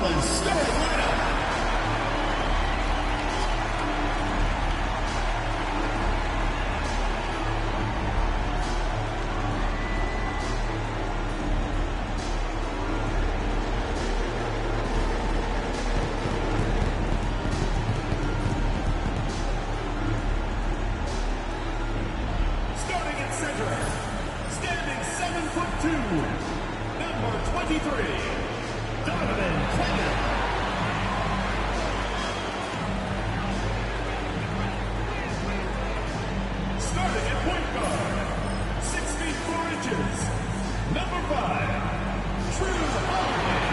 Portland starting lineup. Starting at center, standing 7'2", number 23, Donovan Clingan. Starting at point guard, 6 feet 4 inches, number 5, Drew Holiday.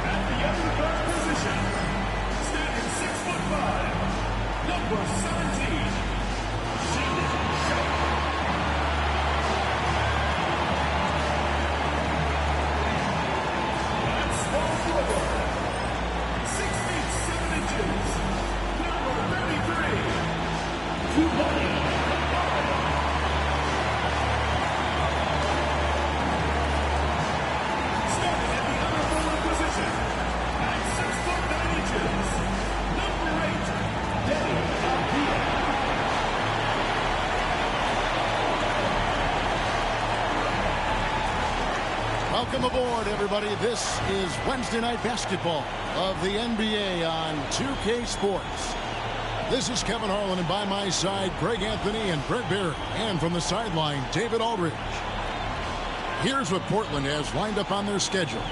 At the other guard position, standing 6'5", number 17, Shaedon Sharpe. At small forward, 6 feet 7 inches, number 33, Kubani Kamara. Starting at the other forward position, at 6'9" number 8, Deni Avdija. Welcome aboard, everybody. This is Wednesday Night Basketball of the NBA on 2K Sports. This is Kevin Harlan, and by my side, Greg Anthony and Brett Barrett. And from the sideline, David Aldridge. Here's what Portland has lined up on their schedule.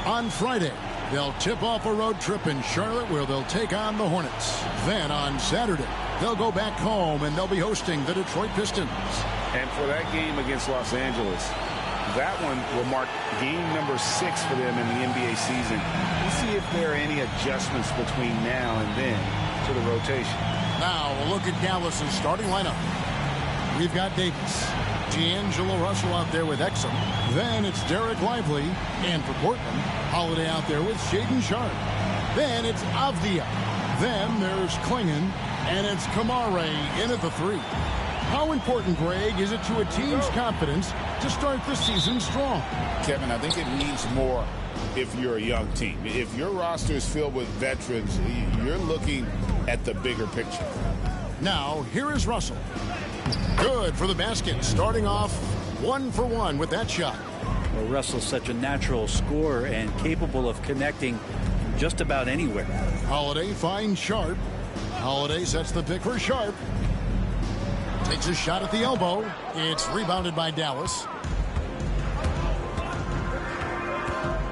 On Friday, they'll tip off a road trip in Charlotte where they'll take on the Hornets. Then on Saturday, they'll go back home and they'll be hosting the Detroit Pistons. And for that game against Los Angeles, that one will mark game number 6 for them in the NBA season. We'll see if there are any adjustments between now and then to the rotation. Now we'll look at Dallas' starting lineup. We've got Davis, D'Angelo Russell out there with Exum. Then it's Derek Lively, and for Portland, Holiday out there with Shaedon Sharpe. Then it's Avdija. Then there's Clingan, and it's Kamara in at the 3. How important, Greg, is it to a team's confidence to start the season strong? Kevin, I think it means more if you're a young team. If your roster is filled with veterans, you're looking at the bigger picture. Now, here is Russell. Good for the basket, starting off 1 for 1 with that shot. Well, Russell's such a natural scorer and capable of connecting from just about anywhere. Holiday finds Sharpe. Holiday sets the pick for Sharpe. Takes a shot at the elbow. It's rebounded by Dallas.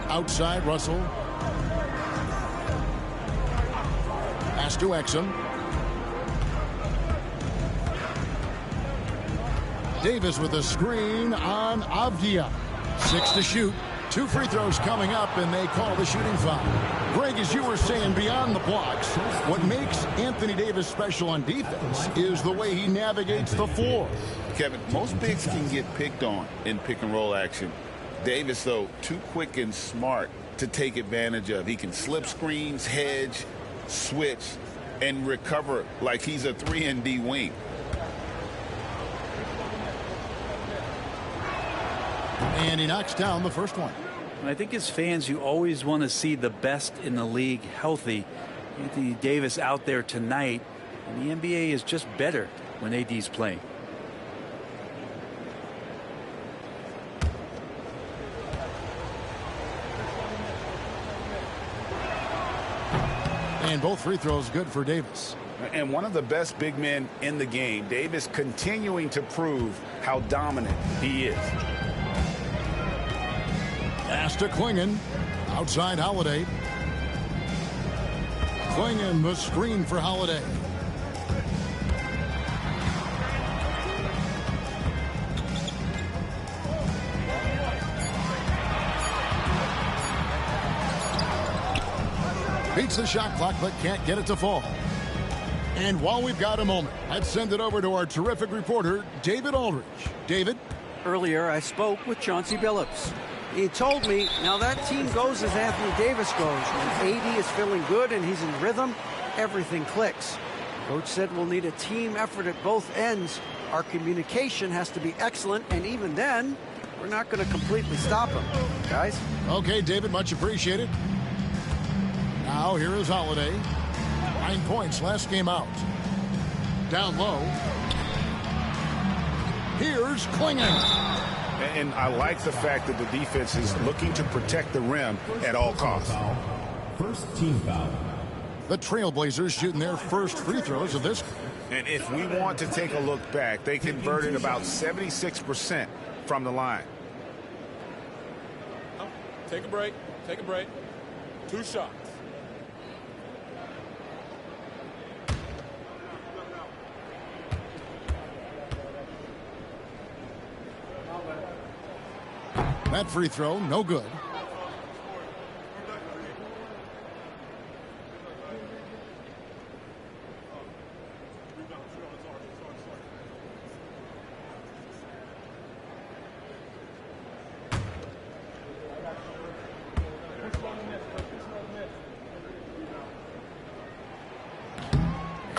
Outside, Russell. Pass to Exum. Davis with a screen on Avdija. 6 to shoot. 2 free throws coming up, and they call the shooting foul. Greg, as you were saying, beyond the blocks, what makes Anthony Davis special on defense is the way he navigates the floor. Kevin, most bigs can get picked on in pick-and-roll action. Davis, though, too quick and smart to take advantage of. He can slip screens, hedge, switch, and recover like he's a 3-and-D wing. And he knocks down the first one. And I think as fans, you always want to see the best in the league healthy. Anthony Davis out there tonight, and the NBA is just better when AD's playing. And both free throws good for Davis. And one of the best big men in the game, Davis continuing to prove how dominant he is. Pass to Clingan. Outside Holiday. Clingan the screen for Holiday. Beats the shot clock, but can't get it to fall. And while we've got a moment, let's send it over to our terrific reporter, David Aldridge. David? Earlier, I spoke with Chauncey Billups. He told me, now that team goes as Anthony Davis goes. When AD is feeling good and he's in rhythm, everything clicks. Coach said we'll need a team effort at both ends. Our communication has to be excellent, and even then, we're not going to completely stop him, guys. Okay, David, much appreciated. Now here is Holiday. 9 points last game out. Down low. Here's Klingon. And I like the fact that the defense is looking to protect the rim at all costs. First team foul. The Trailblazers shooting their first free throws of this. And if we want to take a look back, they converted about 76% from the line. Take a break. Take a break. 2 shots. That free throw, no good.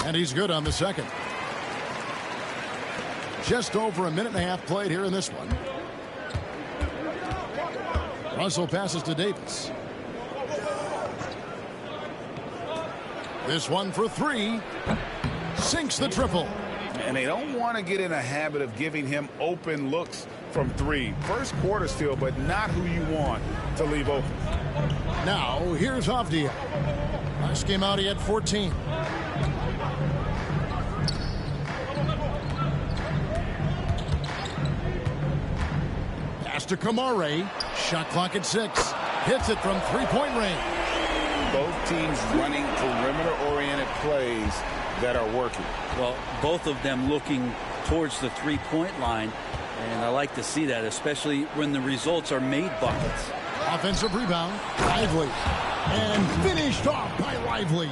And he's good on the second. Just over a minute and a half played here in this one. Russell passes to Davis. This one for 3. Sinks the triple. And they don't want to get in a habit of giving him open looks from 3. First quarter still, but not who you want to leave open. Now, here's Avdia. Last game out, he had 14. Pass to Kamare. Shot clock at 6. Hits it from 3-point range. Both teams running perimeter-oriented plays that are working. Well, both of them looking towards the three-point line, and I like to see that, especially when the results are made buckets. Offensive rebound, Lively, and finished off by Lively.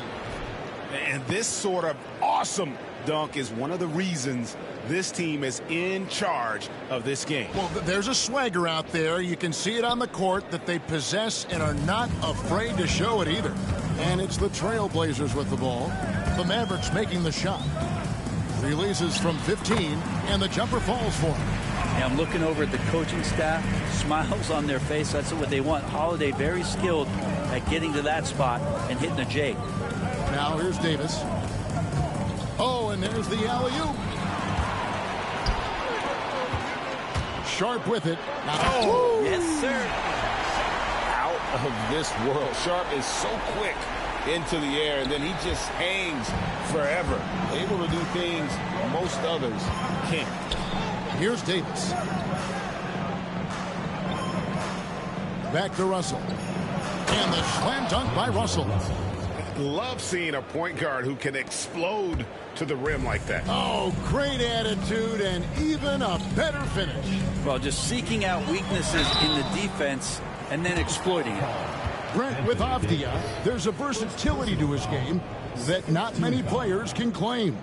And this sort of awesome dunk is one of the reasons this team is in charge of this game. Well, there's a swagger out there. You can see it on the court that they possess and are not afraid to show it either. And it's the Trailblazers with the ball. The Mavericks making the shot. Releases from 15, and the jumper falls for him. Yeah, I'm looking over at the coaching staff. Smiles on their face. That's what they want. Holiday very skilled at getting to that spot and hitting a J. Now here's Davis. Oh, and there's the alley-oop. Sharp with it. Oh, yes, sir. Out of this world. Sharp is so quick into the air, and then he just hangs forever. Able to do things most others can't. Here's Davis. Back to Russell. And the slam dunk by Russell. Love seeing a point guard who can explode to the rim like that. Oh, great attitude and even a better finish. Well, just seeking out weaknesses in the defense and then exploiting it. Brent, with Avdia, there's a versatility to his game that not many players can claim.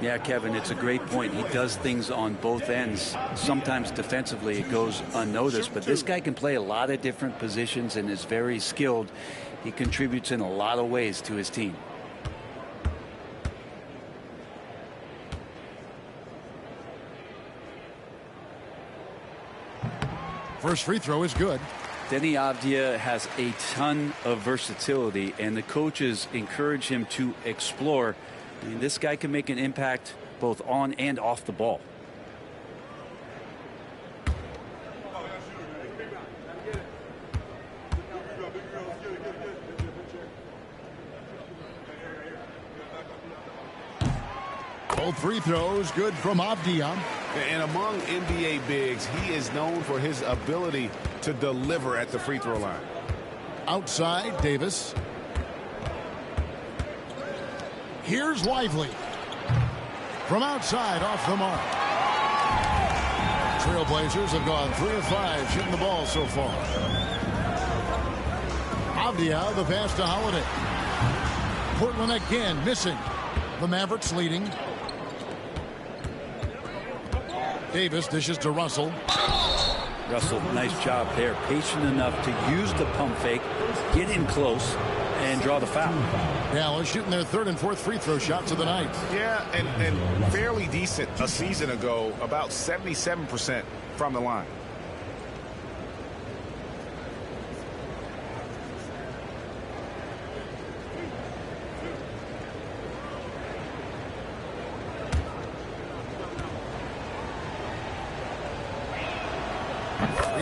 Yeah, Kevin, it's a great point. He does things on both ends. Sometimes defensively it goes unnoticed, but this guy can play a lot of different positions and is very skilled. He contributes in a lot of ways to his team. First free throw is good. Deni Avdia has a ton of versatility, and the coaches encourage him to explore. I mean, this guy can make an impact both on and off the ball. Both free throws good from Avdia. And among NBA bigs, he is known for his ability to deliver at the free throw line. Outside, Davis. Here's Lively. From outside, off the mark. Trailblazers have gone 3 of 5 shooting the ball so far. Avdia, the pass to Holiday. Portland again missing. The Mavericks leading. Davis dishes to Russell. Russell, nice job there. Patient enough to use the pump fake, get in close, and draw the foul. Dallas shooting their third and fourth free throw shots of the night. Yeah, and fairly decent a season ago, about 77% from the line.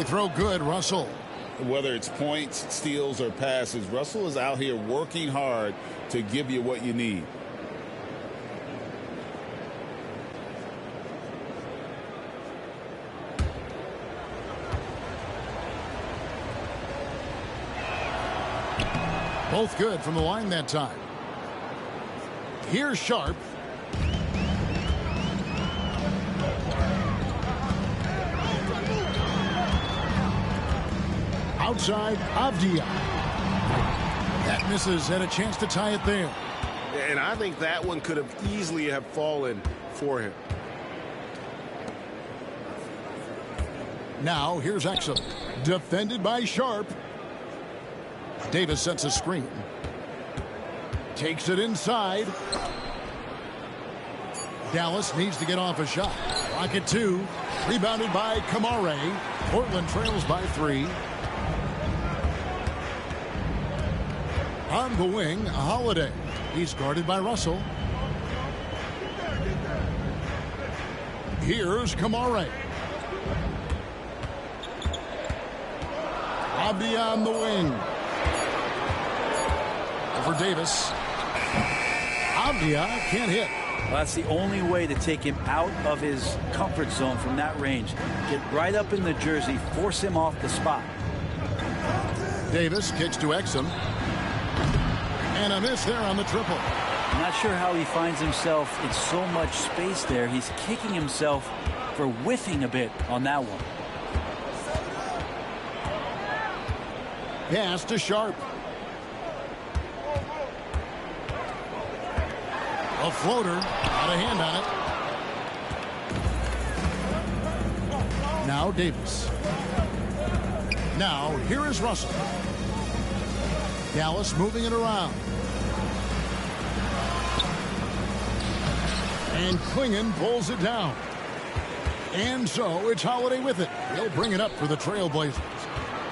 Free throw good, Russell. Whether it's points, steals, or passes, Russell is out here working hard to give you what you need. Both good from the line that time. Here's Sharp. Outside, Avdia. That misses, had a chance to tie it there. And I think that one could have easily have fallen for him. Now, here's Exum. Defended by Sharp. Davis sets a screen. Takes it inside. Dallas needs to get off a shot. Rocket 2. Rebounded by Kamare. Portland trails by 3. On the wing, Holiday. He's guarded by Russell. Here's Kamare. Avdia on the wing. For Davis. Avdia can't hit. Well, that's the only way to take him out of his comfort zone from that range. Get right up in the jersey, force him off the spot. Davis kicks to Exum. And a miss there on the triple. I'm not sure how he finds himself in so much space there. He's kicking himself for whiffing a bit on that one. Pass to Sharp. A floater. Got a hand on it. Now Davis. Now here is Russell. Dallas moving it around. And Klingon pulls it down. And so it's Holiday with it. He'll bring it up for the Trailblazers.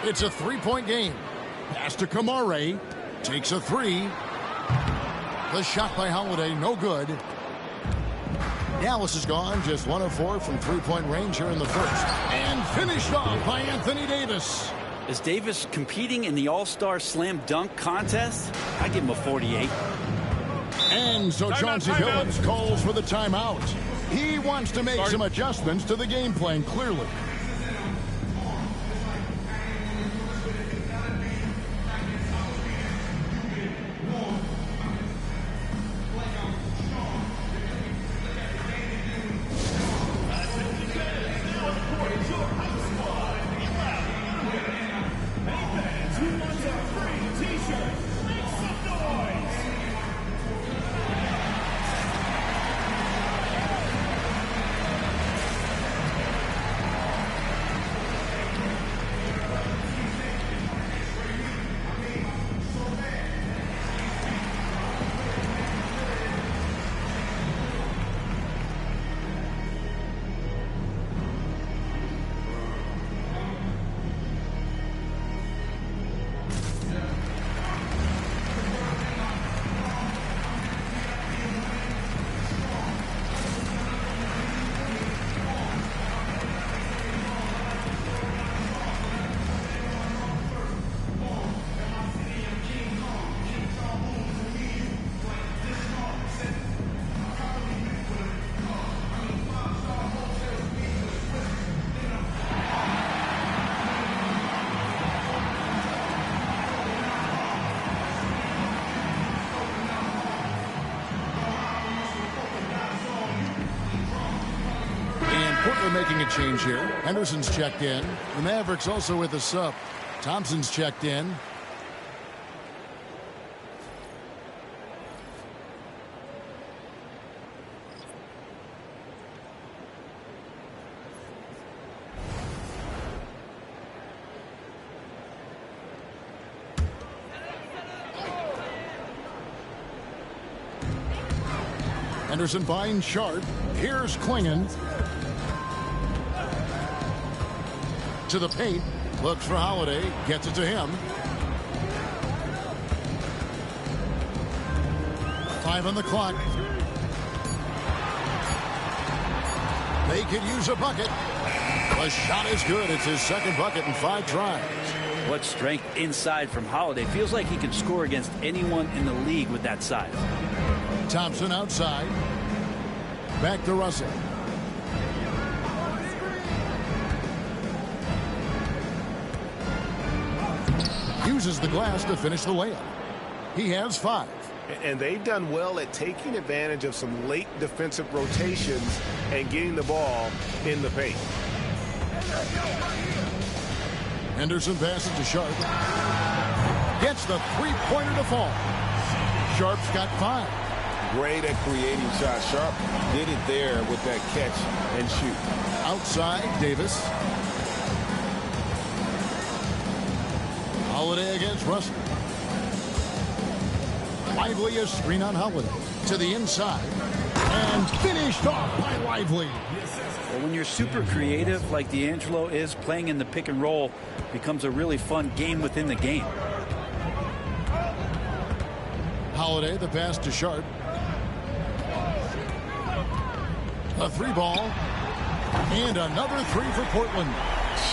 It's a three-point game. Pass to Kamare. Takes a three. The shot by Holiday, no good. Dallas is gone, just 1 of 4 from three-point range here in the first. And finished off by Anthony Davis. Is Davis competing in the All-Star Slam Dunk contest? I give him a 48. And so Chauncey Billups calls for the timeout. He wants to make some adjustments to the game plan, clearly. Portland making a change here. Henderson's checked in. The Mavericks also with a sub. Thompson's checked in. Anderson finds Sharp. Here's Klingon. To the paint. Looks for Holiday. Gets it to him. 5 on the clock. They could use a bucket. The shot is good. It's his second bucket in 5 tries. What strength inside from Holiday. Feels like he can score against anyone in the league with that size. Thompson outside. Back to Russell. Uses the glass to finish the layup. He has 5. And they've done well at taking advantage of some late defensive rotations and getting the ball in the paint. Henderson passes to Sharp. Gets the three-pointer to fall. Sharp's got 5. Great at creating shots. Sharp did it there with that catch and shoot. Outside, Davis. Holiday against Russell. Lively a screen on Holiday. To the inside. And finished off by Lively. Well, when you're super creative like D'Angelo is, playing in the pick and roll becomes a really fun game within the game. Holiday, the pass to Sharp. A 3 ball. And another 3 for Portland.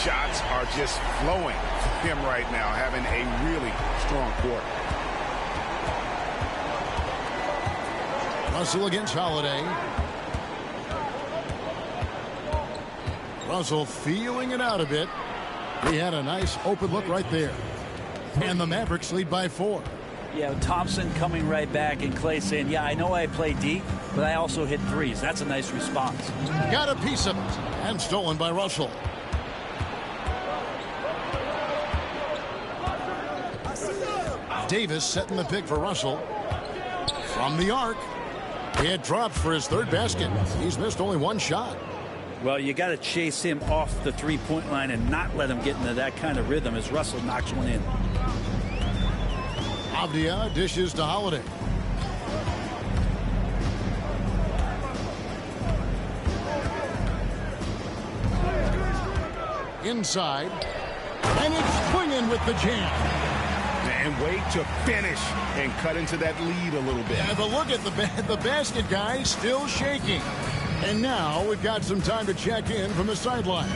Shots are just flowing for him right now, having a really strong quarter. Russell against Holiday. Russell feeling it out a bit. He had a nice open look right there. And the Mavericks lead by 4. Yeah, Thompson coming right back and Clay saying, yeah, I know I play deep, but I also hit threes. That's a nice response. Got a piece of it. And stolen by Russell. Davis setting the pick for Russell. From the arc. It drops for his 3rd basket. He's missed only 1 shot. Well, you got to chase him off the three-point line and not let him get into that kind of rhythm as Russell knocks one in. Avdia dishes to Holiday. Inside. And it's Klingon with the jam. And wait to finish and cut into that lead a little bit. Yeah, but look at the basket guy still shaking. And now we've got some time to check in from the sideline.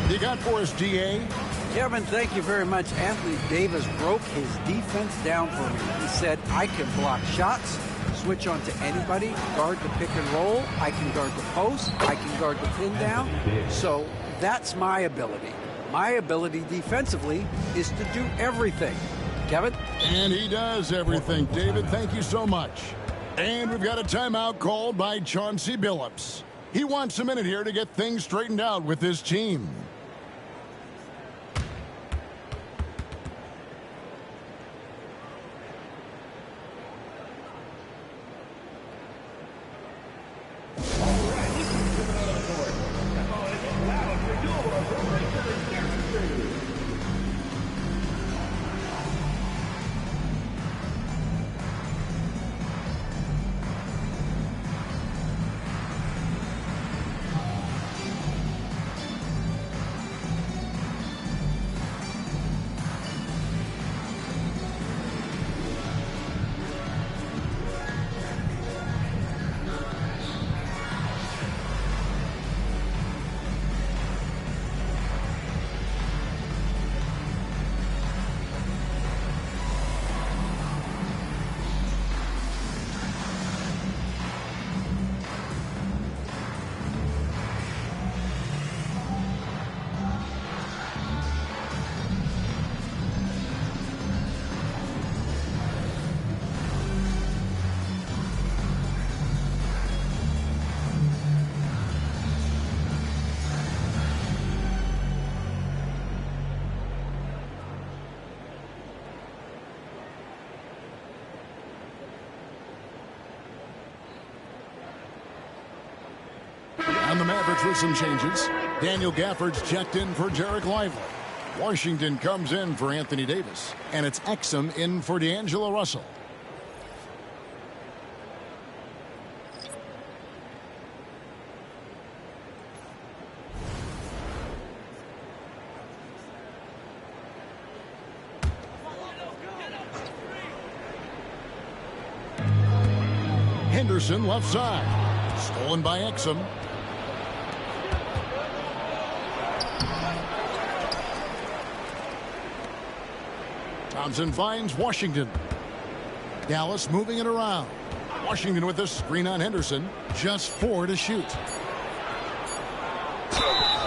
You got for us, D.A.? Kevin, thank you very much. Anthony Davis broke his defense down for me. He said, I can block shots, switch on to anybody, guard the pick and roll. I can guard the post. I can guard the pin down. So that's my ability. My ability defensively is to do everything. Kevin? And he does everything. David, thank you so much. And we've got a timeout called by Chauncey Billups. He wants a minute here to get things straightened out with his team. And the Mavericks with some changes. Daniel Gafford's checked in for Jarek Lively. Washington comes in for Anthony Davis. And it's Exum in for D'Angelo Russell. Henderson left side. Stolen by Exum. Thompson finds Washington. Dallas moving it around. Washington with the screen on Henderson. Just 4 to shoot.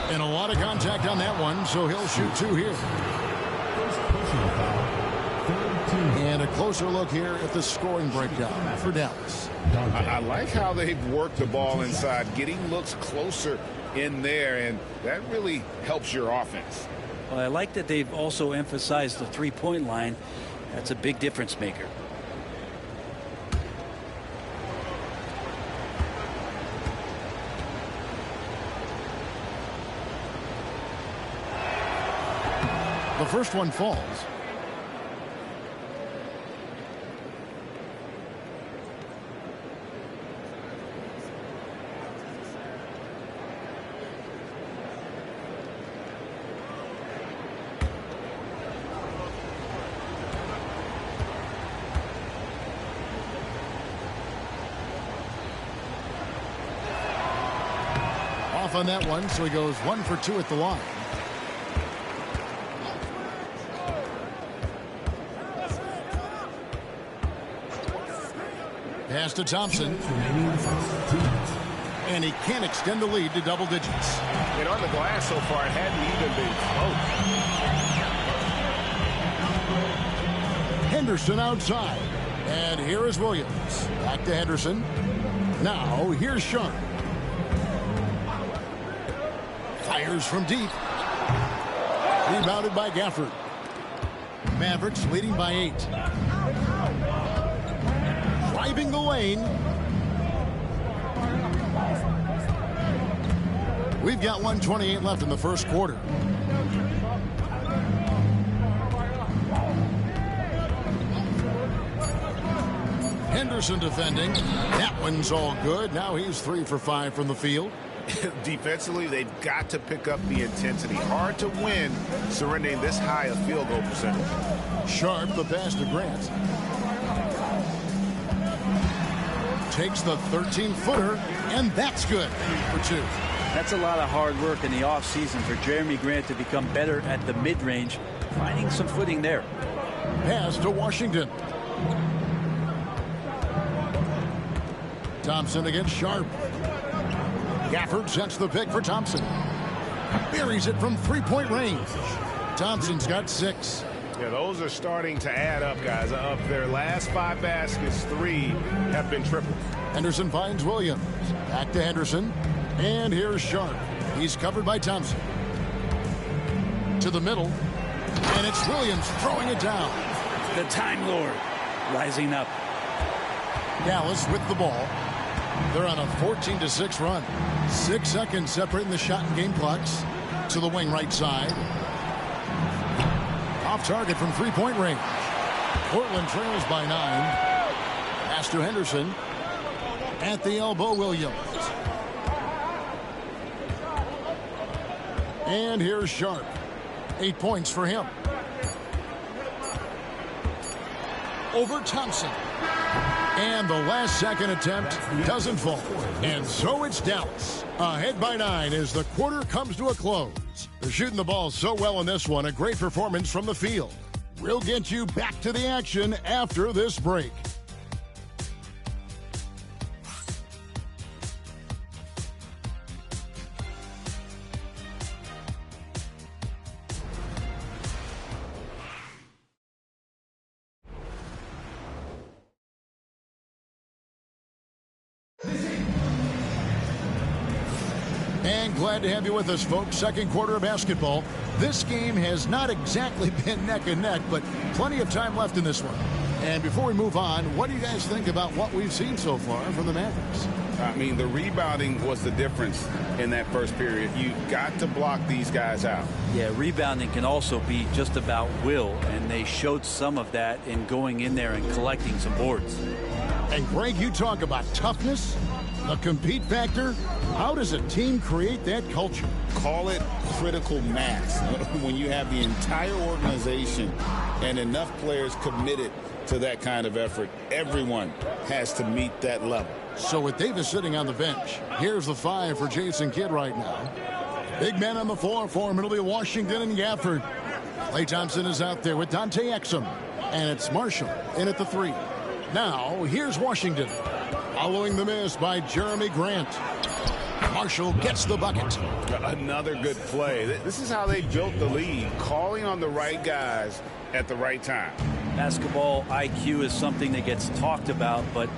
And a lot of contact on that one, so he'll shoot 2 here. And a closer look here at the scoring breakdown for Dallas. I like how they've worked the ball inside, getting looks closer in there, and that really helps your offense. Well, I like that they've also emphasized the three-point line. That's a big difference maker. The first one falls. Off on that one, so he goes 1 for 2 at the line. Pass to Thompson. And he can't extend the lead to double digits. And on the glass so far, it hadn't even been close. Henderson outside. And here is Williams. Back to Henderson. Now, here's Sharp. Fires from deep. Rebounded by Gafford. Mavericks leading by 8. Driving the lane. We've got 1:28 left in the first quarter. Henderson defending. That one's all good. Now he's 3 for 5 from the field. Defensively, they've got to pick up the intensity. Hard to win surrendering this high a field goal percentage. Sharp, the pass to Grant. Takes the 13-footer, and that's good for 2. That's a lot of hard work in the offseason for Jeremy Grant to become better at the mid-range, finding some footing there. Pass to Washington. Thompson against Sharp. Gafford sets the pick for Thompson. Buries it from 3-point range. Thompson's got 6. Yeah, those are starting to add up, guys. Of their last 5 baskets, 3 have been triple. Henderson finds Williams. Back to Henderson. And here's Sharp. He's covered by Thompson. To the middle. And it's Williams throwing it down. The Time Lord rising up. Dallas with the ball. They're on a 14-6 run. 6 seconds separating the shot and game clocks. To the wing right side. Off target from 3-point range. Portland trails by 9. Pass to Henderson. At the elbow, Williams. And here's Sharp. 8 points for him. Over Thompson. And the last second attempt doesn't fall. And so it's Dallas. Ahead by 9 as the quarter comes to a close. They're shooting the ball so well in this one. A great performance from the field. We'll get you back to the action after this break. And glad to have you with us, folks. Second quarter of basketball. This game has not exactly been neck and neck, but plenty of time left in this one. And before we move on, what do you guys think about what we've seen so far from the Mavericks? I mean, the rebounding was the difference in that first period. You got to block these guys out. Yeah, rebounding can also be just about will, and they showed some of that in going in there and collecting some boards. And Greg, you talk about toughness, the compete factor. How does a team create that culture? Call it critical mass. When you have the entire organization and enough players committed to that kind of effort, everyone has to meet that level. So with Davis sitting on the bench, here's the 5 for Jason Kidd right now. Big man on the floor for Middle of Washington and Gafford. Klay Thompson is out there with Dante Exum. And it's Marshall in at the 3. Now, here's Washington. Following the miss by Jeremy Grant. Marshall gets the bucket. Another good play. This is how they built the lead, calling on the right guys at the right time. Basketball IQ is something that gets talked about, but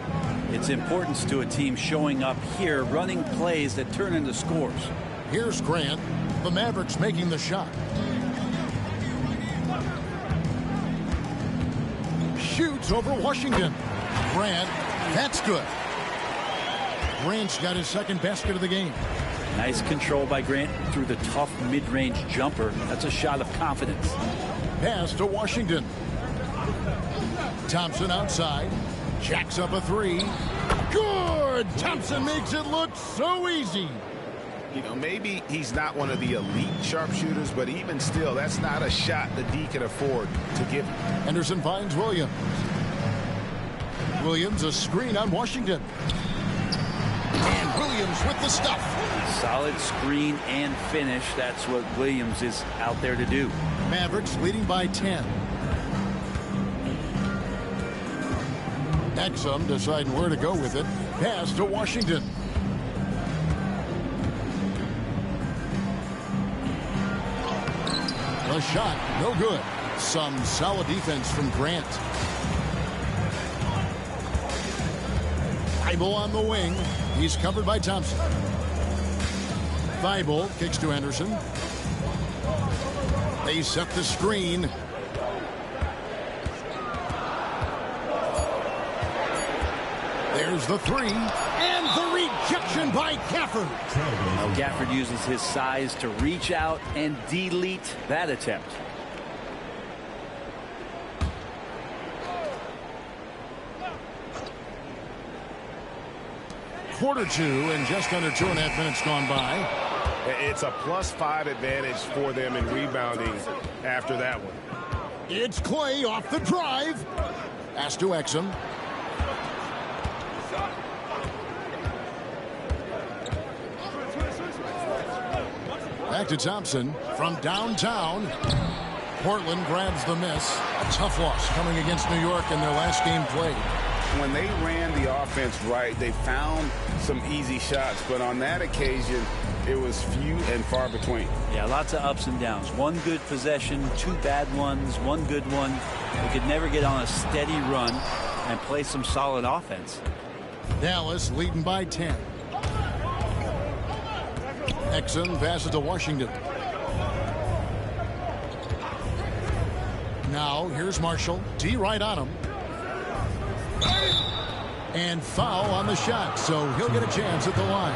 its importance to a team showing up here, running plays that turn into scores. Here's Grant. The Mavericks making the shot. Shoots over Washington. Grant, that's good. Grant's got his second basket of the game. Nice control by Grant through the tough mid-range jumper. That's a shot of confidence. Pass to Washington. Thompson outside. Jacks up a 3. Good! Thompson makes it look so easy. You know, maybe he's not one of the elite sharpshooters, but even still, that's not a shot the D can afford to give him. Henderson finds Williams. Williams a screen on Washington. And Williams with the stuff. Solid screen and finish. That's what Williams is out there to do. Mavericks leading by 10. Exum deciding where to go with it. Pass to Washington. The shot, no good. Some solid defense from Grant. Thibault on the wing. He's covered by Thompson. Thibault kicks to Henderson. They set the screen. There's the 3. And the rejection by Gafford. Now Gafford uses his size to reach out and delete that attempt. Quarter 2 and just under 2.5 minutes gone by. It's a +5 advantage for them in rebounding after that one. It's Klay off the drive. Pass to Exum. Back to Thompson from downtown. Portland grabs the miss. A tough loss coming against New York in their last game played. When they ran the offense right, they found some easy shots, but on that occasion, it was few and far between. Yeah, lots of ups and downs. One good possession, 2 bad ones, 1 good one. They could never get on a steady run and play some solid offense. Dallas leading by 10. Exum passes to Washington. Now here's Marshall. D right on him. And foul on the shot, so he'll get a chance at the line.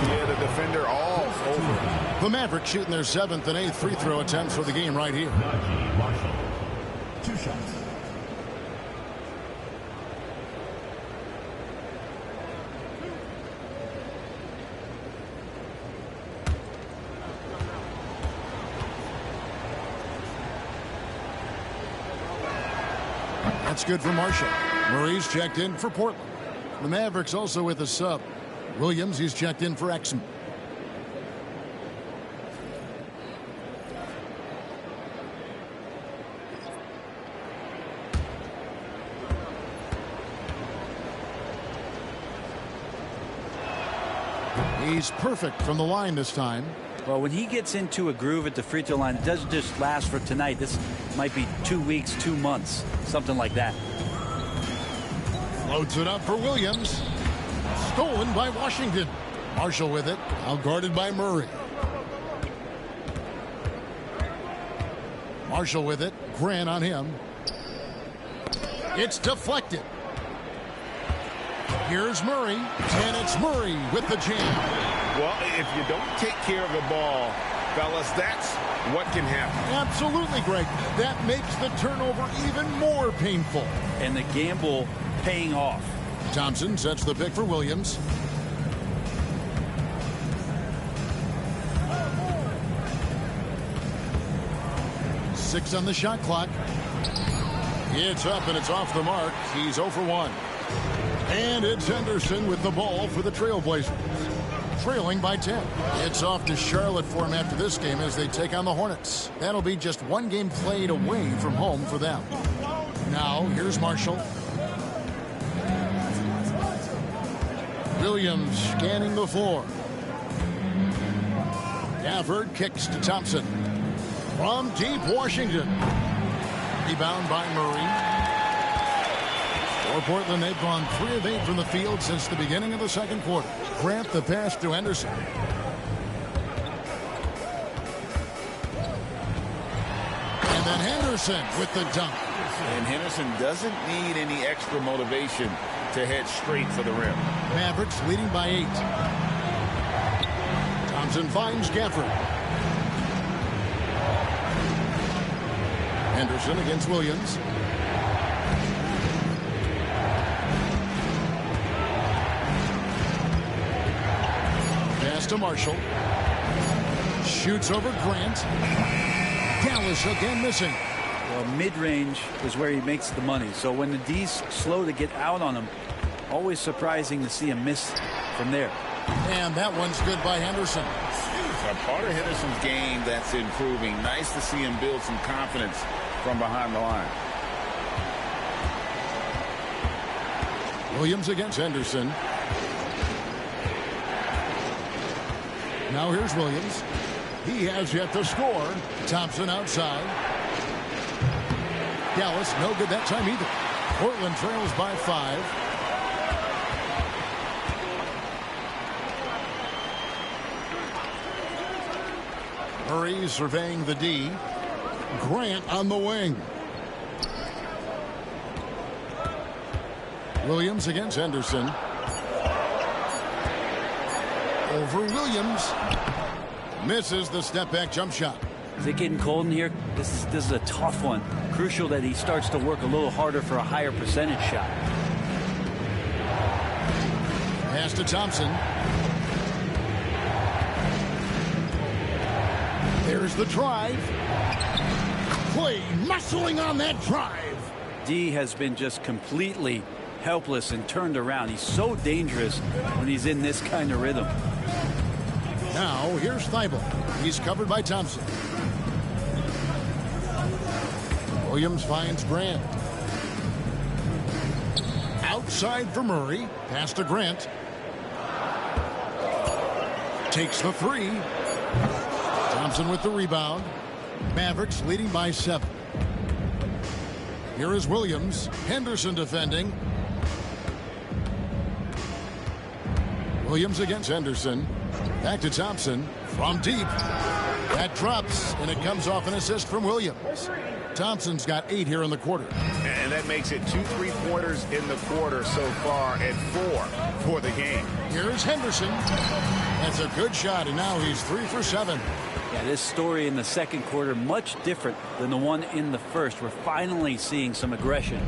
Yeah, the defender all over. The Mavericks shooting their 7th and 8th free throw attempts for the game right here. Marshall. 2 shots. That's good for Marshall. Murray's checked in for Portland. The Mavericks also with a sub. Williams, he's checked in for Exum. He's perfect from the line this time. Well, when he gets into a groove at the free throw line, it doesn't just last for tonight. This might be 2 weeks, 2 months, something like that. Loads it up for Williams. Stolen by Washington. Marshall with it. Out guarded by Murray. Marshall with it. Grant on him. It's deflected. Here's Murray. And it's Murray with the jam. Well, if you don't take care of the ball, fellas, that's what can happen. Absolutely, Greg. That makes the turnover even more painful. And the gamble paying off. Thompson sets the pick for Williams. Six on the shot clock. It's up and it's off the mark. He's 0 for 1. And it's Henderson with the ball for the Trailblazers. Trailing by 10. It's off to Charlotte for him after this game as they take on the Hornets. That'll be just one game played away from home for them. Now, here's Marshall. Williams scanning the floor. Gafford kicks to Thompson. From deep Washington. Rebound by Murray. For Portland, they've gone 3 of 8 from the field since the beginning of the second quarter. Grant the pass to Henderson. And then Henderson with the dunk. And Henderson doesn't need any extra motivation to head straight for the rim. Mavericks leading by 8. Thompson finds Gafford. Henderson against Williams. Pass to Marshall. Shoots over Grant. Dallas again missing. Well, mid-range is where he makes the money. So when the D's slow to get out on him, always surprising to see him miss from there. And that one's good by Henderson. A part of Henderson's game that's improving. Nice to see him build some confidence from behind the line. Williams against Henderson. Now here's Williams. He has yet to score. Thompson outside. Dallas no good that time either. Portland trails by 5. Murray surveying the D. Grant on the wing. Williams against Henderson. Over Williams. Misses the step back jump shot. Is it getting cold in here? This is a tough one. Crucial that he starts to work a little harder for a higher percentage shot. Pass to Thompson. There's the drive. Clay muscling on that drive. D has been just completely helpless and turned around. He's so dangerous when he's in this kind of rhythm. Now here's Thibault. He's covered by Thompson. Williams finds Grant. Outside for Murray. Pass to Grant. Takes the 3. Thompson with the rebound. Mavericks leading by 7. Here is Williams. Henderson defending. Williams against Henderson. Back to Thompson. From deep. That drops, and it comes off an assist from Williams. Thompson's got 8 here in the quarter. And that makes it 2 3-pointers in the quarter so far and 4 for the game. Here's Henderson. That's a good shot, and now he's 3 for 7. Yeah, this story in the second quarter much different than the one in the first. We're finally seeing some aggression.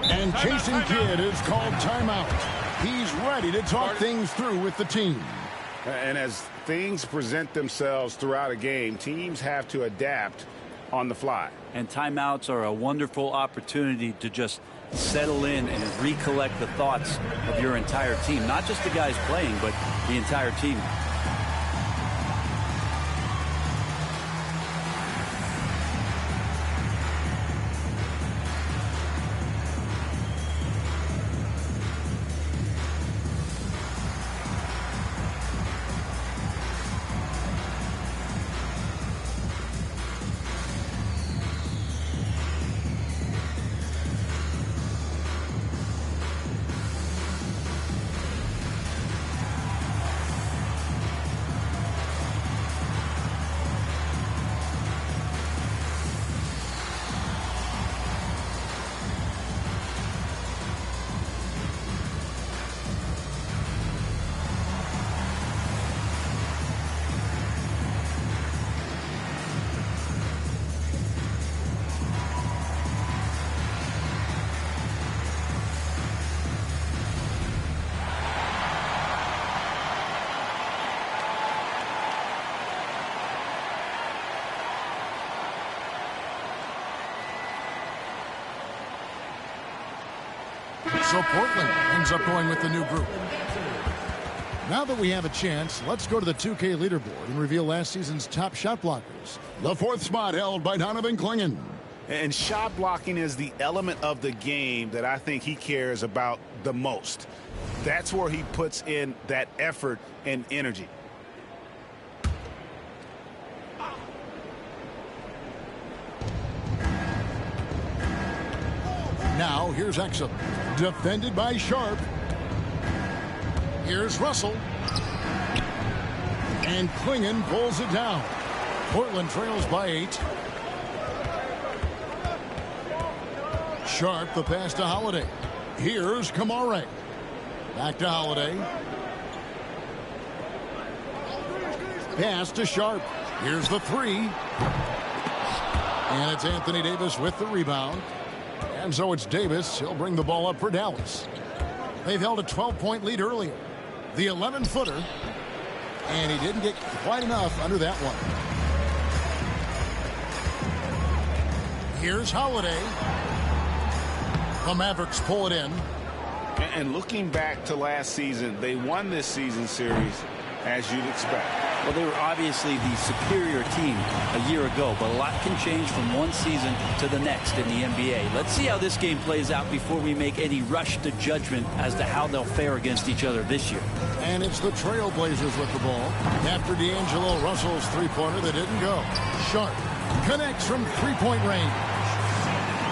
And Jason Kidd is called timeout. He's ready to talk things through with the team. And as things present themselves throughout a game, teams have to adapt on the fly. And timeouts are a wonderful opportunity to just settle in and recollect the thoughts of your entire team. Not just the guys playing, but the entire team. So Portland ends up going with the new group. Now that we have a chance, let's go to the 2K leaderboard and reveal last season's top shot blockers. The 4th spot held by Donovan Clingan. And shot blocking is the element of the game that I think he cares about the most. That's where he puts in that effort and energy. Now here's Exum, defended by Sharp. Here's Russell. And Clingan pulls it down. Portland trails by 8. Sharp, the pass to Holiday. Here's Kamare. Back to Holiday. Pass to Sharp. Here's the 3. And it's Anthony Davis with the rebound. And so it's Davis. He'll bring the ball up for Dallas. They've held a 12-point lead earlier. The 11-footer. And he didn't get quite enough under that one. Here's Holiday. The Mavericks pull it in. And looking back to last season, they won this season series as you'd expect. Well, they were obviously the superior team a year ago, but a lot can change from one season to the next in the NBA. Let's see how this game plays out before we make any rush to judgment as to how they'll fare against each other this year. And it's the Trailblazers with the ball. After D'Angelo Russell's three-pointer that didn't go. Sharp connects from three-point range.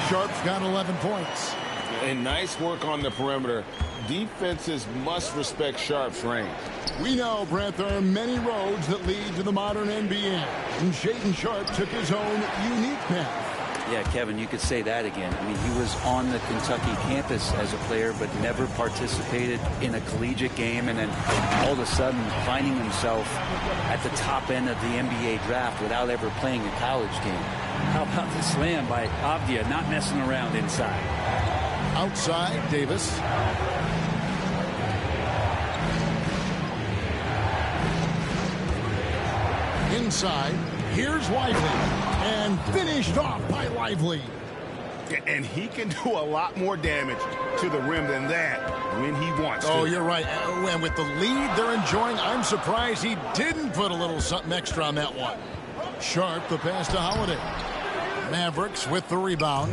Sharp's got 11 points. And nice work on the perimeter. Defenses must respect Sharp's range. We know, Brent, there are many roads that lead to the modern NBA. And Shaedon Sharp took his own unique path. Yeah, Kevin, you could say that again. I mean, he was on the Kentucky campus as a player, but never participated in a collegiate game. And then all of a sudden finding himself at the top end of the NBA draft without ever playing a college game. How about the slam by Avdia, not messing around inside? Outside, Davis. Inside, here's Lively. And finished off by Lively. And he can do a lot more damage to the rim than that when he wants to. Oh, you're right. And with the lead they're enjoying, I'm surprised he didn't put a little something extra on that one. Sharp, the pass to Holiday. Mavericks with the rebound.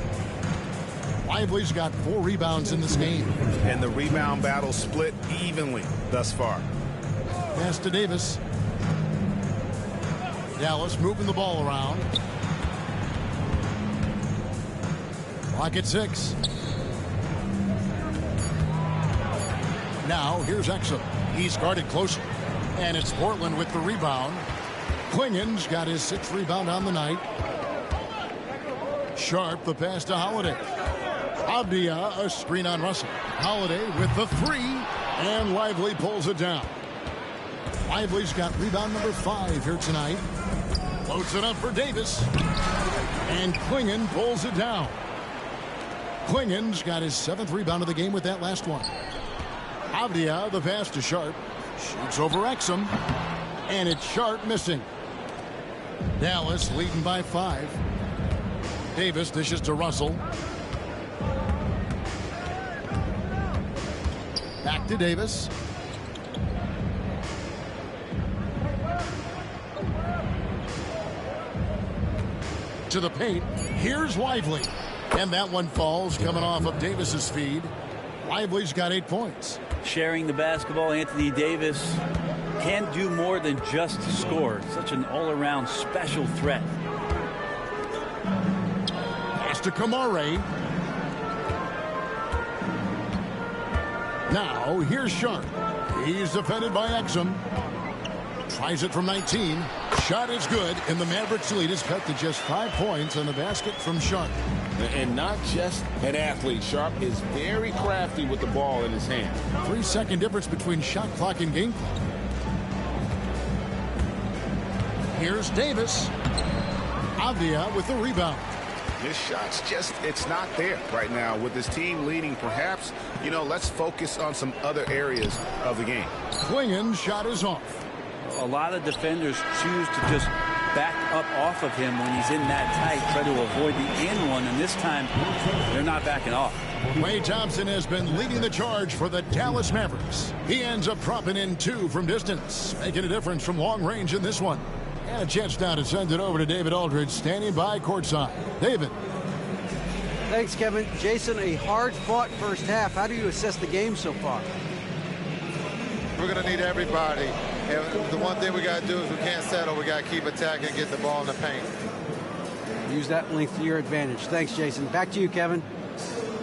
Lively's got 4 rebounds in this game. And the rebound battle split evenly thus far. Pass to Davis. Dallas moving the ball around. Clock at 6. Now here's Exum. He's guarded closer. And it's Portland with the rebound. Clingan's got his 6th rebound on the night. Sharp, the pass to Holiday. Avdia, a screen on Russell. Holiday with the 3, and Lively pulls it down. Lively's got rebound number 5 here tonight. Loads it up for Davis. And Clingan pulls it down. Clingan's got his 7th rebound of the game with that last one. Avdia, the pass to Sharp. Shoots over Exum. And it's Sharp missing. Dallas leading by 5. Davis dishes to Russell. Back to Davis. To the paint. Here's Lively. And that one falls coming off of Davis's feed. Lively's got 8 points. Sharing the basketball, Anthony Davis can do more than just score. Such an all-around special threat. Pass to Kamare. Now, here's Sharp. He's defended by Exum. Tries it from 19. Shot is good, and the Mavericks lead is cut to just 5 points on the basket from Sharp. And not just an athlete. Sharp is very crafty with the ball in his hand. 3-second difference between shot clock and game clock. Here's Davis. Avdia with the rebound. His shot's just, it's not there right now. With his team leading, perhaps, let's focus on some other areas of the game. Clingan's shot is off. A lot of defenders choose to just back up off of him when he's in that tight, try to avoid the and one, and this time they're not backing off. Klay Thompson has been leading the charge for the Dallas Mavericks. He ends up dropping in 2 from distance, making a difference from long range in this one. And a chance now to send it over to David Aldridge, standing by courtside. David. Thanks, Kevin. Jason, a hard-fought first half. How do you assess the game so far? We're going to need everybody. And the one thing we got to do is we can't settle. We got to keep attacking and get the ball in the paint. Use that length to your advantage. Thanks, Jason. Back to you, Kevin.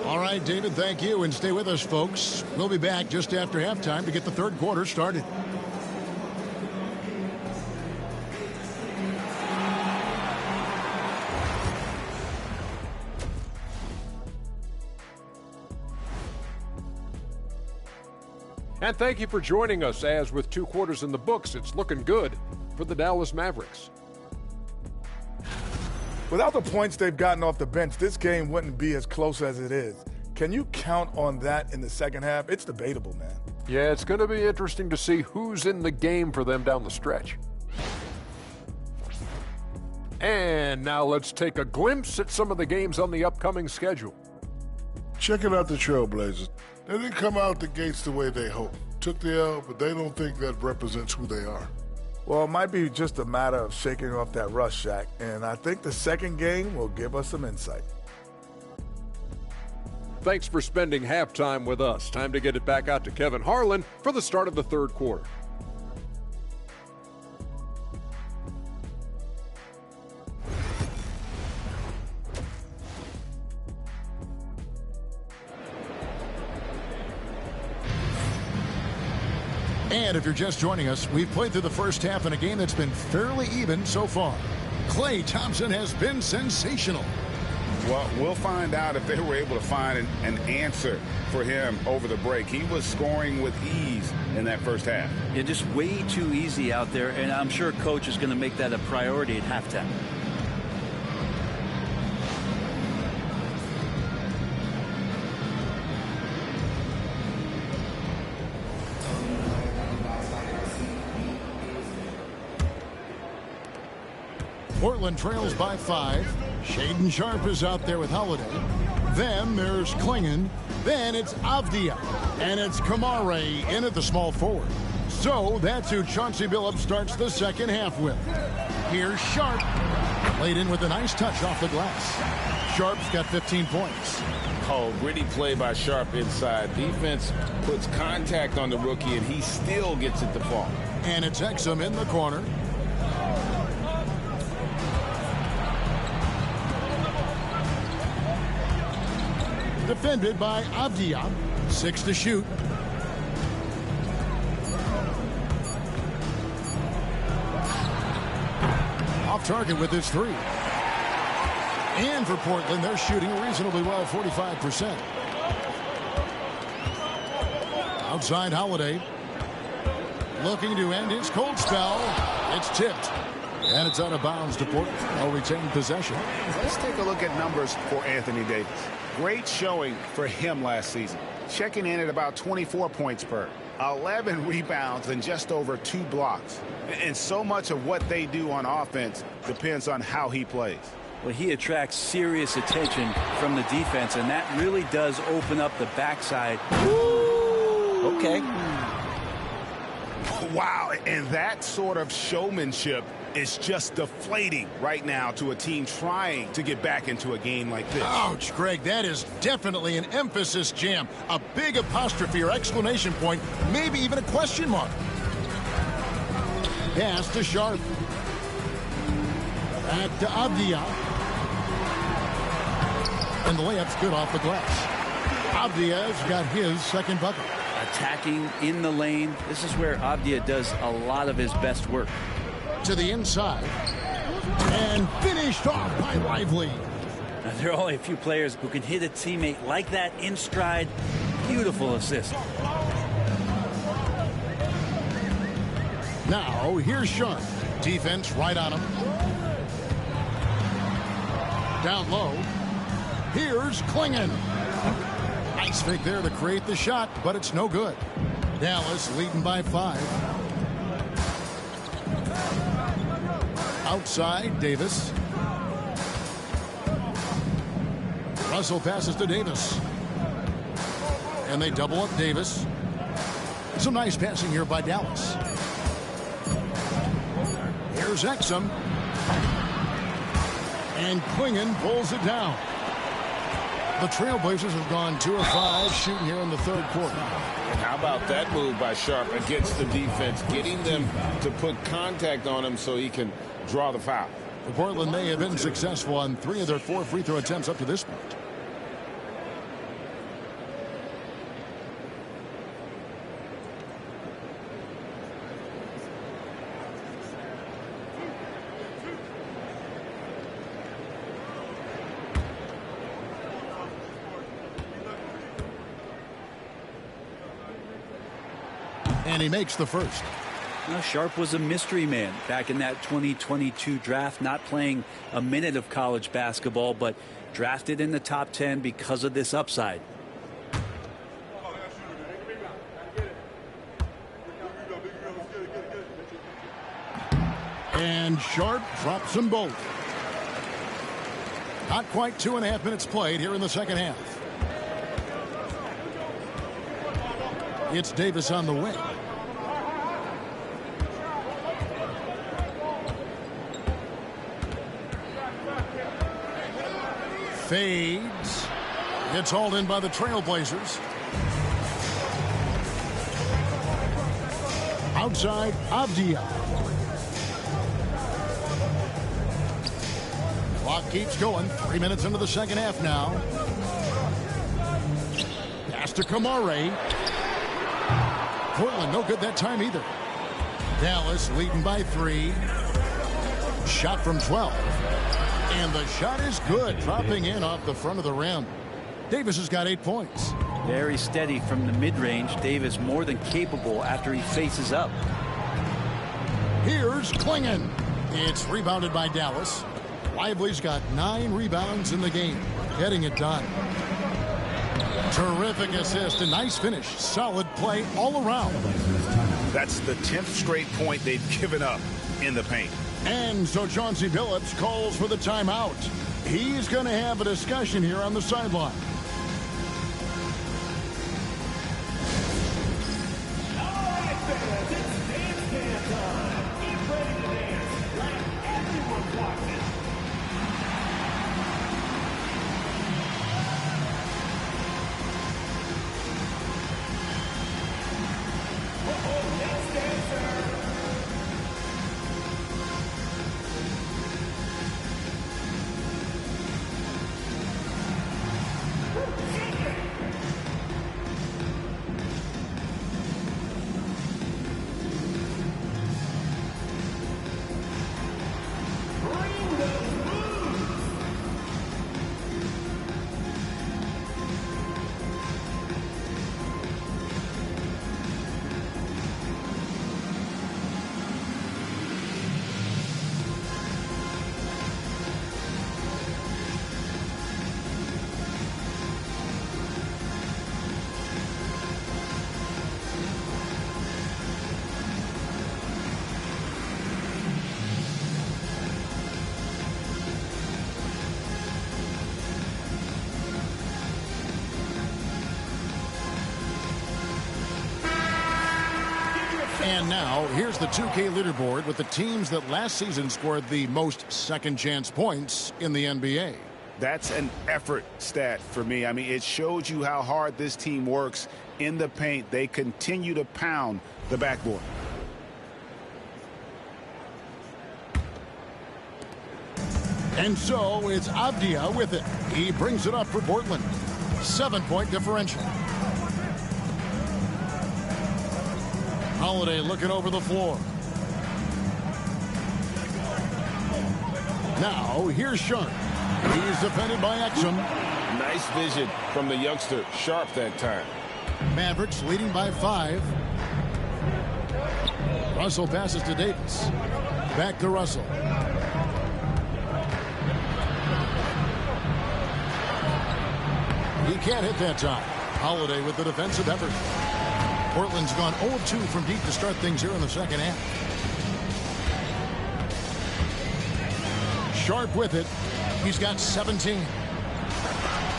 All right, David, thank you. And stay with us, folks. We'll be back just after halftime to get the third quarter started. And thank you for joining us, as with 2 quarters in the books, it's looking good for the Dallas Mavericks. Without the points they've gotten off the bench, this game wouldn't be as close as it is. Can you count on that in the second half? It's debatable, man. Yeah, it's going to be interesting to see who's in the game for them down the stretch. And now let's take a glimpse at some of the games on the upcoming schedule. Checking out the Trailblazers. They didn't come out the gates the way they hoped. Took the L, but they don't think that represents who they are. Well, it might be just a matter of shaking off that rust, Shaq, and I think the second game will give us some insight. Thanks for spending halftime with us. Time to get it back out to Kevin Harlan for the start of the third quarter. And if you're just joining us, we've played through the first half in a game that's been fairly even so far. Klay Thompson has been sensational. Well, we'll find out if they were able to find an answer for him over the break. He was scoring with ease in that first half. Yeah, just way too easy out there, and I'm sure Coach is going to make that a priority at halftime. Portland trails by 5. Shaedon Sharpe is out there with Holiday. Then there's Klingon. Then it's Avdia. And it's Kamare in at the small forward. So that's who Chauncey Billups starts the second half with. Here's Sharpe. Laid in with a nice touch off the glass. Sharpe's got 15 points. Oh, gritty play by Sharpe inside. Defense puts contact on the rookie, and he still gets it to fall. And it's Exum in the corner. Defended by Avdia. 6 to shoot. Off target with his 3. And for Portland, they're shooting reasonably well, 45%. Outside Holiday. Looking to end his cold spell. It's tipped. And it's out of bounds to Portland. They'll retain possession. Let's take a look at numbers for Anthony Davis. Great showing for him last season. Checking in at about 24 points per. 11 rebounds and just over 2 blocks. And so much of what they do on offense depends on how he plays. Well, he attracts serious attention from the defense, and that really does open up the backside. Ooh. Okay. Wow, and that sort of showmanship is just deflating right now to a team trying to get back into a game like this. Ouch, Greg, that is definitely an emphasis jam. A big apostrophe or exclamation point, maybe even a question mark. Pass to Sharpe. Back to Avdia. And the layup's good off the glass. Avdia's got his second bucket. Attacking in the lane. This is where Avdia does a lot of his best work. To the inside. And finished off by Lively. Now, there are only a few players who can hit a teammate like that in stride. Beautiful assist. Now, here's Sharpe. Defense right on him. Down low. Here's Klingon. Nice fake there to create the shot, but it's no good. Dallas leading by 5. Outside, Davis. Russell passes to Davis. And they double up Davis. Some nice passing here by Dallas. Here's Exum. And Clingan pulls it down. The Trailblazers have gone 2 of 5 shooting here in the third quarter. And how about that move by Sharp against the defense, getting them to put contact on him so he can draw the foul. For Portland, they have been successful on 3 of their 4 free throw attempts up to this point. And he makes the first. Well, Sharp was a mystery man back in that 2022 draft, not playing a minute of college basketball, but drafted in the top 10 because of this upside. And Sharp drops them both. Not quite 2.5 minutes played here in the second half. It's Davis on the wing. Fades. Gets hauled in by the Trailblazers. Outside, Avdia. Clock keeps going. 3 minutes into the second half now. Pass to Kamare. Portland no good that time either. Dallas leading by 3. Shot from 12. And the shot is good, dropping in off the front of the rim. Davis has got 8 points. Very steady from the mid-range. Davis more than capable after he faces up. Here's Clingan. It's rebounded by Dallas. Lively's got 9 rebounds in the game, getting it done. Terrific assist, a nice finish. Solid play all around. That's the 10th straight point they've given up in the paint. And so Chauncey Billups calls for the timeout. He's going to have a discussion here on the sideline. And now, here's the 2K leaderboard with the teams that last season scored the most second-chance points in the NBA. That's an effort stat for me. I mean, it shows you how hard this team works in the paint. They continue to pound the backboard. And so it's Avdia with it. He brings it up for Portland. 7-point differential. Holiday looking over the floor. Now, here's Sharp. He's defended by Exum. Nice vision from the youngster, Sharp, that time. Mavericks leading by 5. Russell passes to Davis. Back to Russell. He can't hit that time. Holiday with the defensive effort. Portland's gone 0-2 from deep to start things here in the second half. Sharp with it. He's got 17.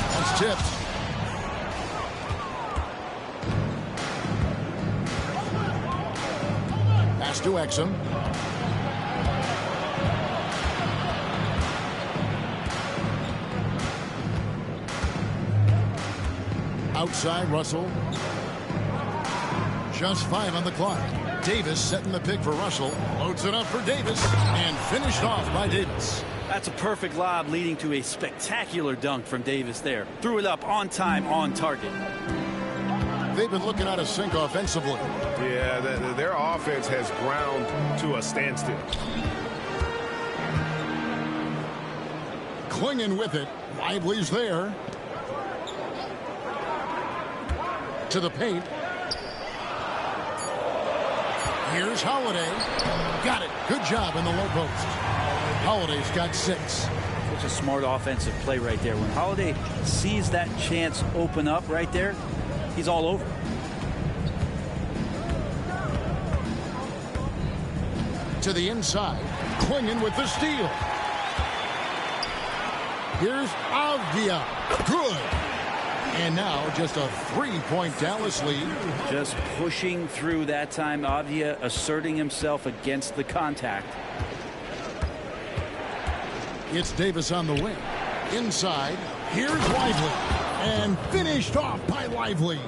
That's tipped. to Exum. Outside, Russell. Just 5 on the clock. Davis setting the pick for Russell. Loads it up for Davis and finished off by Davis. That's a perfect lob leading to a spectacular dunk from Davis there. Threw it up on time, on target. They've been looking out of sync offensively. Yeah, their offense has ground to a standstill. Clinging with it. Lively's there. To the paint. Here's Holiday. Got it. Good job in the low post. Holiday's got 6. Such a smart offensive play right there. When Holiday sees that chance open up right there, he's all over. To the inside. Clinging with the steal. Here's Avdia. Good. And now just a 3-point Dallas lead. Just pushing through that time. Avdia asserting himself against the contact. It's Davis on the wing. Inside. Here's Lively. And finished off by Lively.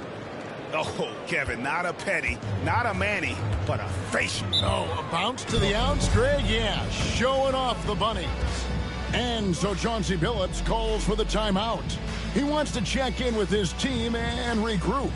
Oh, Kevin, not a Petty, not a Manny, but a facial. Oh, a bounce to the outs, Greg? Yeah, showing off the bunnies. And so Chauncey Billups calls for the timeout. He wants to check in with his team and regroup.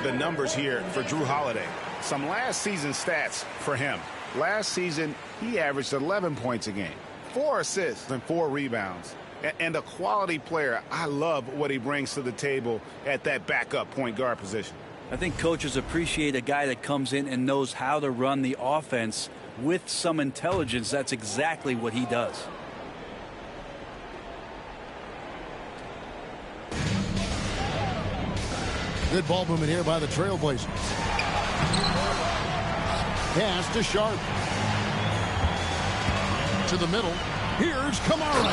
The numbers here for Jrue Holiday. Some last season stats for him. Last season, he averaged 11 points a game, 4 assists and 4 rebounds. And a quality player. I love what he brings to the table at that backup point guard position. I think coaches appreciate a guy that comes in and knows how to run the offense with some intelligence. That's exactly what he does. Good ball movement here by the Trailblazers. Pass to Sharp. To the middle. Here's Kamara.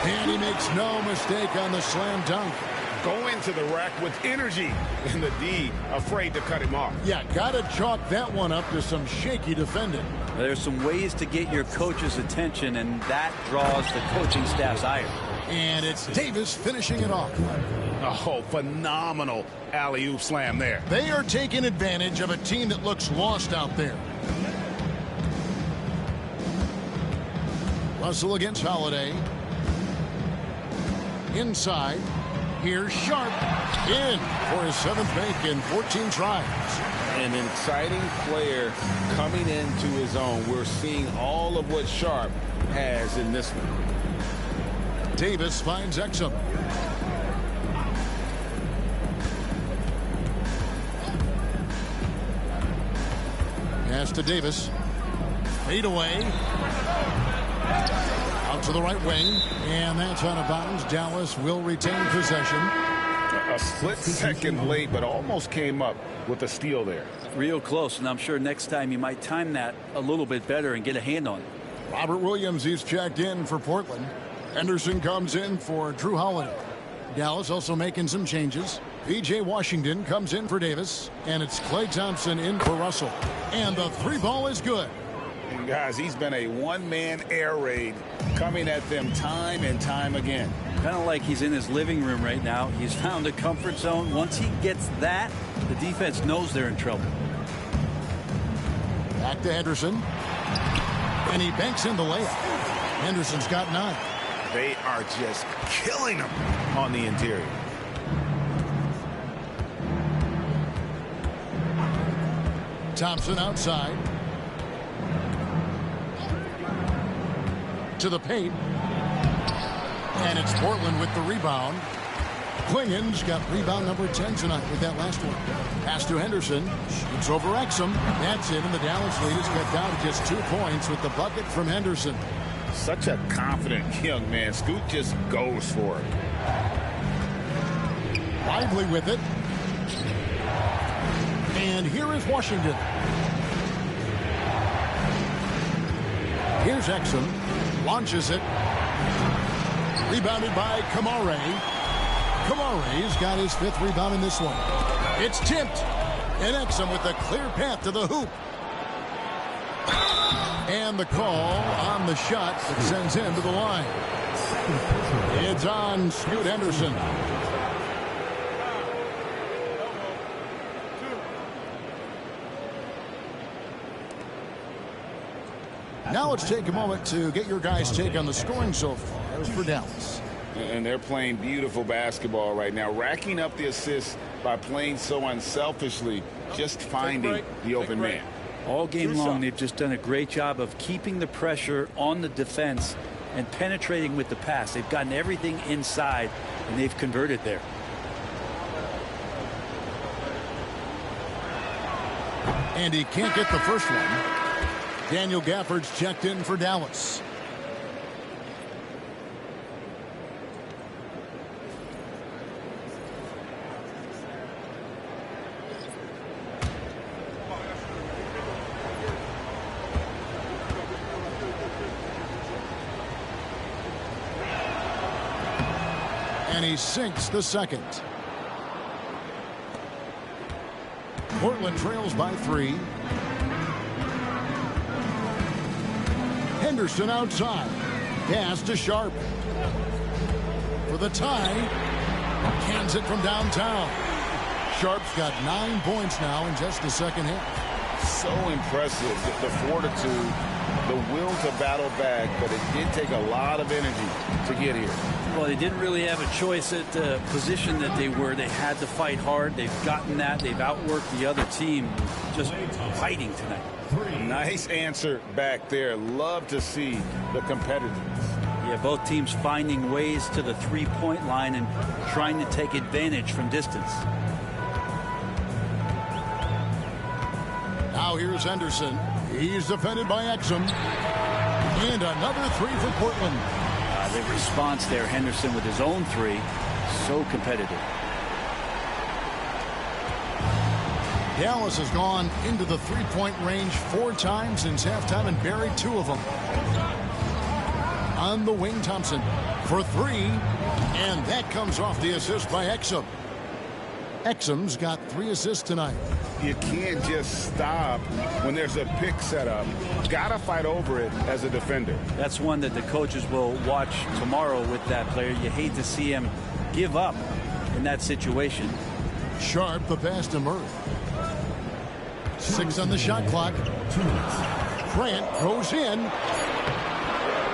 And he makes no mistake on the slam dunk. Going to the rack with energy. And the D afraid to cut him off. Yeah, got to chalk that one up to some shaky defending. There's some ways to get your coach's attention, and that draws the coaching staff's ire. And it's Davis finishing it off. Oh, phenomenal alley-oop slam there. They are taking advantage of a team that looks lost out there. Russell against Holiday. Inside. Here's Sharp. In for his 7th make in 14 tries. An exciting player coming into his own. We're seeing all of what Sharp has in this one. Davis finds Exum. Pass to Davis. Fade away. Out to the right wing. And that's out of bounds. Dallas will retain possession. A split second late, but almost came up with a steal there. Real close, and I'm sure next time you might time that a little bit better and get a hand on it. Robert Williams, he's checked in for Portland. Henderson comes in for Jrue Holiday. Dallas also making some changes. P.J. Washington comes in for Davis, and it's Klay Thompson in for Russell. And the three ball is good. And guys, he's been a one-man air raid coming at them time and time again. Kind of like he's in his living room right now. He's found a comfort zone. Once he gets that, the defense knows they're in trouble. Back to Henderson. And he banks in the layup. Henderson's got 9. They are just killing him on the interior. Thompson outside. To the paint. And it's Portland with the rebound. Klingen's got rebound number 10 tonight with that last one. Pass to Henderson. Shoots over Exum. That's it, and the Dallas lead is cut down to just 2 points with the bucket from Henderson. Such a confident young man. Scoot just goes for it. Lively with it. And here is Washington. Here's Exum. Launches it. Rebounded by Kamare. Kamare's got his 5th rebound in this one. It's tipped. And Exum with a clear path to the hoop. And the call on the shot that sends him to the line. It's on Scoot Henderson. Now let's take a moment to get your guys' take on the scoring so far for Dallas. And they're playing beautiful basketball right now, racking up the assists by playing so unselfishly, just finding the open man. All game long, they've just done a great job of keeping the pressure on the defense and penetrating with the pass. They've gotten everything inside, and they've converted there. And he can't get the first one. Daniel Gafford's checked in for Dallas. And he sinks the second. Portland trails by 3. Henderson outside. Pass to Sharp. For the tie. Cans it from downtown. Sharp's got 9 points now in just the second half. So impressive. The fortitude, the will to battle back, but it did take a lot of energy to get here. Well, they didn't really have a choice at the position that they were. They had to fight hard. They've gotten that. They've outworked the other team. Just fighting tonight. Nice answer back there. Love to see the competitiveness. Yeah, both teams finding ways to the three-point line and trying to take advantage from distance. Now here's Henderson. He's defended by Exum. And another 3 for Portland. The response there, Henderson with his own 3. So competitive. Dallas has gone into the three-point range 4 times since halftime and buried 2 of them. On the wing, Thompson for 3. And that comes off the assist by Exum. Exum's got 3 assists tonight. You can't just stop when there's a pick set up. Gotta fight over it as a defender. That's one that the coaches will watch tomorrow with that player. You hate to see him give up in that situation. Sharp, the pass to Murray. 6 on the shot clock. Grant goes in.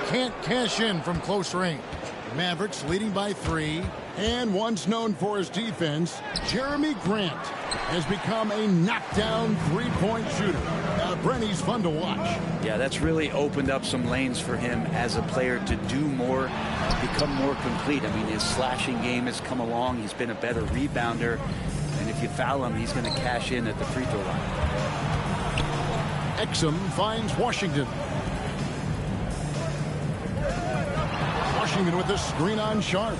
Can't cash in from close range. Mavericks leading by 3. And once known for his defense, Jeremy Grant has become a knockdown three-point shooter. Brent, he's fun to watch. Yeah, that's really opened up some lanes for him as a player to do more, become more complete. I mean, his slashing game has come along. He's been a better rebounder. And if you foul him, he's going to cash in at the free throw line. Exum finds Washington. Washington with the screen on Sharp.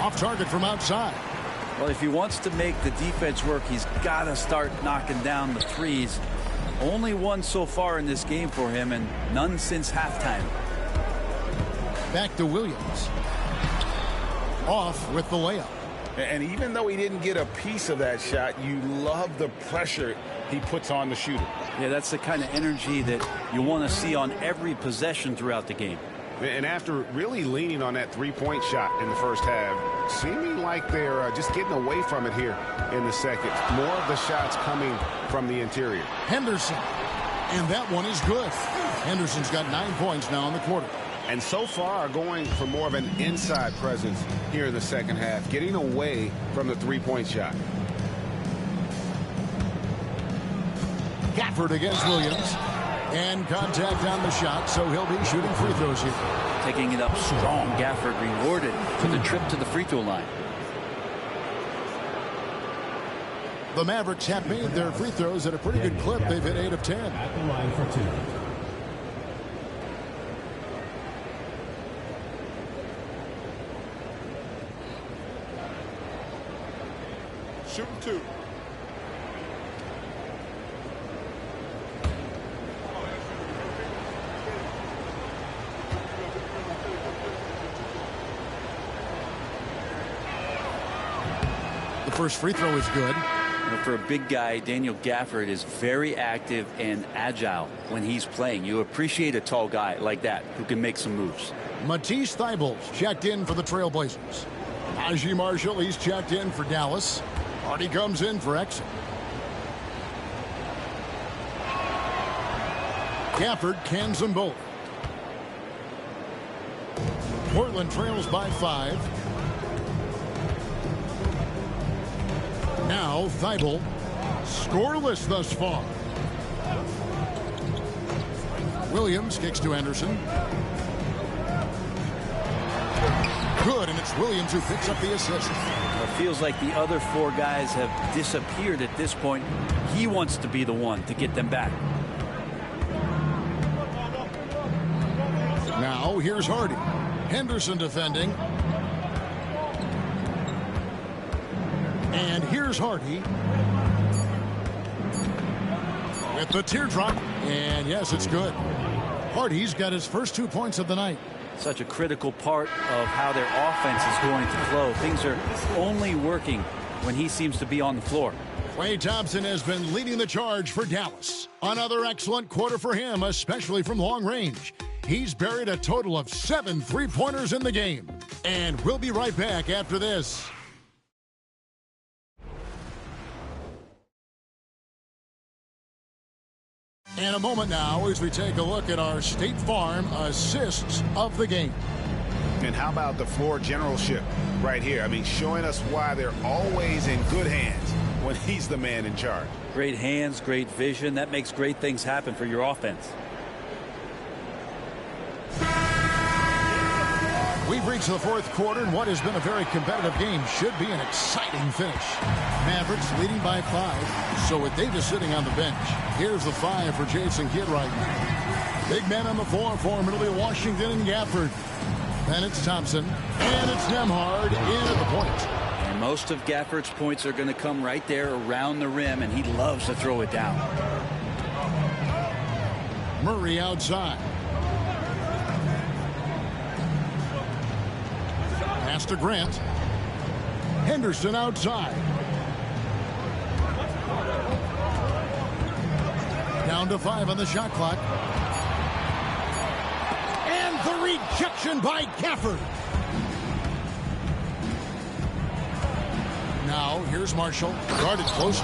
Off target from outside. Well, if he wants to make the defense work, he's got to start knocking down the threes. Only one so far in this game for him, and none since halftime. Back to Williams. Off with the layup. And even though he didn't get a piece of that shot, you love the pressure he puts on the shooter. Yeah, that's the kind of energy that you want to see on every possession throughout the game. And after really leaning on that three-point shot in the first half, seeming like they're just getting away from it here in the second. More of the shots coming from the interior. Henderson. And that one is good. Henderson's got 9 points now in the quarter. And so far going for more of an inside presence here in the second half, getting away from the three-point shot. Gafford against Williams. And contact on the shot, so he'll be shooting free throws here. Taking it up strong. Gafford rewarded for the trip to the free throw line. The Mavericks have made their free throws at a pretty good clip. They've hit 8 of 10. At the line for 2. Shooting 2. The first free throw is good. For a big guy, Daniel Gafford is very active and agile when he's playing. You appreciate a tall guy like that who can make some moves. Matisse Thybulle checked in for the Trailblazers. Najee Marshall, he's checked in for Dallas. Hardy comes in for Exum. Gafford cans them both. Portland trails by 5. Now Thybulle, scoreless thus far. Williams kicks to Anderson. Good, and it's Williams who picks up the assist. It feels like the other 4 guys have disappeared at this point. He wants to be the one to get them back. Now here's Hardy. Henderson defending. And here's Hardy with the teardrop. And yes, it's good. Hardy's got his first 2 points of the night. Such a critical part of how their offense is going to flow. Things are only working when he seems to be on the floor. Klay Thompson has been leading the charge for Dallas. Another excellent quarter for him, especially from long range. He's buried a total of 7 three-pointers in the game. And we'll be right back after this. And a moment now as we take a look at our State Farm assists of the game. And how about the floor generalship right here? I mean, showing us why they're always in good hands when he's the man in charge. Great hands, great vision. That makes great things happen for your offense. We've reached the 4th quarter, and what has been a very competitive game should be an exciting finish. Mavericks leading by 5, so with Davis sitting on the bench. Here's the 5 for Jason Kidd right now. Big men on the floor for Middle Washington and Gafford. Then it's Thompson, and it's Nembhard in at the point. And most of Gafford's points are going to come right there around the rim, and he loves to throw it down. Murray outside. Pass to Grant. Henderson outside. Down to 5 on the shot clock. And the rejection by Gafford. Now here's Marshall. Guarded close.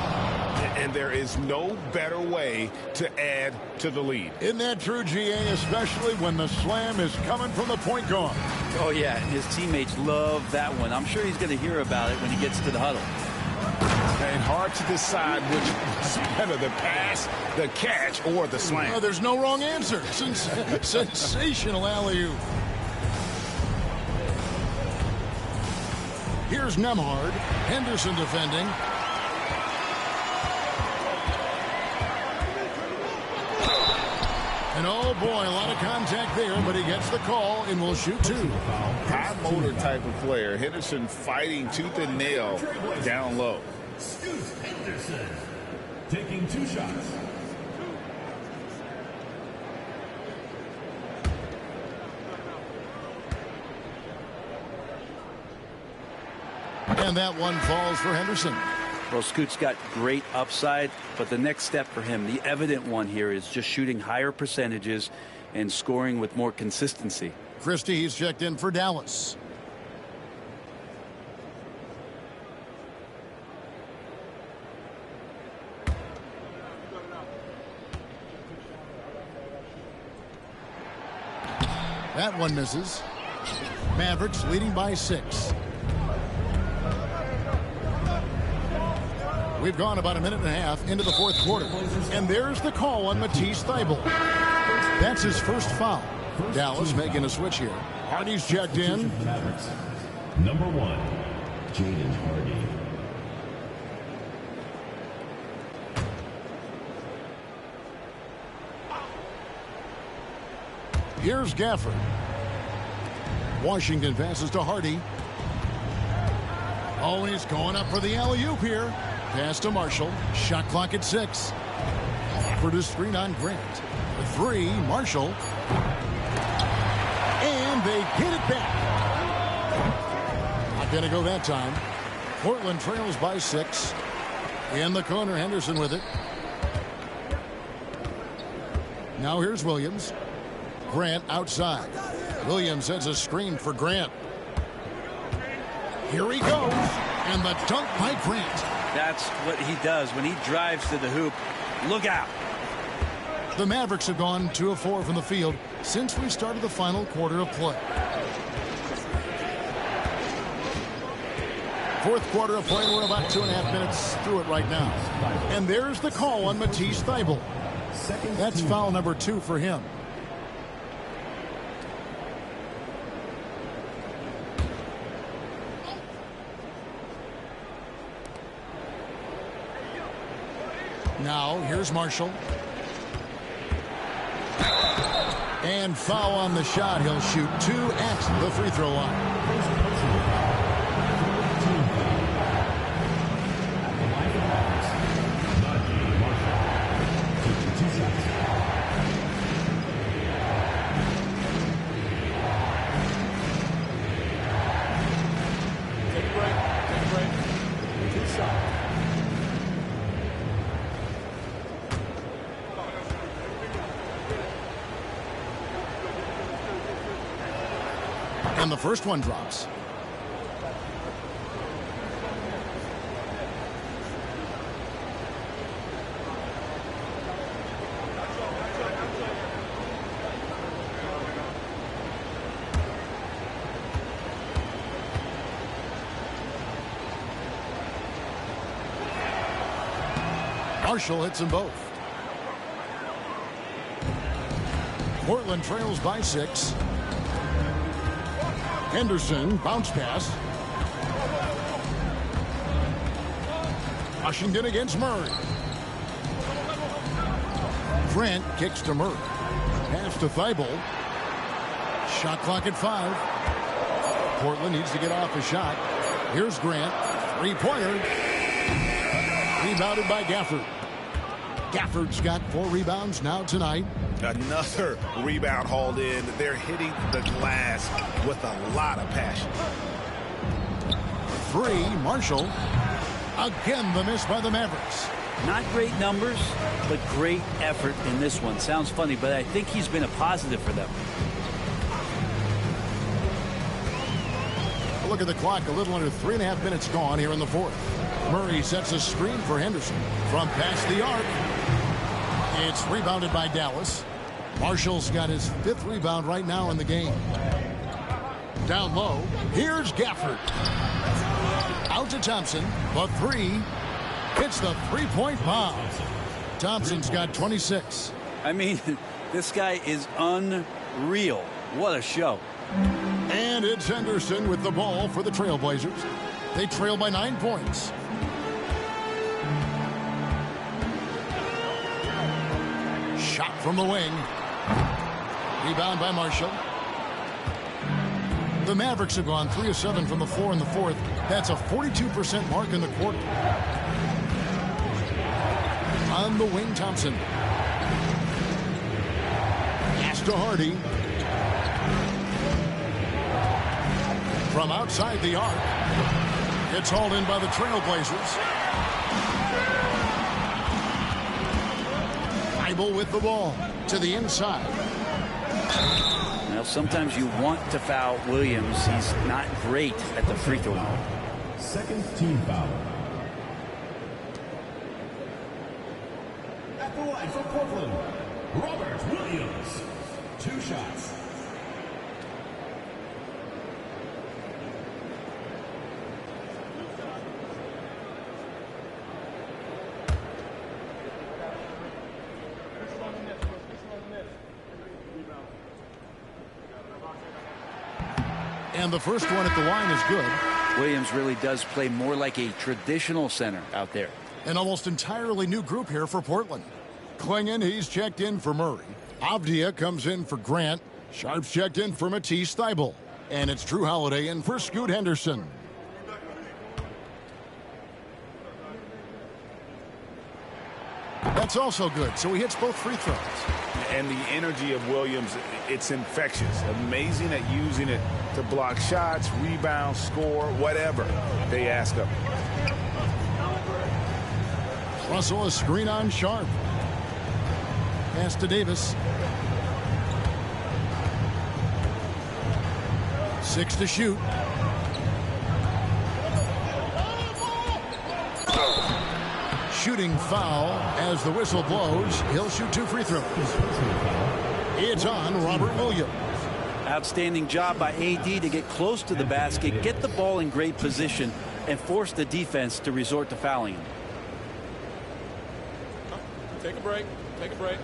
And there is no better way to add to the lead. Isn't that true, GA, especially when the slam is coming from the point guard? Oh, yeah, and his teammates love that one. I'm sure he's going to hear about it when he gets to the huddle. And hard to decide which is better, the pass, the catch, or the slam. Well, there's no wrong answer. Sensational alley-oop. Here's Nembhard. Henderson defending. And oh boy, a lot of contact there, but he gets the call and will shoot 2. High motor type of player. Henderson fighting tooth and nail down low. Scoot Henderson taking 2 shots. And that one falls for Henderson. Well, Scoot's got great upside, but the next step for him, the evident one here, is just shooting higher percentages and scoring with more consistency. Christie, he's checked in for Dallas. That one misses. Mavericks leading by 6. We've gone about a minute and a half into the fourth quarter. And there's the call on Matisse Thybulle. That's his first foul. Dallas making a switch here. Hardy's checked in. Number 1, Jaden Hardy. Here's Gafford. Washington passes to Hardy. Oh, he's going up for the alley-oop here. Pass to Marshall. Shot clock at 6. For the screen on Grant. The 3, Marshall. And they get it back. Not going to go that time. Portland trails by 6. In the corner, Henderson with it. Now here's Williams. Grant outside. Williams sets a screen for Grant. Here he goes. And the dunk by Grant. That's what he does when he drives to the hoop. Look out. The Mavericks have gone 2 of 4 from the field since we started the final quarter of play. Fourth quarter of play. We're about 2.5 minutes through it right now. And there's the call on Matisse Thybulle. That's foul number 2 for him. Now, here's Marshall. And foul on the shot. He'll shoot 2 at the free throw line. Take a break. 2 shots. And the first one drops. Marshall hits them both. Portland trails by 6. Henderson, bounce pass. Washington against Murray. Grant kicks to Murray. Pass to Thybulle. Shot clock at 5. Portland needs to get off a shot. Here's Grant. 3-pointer. Rebounded by Gafford. Gafford's got 4 rebounds now tonight. Another rebound hauled in. They're hitting the glass with a lot of passion. 3, Marshall. Again, the miss by the Mavericks. Not great numbers, but great effort in this one. Sounds funny, but I think he's been a positive for them. Look at the clock. A little under 3.5 minutes gone here in the fourth. Murray sets a screen for Henderson from past the arc. It's rebounded by Dallas. Marshall's got his 5th rebound right now in the game. Down low, here's Gafford. Out to Thompson. The 3 hits the 3-point bomb. Thompson's got 26. I mean, this guy is unreal. What a show. And it's Henderson with the ball for the Trailblazers. They trail by 9 points. Shot from the wing. Rebound by Marshall. The Mavericks have gone 3 of 7 from the floor in the fourth. That's a 42% mark in the quarter. On the wing, Thompson. Pass to Hardy. From outside the arc. It's hauled in by the Trailblazers. Thibault with the ball to the inside. Well, sometimes you want to foul Williams. He's not great at the free throw line. Second team foul. At the line for Portland, Robert Williams. 2 shots. And the first one at the line is good. Williams really does play more like a traditional center out there. An almost entirely new group here for Portland. Clingan, he's checked in for Murray. Avdia comes in for Grant. Sharp's checked in for Matisse Thybulle. And it's Drew Holiday in for Scoot Henderson. That's also good, so he hits both free throws. And the energy of Williams, it's infectious. Amazing at using it to block shots, rebound, score, whatever they ask of him. Russell, a screen on Sharp. Pass to Davis. 6 to shoot. Shooting foul as the whistle blows. He'll shoot 2 free throws. It's on Robert Williams. Outstanding job by AD to get close to the basket, get the ball in great position, and force the defense to resort to fouling him. Take a break. Take a break.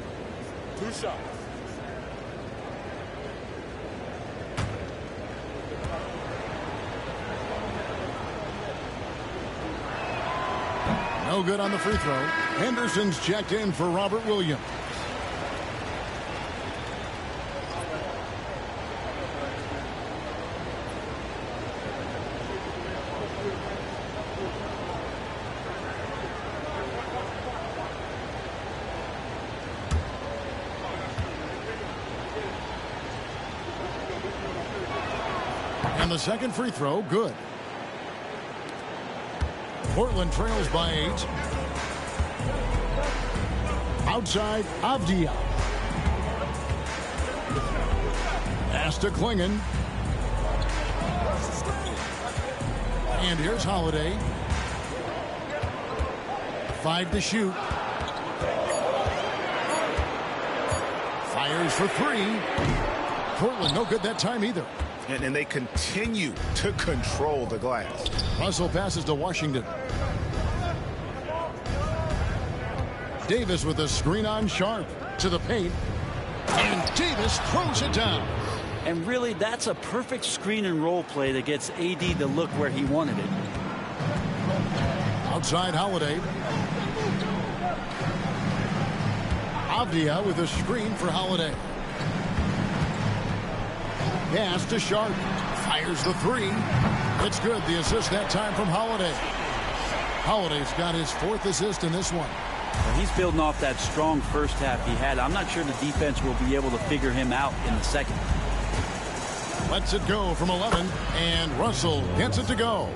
2 shots. No good on the free throw. Henderson's checked in for Robert Williams. And the second free throw, good. Portland trails by 8. Outside, Avdia. Pass to Clingan. And here's Holiday. 5 to shoot. Fires for 3. Portland no good that time either. And they continue to control the glass. Russell passes to Washington. Davis with a screen on Sharp to the paint. And Davis throws it down. And really, that's a perfect screen and roll play that gets AD to look where he wanted it. Outside Holiday. Avdia with a screen for Holiday. Pass to Sharp. Fires the 3. It's good. The assist that time from Holiday. Holiday's got his 4th assist in this one. Well, he's building off that strong first half he had. I'm not sure the defense will be able to figure him out in the second. Lets it go from 11, and Russell gets it to go.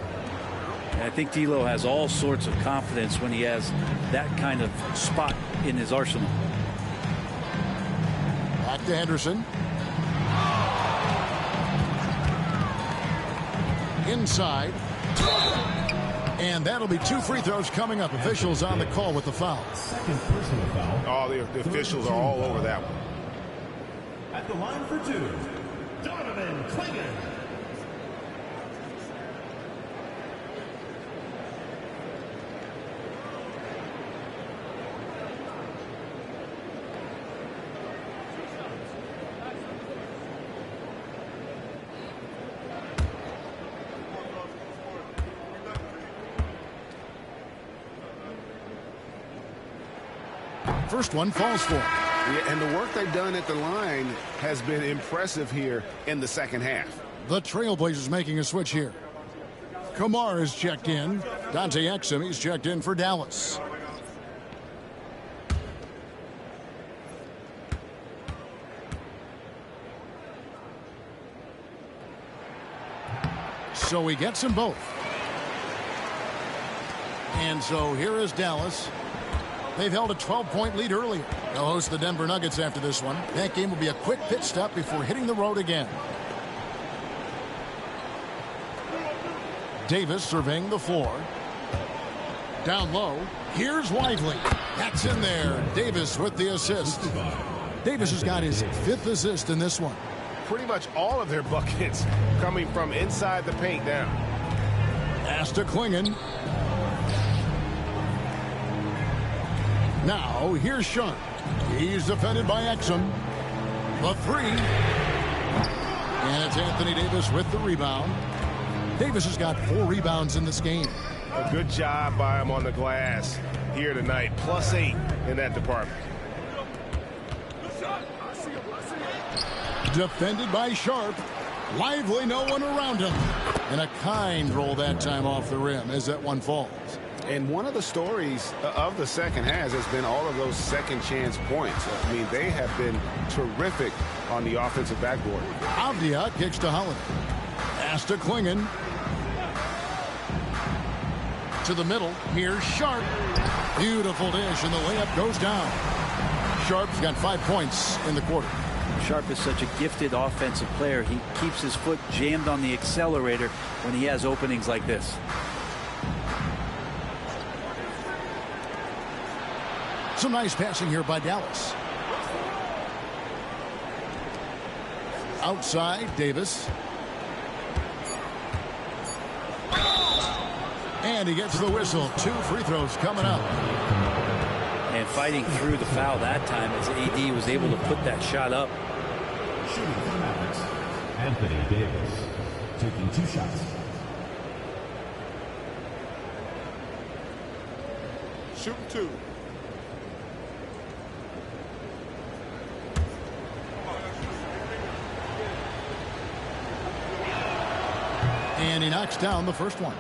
I think D'Lo has all sorts of confidence when he has that kind of spot in his arsenal. Back to Henderson. Inside. And that'll be 2 free throws coming up. Officials on the call with the foul. Second personal foul. Oh, the officials are all over that one. At the line for 2, Donovan Clingan. First one falls for him. Yeah, and the work they've done at the line has been impressive here in the second half. The Trailblazers making a switch here. Kamar is checked in. Dante Exum, he's checked in for Dallas. So he gets them both. And so here is Dallas. They've held a 12-point lead earlier. They'll host the Denver Nuggets after this one. That game will be a quick pit stop before hitting the road again. Davis surveying the floor. Down low. Here's Lively. That's in there. Davis with the assist. Davis has got his 5th assist in this one. Pretty much all of their buckets coming from inside the paint now. Pass to Klingon. Now, here's Sharp. He's defended by Exum. The 3. And it's Anthony Davis with the rebound. Davis has got 4 rebounds in this game. A good job by him on the glass here tonight. +8 in that department. Defended by Sharp. Lively, no one around him. And a kind roll that time off the rim as that one falls. And one of the stories of the second half has been all of those second chance points. I mean, they have been terrific on the offensive backboard. Avdia kicks to Holiday. Pass to Klingon. To the middle. Here's Sharp. Beautiful dish, and the layup goes down. Sharp's got 5 points in the quarter. Sharp is such a gifted offensive player. He keeps his foot jammed on the accelerator when he has openings like this. Some nice passing here by Dallas. Outside, Davis. And he gets the whistle. 2 free throws coming up. And fighting through the foul that time as AD was able to put that shot up. Shooting for Mavericks, Anthony Davis, taking 2 shots. Shooting 2. And he knocks down the first one.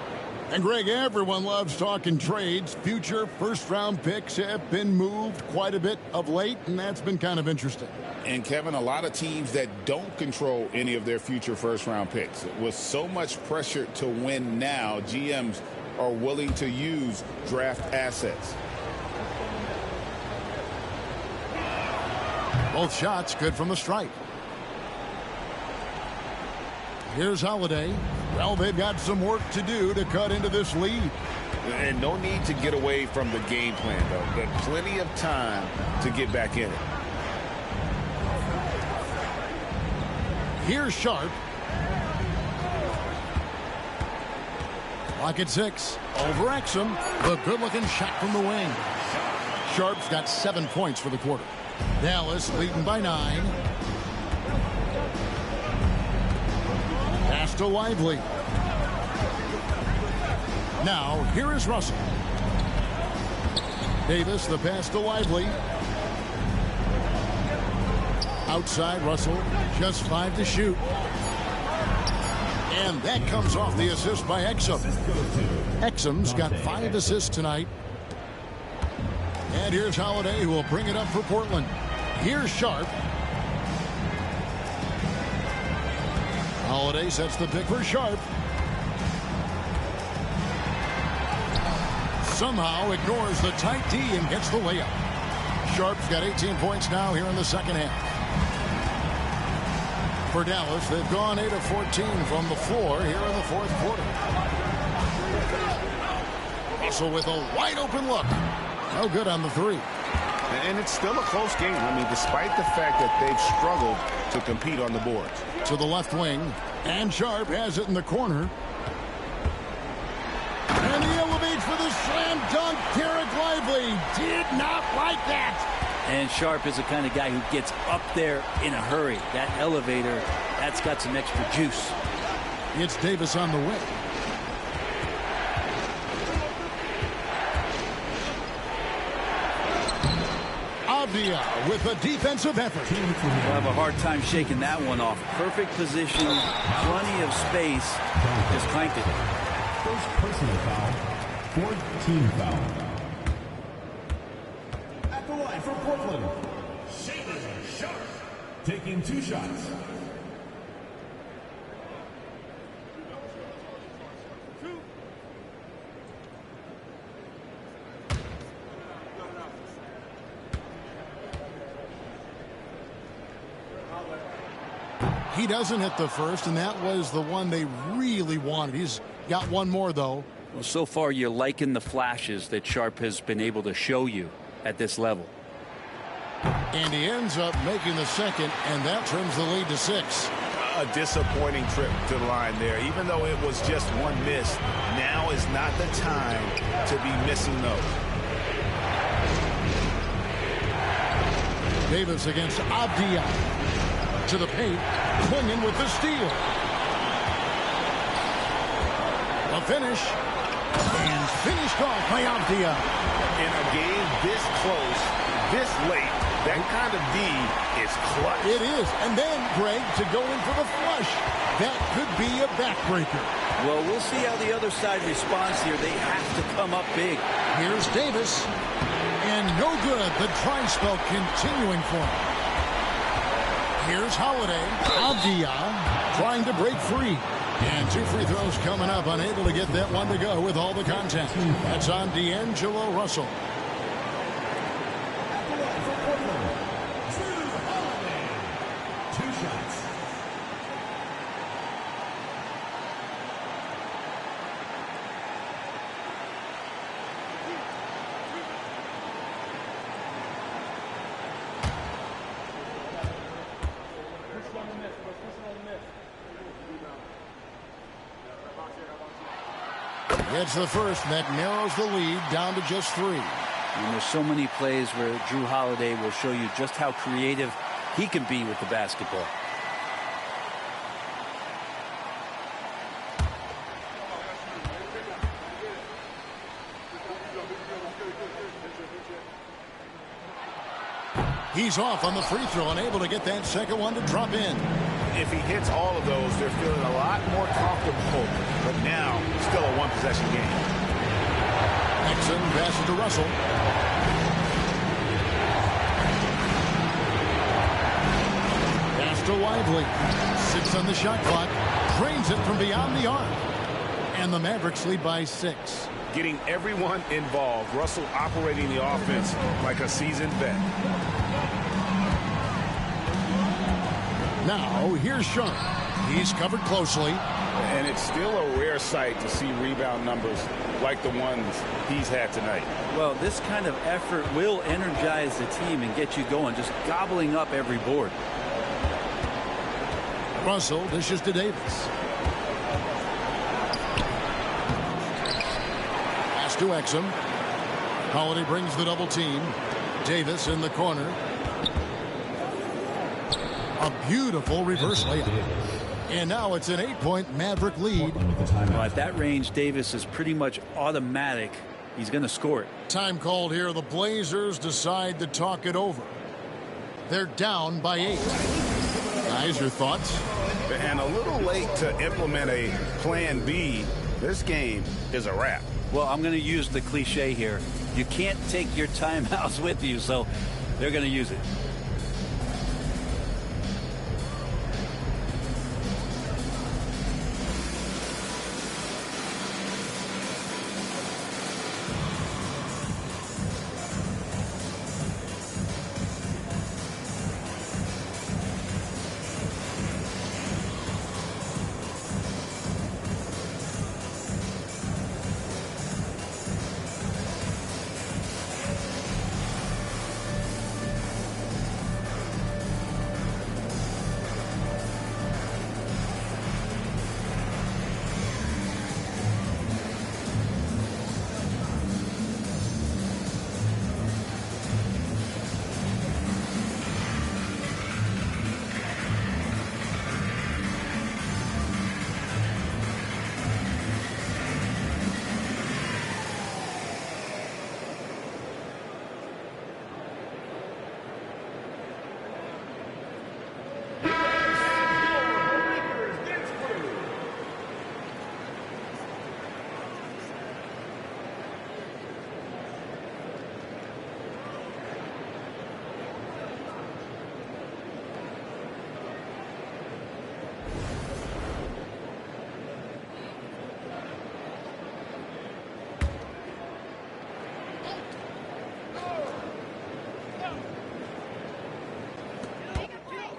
And Greg, everyone loves talking trades. Future first-round picks have been moved quite a bit of late, and that's been kind of interesting. And, Kevin, a lot of teams that don't control any of their future first-round picks. With so much pressure to win now, GMs are willing to use draft assets. Both shots good from the stripe. Here's Holiday. Well, they've got some work to do to cut into this lead. And no need to get away from the game plan, though. There's plenty of time to get back in it. Here's Sharp. Clock at 6. Over Exum. The good-looking shot from the wing. Sharp's got 7 points for the quarter. Dallas leading by 9. Pass to Lively. Now, here is Russell. Davis, the pass to Lively. Outside, Russell, just 5 to shoot. And that comes off the assist by Exum. Exum's got 5 assists tonight. And here's Holiday, who will bring it up for Portland. Here's Sharp. Holiday sets the pick for Sharp. Somehow ignores the tight D and gets the layup. Sharp's got 18 points now here in the second half. For Dallas, they've gone 8 of 14 from the floor here in the fourth quarter. Russell with a wide open look. No good on the 3. And it's still a close game. I mean, despite the fact that they've struggled to compete on the boards. To the left wing. And Sharp has it in the corner. And he elevates for the slam dunk. Derek Lively did not like that. And Sharp is the kind of guy who gets up there in a hurry. That elevator, that's got some extra juice. It's Davis on the way. Avdia with a defensive effort. We'll have a hard time shaking that one off. Perfect position, plenty of space. Just clanked it. First personal foul, 14 foul. At the line for Portland, Shaedon Sharp, taking 2 shots. He doesn't hit the first, and that was the one they really wanted. He's got one more, though. Well, so far you're liking the flashes that Sharp has been able to show you at this level. And he ends up making the second, and that turns the lead to 6. A disappointing trip to the line there. Even though it was just one miss, now is not the time to be missing those. Davis against Abdia. To the paint. Clingan with the steal. A finish. And finished off by Abdia. In a game this close, this late, that kind of D is clutch. It is. And then, Greg, to go in for the flush. That could be a backbreaker. Well, we'll see how the other side responds here. They have to come up big. Here's Davis. And no good. The try spell continuing for him. Here's Holiday. Abdia trying to break free. And 2 free throws coming up. Unable to get that one to go with all the contact. That's on D'Angelo Russell. Gets the first, and that narrows the lead down to just 3. And there's so many plays where Jrue Holiday will show you just how creative he can be with the basketball. He's off on the free throw, unable to get that second one to drop in. If he hits all of those, they're feeling a lot more comfortable. But now, still a one-possession game. Nixon passes to Russell. Pass to Lively. 6 on the shot clock. Drains it from beyond the arc. And the Mavericks lead by 6. Getting everyone involved. Russell operating the offense like a seasoned vet. Now, here's Sharp. He's covered closely. And it's still a rare sight to see rebound numbers like the ones he's had tonight. Well, this kind of effort will energize the team and get you going, just gobbling up every board. Russell dishes to Davis. Pass to Exum. Holiday brings the double team. Davis in the corner. A beautiful reverse layup. And now it's an 8-point Maverick lead. Well, at that range, Davis is pretty much automatic. He's going to score it. Time called here. The Blazers decide to talk it over. They're down by 8. Guys, your thoughts? And a little late to implement a plan B. This game is a wrap. Well, I'm going to use the cliche here. You can't take your timeouts with you, so they're going to use it.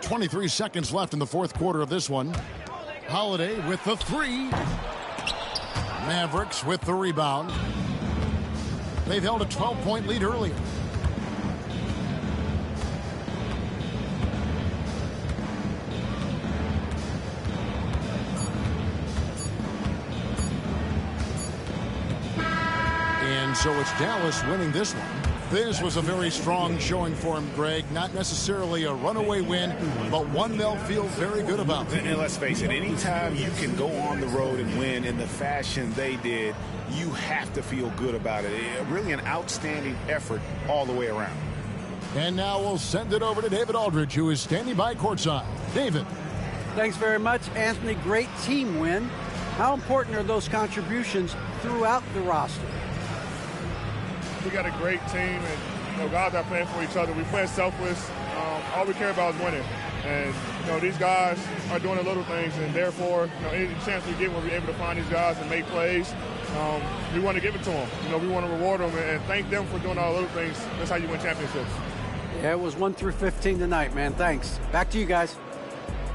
23 seconds left in the fourth quarter of this one. Holiday with the three. Mavericks with the rebound. They've held a 12-point lead earlier. And so it's Dallas winning this one. This was a very strong showing for him, Greg. Not necessarily a runaway win, but one they'll feel very good about. And let's face it, anytime you can go on the road and win in the fashion they did, you have to feel good about it. Really an outstanding effort all the way around. And now we'll send it over to David Aldridge, who is standing by courtside. David. Thanks very much, Anthony. Great team win. How important are those contributions throughout the roster? We got a great team, and guys are playing for each other. We play selfless. All we care about is winning. And these guys are doing the little things, and therefore, any chance we get when we're able to find these guys and make plays, we want to give it to them. We want to reward them and thank them for doing all the little things. That's how you win championships. Yeah, it was 1 through 15 tonight, man. Thanks. Back to you guys.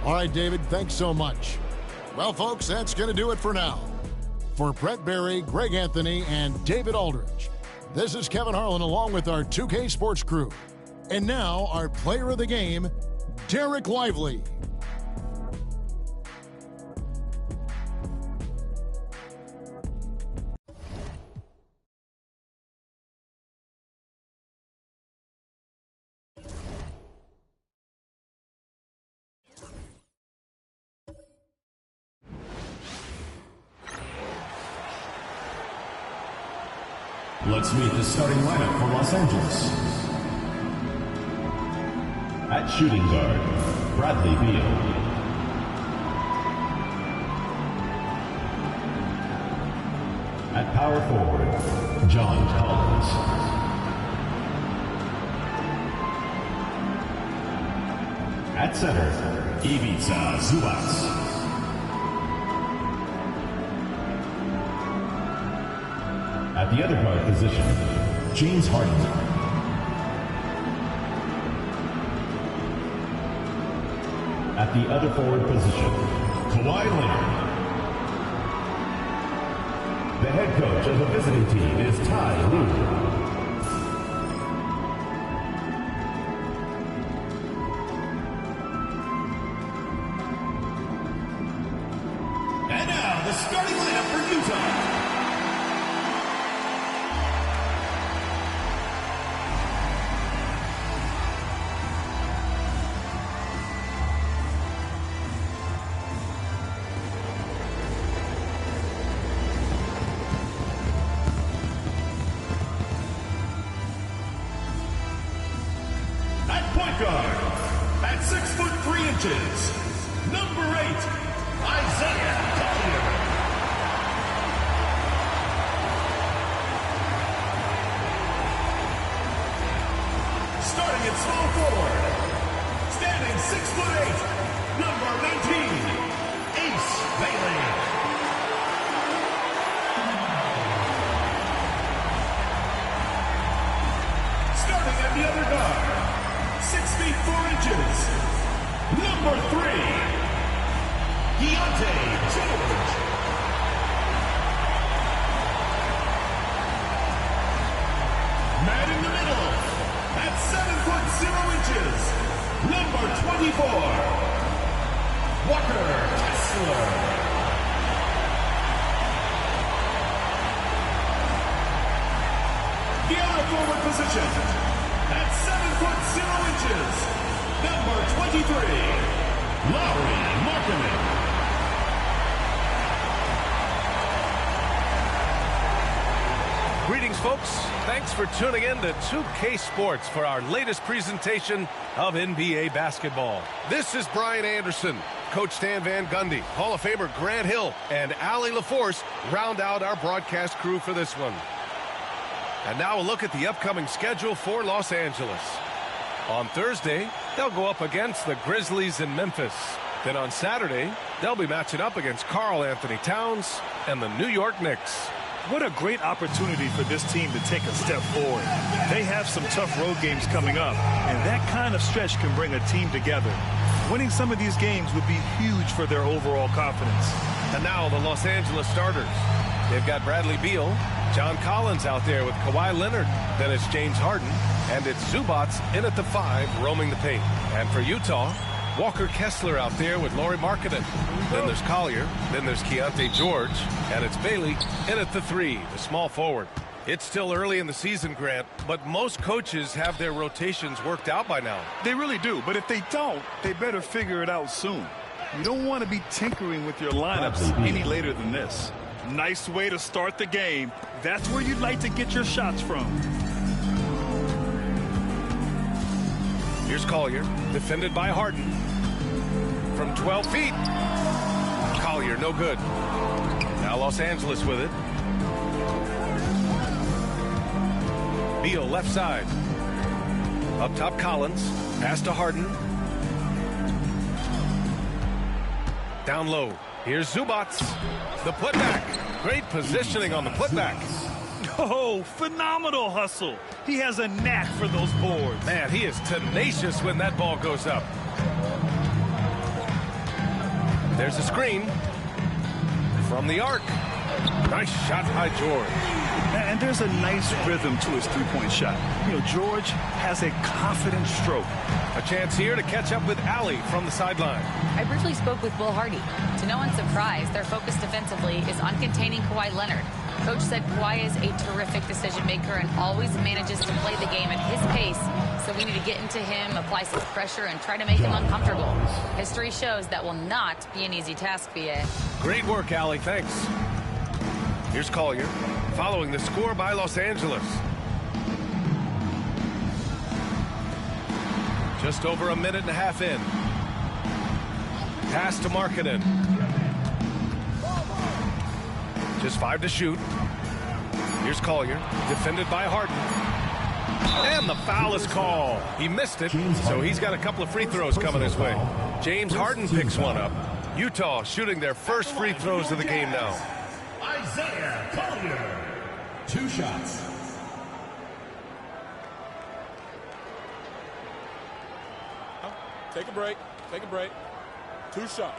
All right, David. Thanks so much. Well, folks, that's going to do it for now. For Brent Barry, Greg Anthony, and David Aldridge, this is Kevin Harlan along with our 2K Sports crew. And now our player of the game, Derek Lively. Let's meet the starting lineup for Los Angeles. At shooting guard, Bradley Beal. At power forward, John Collins. At center, Ivica Zubac. At the other guard position, James Harden. At the other forward position, Kawhi Leonard. The head coach of the visiting team is Ty Lue. And now, the starting lineup for Utah. Point guard, at 6'3", number 8, Isaiah Collier. Starting at small forward, standing 6'8", number 19, Ace Bailey. Starting at the other guard, 6 feet 4 inches, number 3, Deontay George. Man in the middle, at 7'0", number 24, Walker Kessler. The other forward position, at 7'0", number 23, Lauri Markkanen. Greetings, folks. Thanks for tuning in to 2K Sports for our latest presentation of NBA basketball. This is Brian Anderson. Coach Stan Van Gundy, Hall of Famer Grant Hill, and Allie LaForce round out our broadcast crew for this one. And now a look at the upcoming schedule for Los Angeles. On Thursday, they'll go up against the Grizzlies in Memphis. Then on Saturday, they'll be matching up against Karl Anthony Towns and the New York Knicks. What a great opportunity for this team to take a step forward. They have some tough road games coming up, and that kind of stretch can bring a team together. Winning some of these games would be huge for their overall confidence. And now the Los Angeles starters. They've got Bradley Beal, John Collins out there with Kawhi Leonard. Then it's James Harden, and it's Zubats in at the 5, roaming the paint. And for Utah, Walker Kessler out there with Lauri Markkanen. Then there's Collier, then there's Keontae George, and it's Bailey in at the 3, the small forward. It's still early in the season, Grant, but most coaches have their rotations worked out by now. They really do, but if they don't, they better figure it out soon. You don't want to be tinkering with your lineups any later than this. Nice way to start the game. That's where you'd like to get your shots from. Here's Collier, defended by Harden. From 12 feet. Collier, no good. Now Los Angeles with it. Beal, left side. Up top, Collins. Pass to Harden. Down low. Here's Zubats. The putback. Great positioning on the putback. Oh, phenomenal hustle. He has a knack for those boards. Man, he is tenacious when that ball goes up. There's a screen from the arc. Nice shot by George. And there's a nice rhythm to his three-point shot. You know, George has a confident stroke. A chance here to catch up with Allie from the sideline. I briefly spoke with Will Hardy. To no one's surprise, their focus defensively is on containing Kawhi Leonard. Coach said Kawhi is a terrific decision maker and always manages to play the game at his pace. So we need to get into him, apply some pressure, and try to make him uncomfortable. History shows that will not be an easy task, BA. Great work, Allie. Thanks. Here's Collier, following the score by Los Angeles. Just over a minute and a half in. Pass to Markkanen. Just 5 to shoot. Here's Collier, defended by Harden. And the foul is called. He missed it, so he's got a couple of free throws coming his way. James Harden picks one up. Utah shooting their first free throws of the game now. Isaiah Collier. 2 shots. Take a break. Take a break. 2 shots.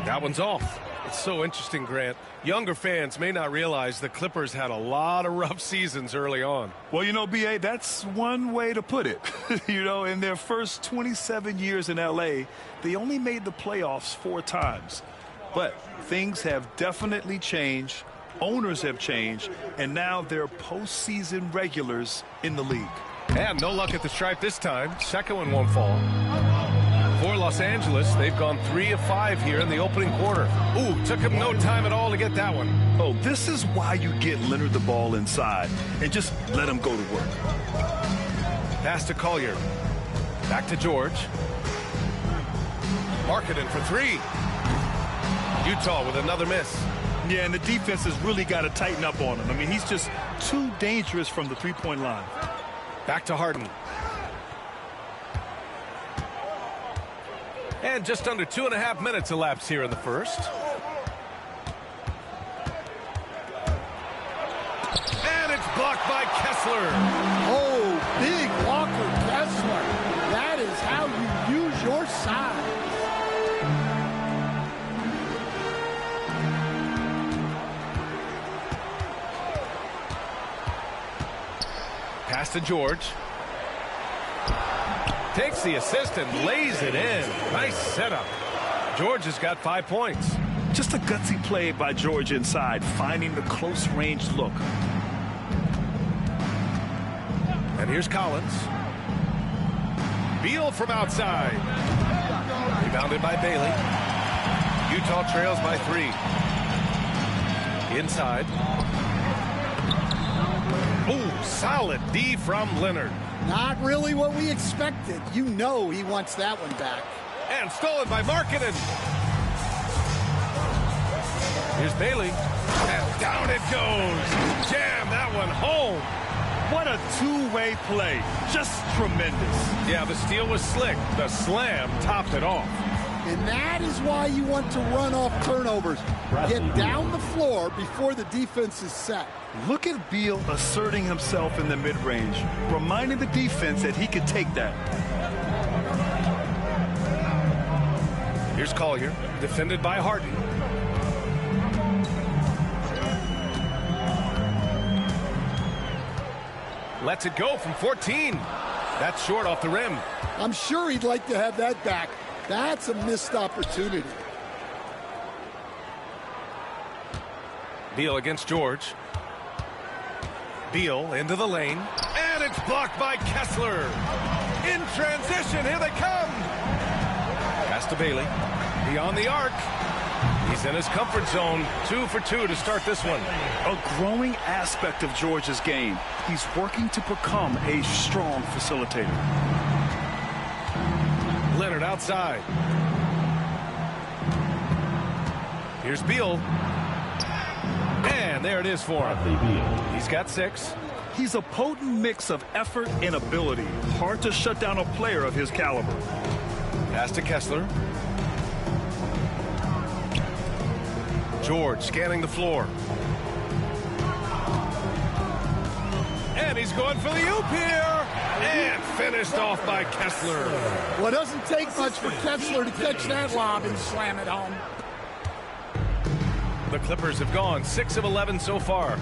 That one's off. It's so interesting, Grant. Younger fans may not realize the Clippers had a lot of rough seasons early on. Well, you know, B.A., that's one way to put it. You know, in their first 27 years in L.A., they only made the playoffs 4 times. But things have definitely changed. Owners have changed. And now they're postseason regulars in the league. And no luck at the stripe this time. Second one won't fall. For Los Angeles, they've gone 3 of 5 here in the opening quarter. Ooh, took him no time at all to get that one. Oh, this is why you get Leonard the ball inside and just let him go to work. Pass to Collier. Back to George. Markkanen for 3. Utah with another miss. Yeah, and the defense has really got to tighten up on him. I mean, he's just too dangerous from the three-point line. Back to Harden. And just under 2.5 minutes elapsed here in the first. And it's blocked by Kessler. Oh, big Walker Kessler. That is how you use your size. Pass to George. Takes the assist and lays it in. Nice setup. George has got 5 points. Just a gutsy play by George inside, finding the close range look. And here's Collins. Beal from outside. Rebounded by Bailey. Utah trails by 3. Inside. Ooh, solid D from Leonard. Not really what we expected. You know he wants that one back. And stolen by Markkanen. Here's Bailey. And down it goes. Jam that one home. What a two-way play. Just tremendous. Yeah, the steal was slick. The slam topped it off. And that is why you want to run off turnovers. Get down the floor before the defense is set. Look at Beal asserting himself in the mid-range, reminding the defense that he could take that. Here's Collier, defended by Harden. Lets it go from 14. That's short off the rim. I'm sure he'd like to have that back. That's a missed opportunity. Beal against George. Beal into the lane. And it's blocked by Kessler. In transition, here they come. Pass to Bailey. Beyond the arc. He's in his comfort zone. 2 for 2 to start this one. A growing aspect of George's game. He's working to become a strong facilitator. Leonard outside. Here's Beal. And there it is for him. He's got 6. He's a potent mix of effort and ability. Hard to shut down a player of his caliber. Pass to Kessler. George scanning the floor. And he's going for the oop here. And finished off by Kessler. Well, it doesn't take much for Kessler to catch that lob and slam it home. The Clippers have gone 6 of 11 so far.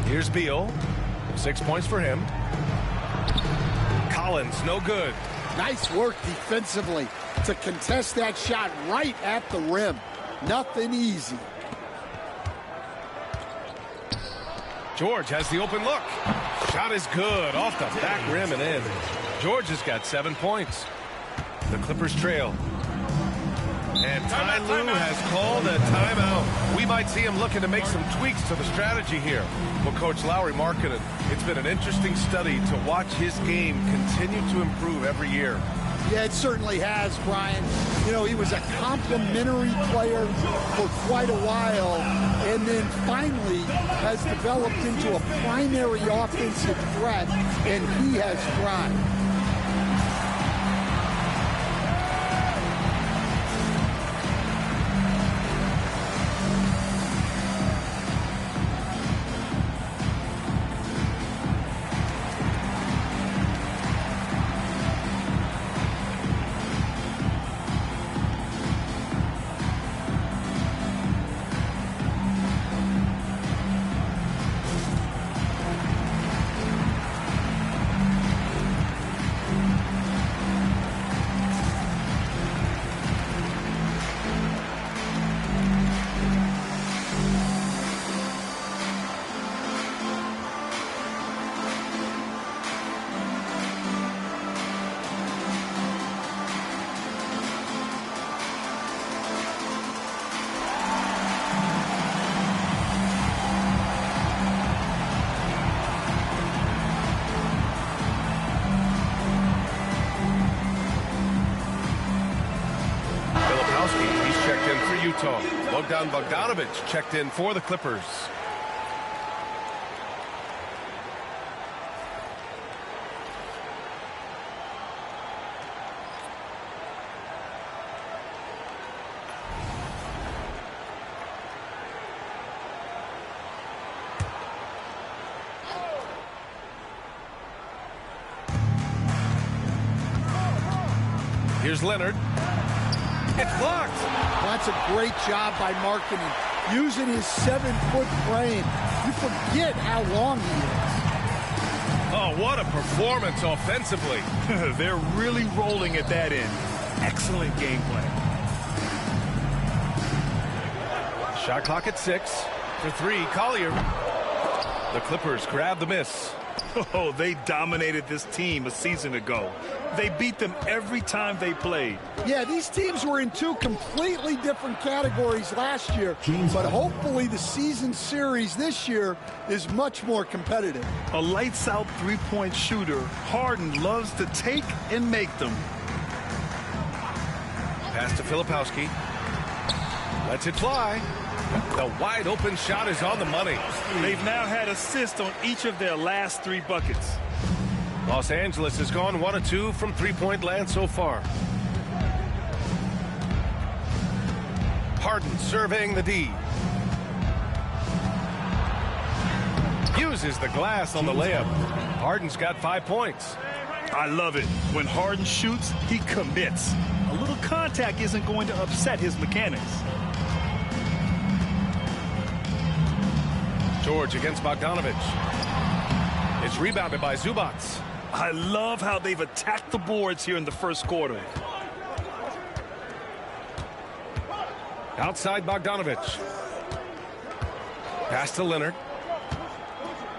Here's Beal. 6 points for him. Collins, no good. Nice work defensively to contest that shot right at the rim. Nothing easy. George has the open look. Shot is good off the back rim and in. George has got 7 points. The Clippers trail. And Ty Lue has called a timeout. We might see him looking to make some tweaks to the strategy here. Well, Coach Lowry Markkanen, it's been an interesting study to watch his game continue to improve every year. Yeah, it certainly has, Brian. You know, he was a complimentary player for quite a while, and then finally has developed into a primary offensive threat, and he has thrived. Bogdan Bogdanović checked in for the Clippers. Here's Leonard. It's blocked. That's a great job by Markkanen, using his 7-foot frame. You forget how long he is. Oh, what a performance offensively. They're really rolling at that end. Excellent game plan. Shot clock at 6. For 3, Collier. The Clippers grab the miss. Oh, they dominated this team a season ago. They beat them every time they played. Yeah, these teams were in 2 completely different categories last year, but hopefully the season series this year is much more competitive. A lights-out three-point shooter, Harden loves to take and make them. Pass to Filipowski. Lets it fly. The wide open shot is on the money. They've now had assists on each of their last 3 buckets. Los Angeles has gone 1 of 2 from three-point land so far. Harden surveying the D. Uses the glass on the layup. Harden's got 5 points. I love it. When Harden shoots, he commits. A little contact isn't going to upset his mechanics. George against Bogdanovic. It's rebounded by Zubac. I love how they've attacked the boards here in the first quarter. Outside Bogdanovic. Pass to Leonard.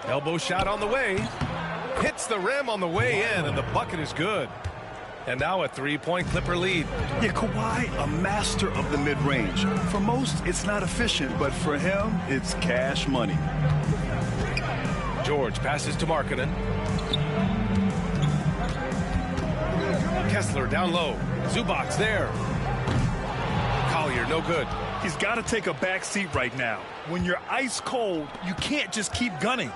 Elbow shot on the way. Hits the rim on the way in, and the bucket is good. And now a three-point Clipper lead. Yeah, Kawhi, a master of the mid-range. For most, it's not efficient, but for him, it's cash money. George passes to Markkanen. Kessler down low. Zubac there. Collier, no good. He's got to take a back seat right now. When you're ice cold, you can't just keep gunning.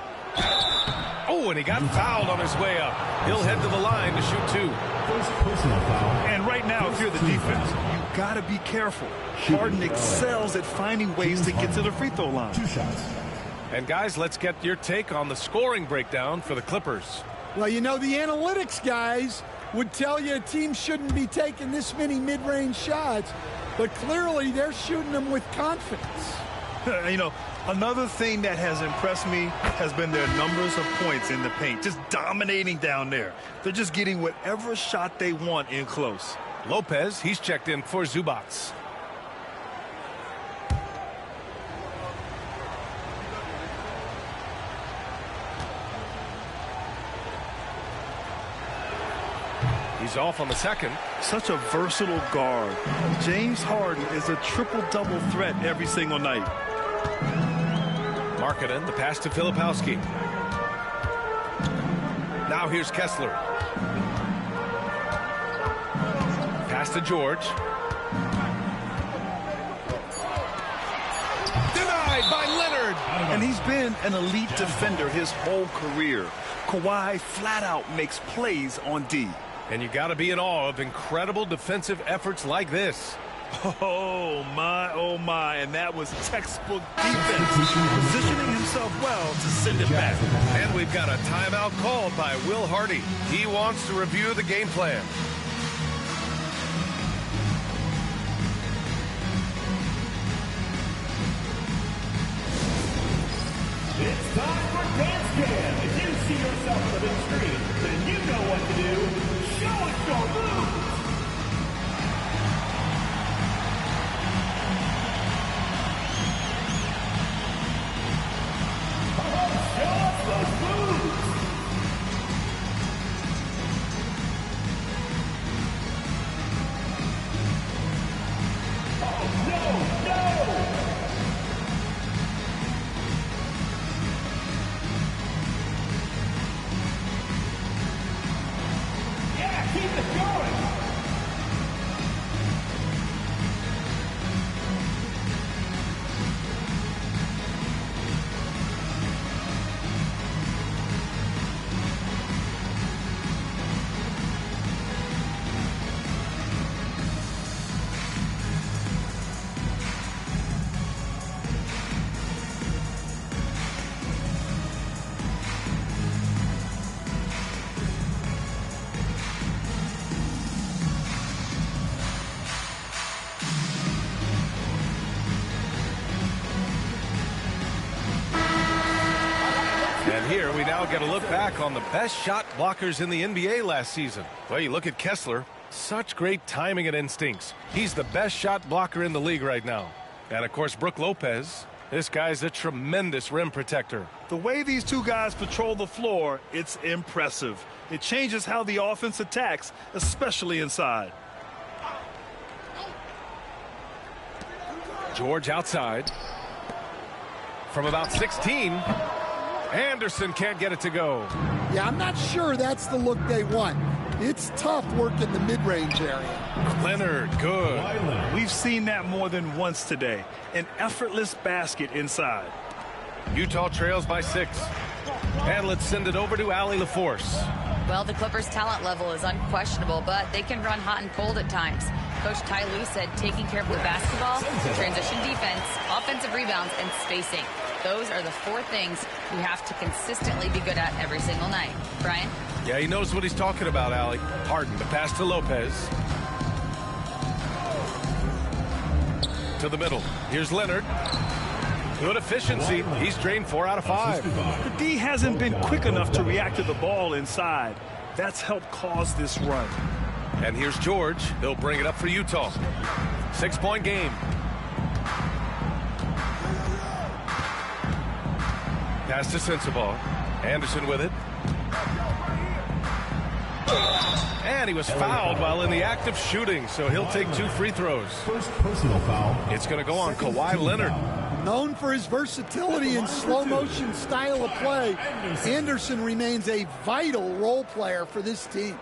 Oh, and he got fouled on his way up. He'll head to the line to shoot 2. And right now, if you're the defense, you got to be careful. Harden excels at finding ways to get to the free throw line. 2 shots. And guys, let's get your take on the scoring breakdown for the Clippers. Well, you know, the analytics guys would tell you a team shouldn't be taking this many mid-range shots, but clearly they're shooting them with confidence. You know, another thing that has impressed me has been their numbers of points in the paint, just dominating down there. They're just getting whatever shot they want in close. Lopez, he's checked in for Zubac. He's off on the second. Such a versatile guard. James Harden is a triple-double threat every single night. Markkanen, the pass to Filipowski. Now here's Kessler. Pass to George. Denied by Leonard. And he's been an elite defender his whole career. Kawhi flat out makes plays on D. And you got to be in awe of incredible defensive efforts like this. Oh my, and that was textbook defense, positioning himself well to send it back. And we've got a timeout called by Will Hardy. He wants to review the game plan. It's time for Dance Jam. If you see yourself on the big screen, then you know what to do. Show us your moves. Here we now get a look back on the best shot blockers in the NBA last season. Well, you look at Kessler, such great timing and instincts. He's the best shot blocker in the league right now. And of course, Brook Lopez, this guy's a tremendous rim protector. The way these two guys patrol the floor, it's impressive. It changes how the offense attacks, especially inside. George outside. From about 16. Anderson can't get it to go. Yeah, I'm not sure that's the look they want. It's tough work in the mid-range area. Leonard, good. We've seen that more than once today. An effortless basket inside. Utah trails by 6. And let's send it over to Allie LaForce. Well, the Clippers' talent level is unquestionable, but they can run hot and cold at times. Coach Ty Lue said taking care of the basketball, transition defense, offensive rebounds, and spacing. Those are the 4 things you have to consistently be good at every single night. Brian? Yeah, he knows what he's talking about, Allie. Harden, the pass to Lopez. To the middle. Here's Leonard. Good efficiency. He's drained 4 out of 5. The D hasn't been quick enough to react to the ball inside. That's helped cause this run. And here's George. He'll bring it up for Utah. 6-point game. Pass to Sensabaugh. Anderson with it. And he was fouled while in the act of shooting, so he'll take 2 free throws. First personal foul. It's going to go on Kawhi Leonard. Known for his versatility and slow motion style of play, Anderson remains a vital role player for this team.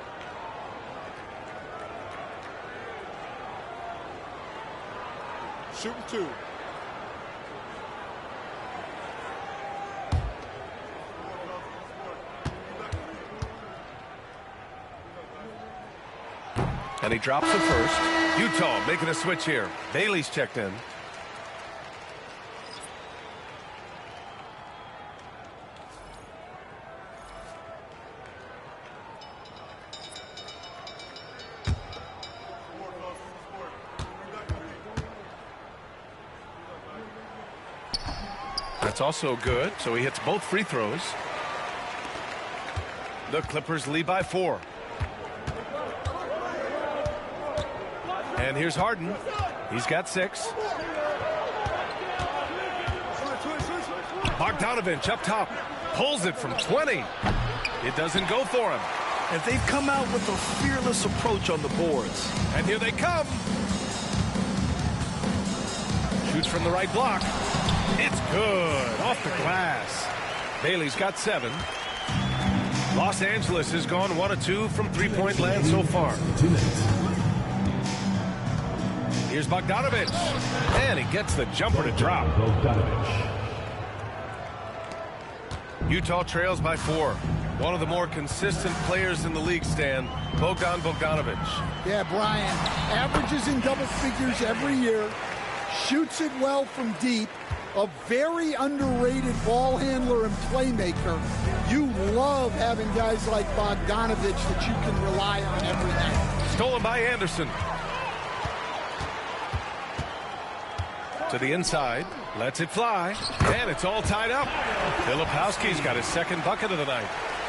Shooting 2. And he drops it first. Utah making a switch here. Bailey's checked in. That's also good, so he hits both free throws. The Clippers lead by 4. And here's Harden. He's got 6. Bogdanovich up top. Pulls it from 20. It doesn't go for him. And they've come out with a fearless approach on the boards. And here they come. Shoots from the right block. It's good. Off the glass. Bailey's got 7. Los Angeles has gone 1 of 2 from 3-point land so far. 2 minutes. Here's Bogdanovich. And he gets the jumper to drop. Bogdanovich. Utah trails by 4. One of the more consistent players in the league, Stan. Bogdanovich. Yeah, Brian. Averages in double figures every year. Shoots it well from deep. A very underrated ball handler and playmaker. You love having guys like Bogdanovich that you can rely on every night. Stolen by Anderson. To the inside. Lets it fly. And it's all tied up. Filipowski's got his 2nd bucket of the night.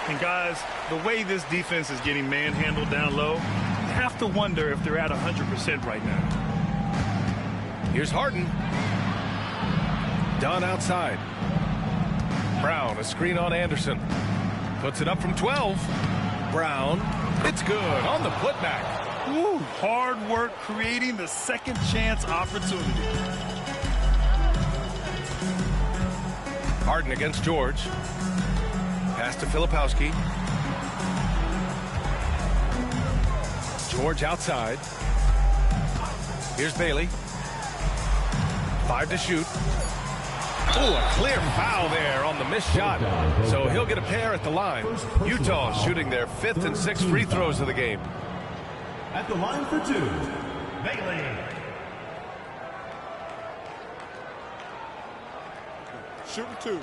And guys, the way this defense is getting manhandled down low, you have to wonder if they're at 100% right now. Here's Harden. Dunn outside. Brown, a screen on Anderson. Puts it up from 12. Brown. It's good on the putback. Woo, hard work creating the second chance opportunity. Harden against George. Pass to Filipowski. George outside. Here's Bailey. 5 to shoot. Oh, a clear foul there on the missed shot. So he'll get a pair at the line. Utah shooting their 5th and 6th free throws of the game. At the line for 2, Bailey. Shooting 2.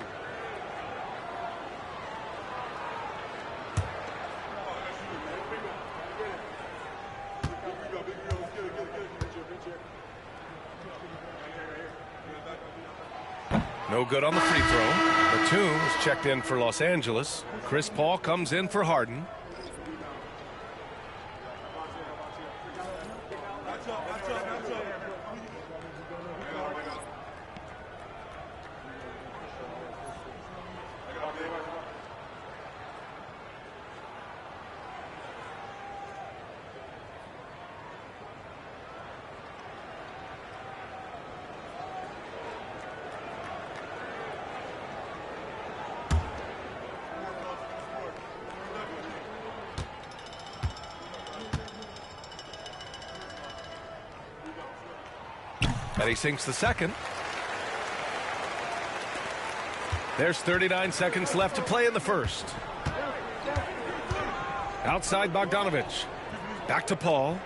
No good on the free throw. Batum is checked in for Los Angeles. Chris Paul comes in for Harden. And he sinks the 2nd. There's 39 seconds left to play in the 1st. Outside Bogdanovich. Back to Paul.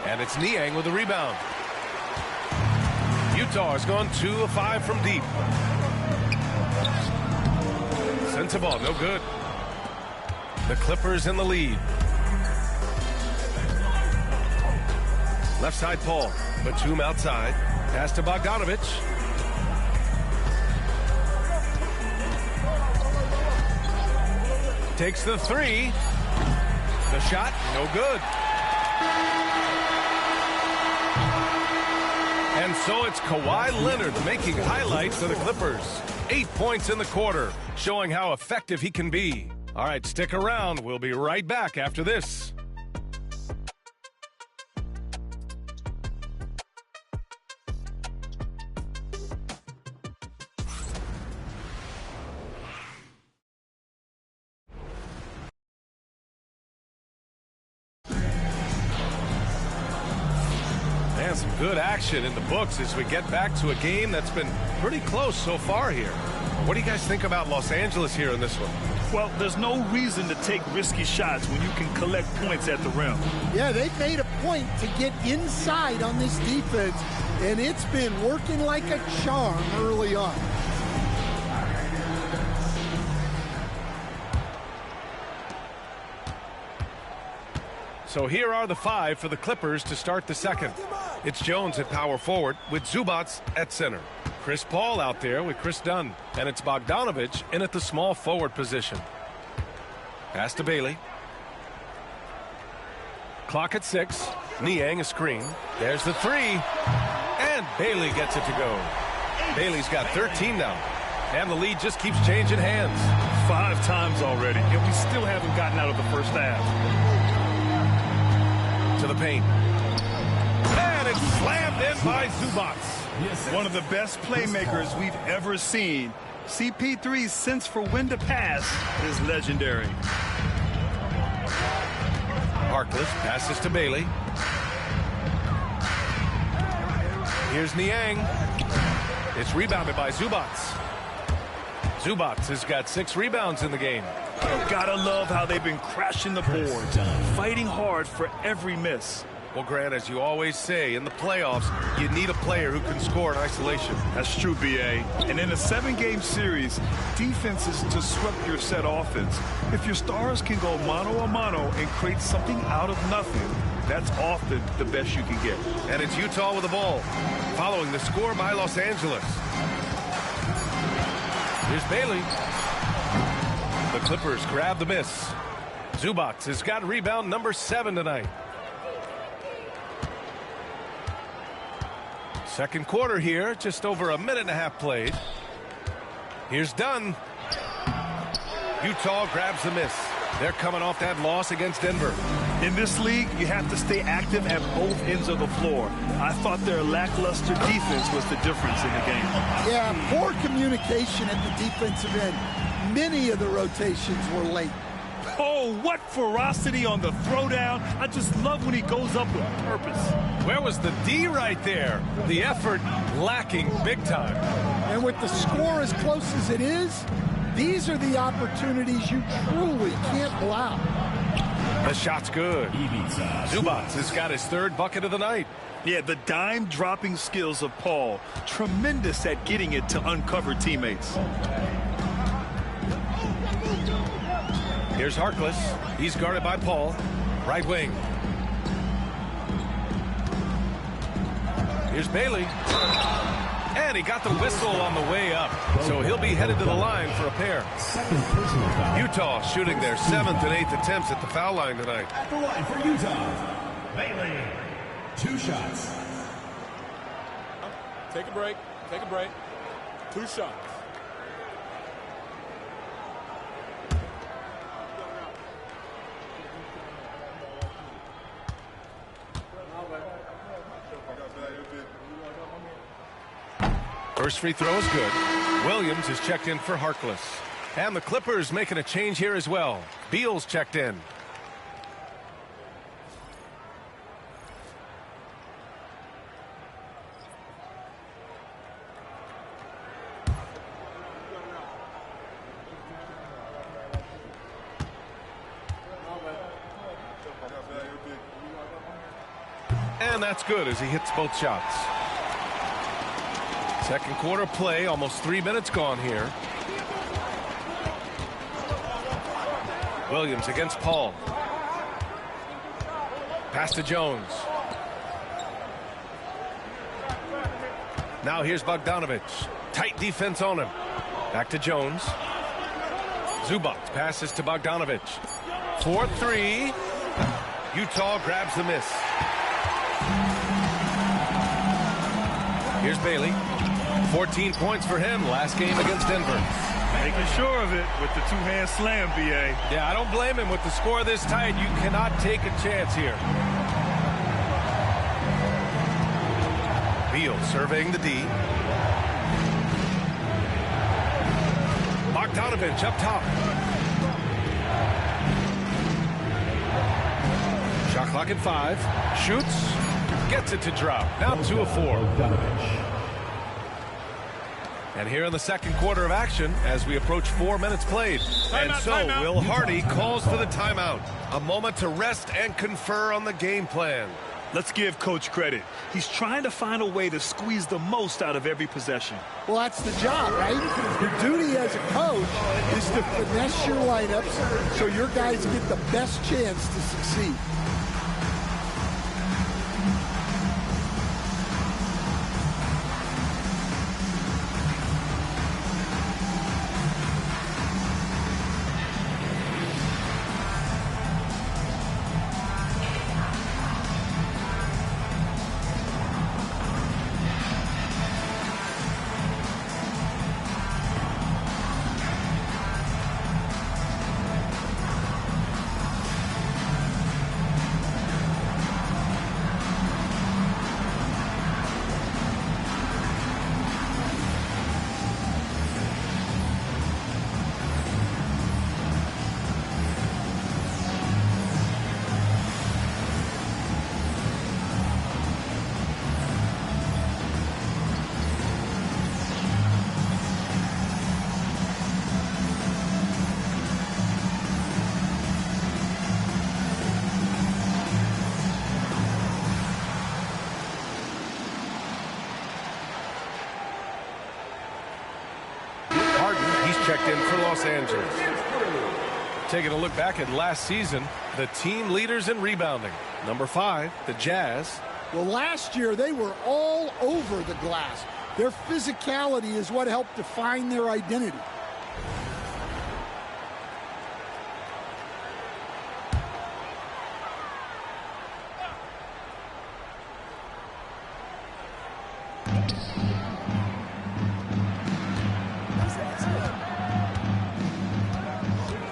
And it's Niang with the rebound. Utah has gone 2 of 5 from deep. Sensabaugh, no good. The Clippers in the lead. Left side, Paul. Batum outside. Pass to Bogdanovich. Takes the 3. The shot, no good. And so it's Kawhi Leonard making highlights for the Clippers. 8 points in the quarter, showing how effective he can be. All right, stick around. We'll be right back after this. Some good action in the books as we get back to a game that's been pretty close so far here. What do you guys think about Los Angeles here in this one? Well, there's no reason to take risky shots when you can collect points at the rim. Yeah, they've made a point to get inside on this defense, and it's been working like a charm early on. So here are the 5 for the Clippers to start the second. It's Jones at power forward with Zubac at center. Chris Paul out there with Chris Dunn. And it's Bogdanovich in at the small forward position. Pass to Bailey. Clock at 6. Niang a screen. There's the 3. And Bailey gets it to go. Bailey's got 13 now. And the lead just keeps changing hands. 5 times already, and we still haven't gotten out of the first half. To the paint. And it's slammed in by Zubac. One of the best playmakers we've ever seen. CP3's sense for when to pass is legendary. Harkless passes to Bailey. Here's Niang. It's rebounded by Zubac. Zubac has got 6 rebounds in the game. Gotta love how they've been crashing the boards, fighting hard for every miss. Well, Grant, as you always say, in the playoffs, you need a player who can score in isolation. That's true, B.A. And in a 7-game series, defense is to disrupt your set offense. If your stars can go mano-a-mano and create something out of nothing, that's often the best you can get. And it's Utah with the ball, following the score by Los Angeles. Here's Bailey. The Clippers grab the miss. Zubac has got rebound number 7 tonight. Second quarter here, just over a minute and a half played. Here's Dunn. Utah grabs the miss. They're coming off that loss against Denver. In this league, you have to stay active at both ends of the floor. I thought their lackluster defense was the difference in the game. Yeah, poor communication at the defensive end. Many of the rotations were late. Oh, what ferocity on the throwdown. I just love when he goes up with purpose. Where was the D right there? The effort lacking big time. And with the score as close as it is, these are the opportunities you truly can't allow. The shot's good. Zubac has got his 3rd bucket of the night. Yeah, the dime-dropping skills of Paul. Tremendous at getting it to uncover teammates. Here's Harkless. He's guarded by Paul. Right wing. Here's Bailey. And he got the whistle on the way up. So he'll be headed to the line for a pair. Utah shooting their 7th and 8th attempts at the foul line tonight. At the line for Utah, Bailey. 2 shots. Take a break. Take a break. 2 shots. First free throw is good. Williams is checked in for Harkless. And the Clippers making a change here as well. Beal's checked in. And that's good as he hits both shots. Second quarter play, almost 3 minutes gone here. Williams against Paul. Pass to Jones. Now here's Bogdanovic. Tight defense on him. Back to Jones. Zubac passes to Bogdanovic. 4-3. Utah grabs the miss. Here's Bailey. 14 points for him last game against Denver. Making sure of it with the two-hand slam, B.A. Yeah, I don't blame him. With the score this tight, you cannot take a chance here. Beal surveying the D. Bogdanovic up top. Shot clock at 5. Shoots. Gets it to drop. Now 2 of 4. And here in the second quarter of action as we approach 4 minutes played. And so Will Hardy calls for the timeout. A moment to rest and confer on the game plan. Let's give Coach credit. He's trying to find a way to squeeze the most out of every possession. Well, that's the job, right? Your duty as a coach is to finesse your lineups so your guys get the best chance to succeed. Checked in for Los Angeles. Taking a look back at last season, the team leaders in rebounding. Number 5, the Jazz. Well, last year they were all over the glass. Their physicality is what helped define their identity.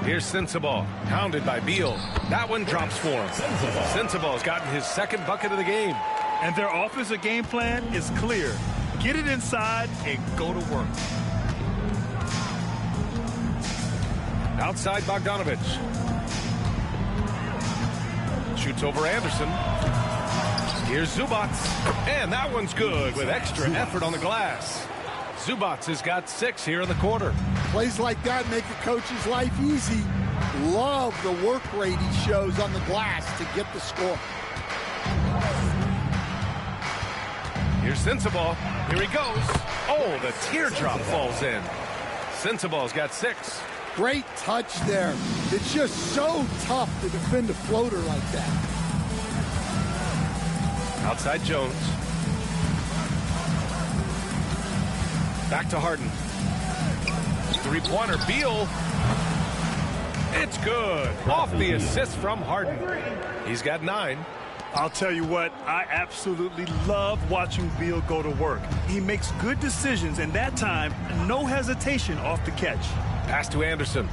Here's Sensabaugh, hounded by Beal. That one drops for him. Sensabaugh's gotten his second bucket of the game. And their offensive game plan is clear. Get it inside and go to work. Outside Bogdanovic. Shoots over Anderson. Here's Zubac. And that one's good with extra effort on the glass. Zubac has got 6 here in the quarter. Plays like that make a coach's life easy. Love the work rate he shows on the glass to get the score. Here's Sensabaugh. Here he goes. Oh, the teardrop falls in. Sensabaugh's got 6. Great touch there. It's just so tough to defend a floater like that. Outside Jones. Back to Harden. Three-pointer, Beal. It's good. Off the assist from Harden. He's got 9. I'll tell you what, I absolutely love watching Beal go to work. He makes good decisions, and that time, no hesitation off the catch. Pass to Anderson.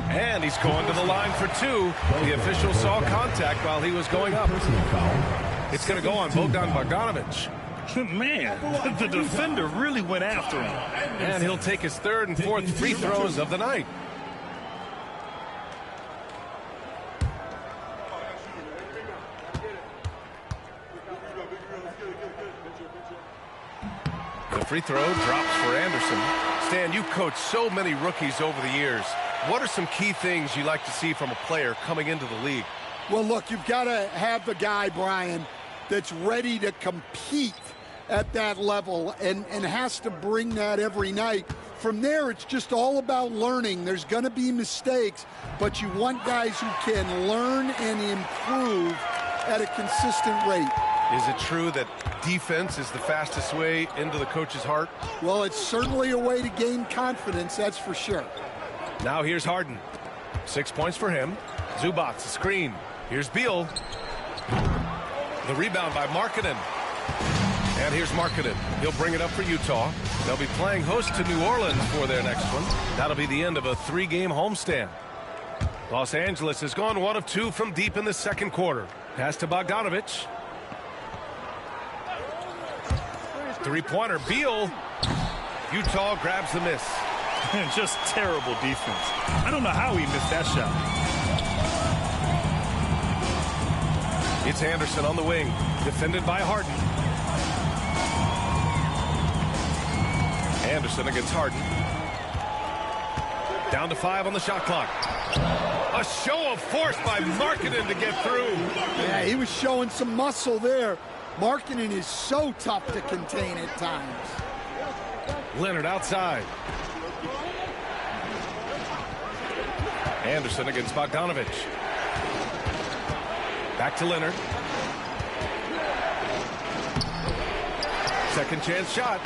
And he's going to the line for 2. The official saw contact while he was going up. It's going to go on Bogdan Bogdanovic. Man, the defender really went after him. And he'll take his 3rd and 4th free throws of the night. The free throw drops for Anderson. Stan, you coached so many rookies over the years. what are some key things you like to see from a player coming into the league? Well, look, you've got to have the guy, Brian, that's ready to compete at that level and has to bring that every night. From there, it's just all about learning. There's going to be mistakes, but you want guys who can learn and improve at a consistent rate. Is it true that defense is the fastest way into the coach's heart? Well, it's certainly a way to gain confidence, that's for sure. Now here's Harden. 6 points for him. Zubac, a screen. Here's Beal. The rebound by Markkanen. And here's Markkanen. He'll bring it up for Utah. They'll be playing host to New Orleans for their next one. That'll be the end of a 3-game homestand. Los Angeles has gone 1 of 2 from deep in the second quarter. Pass to Bogdanovic. Three-pointer, Beal. Utah grabs the miss. Just terrible defense. I don't know how he missed that shot. It's Anderson on the wing, defended by Harden. Anderson against Harden. Down to 5 on the shot clock. A show of force by Markkanen to get through. Yeah, he was showing some muscle there. Markkanen is so tough to contain at times. Leonard outside. Anderson against Bogdanovic. Back to Leonard. Second chance shot.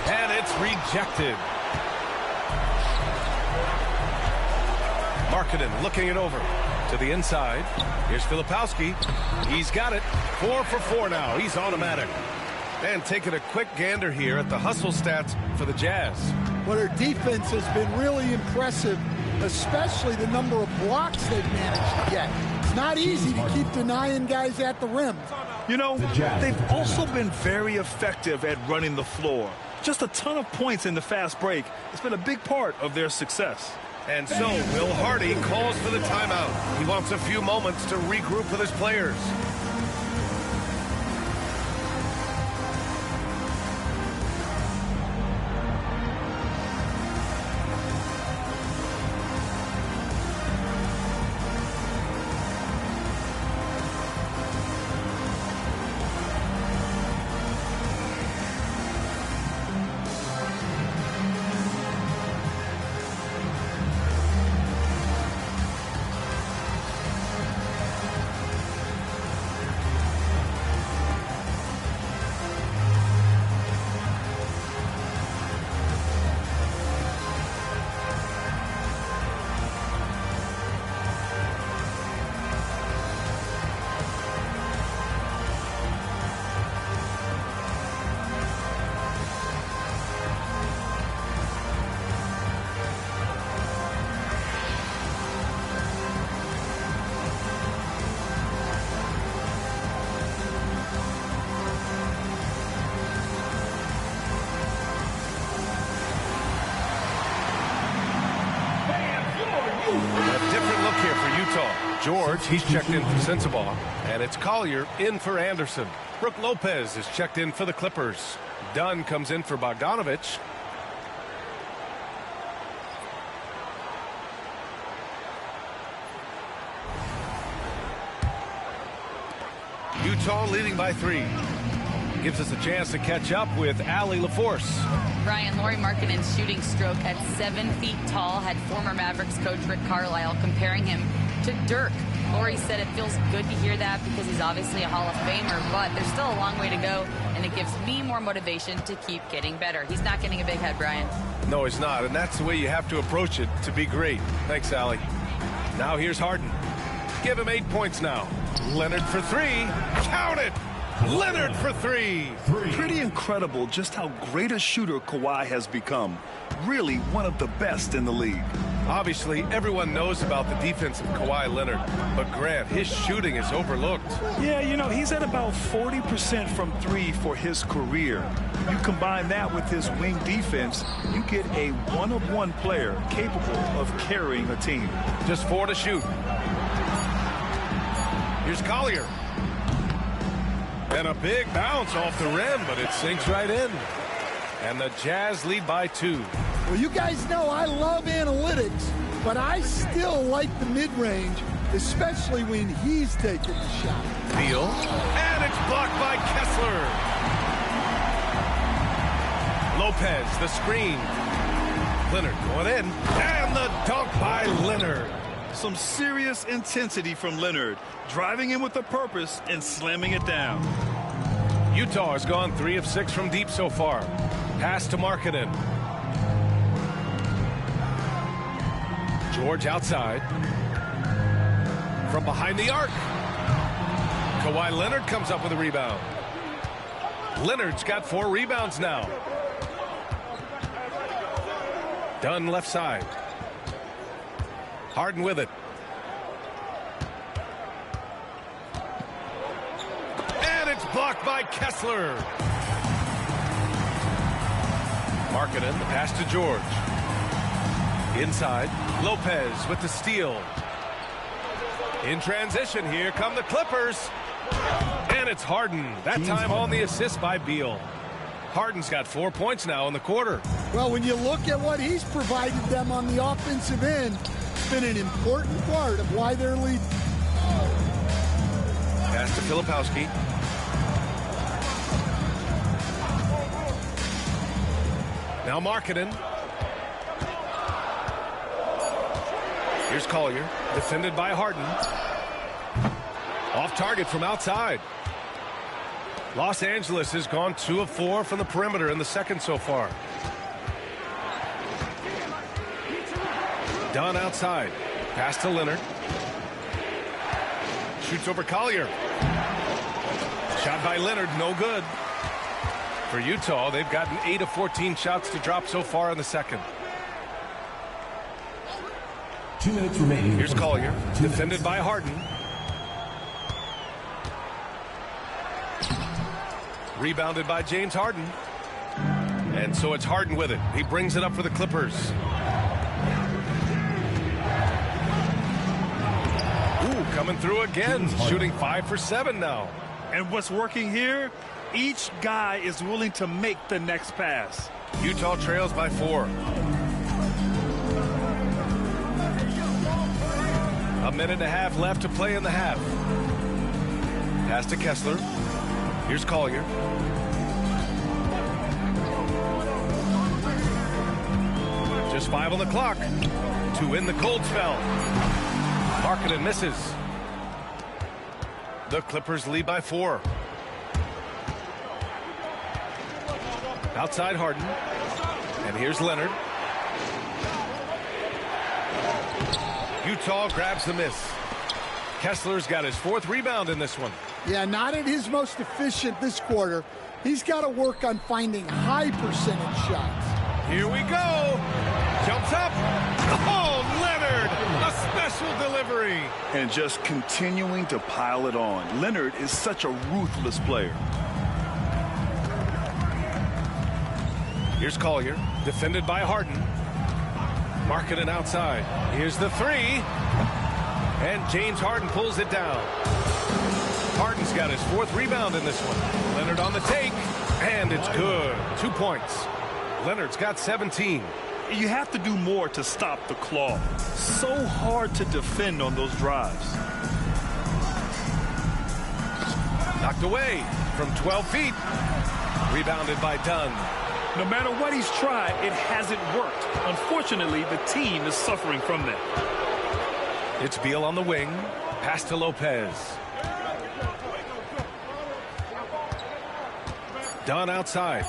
And it's rejected. Markkanen looking it over to the inside. Here's Filipowski. He's got it. 4 for 4 now. He's automatic. And taking a quick gander here at the hustle stats for the Jazz. But their defense has been really impressive, especially the number of blocks they've managed to get. It's not easy to keep denying guys at the rim. You know, they've also been very effective at running the floor. Just a ton of points in the fast break. It's been a big part of their success. And so Will Hardy calls for the timeout. He wants a few moments to regroup with his players. George, he's checked in for Sensabaugh. And it's Collier in for Anderson. Brook Lopez is checked in for the Clippers. Dunn comes in for Bogdanovic. Utah leading by 3. Gives us a chance to catch up with Allie LaForce. Brian, Lauri Markkanen's shooting stroke at 7 feet tall had former Mavericks coach Rick Carlisle comparing him to Dirk. Lauri said it feels good to hear that because he's obviously a Hall of Famer, but there's still a long way to go, and it gives me more motivation to keep getting better. He's not getting a big head, Brian. No, he's not, and that's the way you have to approach it to be great. Thanks, Allie. Now here's Harden. Give him 8 points now. Leonard for 3. Count it! Leonard for 3. Pretty incredible just how great a shooter Kawhi has become. Really one of the best in the league. Obviously, everyone knows about the defense of Kawhi Leonard, but Grant, his shooting is overlooked. Yeah, you know, he's at about 40% from 3 for his career. You combine that with his wing defense, you get a one-of-one player capable of carrying a team. Just 4 to shoot. Here's Collier. And a big bounce off the rim, but it sinks right in. And the Jazz lead by 2. Well, you guys know I love analytics, but I still like the mid-range, especially when he's taking the shot. Beal, and it's blocked by Kessler. Lopez, the screen. Leonard going in, and the dunk by Leonard. Some serious intensity from Leonard, driving in with a purpose and slamming it down. Utah has gone 3 of 6 from deep so far. Pass to Markkanen. George outside. From behind the arc. Kawhi Leonard comes up with a rebound. Leonard's got 4 rebounds now. Dunn left side. Harden with it. And it's blocked by Kessler. Markkanen, the pass to George. Inside, Lopez with the steal. In transition, here come the Clippers. And it's Harden, that time on the assist by Beal. Harden's got 4 points now in the quarter. Well, when you look at what he's provided them on the offensive end, it's been an important part of why they're leading. Pass to Filipowski. Now Markkanen. Here's Collier, defended by Harden. Off target from outside. Los Angeles has gone 2 of 4 from the perimeter in the second so far. Dunn outside. Pass to Leonard. Shoots over Collier. Shot by Leonard, no good. For Utah, they've gotten 8 of 14 shots to drop so far in the second. 2 minutes remaining. Here's Collier, defended by Harden. Rebounded by James Harden. And so it's Harden with it. He brings it up for the Clippers. Ooh, coming through again. Shooting 5 for 7 now. And what's working here? Each guy is willing to make the next pass. Utah trails by 4. A minute and a half left to play in the half. Pass to Kessler. Here's Collier. Just 5 on the clock to win the cold spell. Markkanen misses. The Clippers lead by 4. Outside Harden. And here's Leonard. Utah grabs the miss. Kessler's got his 4th rebound in this one. Yeah, not at his most efficient this quarter. He's got to work on finding high percentage shots. Here we go. Jumps up. Oh, Leonard, a special delivery. And just continuing to pile it on. Leonard is such a ruthless player. Here's Collier, defended by Harden. Markkanen outside. Here's the 3. And James Harden pulls it down. Harden's got his 4th rebound in this one. Leonard on the take, and it's good. 2 points. Leonard's got 17. You have to do more to stop the claw. So hard to defend on those drives. Knocked away from 12 feet. Rebounded by Dunn. No matter what he's tried, it hasn't worked. Unfortunately, the team is suffering from that. It's Beal on the wing. Pass to Lopez. Dunn outside.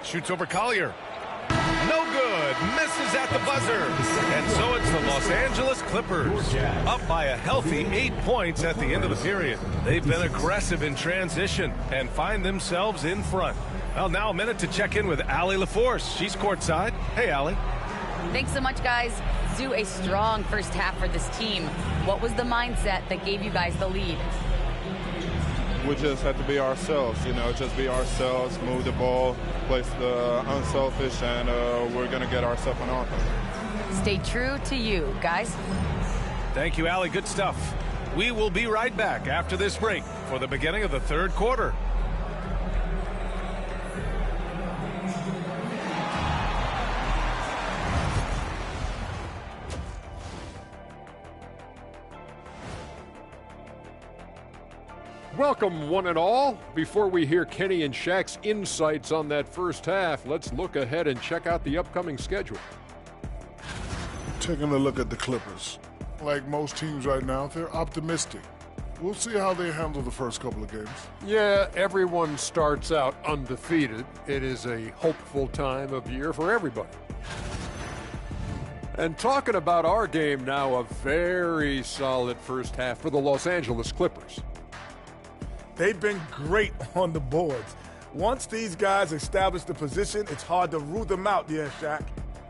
Shoots over Collier. No good. Misses at the buzzer. And so it's the Los Angeles Clippers up by a healthy 8 points at the end of the period. They've been aggressive in transition and find themselves in front. Well, now a minute to check in with Allie LaForce. She's courtside. Hey, Allie. Thanks so much, guys. Zoo, a strong first half for this team. What was the mindset that gave you guys the lead? We just have to be ourselves, just be ourselves, move the ball, play unselfish, and we're going to get ourselves on offense. Stay true to you, guys. Thank you, Allie. Good stuff. We will be right back after this break for the beginning of the third quarter. Welcome, one and all. Before we hear Kenny and Shaq's insights on that first half, let's look ahead and check out the upcoming schedule. Taking a look at the Clippers. Like most teams right now, they're optimistic. We'll see how they handle the first couple of games. Yeah, everyone starts out undefeated. It is a hopeful time of year for everybody. And talking about our game now, a very solid first half for the Los Angeles Clippers. They've been great on the boards. Once these guys establish the position, it's hard to root them out, yeah, Shaq.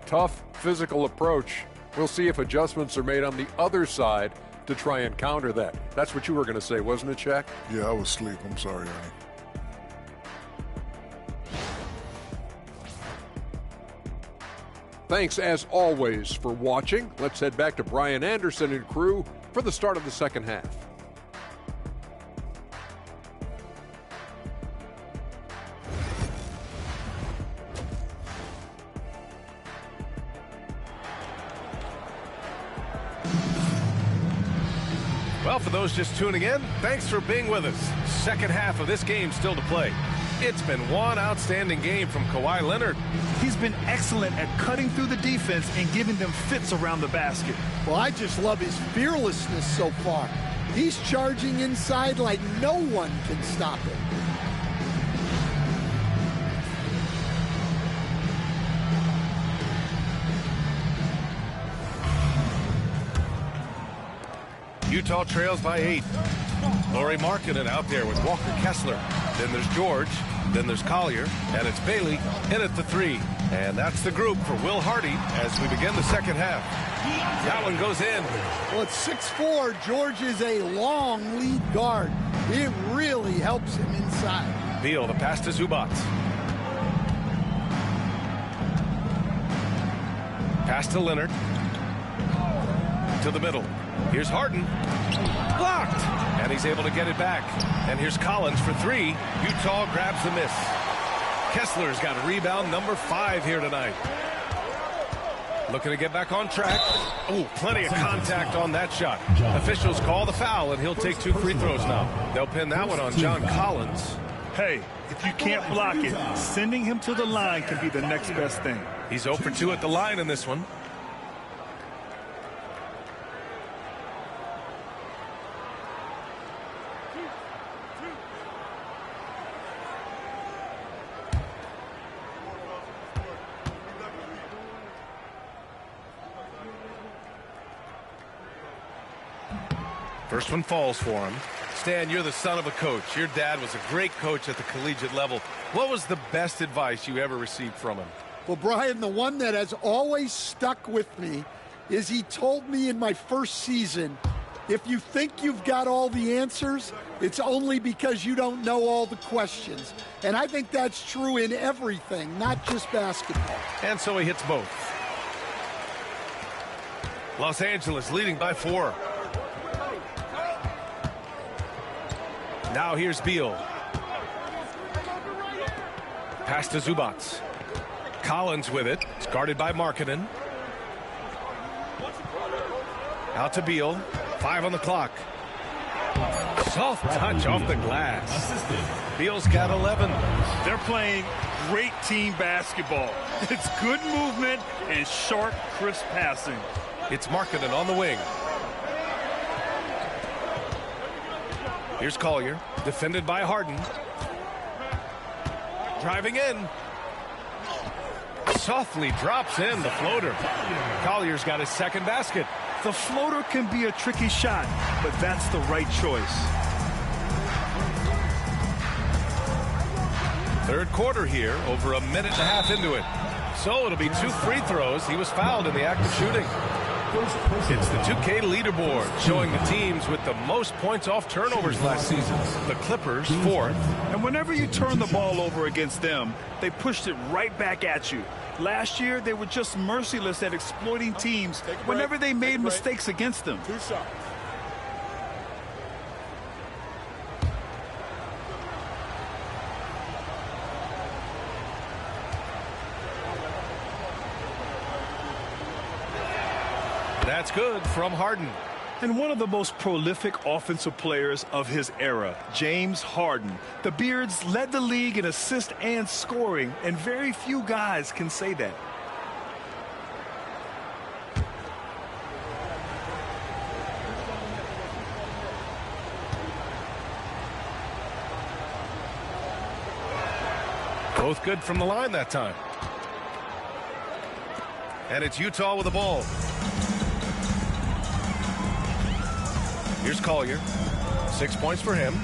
Tough physical approach. We'll see if adjustments are made on the other side to try and counter that. That's what you were going to say, wasn't it, Shaq? Yeah, I was asleep. I'm sorry, Ernie. Thanks, as always, for watching. Let's head back to Brian Anderson and crew for the start of the second half. Well, for those just tuning in, thanks for being with us. Second half of this game still to play. It's been one outstanding game from Kawhi Leonard. He's been excellent at cutting through the defense and giving them fits around the basket. Well, I just love his fearlessness so far. He's charging inside like no one can stop him. Utah trails by 8. Lauri Markkanen out there with Walker Kessler. Then there's George. Then there's Collier. And it's Bailey in at the 3. And that's the group for Will Hardy as we begin the second half. That one goes in. Well, it's 6'4". George is a long lead guard. It really helps him inside. Beal, the pass to Zubac. Pass to Leonard. To the middle. Here's Harden. Blocked. And he's able to get it back. And here's Collins for 3. Utah grabs the miss. Kessler's got a rebound number 5 here tonight. Looking to get back on track. Oh, plenty of contact on that shot. Officials call the foul, and he'll take 2 free throws now. They'll pin that one on John Collins. Hey, if you can't block it, sending him to the line can be the next best thing. He's 0 for 2 at the line in this one. First one falls for him. Stan, you're the son of a coach. Your dad was a great coach at the collegiate level. What was the best advice you ever received from him? Well, Brian, the one that has always stuck with me is he told me in my first season, if you think you've got all the answers, it's only because you don't know all the questions. And I think that's true in everything, not just basketball. And so he hits both. Los Angeles leading by 4. Now here's Beal. Pass to Zubac. Collins with it. It's guarded by Markkanen. Out to Beal. 5 on the clock. Soft touch off the glass. Beal's got 11. They're playing great team basketball. It's good movement and sharp, crisp passing. It's Markkanen on the wing. Here's Collier, defended by Harden. Driving in. Softly drops in the floater. Collier's got his second basket. The floater can be a tricky shot, but that's the right choice. Third quarter here, over a minute and a half into it. So it'll be 2 free throws. He was fouled in the act of shooting. It's the 2K leaderboard showing the teams with the most points off turnovers last season. The Clippers 4th. And whenever you turn the ball over against them, they pushed it right back at you. Last year, they were just merciless at exploiting teams whenever they made mistakes against them. 2 shots. That's good from Harden. And one of the most prolific offensive players of his era, James Harden. The Beards led the league in assists and scoring, and very few guys can say that. Both good from the line that time. And it's Utah with the ball. Here's Collier. 6 points for him.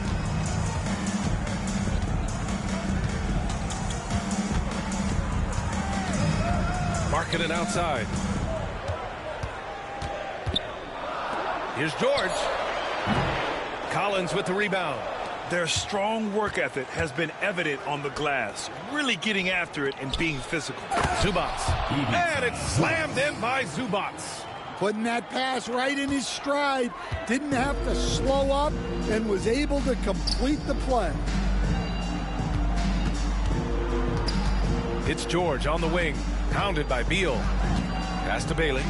Marking it outside. Here's George. Collins with the rebound. Their strong work ethic has been evident on the glass, really getting after it and being physical. Zubac. And it's slammed in by Zubac. Putting that pass right in his stride. Didn't have to slow up and was able to complete the play. It's George on the wing. Pounded by Beal. Pass to Bailey.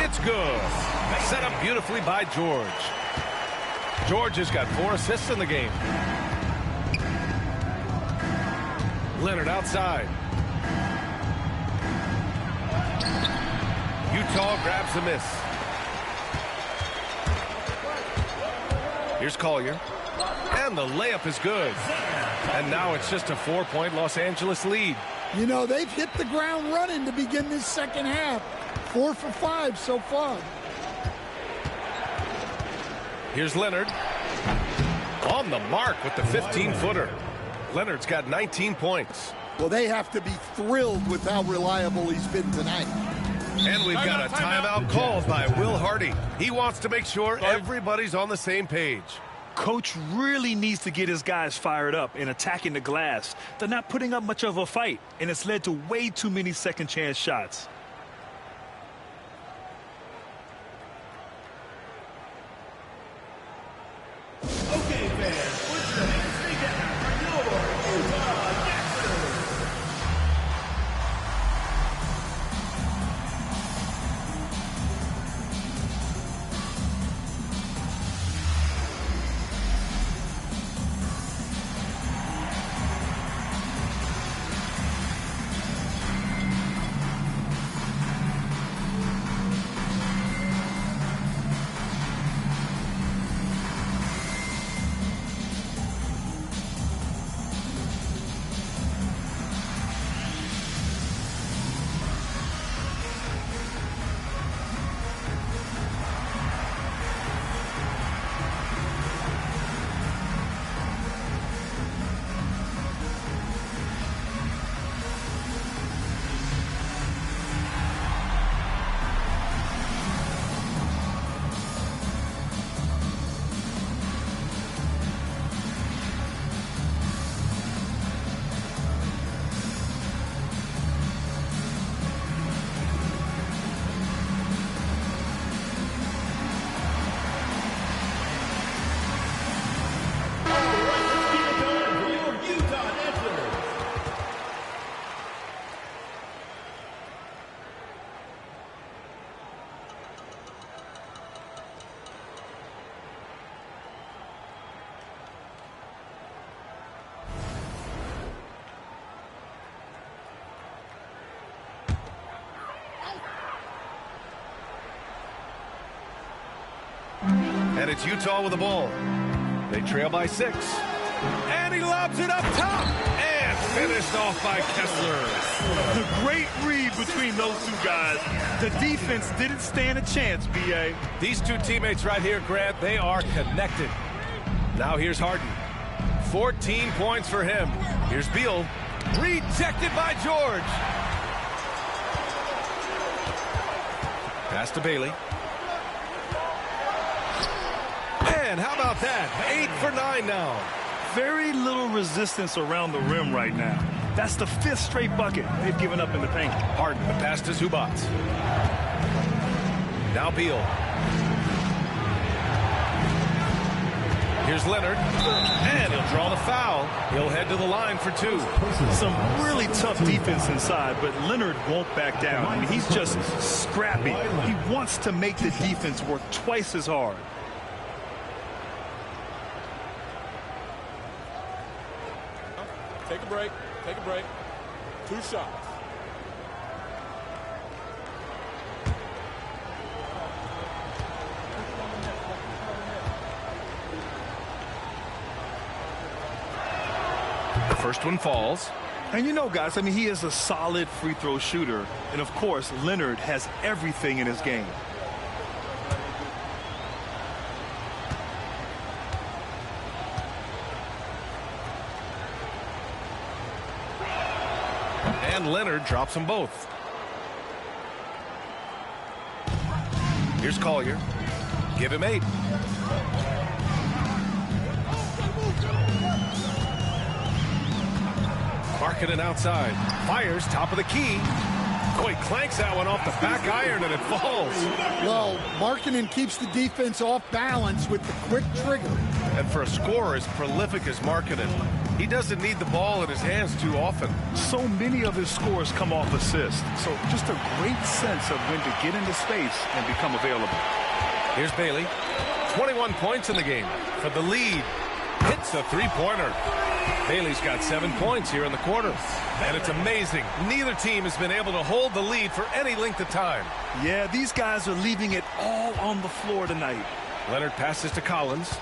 It's good. Set up beautifully by George. George has got 4 assists in the game. Leonard outside. Utah grabs the miss. Here's Collier. And the layup is good. And now it's just a 4-point Los Angeles lead. You know, they've hit the ground running to begin this second half. 4 for 5 so far. Here's Leonard. On the mark with the 15-footer. Leonard's got 19 points. Well, they have to be thrilled with how reliable he's been tonight. And we've got a timeout called by Will Hardy. He wants to make sure everybody's on the same page. Coach really needs to get his guys fired up and attacking the glass. They're not putting up much of a fight, and it's led to way too many second-chance shots. Okay, fans, put your hands together for your Utah Jackson. And it's Utah with the ball. They trail by 6. And he lobs it up top. And finished off by Kessler. The great read between those two guys. The defense didn't stand a chance, B.A. These two teammates right here, Grant, they are connected. Now here's Harden. 14 points for him. Here's Beal. Rejected by George. Pass to Bailey. And how about that? 8 for 9 now. Very little resistance around the rim right now. That's the 5th straight bucket they've given up in the paint. Harden, the pass to Zubac. Now Beal. Here's Leonard, and he'll draw the foul. He'll head to the line for 2. Some really tough defense inside, but Leonard won't back down. I mean, he's just scrappy. He wants to make the defense work twice as hard. Take a break. Take a break. 2 shots. The first one falls. And you know, guys, I mean, he is a solid free throw shooter. And, of course, Leonard has everything in his game. And Leonard drops them both. Here's Collier. Give him 8. Markkanen outside. Fires top of the key. Oh, he clanks that one off the back iron and it falls. Well, Markkanen keeps the defense off balance with the quick trigger. And for a scorer as prolific as Markkanen, he doesn't need the ball in his hands too often. So many of his scores come off assists. So just a great sense of when to get into space and become available. Here's Bailey. 21 points in the game for the lead. Hits a three-pointer. Bailey's got 7 points here in the quarter. And it's amazing. Neither team has been able to hold the lead for any length of time. Yeah, these guys are leaving it all on the floor tonight. Leonard passes to Collins.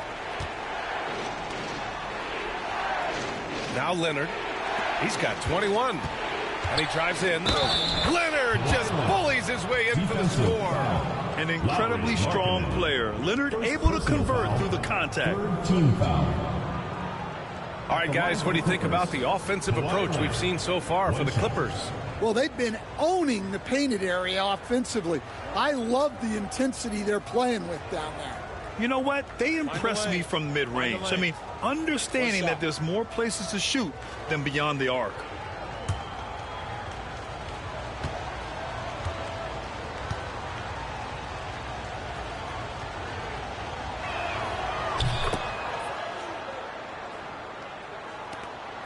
Now Leonard. He's got 21. And he drives in. Leonard just bullies his way in for the score. An incredibly strong player. Leonard able to convert through the contact. All right, guys, what do you think about the offensive approach we've seen so far for the Clippers? Well, they've been owning the painted area offensively. I love the intensity they're playing with down there. You know what? They impress me from mid-range. I mean, understanding that there's more places to shoot than beyond the arc.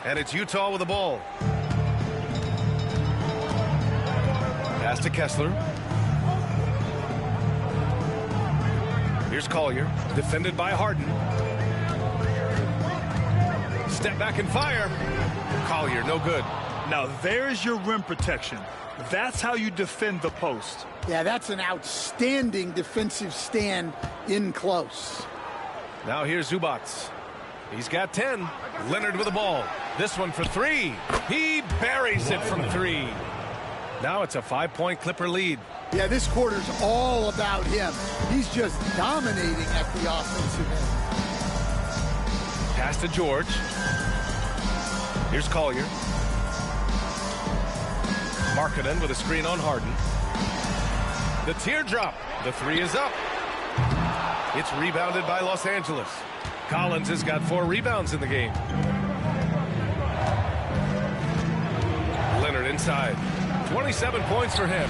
And it's Utah with the ball. Pass to Kessler. Here's Collier, defended by Harden. Step back and fire. Collier, no good. Now there's your rim protection. That's how you defend the post. Yeah, that's an outstanding defensive stand in close. Now here's Zubats. He's got 10. Leonard with the ball. This one for 3. He buries it from 3. Now it's a 5-point Clipper lead. Yeah, this quarter's all about him. He's just dominating at the offensive end. Pass to George. Here's Collier. Markkanen with a screen on Harden. The teardrop. The 3 is up. It's rebounded by Los Angeles. Collins has got 4 rebounds in the game. Leonard inside. 27 points for him.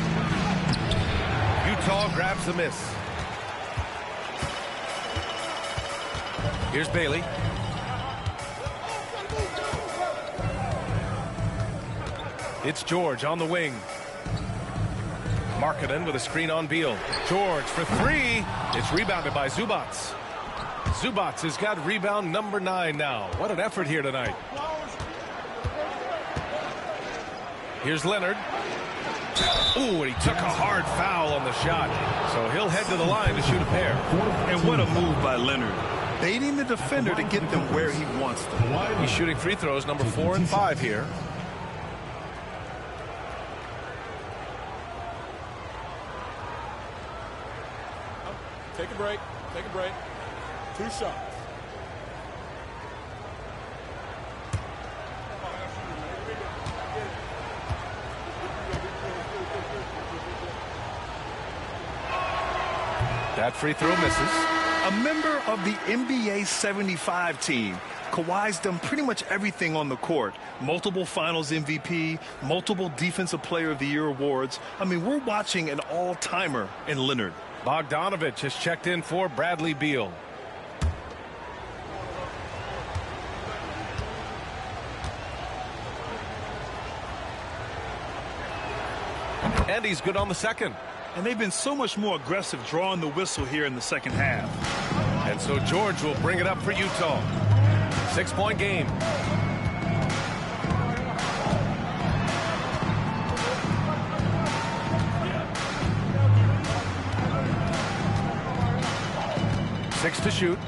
Utah grabs the miss. Here's Bailey. It's George on the wing. Markkanen with a screen on Beal. George for 3. It's rebounded by Zubats. Zubats has got rebound number 9 now. What an effort here tonight. Here's Leonard. Ooh, and he took a hard foul on the shot. So he'll head to the line to shoot a pair. And what a move by Leonard. Baiting the defender to get them where he wants them. He's shooting free throws number 4 and 5 here. Take a break. Take a break. 2 shots. That free throw misses. A member of the NBA 75 team. Kawhi's done pretty much everything on the court. Multiple finals MVP, multiple defensive player of the year awards. I mean, we're watching an all-timer in Leonard. Bogdanovich has checked in for Bradley Beal. And he's good on the second. And they've been so much more aggressive drawing the whistle here in the second half. And so George will bring it up for Utah. 6-point game. Six to shoot.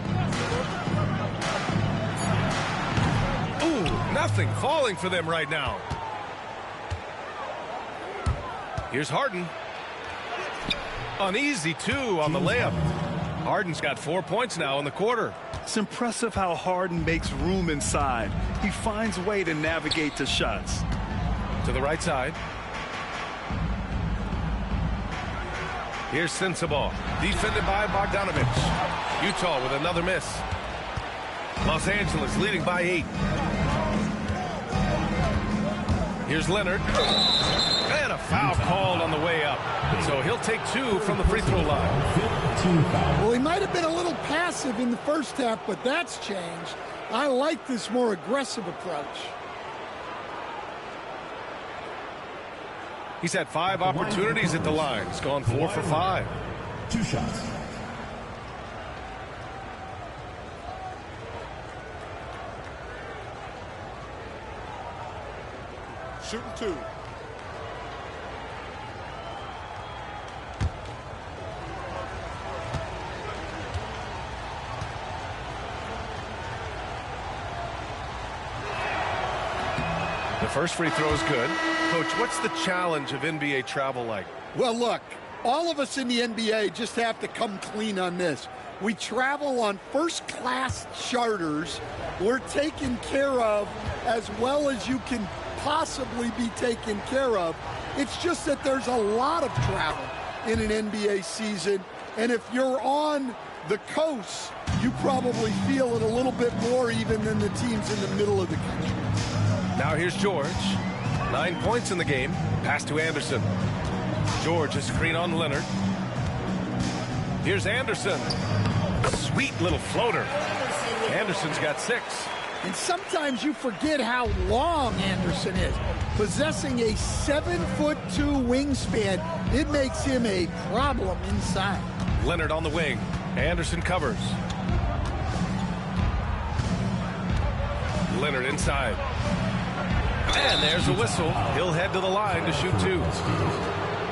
Ooh, nothing falling for them right now. Here's Harden. Uneasy, too, on the layup. Harden's got 4 points now in the quarter. It's impressive how Harden makes room inside. He finds a way to navigate to shots. To the right side. Here's Sensabaugh, defended by Bogdanovich. Utah with another miss. Los Angeles leading by 8. Here's Leonard. And a foul called on the way up. So he'll take 2 from the free throw line. Well, he might have been a little passive in the first half, but that's changed. I like this more aggressive approach. He's had 5 opportunities at the line. He's gone 4 for 5. 2 shots. Shooting 2. The first free throw is good. Coach, what's the challenge of NBA travel like? Well, look, all of us in the NBA just have to come clean on this. We travel on first-class charters. We're taken care of as well as you can possibly be taken care of. It's just that there's a lot of travel in an NBA season, and if you're on the coast, you probably feel it a little bit more even than the teams in the middle of the country. Now here's George. 9 points in the game. Pass to Anderson. George, a screen on Leonard. Here's Anderson. Sweet little floater. Anderson's got 6. And sometimes you forget how long Anderson is. Possessing a 7'2" wingspan, it makes him a problem inside. Leonard on the wing. Anderson covers. Leonard inside. And there's a whistle. He'll head to the line to shoot 2.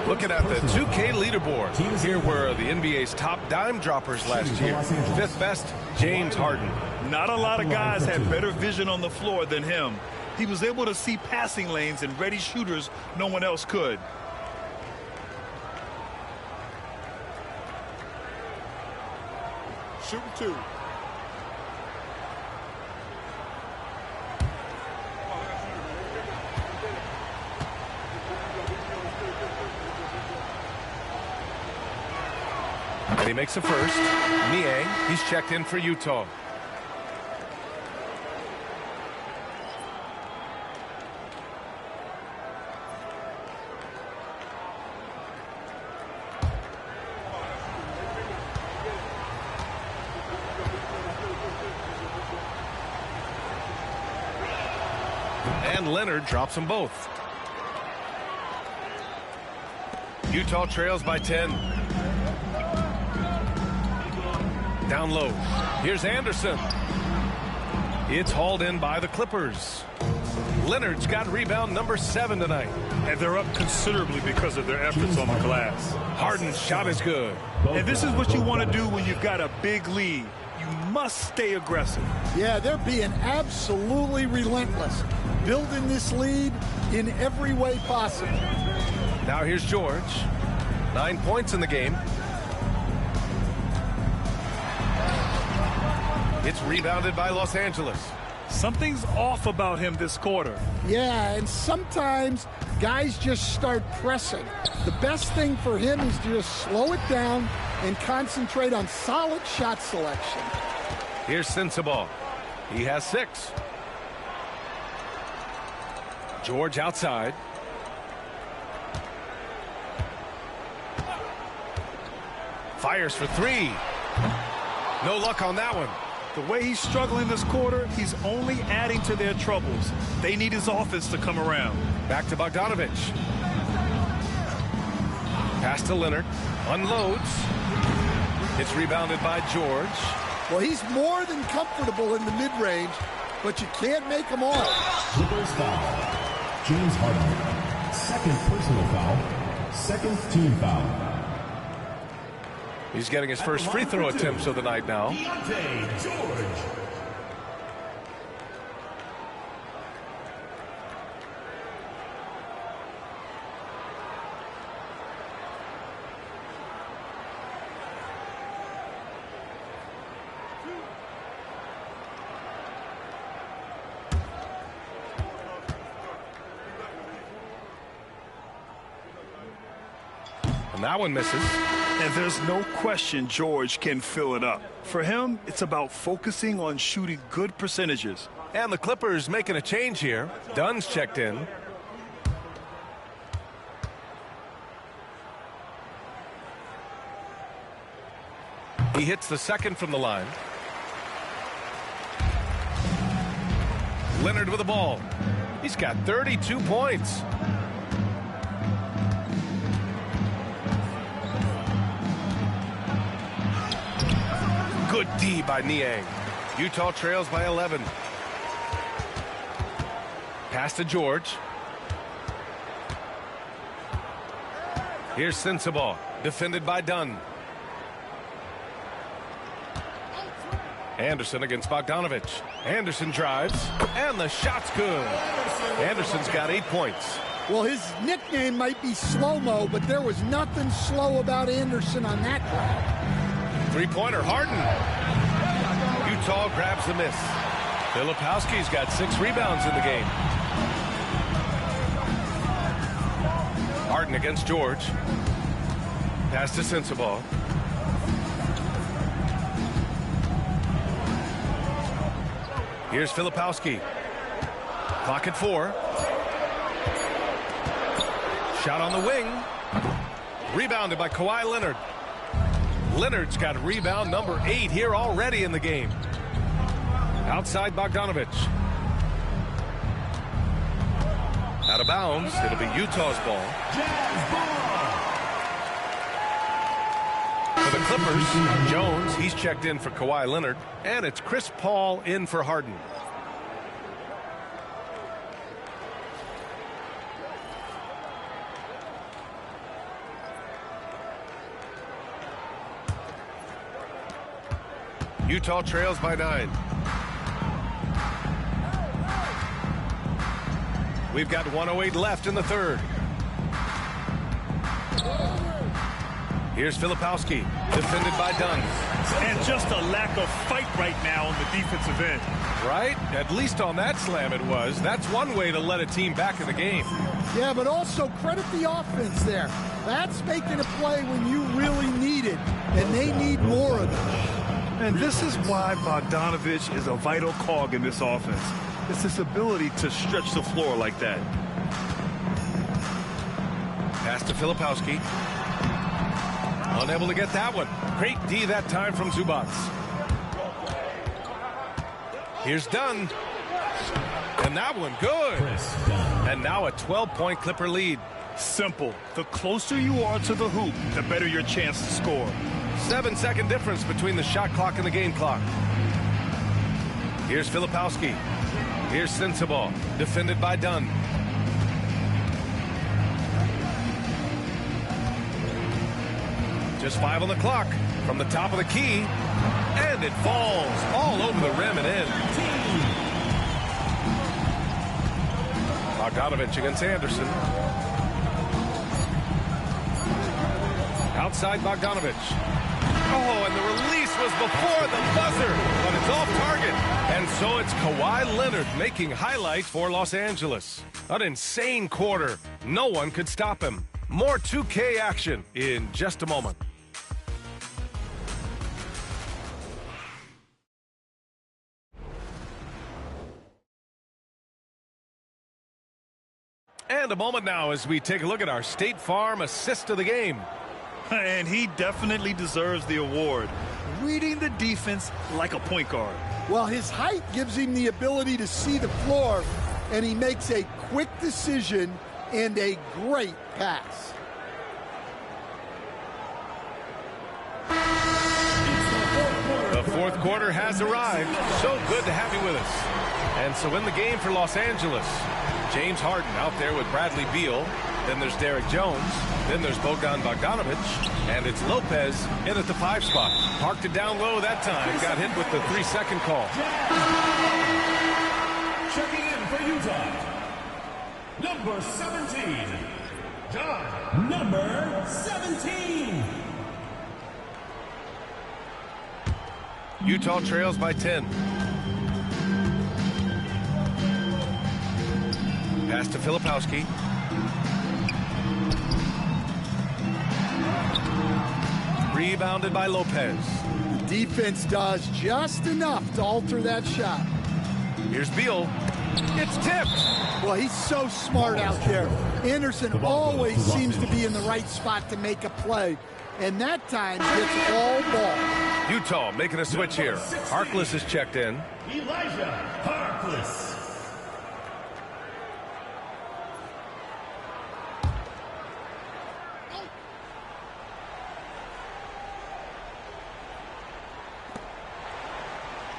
Looking at the 2K leaderboard. Here were the NBA's top dime droppers last year. 5th best, James Harden. Not a lot of guys had better vision on the floor than him. He was able to see passing lanes and ready shooters no one else could. Shooting 2. And he makes the first. Niang, he's checked in for Utah. And Leonard drops them both. Utah trails by 10. Down low. Here's Anderson. It's hauled in by the Clippers. Leonard's got rebound number 7 tonight. And they're up considerably because of their efforts on the glass. Harden's shot is good. And this is what you want to do when you've got a big lead. You must stay aggressive. Yeah, they're being absolutely relentless. Building this lead in every way possible. Now here's George. 9 points in the game. It's rebounded by Los Angeles. Something's off about him this quarter. Yeah, and sometimes guys just start pressing. The best thing for him is to just slow it down and concentrate on solid shot selection. Here's Sensabaugh. He has 6. George outside. Fires for 3. No luck on that one. The way he's struggling this quarter, he's only adding to their troubles. They need his offense to come around. Back to Bogdanovich. Pass to Leonard. Unloads. It's rebounded by George. Well, he's more than comfortable in the mid-range, but you can't make him all. Clippers foul. James Harden. Second personal foul. Second team foul. He's getting his first free throw attempts of the night now. Deontay George. And that one misses. And there's no question George can fill it up. For him, it's about focusing on shooting good percentages. And the Clippers making a change here. Dunn's checked in. He hits the second from the line. Leonard with the ball. He's got 32 points. Good D by Niang. Utah trails by 11. Pass to George. Here's Sensabaugh, defended by Dunn. Anderson against Bogdanovich. Anderson drives, and the shot's good. Anderson's got 8 points. Well, his nickname might be Slow-Mo, but there was nothing slow about Anderson on that drive. Three-pointer, Harden. Utah grabs the miss. Filipowski's got 6 rebounds in the game. Harden against George. Pass to Sensabaugh. Here's Filipowski. Clock at 4. Shot on the wing. Rebounded by Kawhi Leonard. Leonard's got rebound number 8 here already in the game. Outside Bogdanovich. Out of bounds. It'll be Utah's ball. For the Clippers, Jones, he's checked in for Kawhi Leonard. And it's Chris Paul in for Harden. Utah trails by 9. We've got 1:08 left in the third. Here's Filipowski, defended by Dunn. And just a lack of fight right now on the defensive end. Right? At least on that slam it was. That's one way to let a team back in the game. Yeah, but also credit the offense there. That's making a play when you really need it, and they need more of it. And this is why Bogdanovich is a vital cog in this offense. It's his ability to stretch the floor like that. Pass to Filipowski. Unable to get that one. Great D that time from Zubac. Here's Dunn. And that one good. And now a 12-point Clipper lead. Simple. The closer you are to the hoop, the better your chance to score. 7-second difference between the shot clock and the game clock. Here's Filipowski. Here's Sensabaugh, defended by Dunn. Just 5 on the clock from the top of the key. And it falls all over the rim and in. Bogdanovich against Anderson. Outside Bogdanovich. Oh, and the release was before the buzzer, but it's off target. And so it's Kawhi Leonard making highlights for Los Angeles. An insane quarter. No one could stop him. More 2K action in just a moment. And a moment now as we take a look at our State Farm assist of the game. And he definitely deserves the award. Reading the defense like a point guard. Well, his height gives him the ability to see the floor, and he makes a quick decision and a great pass. quarter has arrived. So good to have you with us. And so in the game for Los Angeles, James Harden out there with Bradley Beal. Then there's Derek Jones. Then there's Bogdan Bogdanovic. And it's Lopez in at the 5 spot. Parked it down low that time. Got hit with the 3-second call. Checking in for Utah, number 17. John, number 17. Utah trails by 10. Pass to Filipowski. Rebounded by Lopez. The defense does just enough to alter that shot. Here's Beal. It's tipped. Well, he's so smart out there. Anderson always seems to be in the right spot to make a play. And that time gets all ball. Utah making a switch here. Harkless is checked in. Elijah Harkless.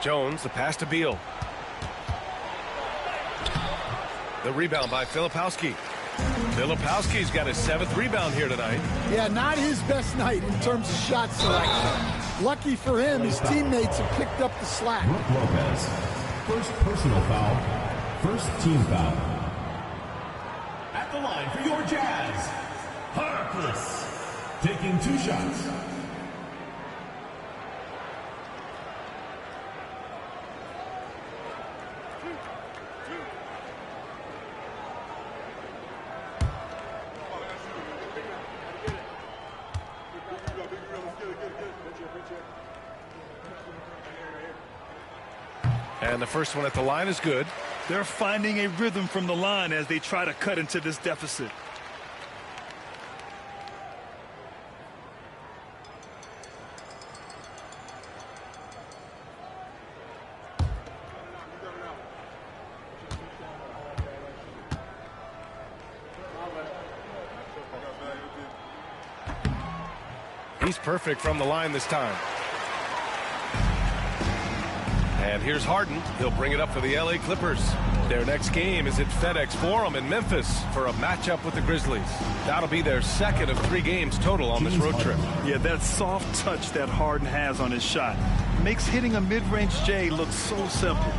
Jones, the pass to Beal. The rebound by Filipowski. Filipowski's got his 7th rebound here tonight. Yeah, not his best night in terms of shot selection. Lucky for him, his teammates have picked up the slack. Brook Lopez, first personal foul, first team foul. At the line for your Jazz, Harkless, taking 2 shots. And the first one at the line is good. They're finding a rhythm from the line as they try to cut into this deficit. He's perfect from the line this time. And here's Harden. He'll bring it up for the LA Clippers. Their next game is at FedEx Forum in Memphis for a matchup with the Grizzlies. That'll be their 2nd of 3 games total on this road trip. Yeah, that soft touch that Harden has on his shot makes hitting a mid-range J look so simple.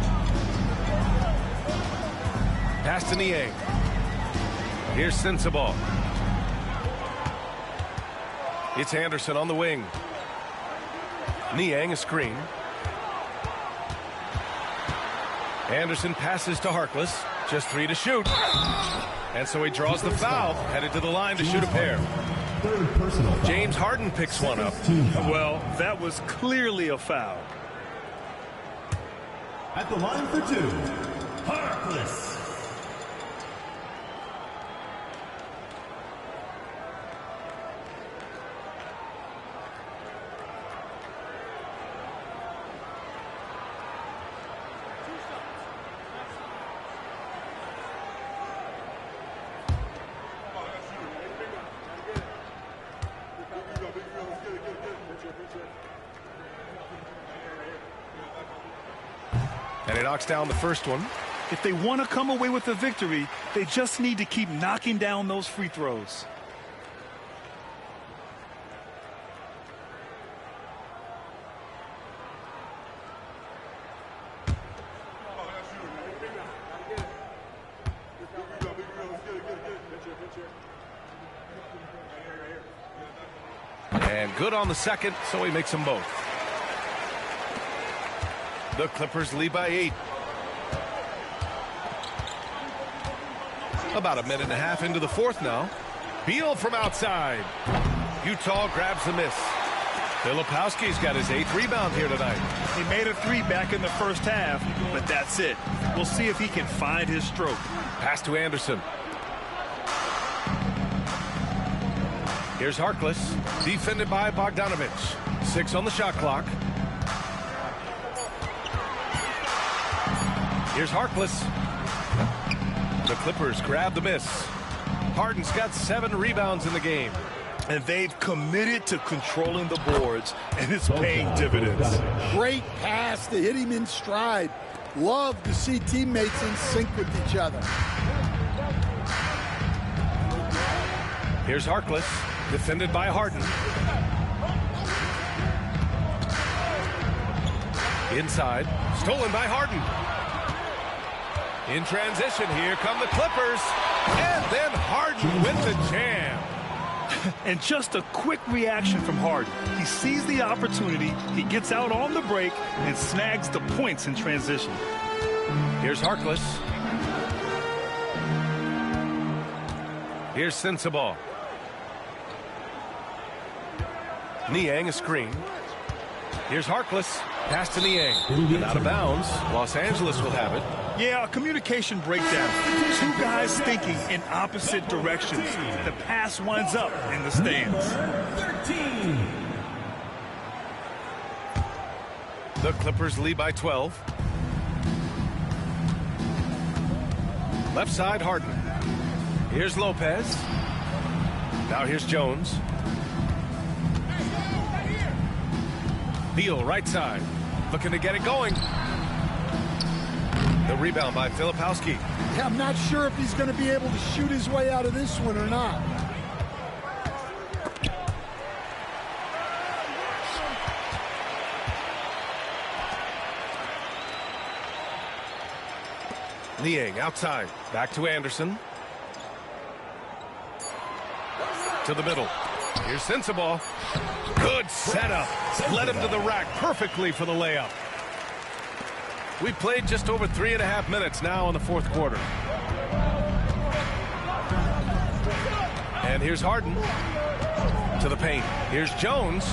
Pass to Niang. Here's Sensabaugh. It's Anderson on the wing. Niang a screen. Anderson passes to Harkless. Just 3 to shoot. And so he draws the foul, headed to the line to shoot a pair. James Harden picks one up. Well, that was clearly a foul. At the line for 2, Harkless. And he knocks down the first one. If they want to come away with a victory, they just need to keep knocking down those free throws. And good on the second, so he makes them both. The Clippers lead by 8. About a minute and a half into the 4th now. Beal from outside. Utah grabs the miss. Filipowski's got his 8th rebound here tonight. He made a 3 back in the first half, but that's it. We'll see if he can find his stroke. Pass to Anderson. Here's Harkless, defended by Bogdanovic. 6 on the shot clock. Here's Harkless. The Clippers grab the miss. Harden's got 7 rebounds in the game. And they've committed to controlling the boards, and it's paying dividends. Great pass to hit him in stride. Love to see teammates in sync with each other. Here's Harkless, defended by Harden. Inside, stolen by Harden. In transition, here come the Clippers. And then Harden with the jam. And just a quick reaction from Harden. He sees the opportunity, he gets out on the break, and snags the points in transition. Here's Harkless. Here's Sensabaugh. Niang a screen. Here's Harkless. Pass to Niang. And out of bounds. Los Angeles will have it. Yeah, a communication breakdown. Two guys thinking in opposite directions. The pass winds up in the stands. 13. The Clippers lead by 12. Left side, Harden. Here's Lopez. Now here's Jones. Beal, right side. Looking to get it going. The rebound by Filipowski. Yeah, I'm not sure if he's going to be able to shoot his way out of this one or not. Niang outside. Back to Anderson. To the middle. Here's Sensabaugh. Good setup. Led him to the rack perfectly for the layup. We've played just over 3.5 minutes now in the fourth quarter. And here's Harden. To the paint. Here's Jones.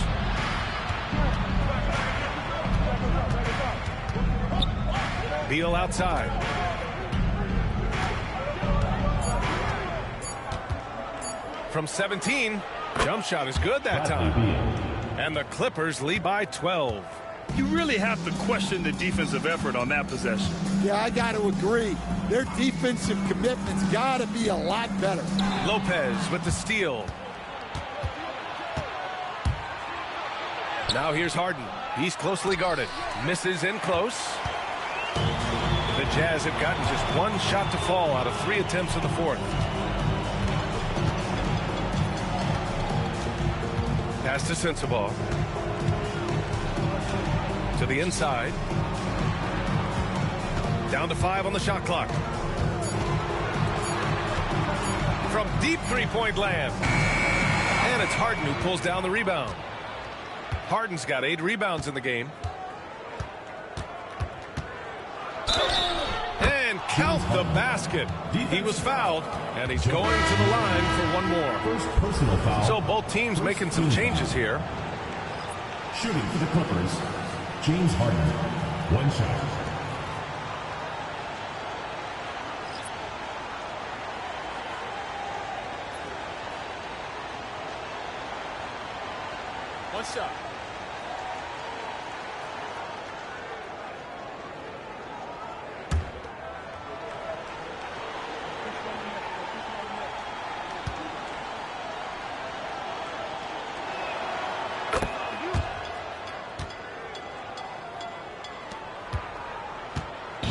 Beal outside. From 17, jump shot is good that time. And the Clippers lead by 12. You really have to question the defensive effort on that possession. Yeah, I got to agree. Their defensive commitment's got to be a lot better. Lopez with the steal. Now here's Harden. He's closely guarded. Misses in close. The Jazz have gotten just one shot to fall out of 3 attempts in the fourth. Pass to Sensabaugh. To the inside. Down to 5 on the shot clock. From deep three-point land. And it's Harden who pulls down the rebound. Harden's got 8 rebounds in the game. And count the basket. He was fouled, and he's going to the line for one more. First personal foul. So both teams making some changes here. Shooting for the Clippers, James Harden. 1 shot. One shot.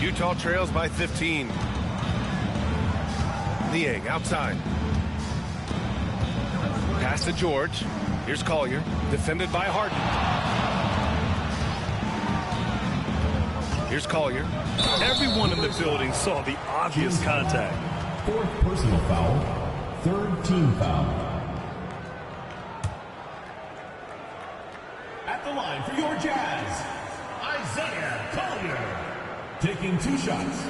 Utah trails by 15. Niang outside. Pass to George. Here's Collier, defended by Harden. Here's Collier. Everyone in the building saw the obvious contact. 4th personal foul. 3rd team foul. At the line for your Jazz, Isaiah Collier. Taking 2 shots.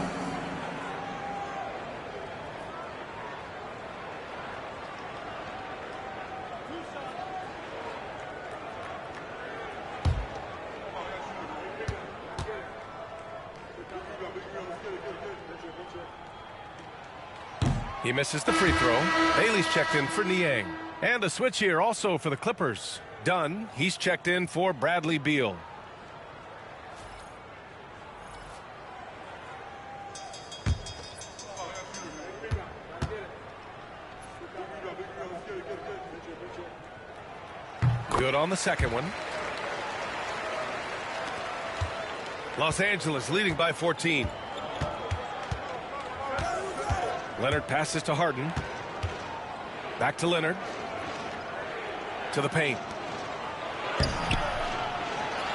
He misses the free throw. Bailey's checked in for Niang. And a switch here also for the Clippers. Dunn, he's checked in for Bradley Beal. Good on the second one. Los Angeles leading by 14. Leonard passes to Harden. Back to Leonard. To the paint.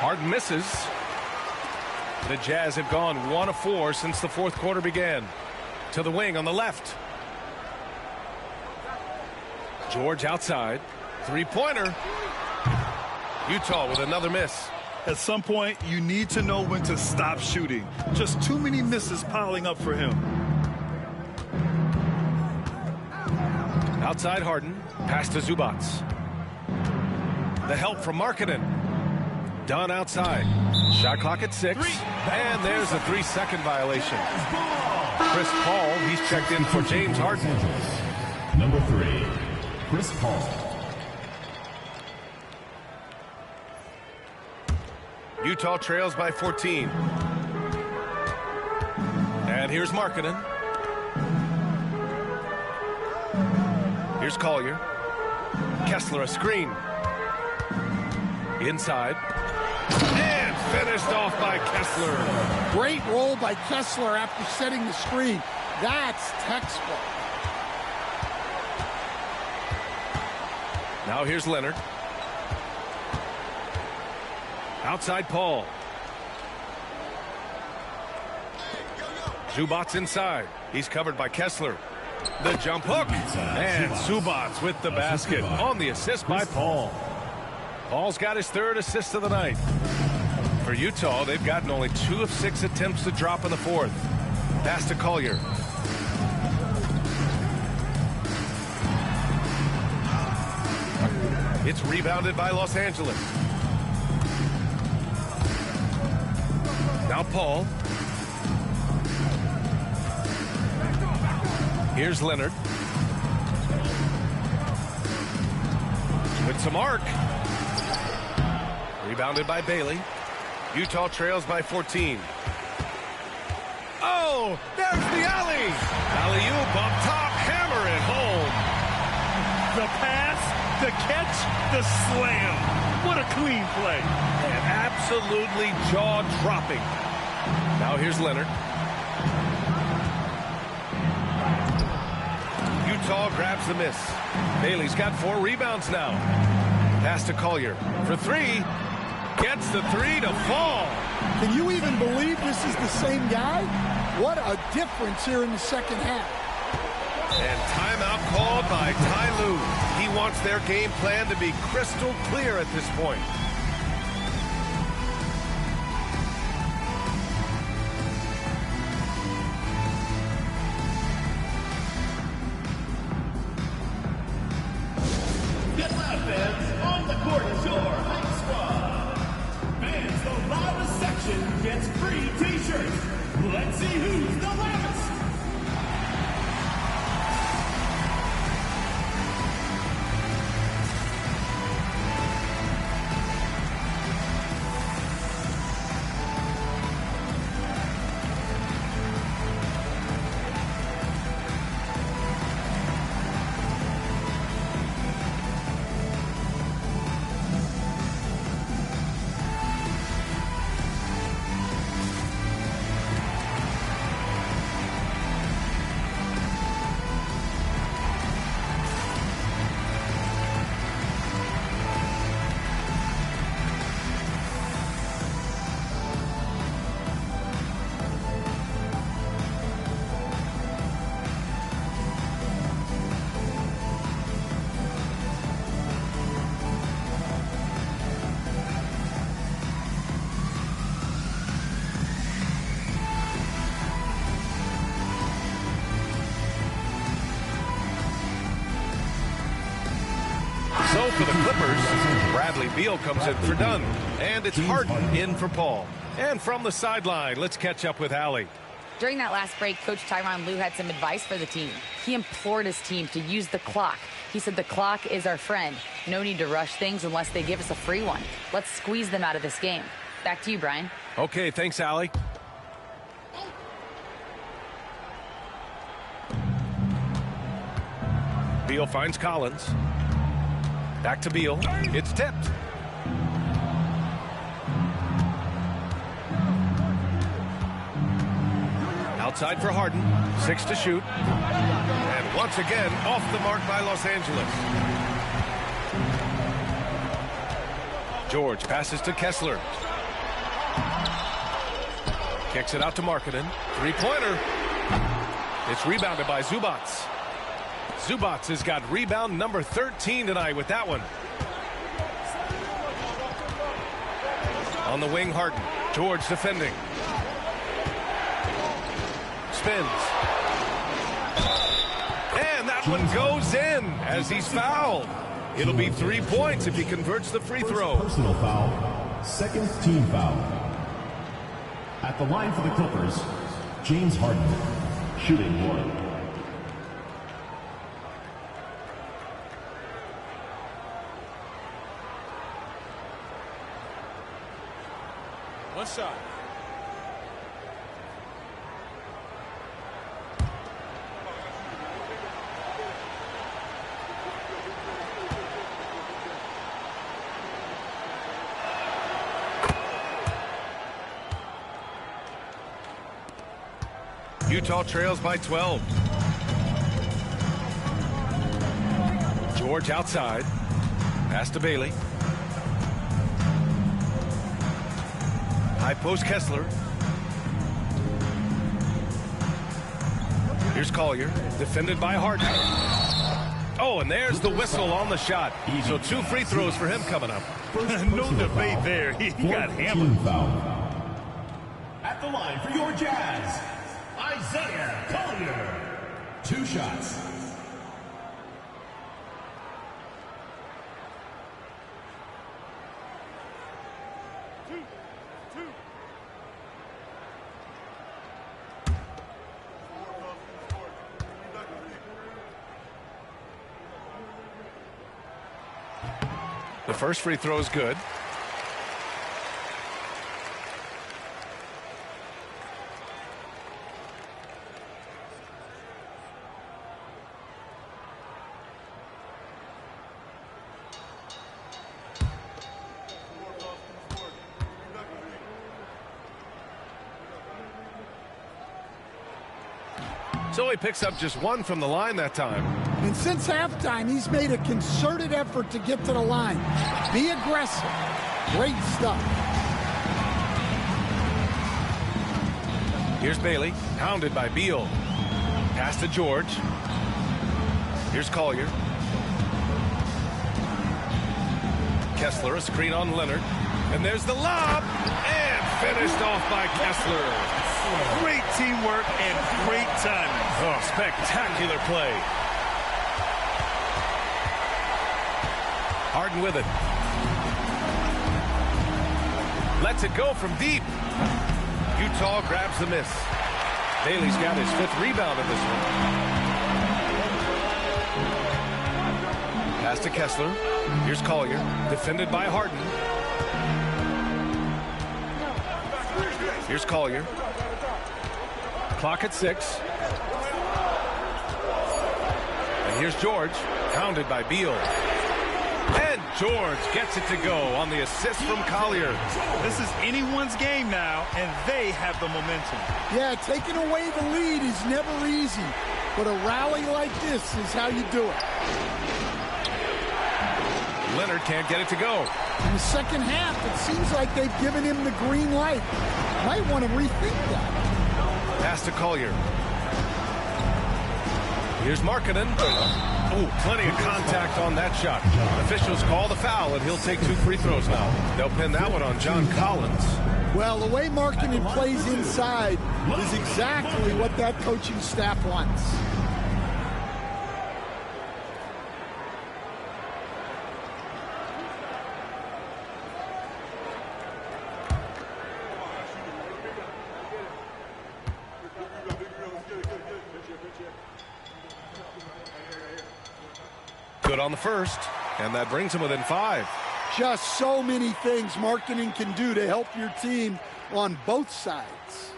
Harden misses. The Jazz have gone 1 of 4 since the fourth quarter began. To the wing on the left. George outside. Three-pointer. Utah with another miss. At some point, you need to know when to stop shooting. Just too many misses piling up for him. Outside Harden. Pass to Zubac. The help from Markkanen. Dunn outside. Shot clock at 6. And there's a 3-second violation. Chris Paul, he's checked in for James Harden. Number 3, Chris Paul. Utah trails by 14. And here's Markkanen. Here's Collier. Kessler a screen. Inside. And finished off by Kessler. Great roll by Kessler after setting the screen. That's textbook. Now here's Leonard. Outside Paul. Zubac inside. He's covered by Kessler. The jump hook. And Zubac with the basket on the assist by Paul. Paul's got his 3rd assist of the night. For Utah, they've gotten only 2 of 6 attempts to drop in the fourth. Pass to Collier. It's rebounded by Los Angeles. Now Paul. Here's Leonard. With some arc. Rebounded by Bailey. Utah trails by 14. Oh, there's the alley. Alley-oop up top, hammer it home. The pass, the catch, the slam. What a clean play. And absolutely jaw-dropping. Now here's Leonard. Utah grabs the miss. Bailey's got 4 rebounds now. Pass to Collier for 3. Gets the 3 to fall. Can you even believe this is the same guy? What a difference here in the second half. And timeout called by Ty Lue. He wants their game plan to be crystal clear at this point. Get loud, fans. On the court is your hype squad. Fans, the loudest section gets free t-shirts. Let's see who's the loudest. So for the Clippers, Bradley Beal comes in for Dunn. And it's Harden in for Paul. And from the sideline, let's catch up with Allie. During that last break, Coach Tyronn Lue had some advice for the team. He implored his team to use the clock. He said the clock is our friend. No need to rush things unless they give us a free one. Let's squeeze them out of this game. Back to you, Brian. Okay, thanks, Allie. Beal finds Collins. Back to Beal. It's tipped. Outside for Harden. 6 to shoot. And once again, off the mark by Los Angeles. George passes to Kessler. Kicks it out to Markkanen. Three-pointer. It's rebounded by Zubac. Zubac has got rebound number 13 tonight with that one. On the wing, Harden. George defending. Spins. And that one goes in as he's fouled. It'll be 3 points if he converts the free throw. Personal foul, second team foul. At the line for the Clippers, James Harden, shooting 1. One shot. Utah trails by 12. George outside. Pass to Bailey. High post Kessler. Here's Collier. Defended by Harden. Oh, and there's the whistle on the shot. So 2 free throws for him coming up. No debate there. He got hammered. At the line for your Jazz, Isaiah Collier. 2 shots. The first free throw is good. So he picks up just 1 from the line that time. And since halftime, he's made a concerted effort to get to the line. Be aggressive. Great stuff. Here's Bailey, hounded by Beal. Pass to George. Here's Collier. Kessler, a screen on Leonard. And there's the lob. And finished off by Kessler. Great teamwork and great timing. Oh, spectacular play. Harden with it. Lets it go from deep. Utah grabs the miss. Bailey's got his 5th rebound in this one. Pass to Kessler. Here's Collier. Defended by Harden. Here's Collier. Clock at 6. And here's George, hounded by Beal. And George gets it to go on the assist from Collier. This is anyone's game now, and they have the momentum. Yeah, taking away the lead is never easy, but a rally like this is how you do it. Leonard can't get it to go. In the second half, it seems like they've given him the green light. Might want to rethink that. Pass to Collier. Here's Markkanen. Oh, plenty of contact on that shot. Officials call the foul, and he'll take 2 free throws now. They'll pin that one on John Collins. Well, the way Markkanen plays inside is exactly what that coaching staff wants. Good on the first, and that brings him within 5. Just so many things Markkanen can do to help your team on both sides.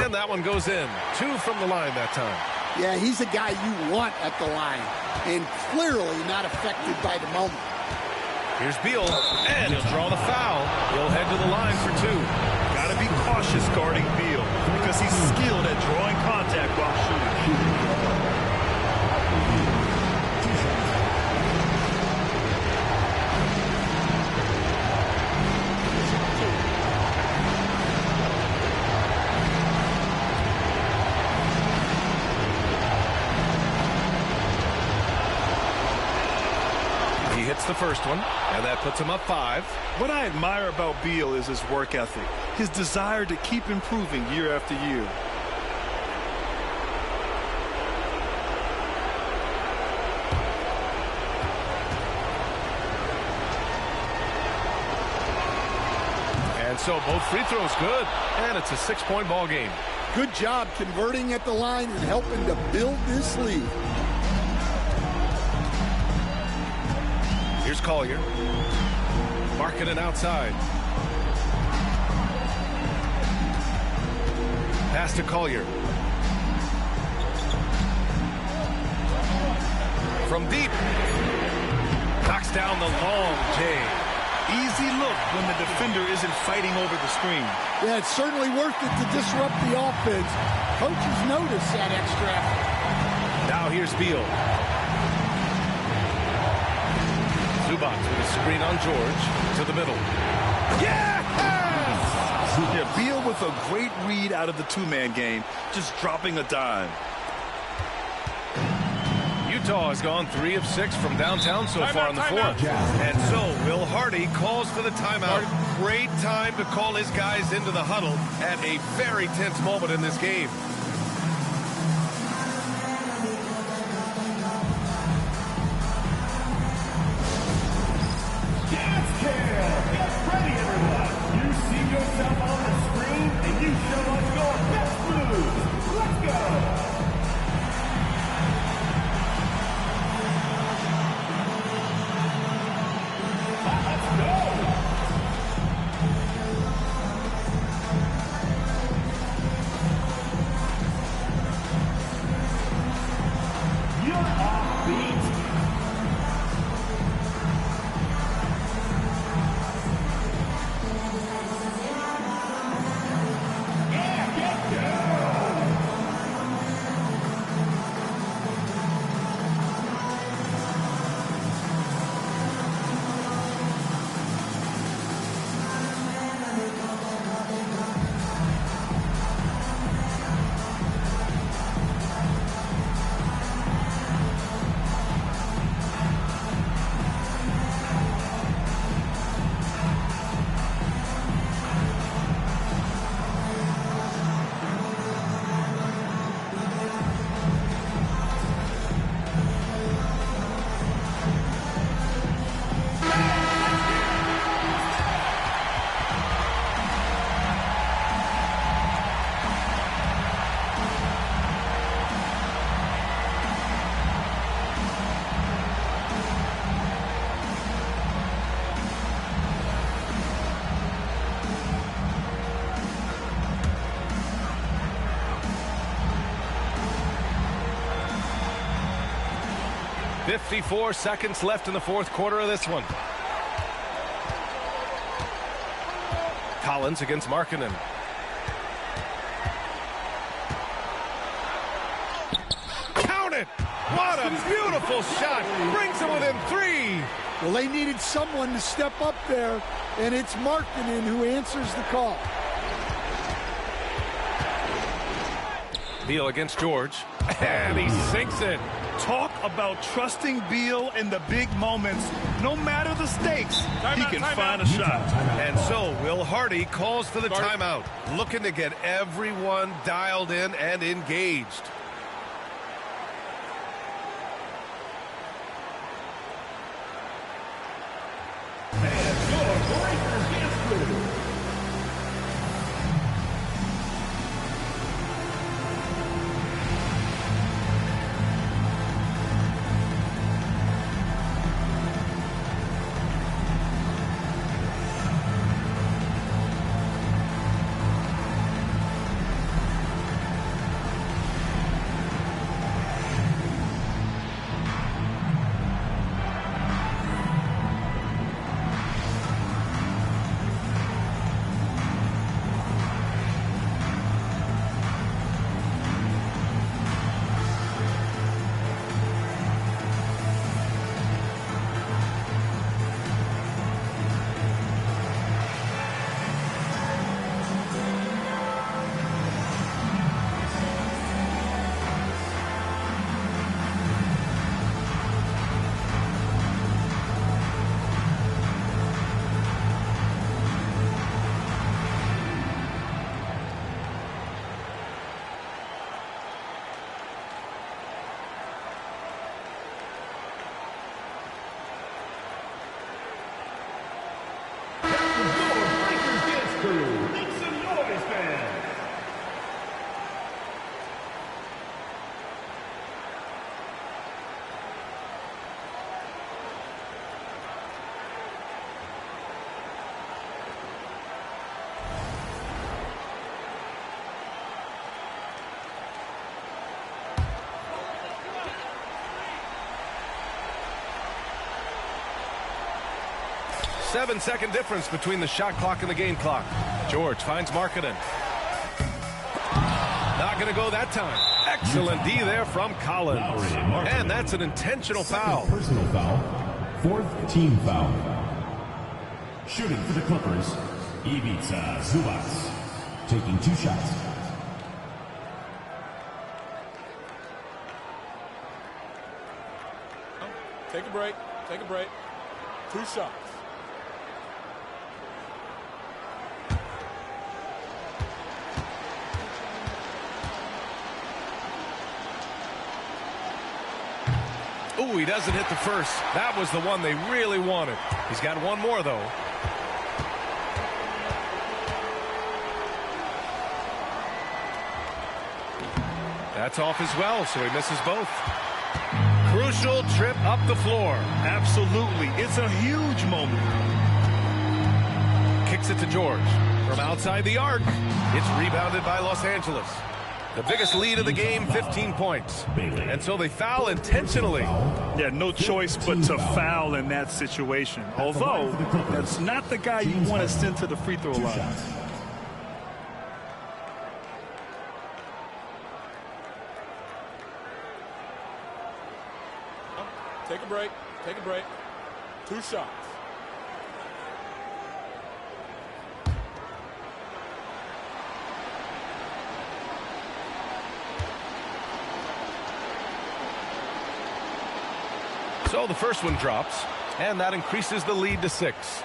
And that one goes in. 2 from the line that time. Yeah, he's a guy you want at the line, and clearly not affected by the moment. Here's Beal, and he'll draw the foul. He'll head to the line for 2. Got to be cautious guarding Beal because he's skilled at drawing contact while shooting. The first one, and that puts him up 5. What I admire about Beal is his work ethic, his desire to keep improving year after year. And so both free throws good, and it's a 6-point ball game. Good job converting at the line and helping to build this lead. Here's Collier. Markkanen outside. Pass to Collier. From deep. Knocks down the long J. Easy look when the defender isn't fighting over the screen. Yeah, it's certainly worth it to disrupt the offense. Coaches notice that extra effort. Now here's Beal. Zubac with a screen on George to the middle. Yes! Yeah, Beal with a great read out of the two-man game, just dropping a dime. Utah has gone 3 of 6 from downtown so far in the fourth. And so Will Hardy calls for the timeout. Great time to call his guys into the huddle at a very tense moment in this game. .54 seconds left in the fourth quarter of this one. Collins against Markkanen. Count it! What a beautiful shot! Brings them within 3. Well, they needed someone to step up there, and it's Markkanen who answers the call. Beal against George, and he sinks it. Talk about trusting Beal in the big moments. No matter the stakes, he can find a shot. And so Will Hardy calls for the timeout, looking to get everyone dialed in and engaged. 7-second difference between the shot clock and the game clock. George finds Markkanen. Not going to go that time. Excellent D there from Collins. And that's an intentional foul. Personal foul. 4th team foul. Shooting for the Clippers, Ivica Zubac, taking 2 shots. Take a break. Take a break. 2 shots. Ooh, he doesn't hit the first. That was the one they really wanted. He's got one more, though. That's off as well, so he misses both. Crucial trip up the floor. Absolutely. It's a huge moment. Kicks it to George. From outside the arc, it's rebounded by Los Angeles. The biggest lead of the game, 15 points. And so they foul intentionally. Yeah, no choice but to foul in that situation. Although, that's not the guy you want to send to the free throw line. Take a break. Take a break. 2 shots. So the first one drops, and that increases the lead to 6.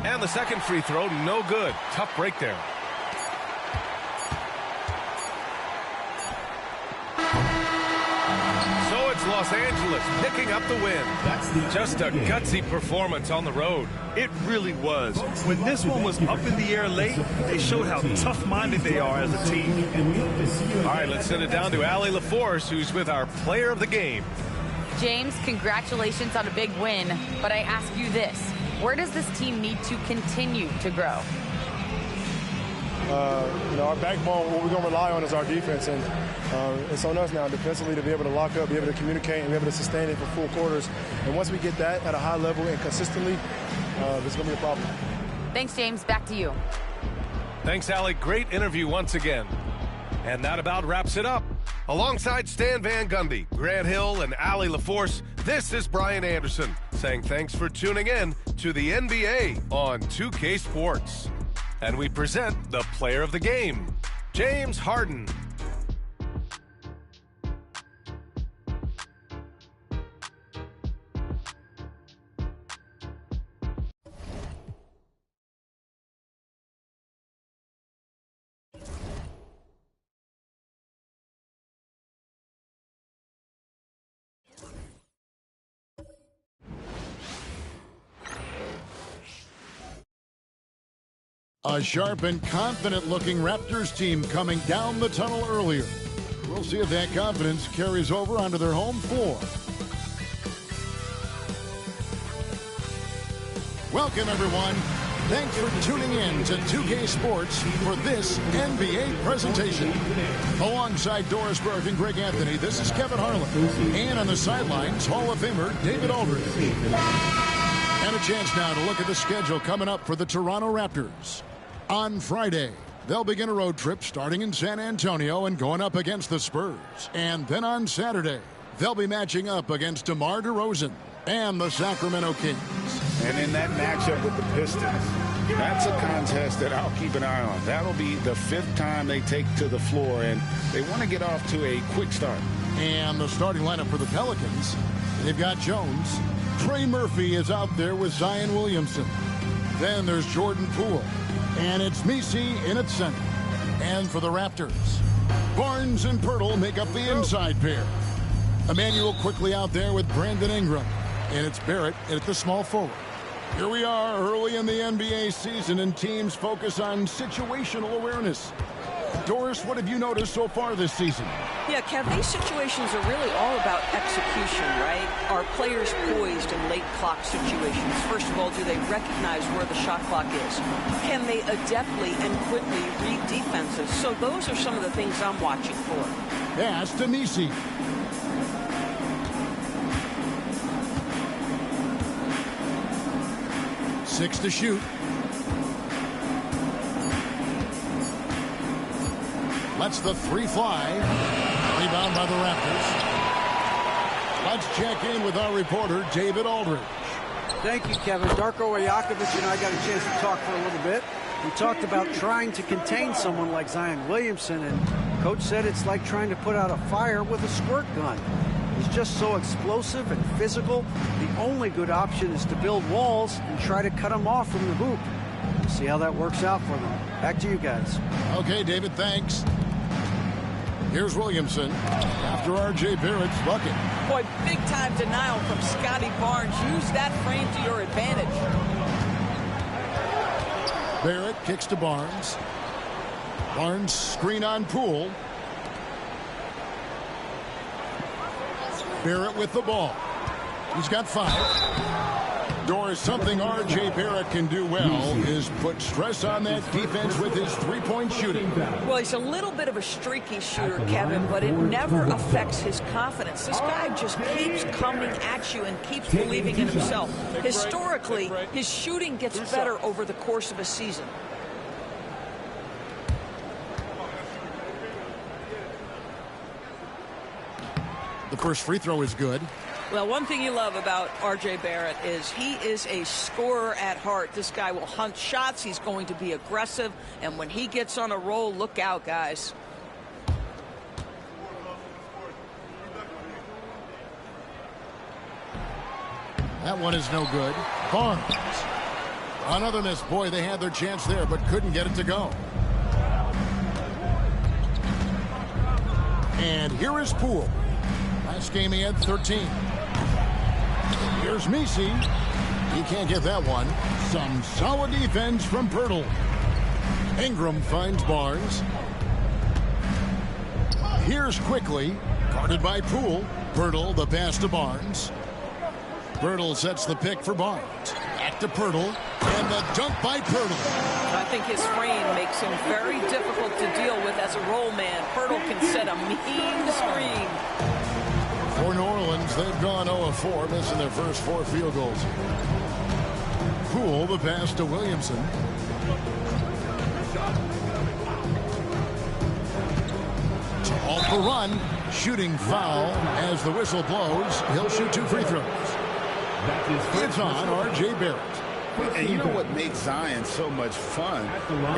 And the second free throw, no good. Tough break there. So it's Los Angeles picking up the win. Just a gutsy performance on the road. It really was. When this one was up in the air late, they showed how tough-minded they are as a team. All right, let's send it down to Allie LaForce, who's with our player of the game. James, congratulations on a big win, but I ask you this. Where does this team need to continue to grow? Our backbone, what we're going to rely on is our defense, and it's on us now defensively to be able to lock up, be able to communicate, and be able to sustain it for full quarters. And once we get that at a high level and consistently, there's going to be a problem. Thanks, James. Back to you. Thanks, Allie. Great interview once again. And that about wraps it up. Alongside Stan Van Gundy, Grant Hill, and Allie LaForce, this is Brian Anderson saying thanks for tuning in to the NBA on 2K Sports. And we present the player of the game, James Harden. A sharp and confident-looking Raptors team coming down the tunnel earlier. We'll see if that confidence carries over onto their home floor. Welcome, everyone. Thanks for tuning in to 2K Sports for this NBA presentation. Alongside Doris Burke and Greg Anthony, this is Kevin Harlan. And on the sidelines, Hall of Famer David Aldridge. And a chance now to look at the schedule coming up for the Toronto Raptors. On Friday, they'll begin a road trip starting in San Antonio and going up against the Spurs. And then on Saturday, they'll be matching up against DeMar DeRozan and the Sacramento Kings. And in that matchup with the Pistons, that's a contest that I'll keep an eye on. That'll be the 5th time they take to the floor, and they want to get off to a quick start. And the starting lineup for the Pelicans, they've got Jones. Trey Murphy is out there with Zion Williamson. Then there's Jordan Poole. And it's Messi in at center. And for the Raptors, Barnes and Pirtle make up the inside pair. Emmanuel quickly out there with Brandon Ingram. And it's Barrett at the small forward. Here we are early in the NBA season, and teams focus on situational awareness. Doris, what have you noticed so far this season? Yeah, Kev, these situations are really all about execution, right? Are players poised in late clock situations? First of all, do they recognize where the shot clock is? Can they adeptly and quickly read defenses? So those are some of the things I'm watching for. Pass to Misi. Six to shoot. Lets the three fly. Rebound by the Raptors. Let's check in with our reporter, David Aldridge. Thank you, Kevin. Darko Rajakovic and I got a chance to talk for a little bit. We talked about trying to contain someone like Zion Williamson, and Coach said it's like trying to put out a fire with a squirt gun. He's just so explosive and physical. The only good option is to build walls and try to cut him off from the hoop. We'll see how that works out for them. Back to you guys. Okay, David, thanks. Here's Williamson after R.J. Barrett's bucket. Boy, big-time denial from Scotty Barnes. Use that frame to your advantage. Barrett kicks to Barnes. Barnes screen on Poole. Barrett with the ball. He's got 5. Doris, something R.J. Barrett can do well is put stress on that defense with his three-point shooting. Well, he's a little bit of a streaky shooter, Kevin, but it never affects his confidence. This guy just keeps coming at you and keeps believing in himself. Historically, his shooting gets better over the course of a season. The first free throw is good. Well, one thing you love about R.J. Barrett is he is a scorer at heart. This guy will hunt shots. He's going to be aggressive. And when he gets on a roll, look out, guys. That one is no good. Barnes. Another miss. Boy, they had their chance there, but couldn't get it to go. And here is Poole. Last game he had 13. Here's Misi. He can't get that one. Some solid defense from Pirtle. Ingram finds Barnes. Here's Quickly. Guarded by Poole. Pirtle, the pass to Barnes. Pirtle sets the pick for Barnes. Back to Pirtle. And the dunk by Pirtle. I think his frame makes him very difficult to deal with as a roll man. Pirtle can set a mean screen. For New Orleans, they've gone 0-4, missing their first 4 field goals. Poole, the pass to Williamson. To off the run, shooting foul as the whistle blows. He'll shoot 2 free throws. It's on R.J. Barrett. And you know what makes Zion so much fun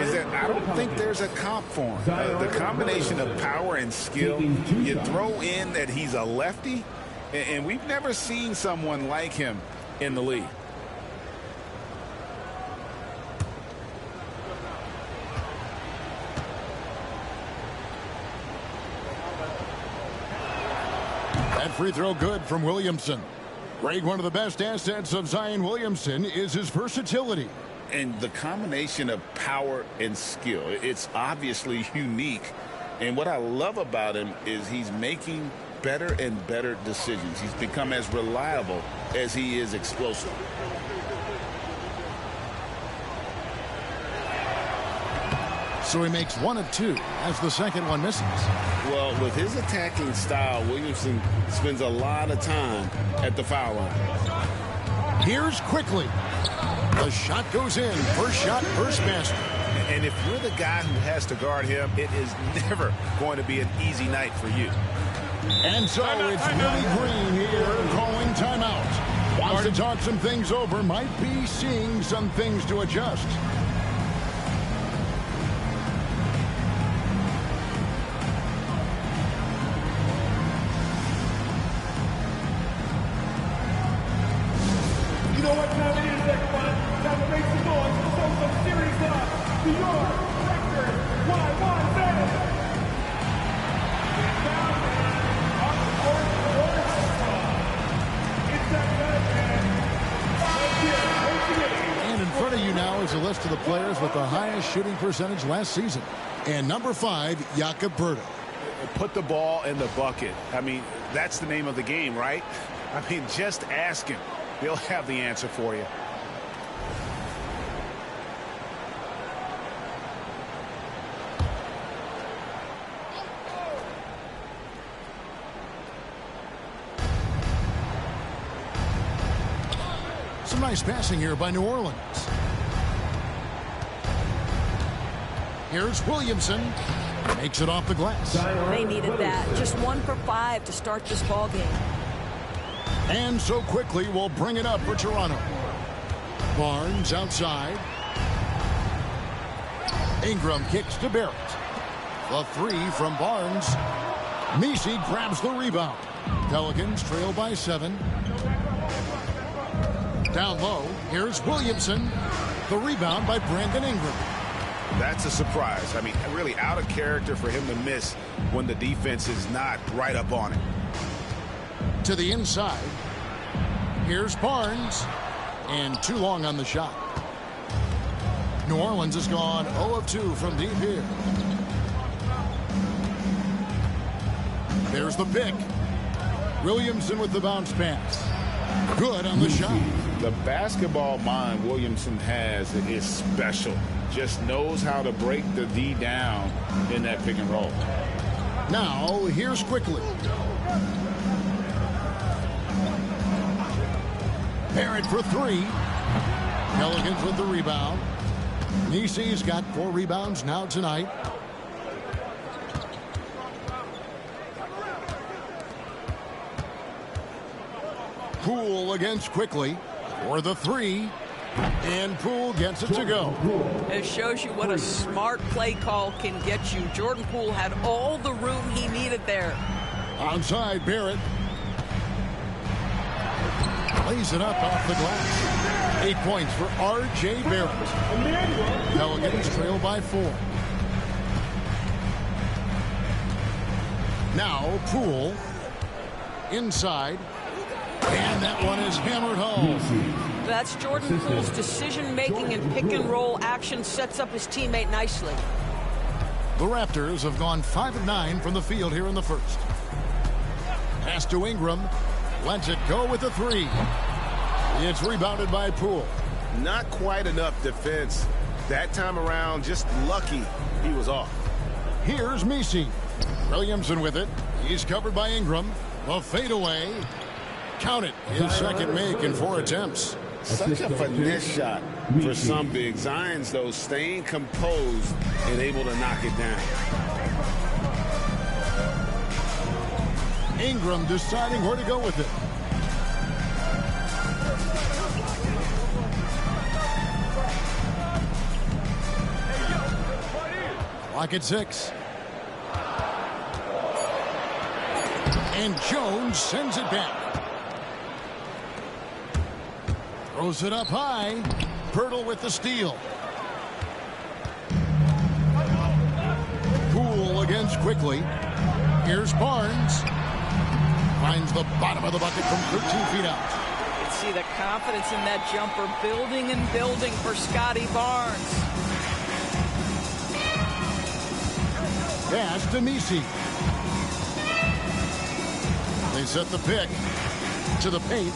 is that I don't think there's a comp for him. The combination of power and skill, you throw in that he's a lefty, and we've never seen someone like him in the league. That free throw good from Williamson. Greg, one of the best assets of Zion Williamson is his versatility. And the combination of power and skill, it's obviously unique. And what I love about him is he's making better and better decisions. He's become as reliable as he is explosive. So he makes 1 of 2 as the second one misses. Well, with his attacking style, Williamson spends a lot of time at the foul line. Here's Quickly. The shot goes in. First shot, first basket. And if you're the guy who has to guard him, it is never going to be an easy night for you. And so it's Willie Green here calling timeout. Wants to talk some things over. Might be seeing some things to adjust. You know what time it is, everyone? Time to make some noise for some series of New York Raptors Y1Z. And in front of you now is a list of the players with the highest shooting percentage last season. And number 5, Jakob Poeltl. Put the ball in the bucket. I mean, that's the name of the game, right? I mean, just ask him. He'll have the answer for you. Nice passing here by New Orleans. Here's Williamson. Makes it off the glass. They needed that. Just 1 for 5 to start this ball game. And so quickly we'll bring it up for Toronto. Barnes outside. Ingram kicks to Barrett. The 3 from Barnes. Messi grabs the rebound. Pelicans trail by 7. Down low, here's Williamson. The rebound by Brandon Ingram. That's a surprise. I mean, really out of character for him to miss when the defense is not right up on it. To the inside. Here's Barnes. And too long on the shot. New Orleans has gone 0 of 2 from deep here. There's the pick. Williamson with the bounce pass. Good on the shot. The basketball mind Williamson has is special. Just knows how to break the D down in that pick and roll. Now, here's Quickly. Barrett for 3. Pelicans with the rebound. Nisi's got 4 rebounds now tonight. Poole against Quickly for the 3. And Poole gets it to go. It shows you what a smart play call can get you. Jordan Poole had all the room he needed there. Onside, Barrett. Lays it up off the glass. 8 points for R.J. Barrett. Pelicans trail by 4. Now Poole inside. And that one is hammered home. That's Jordan Poole's decision-making and pick-and-roll action sets up his teammate nicely. The Raptors have gone 5 of 9 from the field here in the first. Pass to Ingram. Lets it go with the 3. It's rebounded by Poole. Not quite enough defense. That time around, just lucky he was off. Here's Messi. Williamson with it. He's covered by Ingram. A fadeaway. Count it. His second make in 4 attempts. Such a finesse shot for some bigs. Zions, though, staying composed and able to knock it down. Ingram deciding where to go with it. Clock at 6. And Jones sends it back. Throws it up high. Pirtle with the steal. Poole against Quickly. Here's Barnes. Finds the bottom of the bucket from 13 feet out. You can see the confidence in that jumper building and building for Scotty Barnes. Pass to Messi. They set the pick to the paint.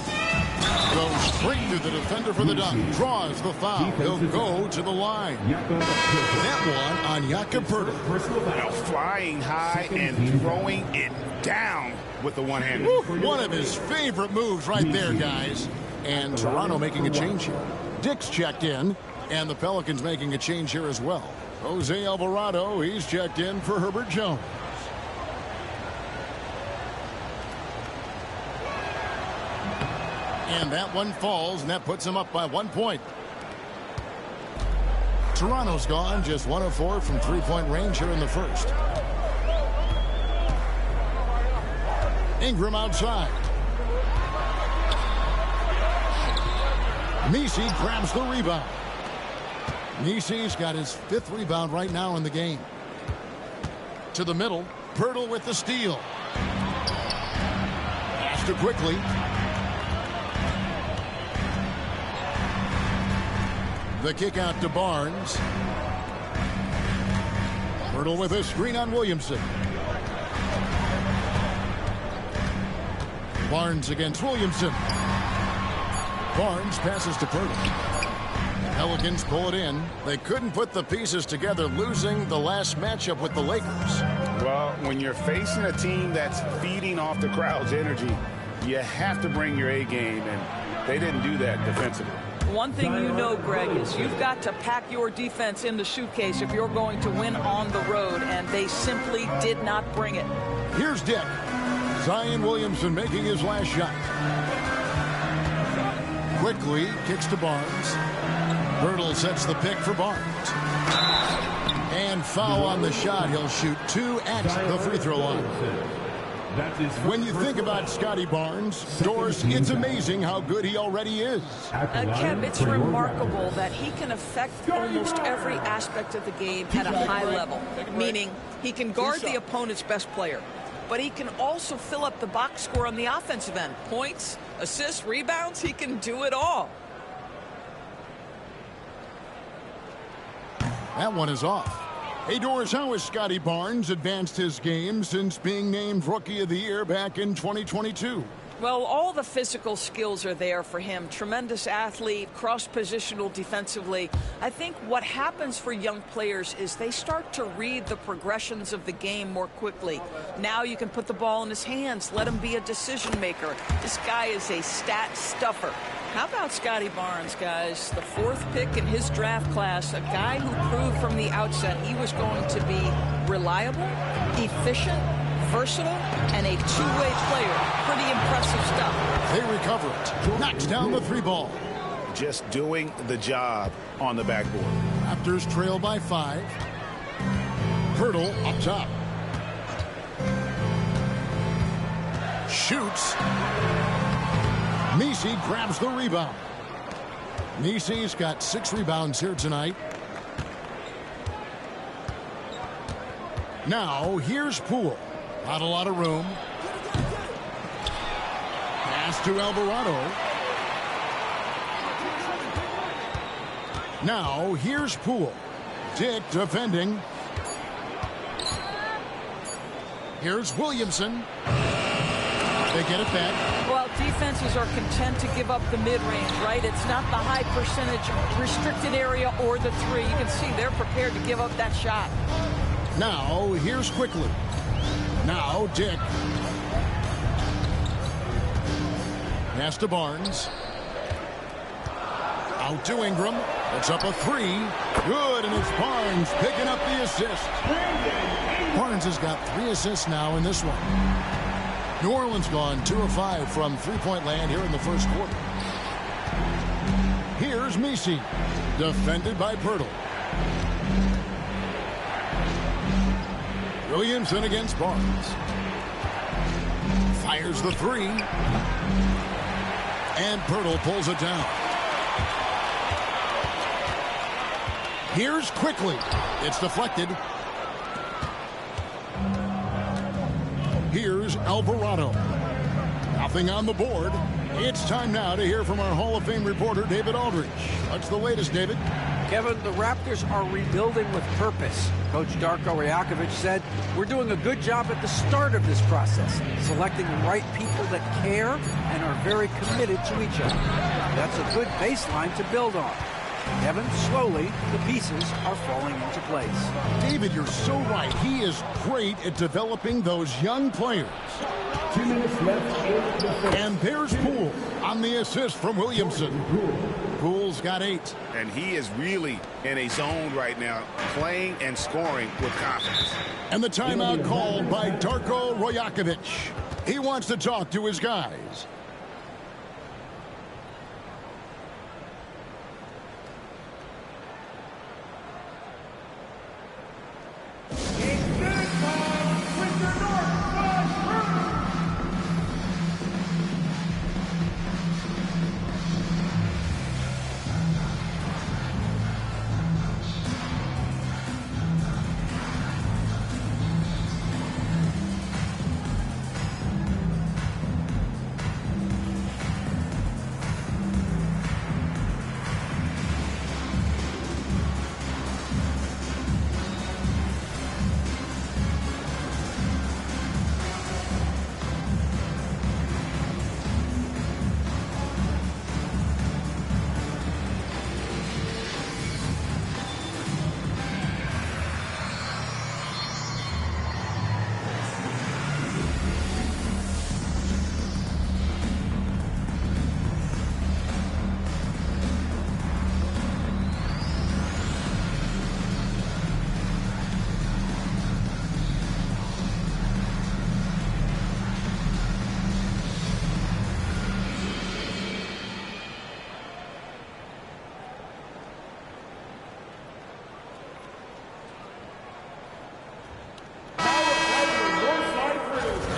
Goes straight to the defender for the dunk. Draws the foul. He'll go to the line. That one on Jakob Poeltl. Flying high and throwing it down with the one-hander. One of his favorite moves right there, guys. And Toronto making a change here. Dick's checked in, and the Pelicans making a change here as well. Jose Alvarado, he's checked in for Herbert Jones. And that one falls, and that puts him up by 1 point. Toronto's gone just 1 of 4 from three-point range here in the first. Ingram outside. Messi grabs the rebound. Messi's got his 5th rebound right now in the game. To the middle, Poeltl with the steal. Pass to Quickly. The kick out to Barnes. Poeltl with a screen on Williamson. Barnes against Williamson. Barnes passes to Poeltl. Pelicans pull it in. They couldn't put the pieces together, losing the last matchup with the Lakers. Well, when you're facing a team that's feeding off the crowd's energy, you have to bring your A game, and They didn't do that defensively. One thing you know, Greg, is you've got to pack your defense in the suitcase if you're going to win on the road, and they simply did not bring it. Here's Dick. Zion Williamson making his last shot. Quickly kicks to Barnes. Birtle sets the pick for Barnes. And foul on the shot. He'll shoot 2 at the free throw line. When you think about Scotty Barnes, Doris, it's amazing how good he already is. Kev, it's remarkable that he can affect almost every aspect of the game at a high level, meaning he can guard the opponent's best player, but he can also fill up the box score on the offensive end. Points, assists, rebounds, he can do it all. That one is off. Hey, Doris, how has Scotty Barnes advanced his game since being named Rookie of the Year back in 2022? Well, all the physical skills are there for him. Tremendous athlete, cross-positional defensively. I think what happens for young players is they start to read the progressions of the game more quickly. Now you can put the ball in his hands, let him be a decision maker. This guy is a stat stuffer. How about Scotty Barnes, guys? The 4th pick in his draft class, a guy who proved from the outset he was going to be reliable, efficient, versatile, and a two-way player. Pretty impressive stuff. They recover it. Knocks down the 3 ball. Just doing the job on the backboard. Raptors trail by 5. Pirtle up top. Shoots. Messi grabs the rebound. Messi's got 6 rebounds here tonight. Now, here's Poole. Not a lot of room. Pass to Alvarado. Now, here's Poole. Dick defending. Here's Williamson. They get it back. Well, defenses are content to give up the mid-range, right? It's not the high percentage restricted area or the 3. You can see they're prepared to give up that shot. Now, here's Quickly. Now, Dick. Pass to Barnes. Out to Ingram. It's up a 3. Good, and it's Barnes picking up the assist. Barnes has got 3 assists now in this one. New Orleans gone 2 of 5 from three-point land here in the first quarter. Here's Messi, defended by Pirtle. Williamson against Barnes. Fires the 3. And Pirtle pulls it down. Here's Quickly. It's deflected. Here's Alvarado. Nothing on the board. It's time now to hear from our Hall of Fame reporter, David Aldridge. What's the latest, David? Kevin, the Raptors are rebuilding with purpose. Coach Darko Rajakovic said, we're doing a good job at the start of this process, selecting the right people that care and are very committed to each other. That's a good baseline to build on. Kevin, slowly, the pieces are falling into place. David, you're so right. He is great at developing those young players. 2 minutes left. And there's Poole on the assist from Williamson. Poole's got 8. And he is really in a zone right now, playing and scoring with confidence. And the timeout called by Darko Rajakovic. He wants to talk to his guys.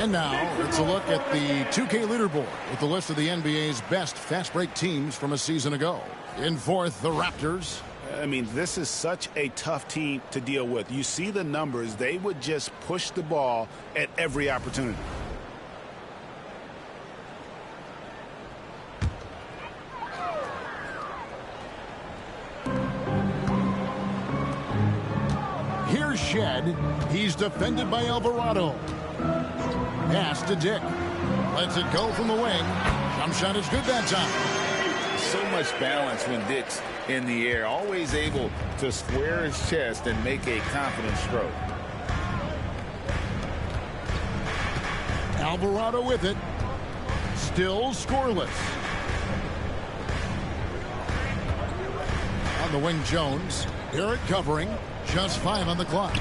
And now it's a look at the 2K leaderboard with the list of the NBA's best fast break teams from a season ago. In fourth, the Raptors. I mean, this is such a tough team to deal with. You see the numbers. They would just push the ball at every opportunity. Here's Shed. He's defended by Alvarado. Pass to Dick. Lets it go from the wing. Jump shot is good that time. So much balance when Dick's in the air. Always able to square his chest and make a confident stroke. Alvarado with it. Still scoreless. On the wing, Jones. Barrett covering. Just 5 on the clock.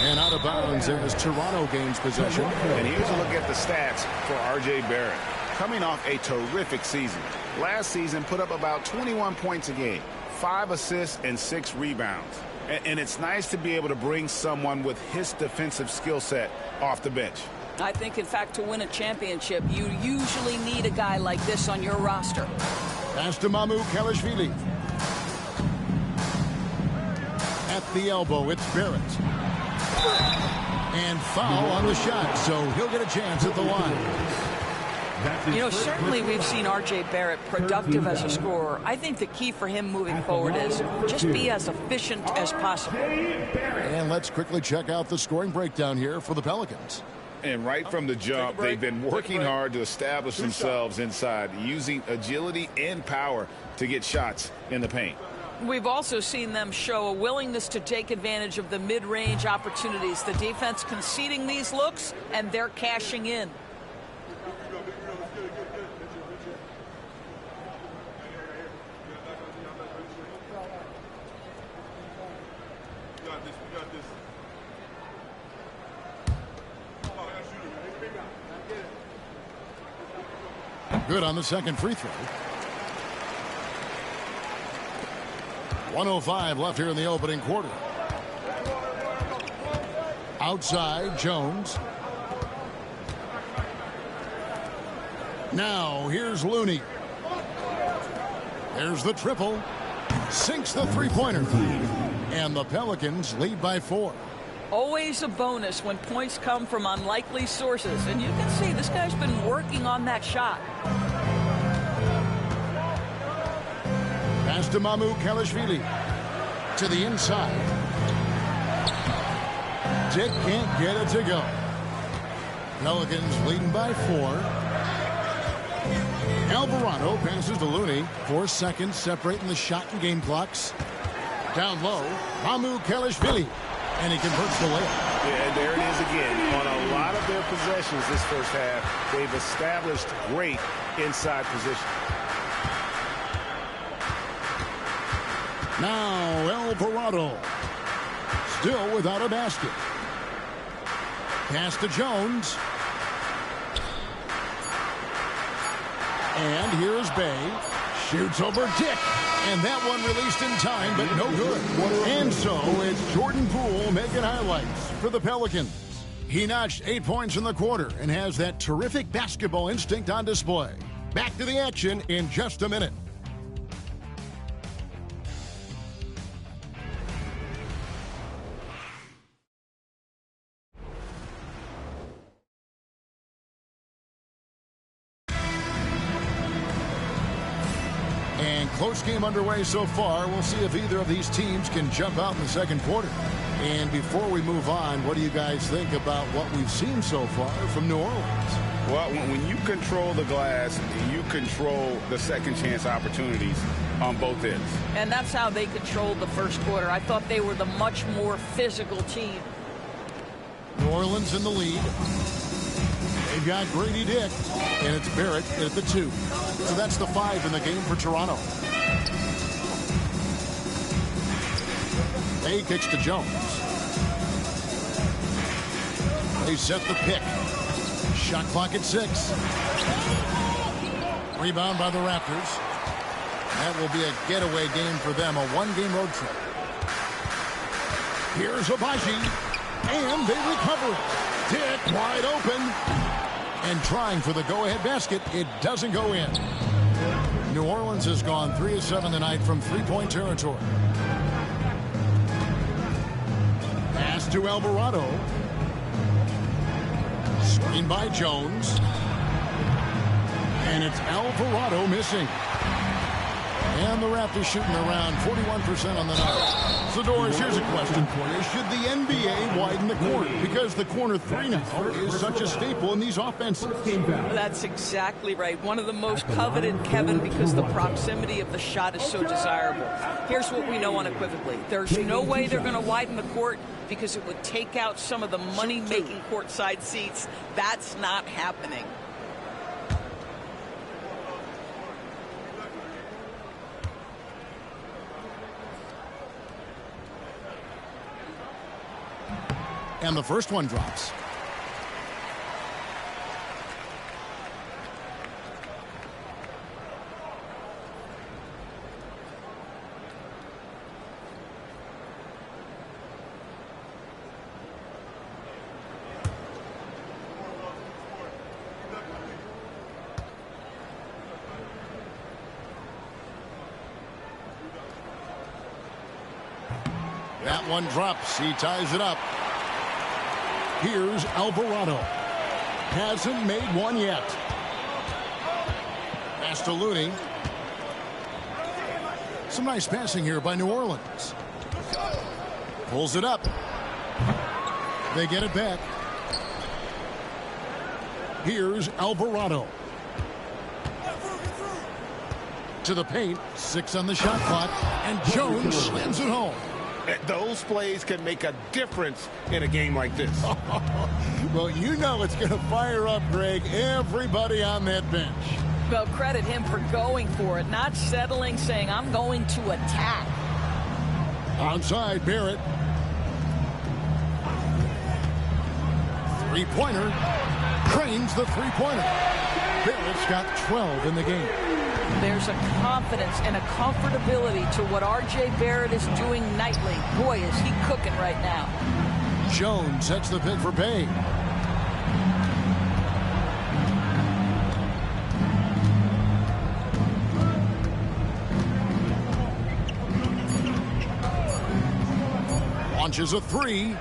And out of bounds as Toronto gains possession. And here's a look at the stats for R.J. Barrett. Coming off a terrific season. Last season put up about 21 points a game, 5 assists and 6 rebounds. And it's nice to be able to bring someone with his defensive skill set off the bench. I think, in fact, to win a championship, you usually need a guy like this on your roster. Pass to Mamukelashvili. At the elbow, it's Barrett. And foul on the shot, so he'll get a chance at the line. You know, certainly we've seen R.J. Barrett productive as a scorer. I think the key for him moving forward is just be as efficient as possible. And let's quickly check out the scoring breakdown here for the Pelicans. And right from the jump, they've been working hard to establish themselves inside, using agility and power to get shots in the paint. We've also seen them show a willingness to take advantage of the mid-range opportunities. The defense conceding these looks, and they're cashing in. Good on the second free throw. 1:05 left here in the opening quarter. Outside, Jones. Now, here's Looney. There's the triple. Sinks the three-pointer. And the Pelicans lead by 4. Always a bonus when points come from unlikely sources. And you can see this guy's been working on that shot. Pass to Mamukelashvili. To the inside. Dick can't get it to go. Pelicans leading by 4. Alvarado passes to Looney. 4 seconds separating the shot and game clocks. Down low, Mamukelashvili. And he converts the layup. Yeah, and there it is again. On a lot of their possessions this first half, they've established great inside position. Now Alvarado. Still without a basket. Pass to Jones. And here's Bay. Shoots over Dick. And that one released in time, but no good. And so it's Jordan Poole making highlights for the Pelicans. He notched 8 points in the quarter and has that terrific basketball instinct on display. Back to the action in just a minute. Close game underway so far. We'll see if either of these teams can jump out in the second quarter. And before we move on, what do you guys think about what we've seen so far from New Orleans? Well, when you control the glass, you control the second chance opportunities on both ends. And that's how they controlled the first quarter. I thought they were the much more physical team. New Orleans in the lead. They've got Grady Dick, and it's Barrett at the 2. So that's the 5 in the game for Toronto. Bay kicks to Jones. They set the pick. Shot clock at 6. Rebound by the Raptors. That will be a getaway game for them, a 1-game road trip. Here's Abaji, and they recover it. Dick wide open. And trying for the go-ahead basket. It doesn't go in. New Orleans has gone 3 of 7 tonight from three-point territory. Pass to Alvarado. Screen by Jones. And it's Alvarado missing. And the Raptors shooting around 41% on the night. So, Doris, here's a question for you. Should the NBA widen the court? Because the corner three now is such a staple in these offenses. That's exactly right. One of the most coveted, Kevin, because the proximity of the shot is so desirable. Here's what we know unequivocally. There's no way they're going to widen the court because it would take out some of the money-making courtside seats. That's not happening. And the first one drops. That one drops. He ties it up. Here's Alvarado. Hasn't made one yet. Pass to Looney. Some nice passing here by New Orleans. Pulls it up. They get it back. Here's Alvarado. To the paint. 6 on the shot clock. And Jones slams it home. Those plays can make a difference in a game like this. Well, you know it's going to fire up, Greg, everybody on that bench. Well, credit him for going for it, not settling, saying, I'm going to attack. Onside, Barrett. Three-pointer. Cranes the three-pointer. Barrett's got 12 in the game. There's a confidence and a comfortability to what R.J. Barrett is doing nightly. Boy, is he cooking right now. Jones sets the pick for Bay. Launches a three.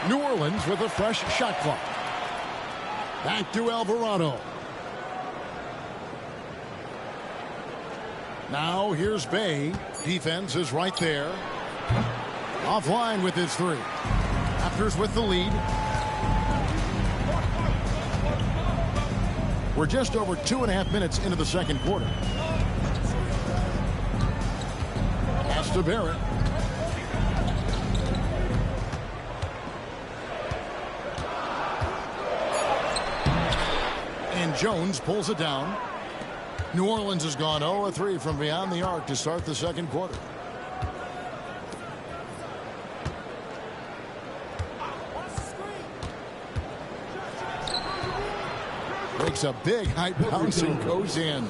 New Orleans with a fresh shot clock. Back to Alvarado. Now here's Bay. Defense is right there. Offline with his three. Raptors with the lead. We're just over 2.5 minutes into the second quarter. Pass to Barrett. And Jones pulls it down. New Orleans has gone 0-3 from beyond the arc to start the second quarter. Makes a big high bounce and goes in.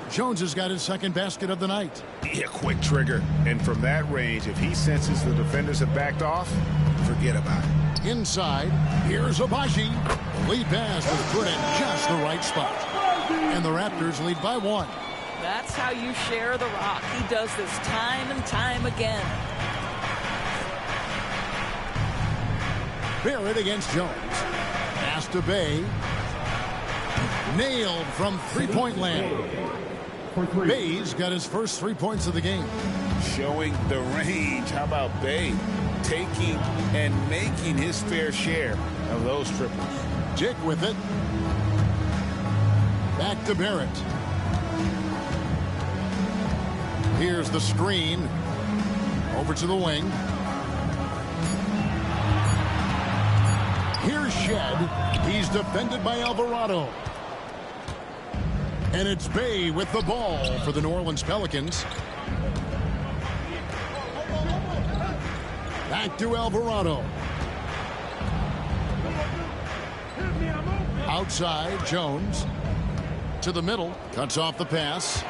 Jones has got his second basket of the night. Yeah, quick trigger. And from that range, if he senses the defenders have backed off, forget about it. Inside, here's Abaji. Lead pass was put in just the right spot. And the Raptors lead by 1. That's how you share the rock. He does this time and time again. Barrett against Jones. Pass to Bay. Nailed from three-point land. Bay's got his first 3 points of the game. Showing the range. How about Bay taking and making his fair share of those triples? Dick with it. Back to Barrett. Here's the screen. Over to the wing. Here's Shed. He's defended by Alvarado. And it's Bay with the ball for the New Orleans Pelicans. Back to Alvarado. Outside, Jones. To the middle. Cuts off the pass.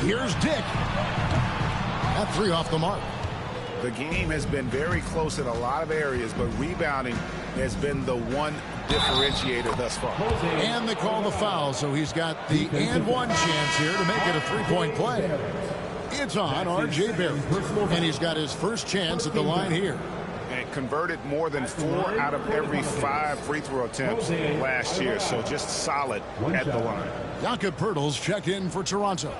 Here's Dick. That three off the mark. The game has been very close in a lot of areas, but rebounding has been the one differentiator thus far. And they call the foul, so he's got the and one chance here to make it a three-point play. It's on R.J. Barrett, and he's got his first chance at the line here. And converted more than 4 out of every 5 free throw attempts last year, so just solid at the line. Jakob Poeltl's checked in for Toronto.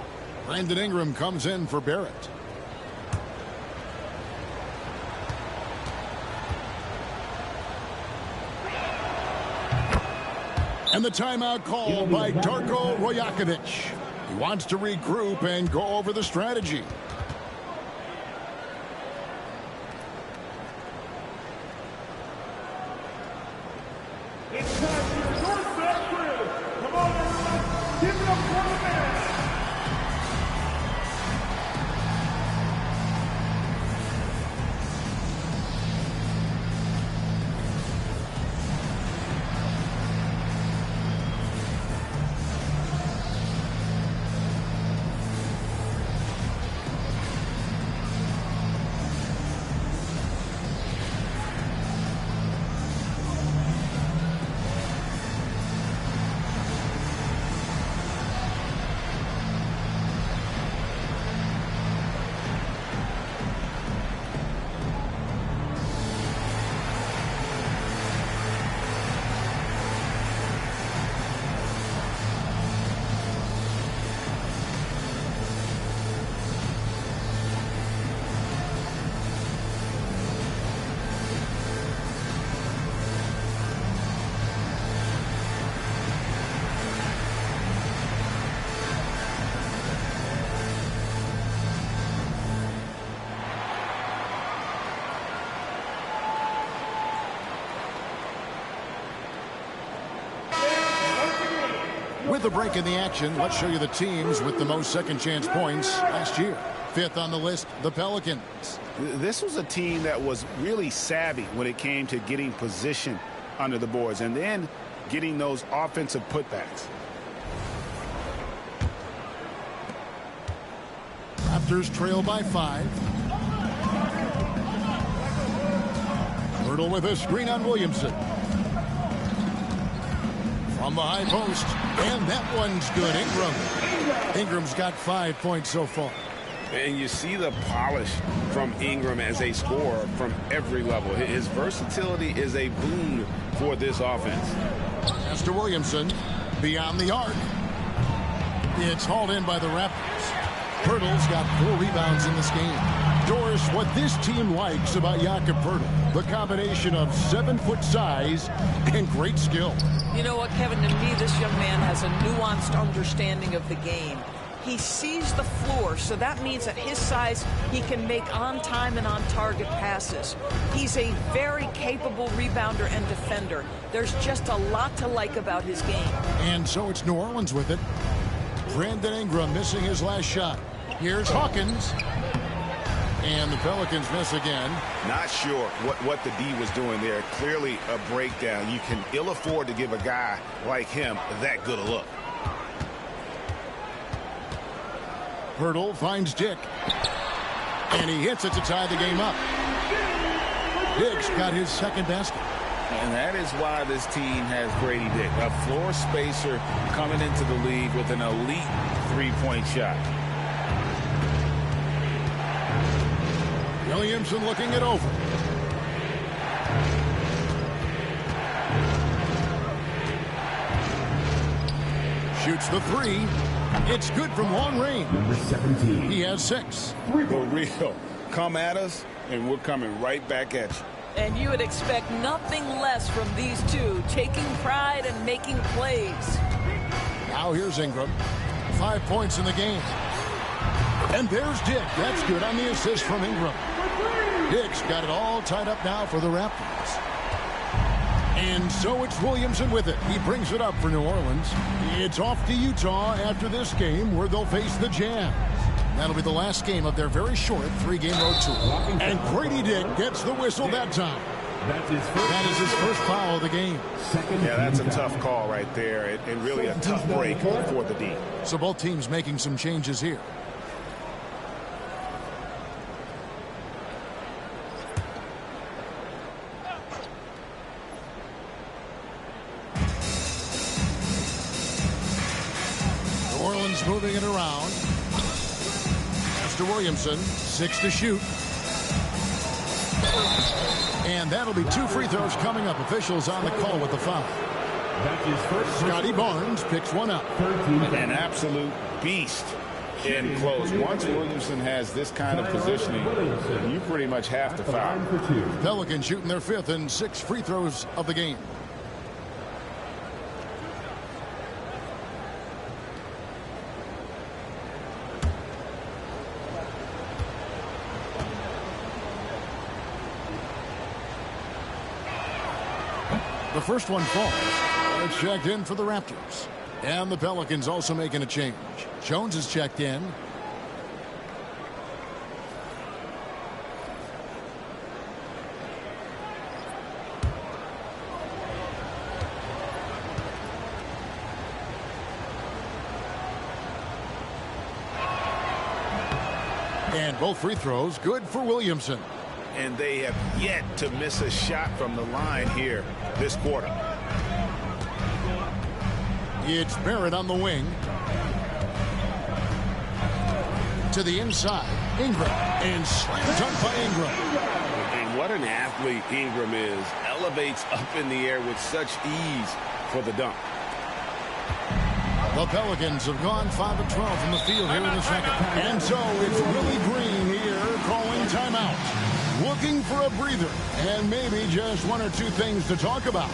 Brandon Ingram comes in for Barrett. And the timeout called by Darko Rajakovic. He wants to regroup and go over the strategy. It's time for your doorstep drill. Come on, everyone. Give it up for the man. With a break in the action, let's show you the teams with the most second chance points last year. Fifth on the list, the Pelicans. This was a team that was really savvy when it came to getting position under the boards and then getting those offensive putbacks. Raptors trail by 5. Poeltl with a screen on Williamson. From the high post, and that one's good. Ingram's got 5 points so far. And you see the polish from Ingram as a scorer from every level. His versatility is a boon for this offense. As to Williamson, beyond the arc. It's hauled in by the Raptors. Poeltl's got 4 rebounds in this game. Doris, what this team likes about Jakob Poeltl, the combination of 7-foot size and great skill. You know what, Kevin, to me, this young man has a nuanced understanding of the game. He sees the floor, so that means at his size, he can make on-time and on-target passes. He's a very capable rebounder and defender. There's just a lot to like about his game. And so it's New Orleans with it. Brandon Ingram missing his last shot. Here's Hawkins. And the Pelicans miss again. Not sure what the D was doing there. Clearly a breakdown. You can ill afford to give a guy like him that good a look. Poeltl finds Dick. And he hits it to tie the game up. Dick's got his second basket. And that is why this team has Grady Dick, a floor spacer coming into the league with an elite three-point shot. Williamson looking it over. Shoots the 3. It's good from long range. Number 17. He has 6. For real. Come at us, and we're coming right back at you. And you would expect nothing less from these two, taking pride and making plays. Now here's Ingram. 5 points in the game. And there's Dick. That's good on the assist from Ingram. Dick's got it all tied up now for the Raptors. And so it's Williamson with it. He brings it up for New Orleans. It's off to Utah after this game where they'll face the Jazz. That'll be the last game of their very short 3-game road tour. And Grady Dick gets the whistle that time. That is his first foul of the game. Yeah, that's a tough call right there, and really a tough break for the D. So both teams making some changes here. He's moving it around. Pass to Williamson. 6 to shoot. And that'll be 2 free throws coming up. Officials on the call with the foul. Scotty Barnes picks one up. An absolute beast in close. Once Williamson has this kind of positioning, you pretty much have to foul. Pelicans shooting their 5th and 6 free throws of the game. The first one falls. It's checked in for the Raptors. And the Pelicans also making a change. Jones is checked in. And both free throws good for Williamson. And they have yet to miss a shot from the line here this quarter. It's Barrett on the wing. To the inside. Ingram. And slam dunk by Ingram. And what an athlete Ingram is. Elevates up in the air with such ease for the dunk. The Pelicans have gone 5 of 12 from the field here in the second. And so it's Willie Green here calling timeout. Looking for a breather. And maybe just 1 or 2 things to talk about.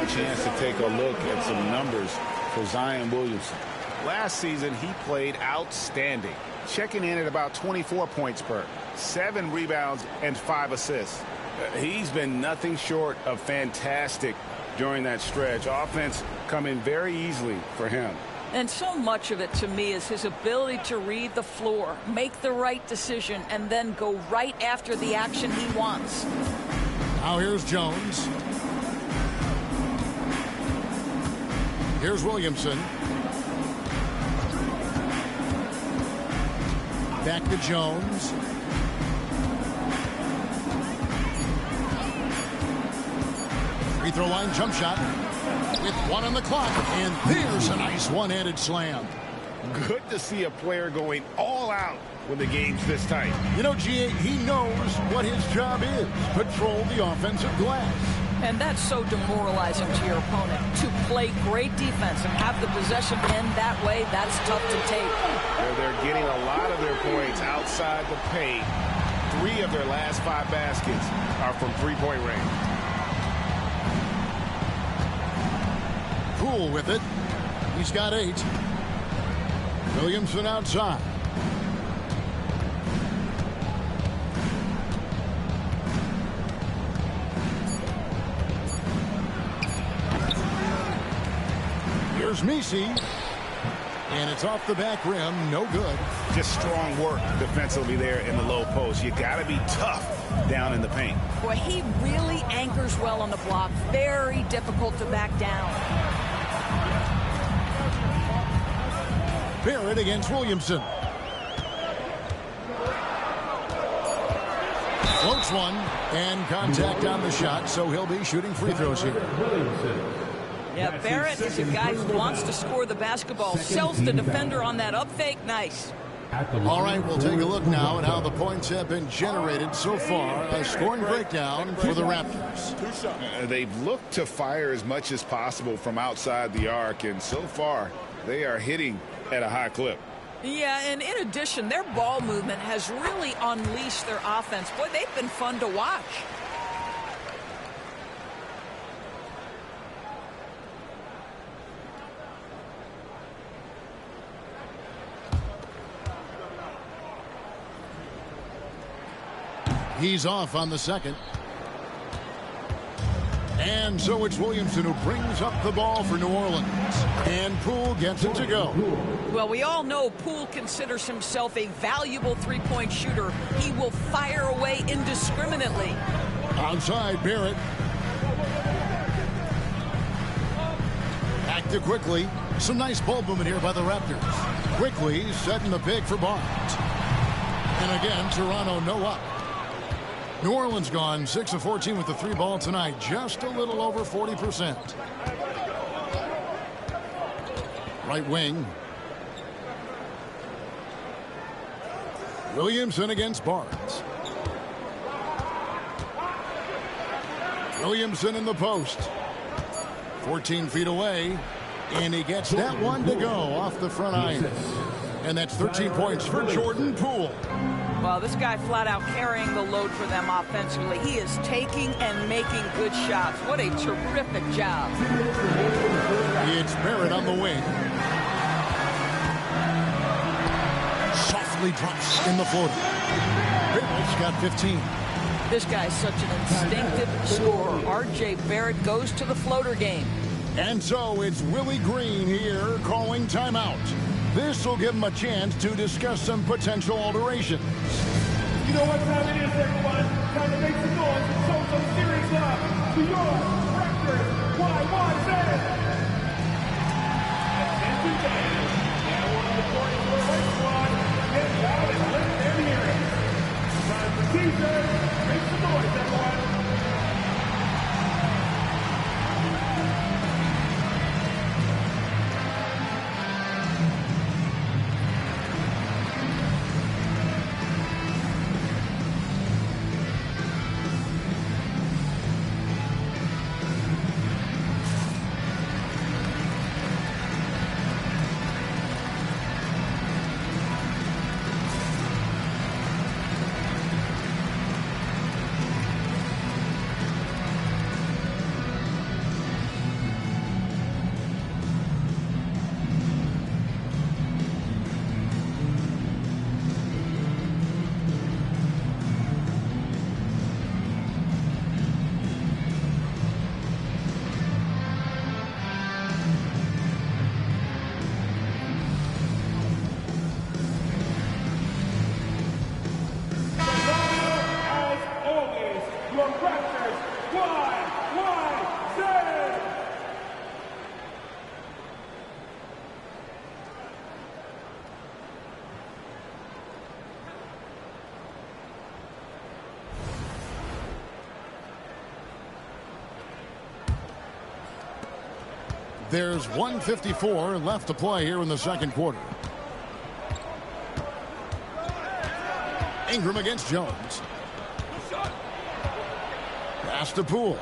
Chance to take a look at some numbers for Zion Williamson. Last season, he played outstanding, checking in at about 24 points per, 7 rebounds, and 5 assists. He's been nothing short of fantastic during that stretch. Offense coming very easily for him. And so much of it, to me, is his ability to read the floor, make the right decision, and then go right after the action he wants. Now here's Jones. Here's Williamson. Back to Jones. Free throw line jump shot with 1 on the clock. And there's a nice one-handed slam. Good to see a player going all out when the game's this tight. You know, G.A., he knows what his job is. Control the offensive glass. And that's so demoralizing to your opponent. To play great defense and have the possession end that way, that's tough to take. They're getting a lot of their points outside the paint. 3 of their last 5 baskets are from three-point range. Poole with it. He's got 8. Williamson outside. Here's Messi. And it's off the back rim. No good. Just strong work defensively there in the low post. You got to be tough down in the paint. Boy, he really anchors well on the block. Very difficult to back down. Barrett against Williamson. Floats one. And contact on the shot, so he'll be shooting free throws here. Yeah, Barrett is a guy who wants to score the basketball. Sells the defender on that up fake. Nice. All right, we'll take a look now at how the points have been generated so far. A scoring breakdown for the Raptors. They've looked to fire as much as possible from outside the arc, and so far they are hitting at a high clip. Yeah, and in addition, their ball movement has really unleashed their offense. Boy, they've been fun to watch. He's off on the second. And so it's Williamson who brings up the ball for New Orleans. And Poole gets it to go. Well, we all know Poole considers himself a valuable three-point shooter. He will fire away indiscriminately. Outside, Barrett. Back to Quickly. Some nice ball movement here by the Raptors. Quickly setting the pick for Barnes. And again, Toronto no up. New Orleans gone 6 of 14 with the three ball tonight, just a little over 40%. Right wing. Williamson against Barnes. Williamson in the post. 14 feet away, and he gets that one to go off the front iron. And that's 13 points for Jordan Poole. Well, this guy flat out carrying the load for them offensively. He is taking and making good shots. What a terrific job. It's Barrett on the wing. Softly drops in the floater. Barrett's got 15. This guy's such an instinctive scorer. R.J. Barrett goes to the floater game. And so it's Willie Green here calling timeout. This will give him a chance to discuss some potential alterations. You know what time it is, everyone? Time to make some noise and show some serious love to your Raptors YYZ. Attention fans, now on the court is your White Squad. Get loud and let them hear it. Time for t-shirts. Make some noise, everyone. There's 1:54 left to play here in the second quarter. Ingram against Jones. Pass to Poole.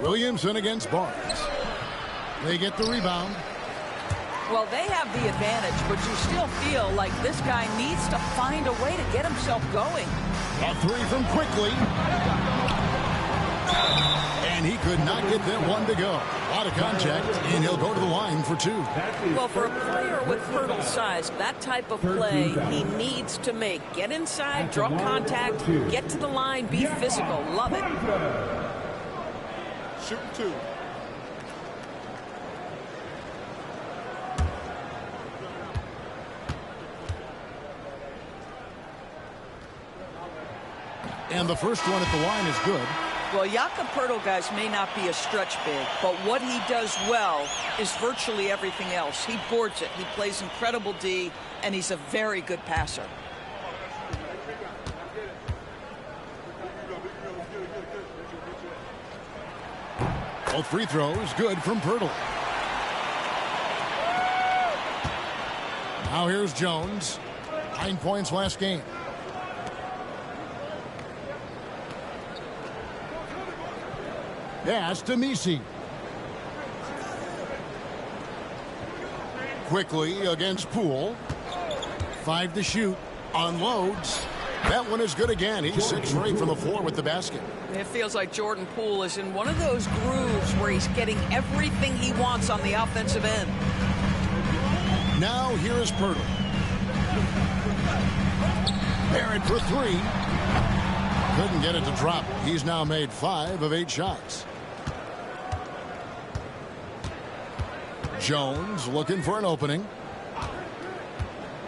Williamson against Barnes. They get the rebound. Well, they have the advantage, but you still feel like this guy needs to find a way to get himself going. A three from Quickly. And he could not get that one to go. A lot of contact, and he'll go to the line for two. Well, for a player with Pirtle's size, that type of play he needs to make. Get inside, draw contact, get to the line, be physical. Love it. Shooting two. And the first one at the line is good. Well, Jakob Poeltl, guys, may not be a stretch big, but what he does well is virtually everything else. He boards it. He plays incredible D, and he's a very good passer. Both free throws good from Poeltl. Now here's Jones. 9 points last game. Pass to Messi. Quickly against Poole. 5 to shoot. Unloads. That one is good again. He's 6 for 8 from the floor with the basket. It feels like Jordan Poole is in one of those grooves where he's getting everything he wants on the offensive end. Now here is Poeltl. Barrett for 3. Couldn't get it to drop. He's now made 5 of 8 shots. Jones looking for an opening.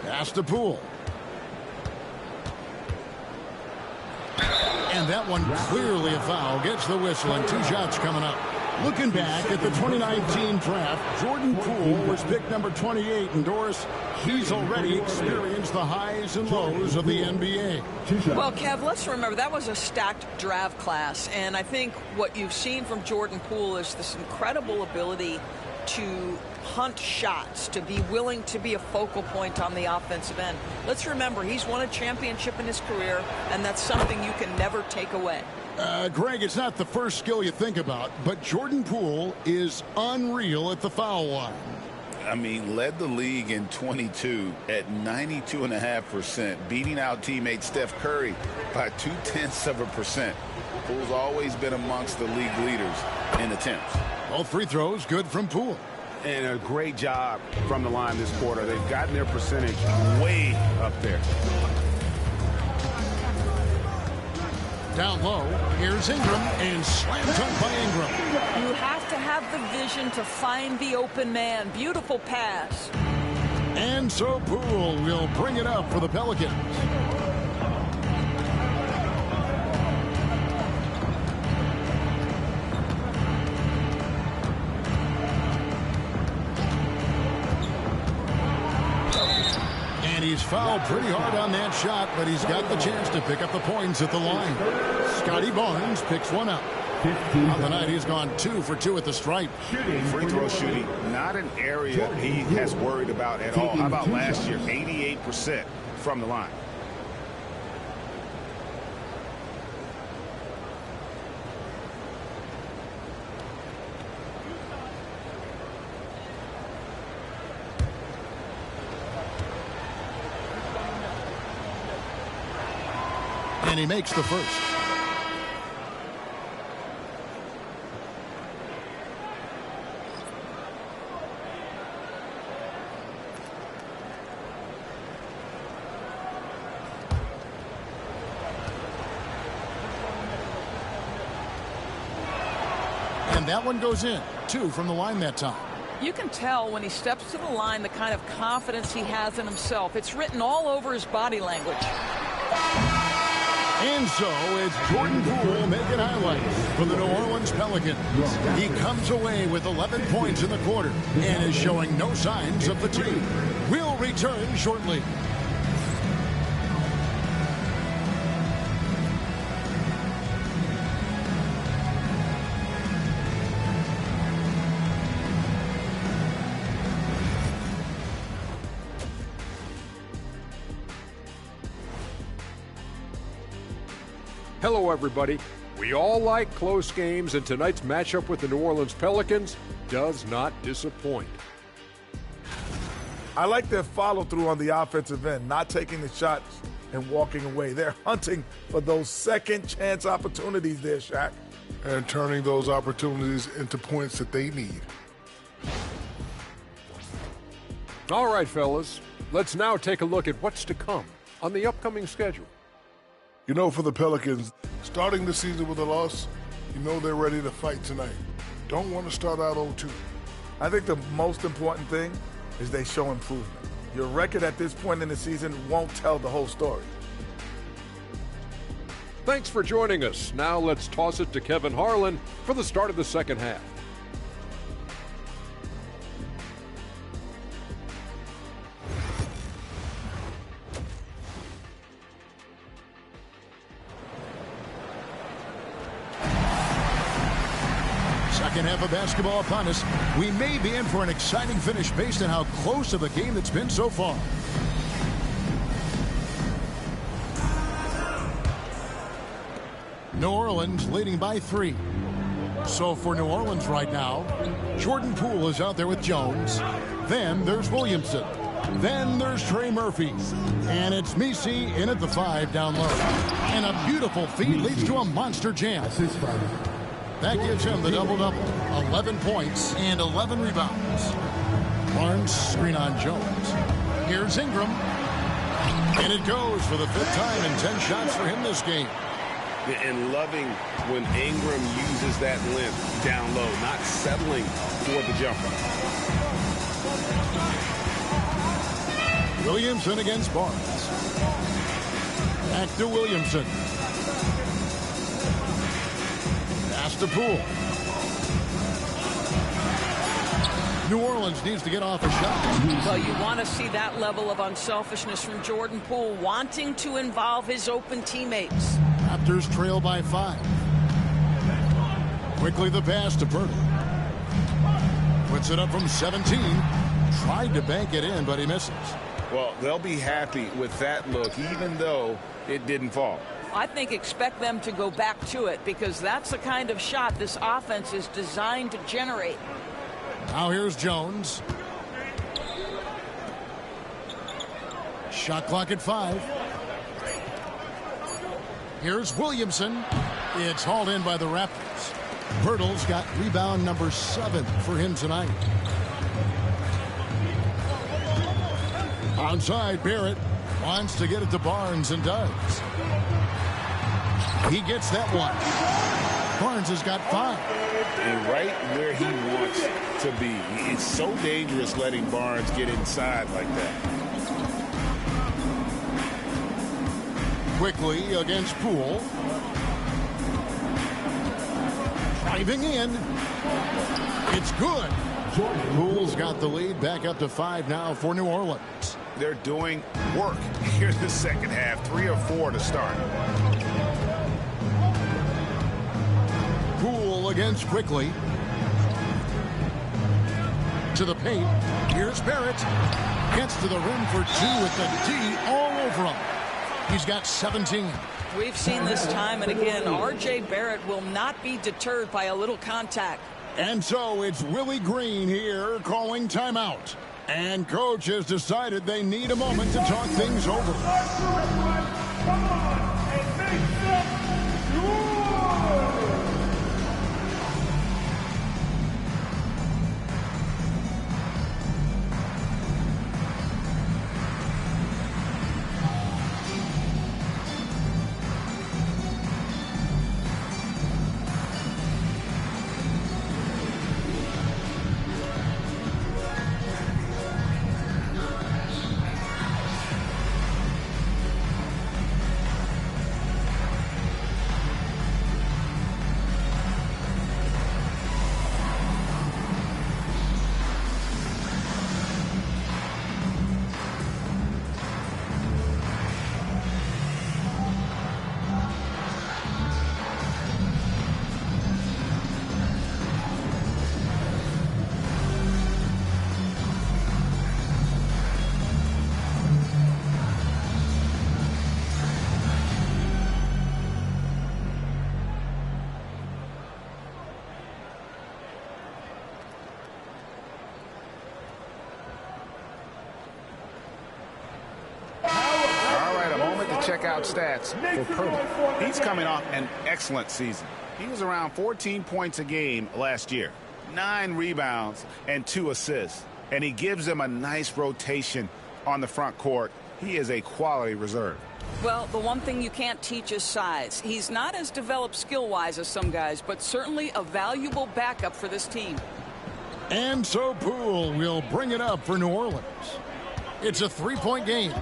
Pass to Poole. And that one clearly a foul. Gets the whistle and 2 shots coming up. Looking back at the 2019 draft, Jordan Poole was picked number 28. And Doris, he's already experienced the highs and lows of the NBA. Well, Kev, let's remember that was a stacked draft class. And I think what you've seen from Jordan Poole is this incredible ability to hunt shots, to be willing to be a focal point on the offensive end. Let's remember, he's won a championship in his career, and that's something you can never take away. Greg, it's not the first skill you think about, but Jordan Poole is unreal at the foul line. I mean, led the league in 22 at 92.5%, beating out teammate Steph Curry by 0.2%. Poole's always been amongst the league leaders in attempts. Both free throws good from Poole. And a great job from the line this quarter. They've gotten their percentage way up there. Down low, here's Ingram, and slam dunk by Ingram. You have to have the vision to find the open man. Beautiful pass. And so Poole will bring it up for the Pelicans. He's fouled pretty hard on that shot, but he's got the chance to pick up the points at the line. Scotty Barnes picks one up. On the night, he's gone 2 for 2 at the stripe. Free throw shooting, not an area he has worried about at all. How about last year? 88% from the line. And he makes the first. And that one goes in. 2 from the line that time. You can tell when he steps to the line the kind of confidence he has in himself. It's written all over his body language. And so it's Jordan Poole making highlights for the New Orleans Pelicans. He comes away with 11 points in the quarter and is showing no signs of fatigue. We'll return shortly. Hello, everybody. We all like close games, and tonight's matchup with the New Orleans Pelicans does not disappoint. I like their follow-through on the offensive end, not taking the shots and walking away. They're hunting for those second-chance opportunities there, Shaq. And turning those opportunities into points that they need. All right, fellas. Let's now take a look at what's to come on the upcoming schedule. You know, for the Pelicans, starting the season with a loss, you know they're ready to fight tonight. Don't want to start out 0-2. I think the most important thing is they show improvement. Your record at this point in the season won't tell the whole story. Thanks for joining us. Now let's toss it to Kevin Harlan for the start of the second half. Second half of basketball upon us. We may be in for an exciting finish based on how close of a game it's been so far. New Orleans leading by 3. So for New Orleans right now, Jordan Poole is out there with Jones. Then there's Williamson. Then there's Trey Murphy. And it's Messi in at the 5 down low. And a beautiful feed leads to a monster jam. That gives him the double-double. 11 points and 11 rebounds. Barnes screen on Jones. Here's Ingram. And it goes for the 5th time and 10 shots for him this game. And loving when Ingram uses that length down low, not settling for the jumper. Williamson against Barnes. Back to Williamson. Pass to Poole. New Orleans needs to get off a shot. Well, you want to see that level of unselfishness from Jordan Poole, wanting to involve his open teammates. Raptors trail by 5. Quickly the pass to Purtle. Puts it up from 17. Tried to bank it in, but he misses. Well, they'll be happy with that look, even though it didn't fall. I think expect them to go back to it because that's the kind of shot this offense is designed to generate. Now here's Jones. Shot clock at 5. Here's Williamson. It's hauled in by the Raptors. Pirtle's got rebound number 7 for him tonight. Outside, Barrett wants to get it to Barnes and does. He gets that one. Barnes has got 5. And right where he wants to be. It's so dangerous letting Barnes get inside like that. Quickly against Poole. Driving in. It's good. Poole's got the lead back up to 5 now for New Orleans. They're doing work here in the second half. 3 of 4 to start. Poole against Quickly. To the paint. Here's Barrett. Gets to the rim for 2 with the D all over him. He's got 17. We've seen this time and again. R.J. Barrett will not be deterred by a little contact. And so it's Willie Green here calling timeout. And coach has decided they need a moment to talk things over. Check out stats for Purtle. He's coming off an excellent season. He was around 14 points a game last year, 9 rebounds and 2 assists, and he gives them a nice rotation on the front court. He is a quality reserve. Well, the one thing you can't teach is size. He's not as developed skill-wise as some guys, but certainly a valuable backup for this team. And so Poole will bring it up for New Orleans. It's a 3-point game.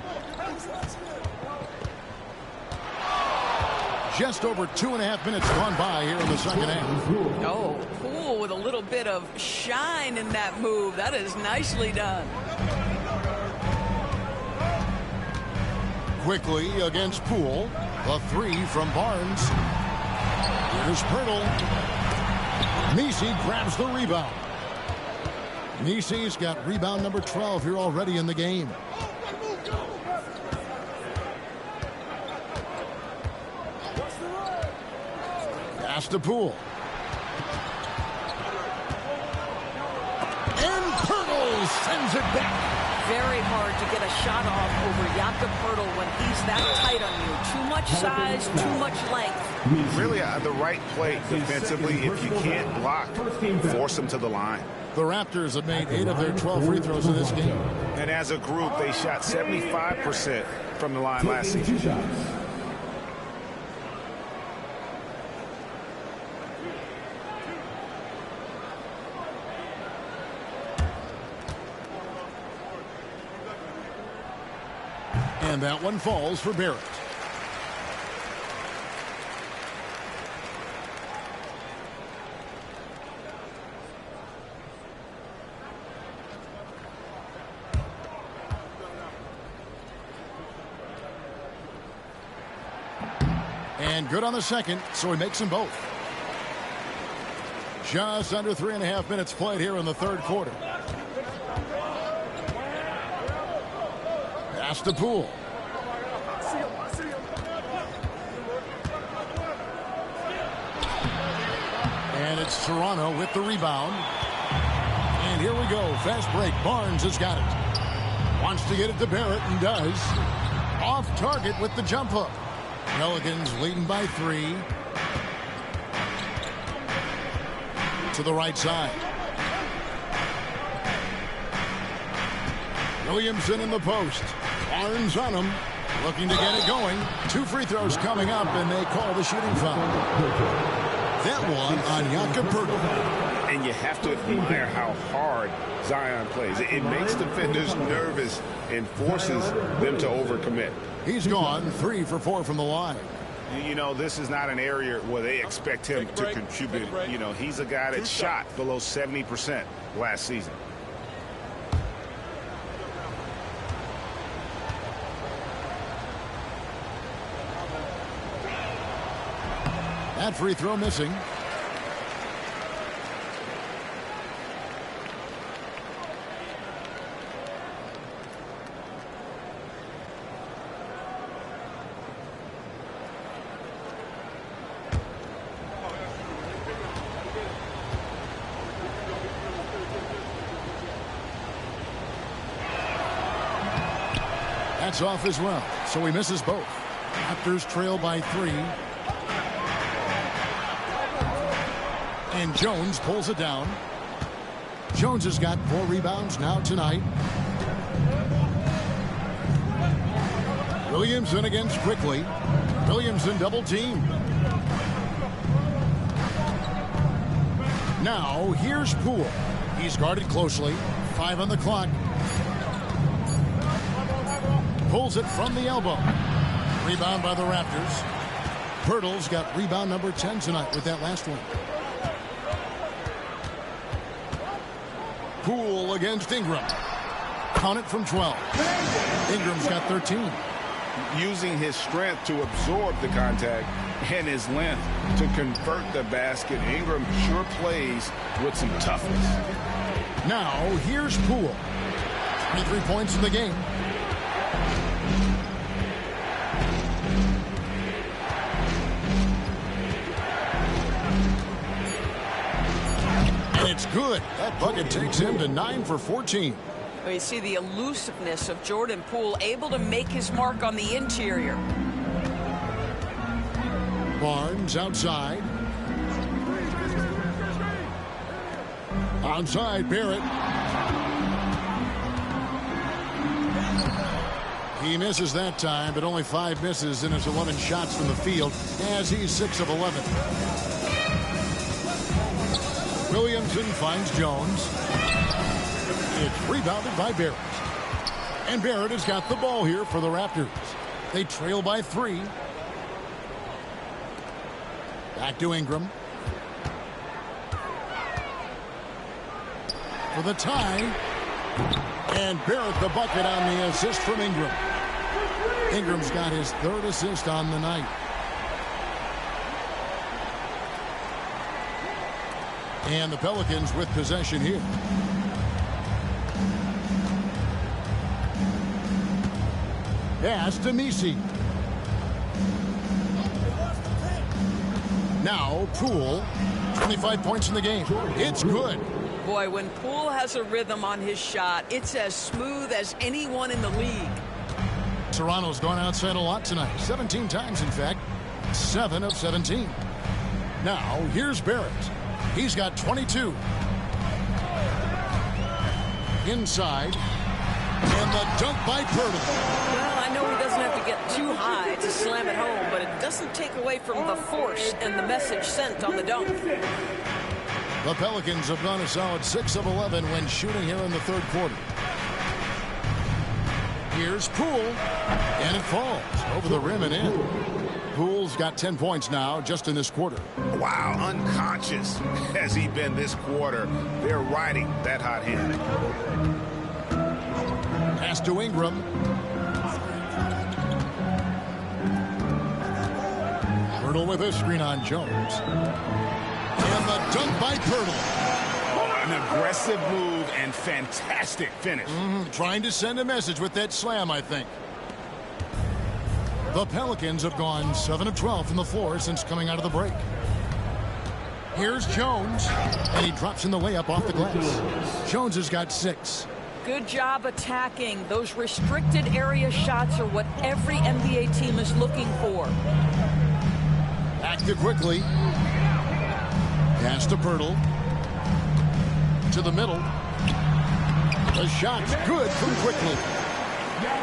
Just over 2.5 minutes gone by here in the second half. Oh, Poole with a little bit of shine in that move. That is nicely done. Quickly against Poole. The 3 from Barnes. Here's Purtle. Nisi grabs the rebound. Nisi's got rebound number 12 here already in the game. Pass to Poole. And Poole sends it back. Very hard to get a shot off over Jakob Poeltl when he's that tight on you. Too much size, too much length. Really the right play defensively. If you can't block, force him to the line. The Raptors have made 8 of their 12 free throws in this game. And as a group, they shot 75% from the line last season. And that one falls for Barrett. And good on the second, so he makes them both. Just under 3.5 minutes played here in the third quarter. Pass to Poole. And it's Toronto with the rebound. And here we go. Fast break. Barnes has got it. Wants to get it to Barrett and does. Off target with the jump hook. Pelicans leading by 3. To the right side. Williamson in the post. Barnes on him. Looking to get it going. 2 free throws coming up, and they call the shooting foul. That one on Jakob Poeltl. And you have to admire how hard Zion plays. It makes defenders nervous and forces them to overcommit. He's gone 3 for 4 from the line. You know, this is not an area where they expect him to contribute. You know, he's a guy that shot below 70% last season. That free throw missing. That's off as well, so he misses both. Raptors trail by 3. And Jones pulls it down. Jones has got 4 rebounds now tonight. Williamson against Quickly. Williamson double team. Now here's Poole. He's guarded closely. 5 on the clock. Pulls it from the elbow. Rebound by the Raptors. Poeltl's got rebound number 10 tonight with that last one. Poole against Ingram. Count it from 12. Ingram's got 13. Using his strength to absorb the contact and his length to convert the basket. Ingram sure plays with some toughness. Now here's Poole. 23 points in the game. And it's good. That bucket takes him to 9 for 14. Well, you see the elusiveness of Jordan Poole, able to make his mark on the interior. Barnes outside. Onside, Barrett. He misses that time, but only 5 misses in his 11 shots from the field as he's 6 of 11. Williamson finds Jones. It's rebounded by Barrett. And Barrett has got the ball here for the Raptors. They trail by 3. Back to Ingram. For the tie. And Barrett the bucket on the assist from Ingram. Ingram's got his 3rd assist on the night. And the Pelicans with possession here. Pass to Messi. Now Poole, 25 points in the game. It's good. Boy, when Poole has a rhythm on his shot, it's as smooth as anyone in the league. Toronto's gone outside a lot tonight. 17 times, in fact. 7 of 17. Now, here's Barrett. He's got 22. Inside. And the dunk by Poeltl. Well, I know he doesn't have to get too high to slam it home, but it doesn't take away from the force and the message sent on the dunk. The Pelicans have gone a solid 6 of 11 when shooting here in the third quarter. Here's Poole, and it falls over the rim and in. Poole's got 10 points now just in this quarter. Wow, unconscious has he been this quarter. They're riding that hot hand. Pass to Ingram. Poeltl with a screen on Jones. And the dunk by Poeltl. An aggressive move and fantastic finish. Trying to send a message with that slam, I think. The Pelicans have gone 7 of 12 from the floor since coming out of the break. Here's Jones, and he drops in the layup off the glass. Jones has got 6. Good job attacking. Those restricted area shots are what every NBA team is looking for. Back to Quickly. Pass to Poeltl. To the middle. The shot's good from Quickly.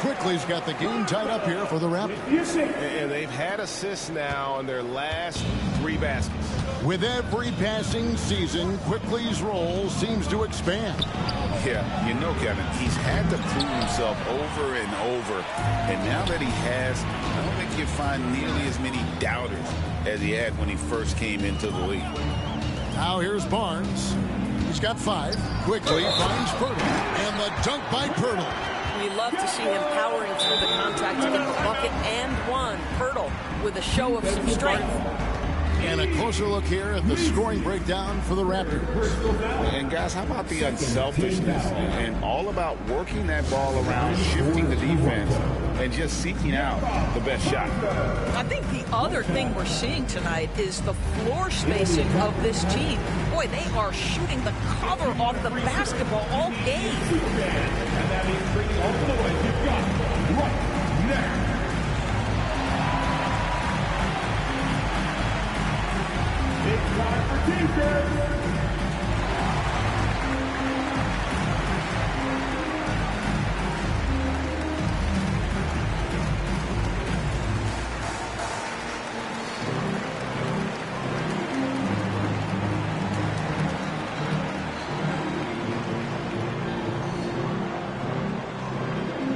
Quickly's got the game tied up here for the Raptors. And they've had assists now on their last 3 baskets. With every passing season, Quickly's role seems to expand. Yeah, you know, Kevin, he's had to prove himself over and over. And now that he has, I don't think you'll find nearly as many doubters as he had when he first came into the league. Now here's Barnes. He's got 5. Quickly finds Poeltl. And the dunk by Poeltl. We love to see him powering through the contact to get the bucket and one. Poeltl with a show of some strength. And a closer look here at the scoring breakdown for the Raptors. And guys, how about the unselfishness and all about working that ball around, shifting the defense, and just seeking out the best shot. I think the other thing we're seeing tonight is the floor spacing of this team. Boy, they are shooting the cover off the basketball all game. And that means bringing all the noise you've got right now. It's time for t-shirts.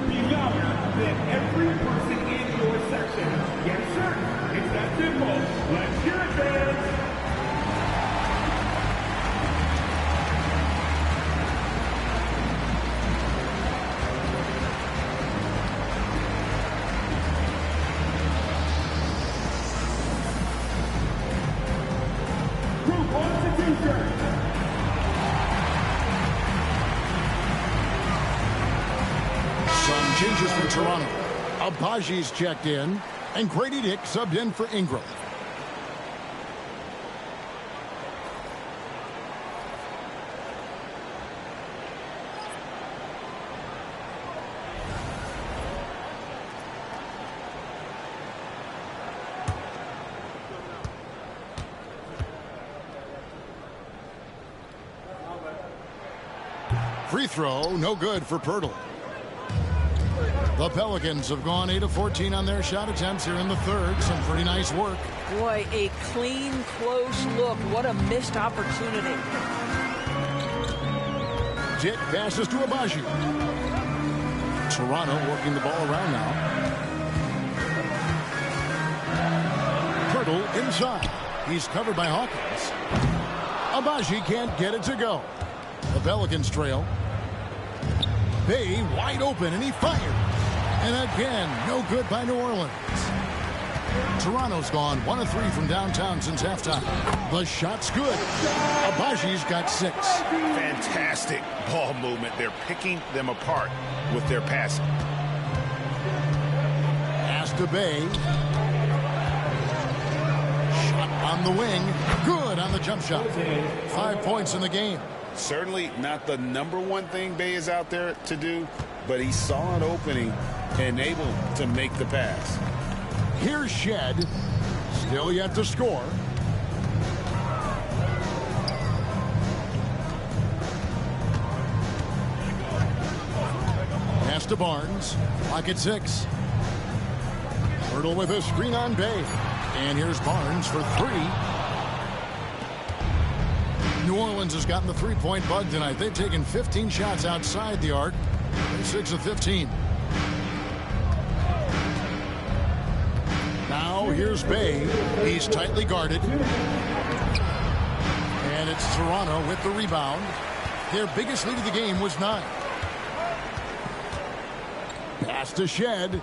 Be louder than every person in your section. Yes, sir. It's that simple. Let's hear it, fans. Who wants a t-shirt? Some changes for Toronto. Abaji's checked in, and Grady Dick subbed in for Ingram. Free throw, no good for Poeltl. The Pelicans have gone 8 of 14 on their shot attempts here in the third. Some pretty nice work. Boy, a clean, close look. What a missed opportunity. Dick passes to Abaji. Toronto working the ball around now. Poeltl inside. He's covered by Hawkins. Abaji can't get it to go. The Pelicans trail. Bay wide open, and he fires. And again, no good by New Orleans. Toronto's gone 1 of 3 from downtown since halftime. The shot's good. Abaji's got 6. Fantastic ball movement. They're picking them apart with their passing. Pass to Bay. Shot on the wing. Good on the jump shot. 5 points in the game. Certainly not the #1 thing Bay is out there to do, but he saw an opening and able to make the pass. Here's Shed. Still yet to score. Pass to Barnes. Clock at 6. Hurdle with a screen on Bay. And here's Barnes for 3. New Orleans has gotten the three-point bug tonight. They've taken 15 shots outside the arc. They're 6 of 15. Now here's Bay. He's tightly guarded. And it's Toronto with the rebound. Their biggest lead of the game was 9. Pass to Shed.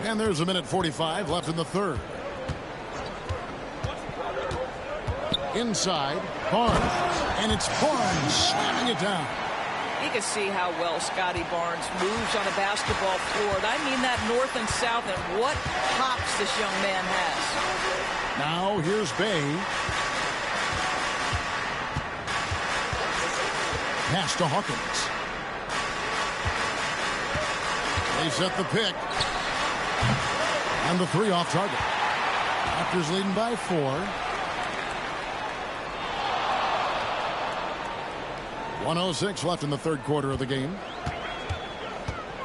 And there's 1:45 left in the third. Inside, Barnes. And it's Barnes slamming it down. You can see how well Scotty Barnes moves on a basketball floor. I mean that north and south, and what hops this young man has. Now here's Bay. Pass to Hawkins. They set the pick. And the 3 off target. Raptors leading by 4. 1:06 left in the third quarter of the game.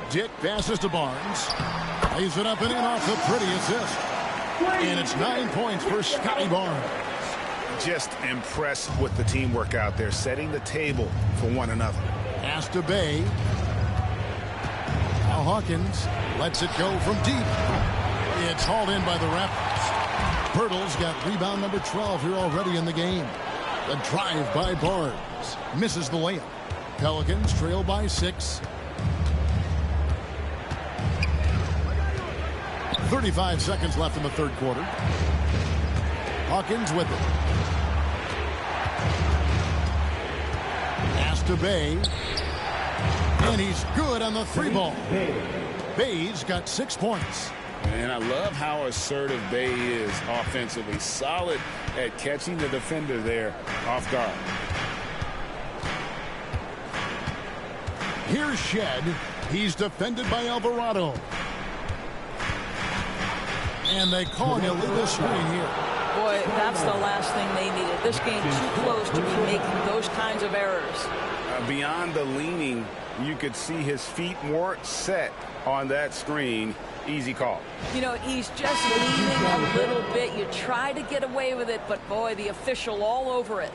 Dick passes to Barnes. Lays it up and in off the pretty assist. And it's 9 points for Scotty Barnes. Just impressed with the teamwork out there, setting the table for one another. Pass to Bay. Now Hawkins lets it go from deep. It's hauled in by the Raptors. Pirtle's got rebound number 12 here already in the game. The drive by Barnes. Misses the layup. Pelicans trail by 6. 35 seconds left in the third quarter. Hawkins with it. Pass to Bay. And he's good on the 3 ball. Bay's got 6 points. And I love how assertive Bay is offensively. Solid at catching the defender there off guard. Here's Shed. He's defended by Alvarado. And they call an illegal screen here. Boy, that's the last thing they needed. This game too close to be making those kinds of errors. Beyond the leaning, you could see his feet more set on that screen. Easy call. You know, he's just leaning a little bit. You try to get away with it, but boy, the official all over it.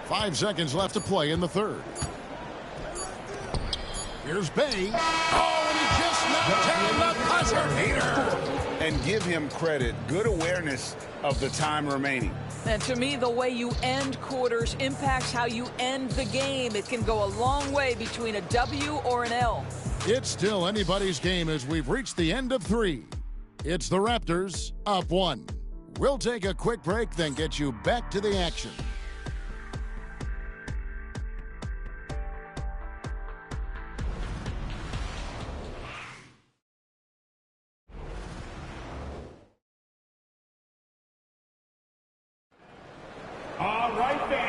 Five seconds left to play in the third. Here's Bay. Oh, and he just knocked down the buzzer beater. And give him credit. Good awareness of the time remaining. And to me, the way you end quarters impacts how you end the game. It can go a long way between a W or an L. It's still anybody's game as we've reached the end of 3. It's the Raptors up 1. We'll take a quick break, then get you back to the action.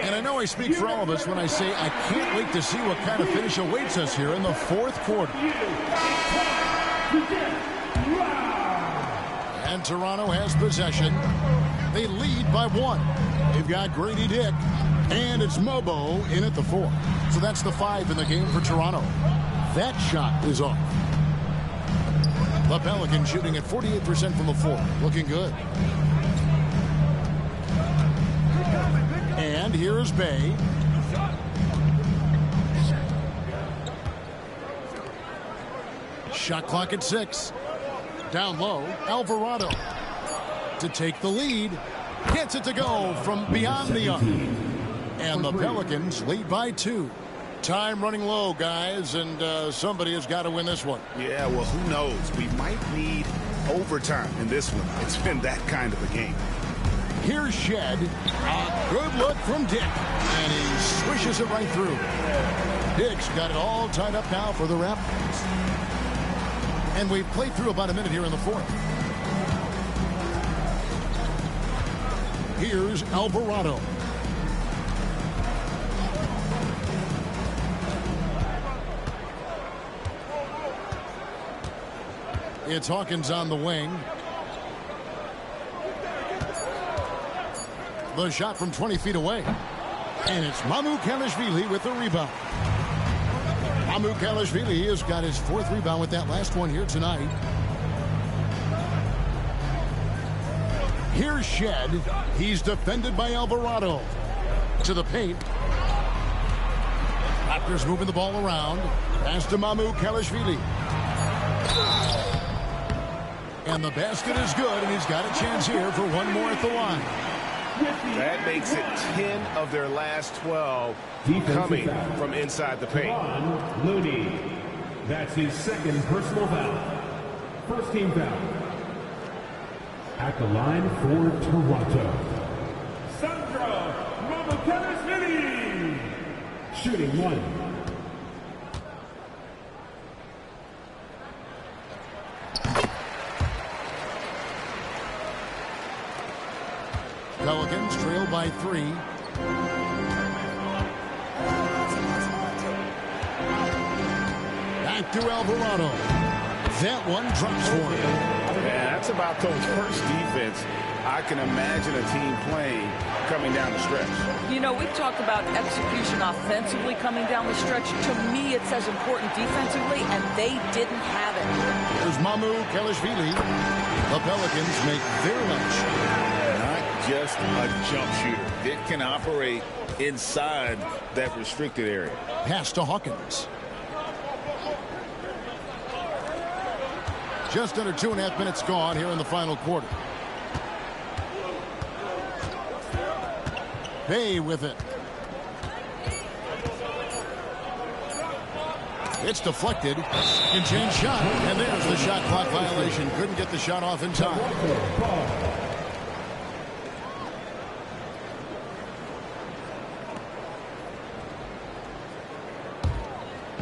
And I know I speak for all of us when I say I can't wait to see what kind of finish awaits us here in the fourth quarter. And Toronto has possession. They lead by 1. They've got Grady Dick. And it's Mobo in at the 4. So that's the 5 in the game for Toronto. That shot is off. The Pelicans shooting at 48% from the floor. Looking good. And here's Bay. Shot clock at 6. Down low, Alvarado to take the lead. Gets it to go from beyond the arc. And the Pelicans lead by 2. Time running low, guys, and somebody has got to win this one. Yeah, well, who knows? We might need overtime in this one. It's been that kind of a game. Here's Shed. A good look from Dick. And he swishes it right through. Dick's got it all tied up now for the Raptors. And we've played through about a minute here in the fourth. Here's Alvarado. It's Hawkins on the wing. The shot from 20 feet away. And it's Mamukelashvili with the rebound. Mamukelashvili has got his 4th rebound with that last one here tonight. Here's Shed. He's defended by Alvarado. To the paint. Raptors moving the ball around. Pass to Mamukelashvili. And the basket is good, and he's got a chance here for one more at the line. That makes it 10 of their last 12 coming from inside the paint. Looney. That's his 2nd personal foul. First team foul. At the line for Toronto, Sandro Mamukelashvili. Shooting 1. Pelicans trail by 3. Back to Alvarado. That one drops for him. Yeah, that's about the worst defense I can imagine a team playing coming down the stretch. You know, we've talked about execution offensively coming down the stretch. To me, it's as important defensively, and they didn't have it. There's Mamukelashvili. The Pelicans make their lunch. Just a jump shooter. Dick can operate inside that restricted area. Pass to Hawkins. Just under 2.5 minutes gone here in the final quarter. Bay with it. It's deflected. Can change shot. And there's the shot clock violation. Couldn't get the shot off in time.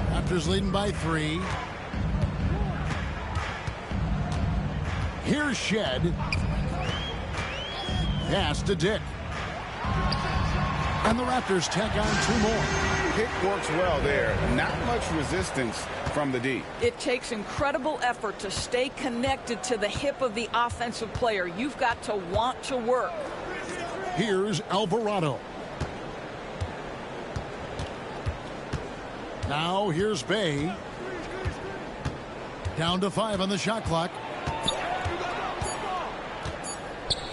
Raptors leading by 3. Here's Shed. Pass to Dick. And the Raptors tack on 2 more. Pick works well there. Not much resistance from the D. It takes incredible effort to stay connected to the hip of the offensive player. You've got to want to work. Here's Alvarado. Now here's Bay. Down to 5 on the shot clock.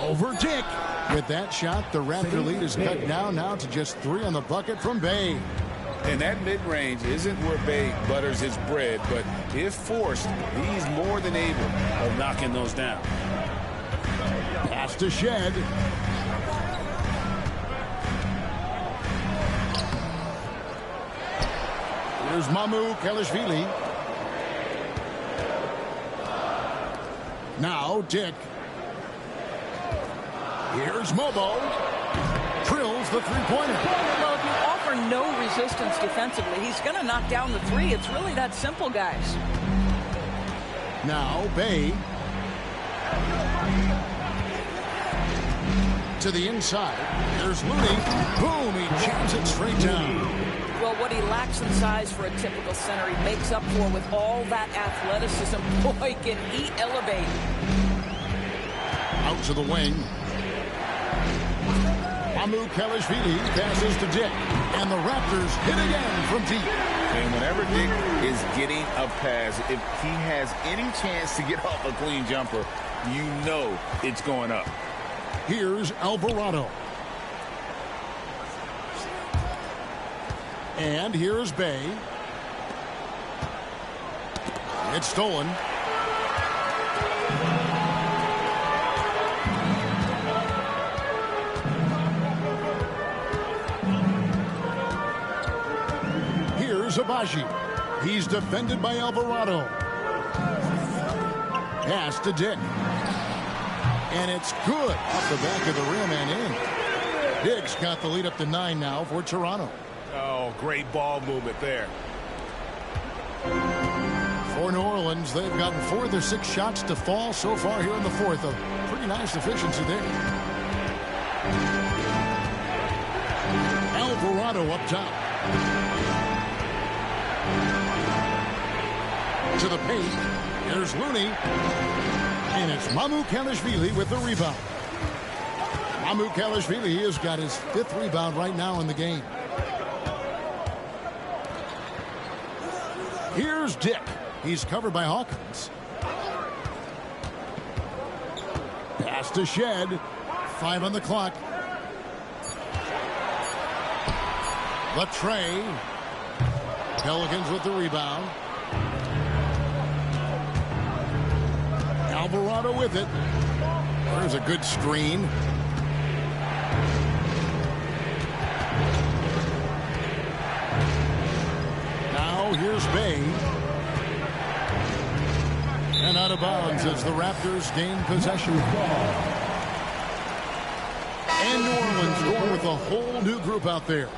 Over Dick. With that shot, the Raptor lead is cut down now to just 3 on the bucket from Bay. And that mid-range isn't where Bay butters his bread, but if forced, he's more than able of knocking those down. Pass to Shed. Here's Mamukelashvili. Now Dick. Here's Mobo. Drills the three-pointer. Well, if you offer no resistance defensively, he's going to knock down the 3. It's really that simple, guys. Now Bay. To the inside. There's Looney. Boom, he jams it straight down. Well, what he lacks in size for a typical center, he makes up for with all that athleticism. Boy, can he elevate. Out to the wing. Mamukelashvili passes to Dick. And the Raptors hit again from deep. And whenever Dick is getting a pass, if he has any chance to get off a clean jumper, you know it's going up. Here's Alvarado. And here's Bay. It's stolen. Agbaji. He's defended by Alvarado. Pass to Dick. And it's good off the back of the rim and in. Dick's got the lead up to 9 now for Toronto. Oh, great ball movement there. For New Orleans, they've gotten 4 of their 6 shots to fall so far here in the fourth. A pretty nice efficiency there. Alvarado up top. To the paint. There's Looney. And it's Mamukelashvili with the rebound. Mamukelashvili has got his 5th rebound right now in the game. Here's Dick. He's covered by Hawkins. Pass to Shed. 5 on the clock. Latray. Pelicans with the rebound. Alvarado with it. There's a good screen. Now here's Bay. And out of bounds as the Raptors gain possession. And New Orleans going with a whole new group out there.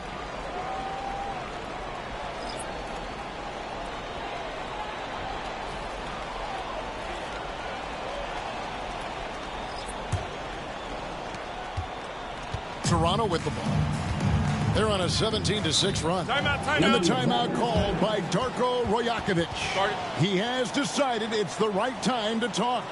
Toronto with the ball. They're on a 17-6 run. And the timeout called by Darko Rajakovic. He has decided it's the right time to talk.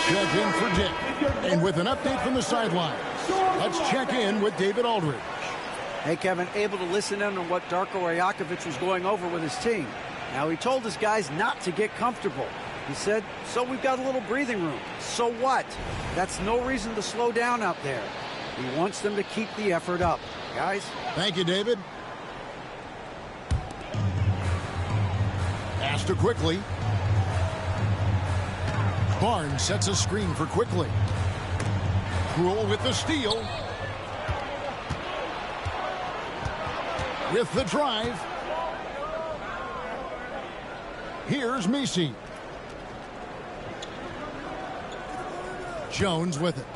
Check in for Dick. And with an update from the sideline, let's check in with David Aldridge. Hey, Kevin, able to listen in on what Darko Rajakovic was going over with his team. Now, he told his guys not to get comfortable. He said, so we've got a little breathing room. So what? That's no reason to slow down out there. He wants them to keep the effort up. Guys? Thank you, David. Pass to Quickly. Barnes sets a screen for Quickly. Krul with the steal. With the drive. Here's Messi. Jones with it.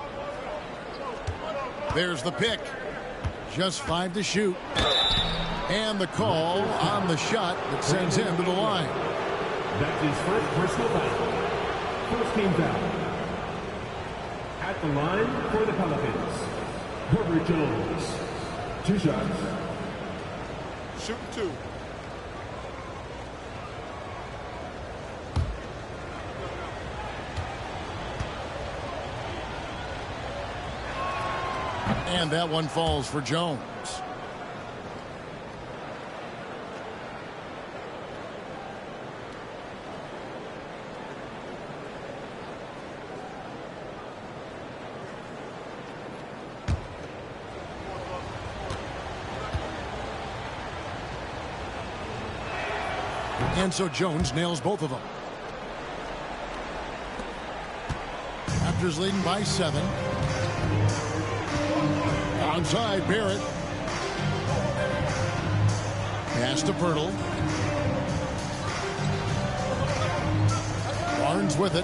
There's the pick. Just 5 to shoot. And the call on the shot that sends him to the line. That's his first personal foul. First team foul. At the line for the Pelicans, Herbert Jones. 2 shots. Shooting 2. And that one falls for Jones. And so Jones nails both of them. Raptors leading by 7. Onside, Barrett. Pass to Pirtle. Barnes with it.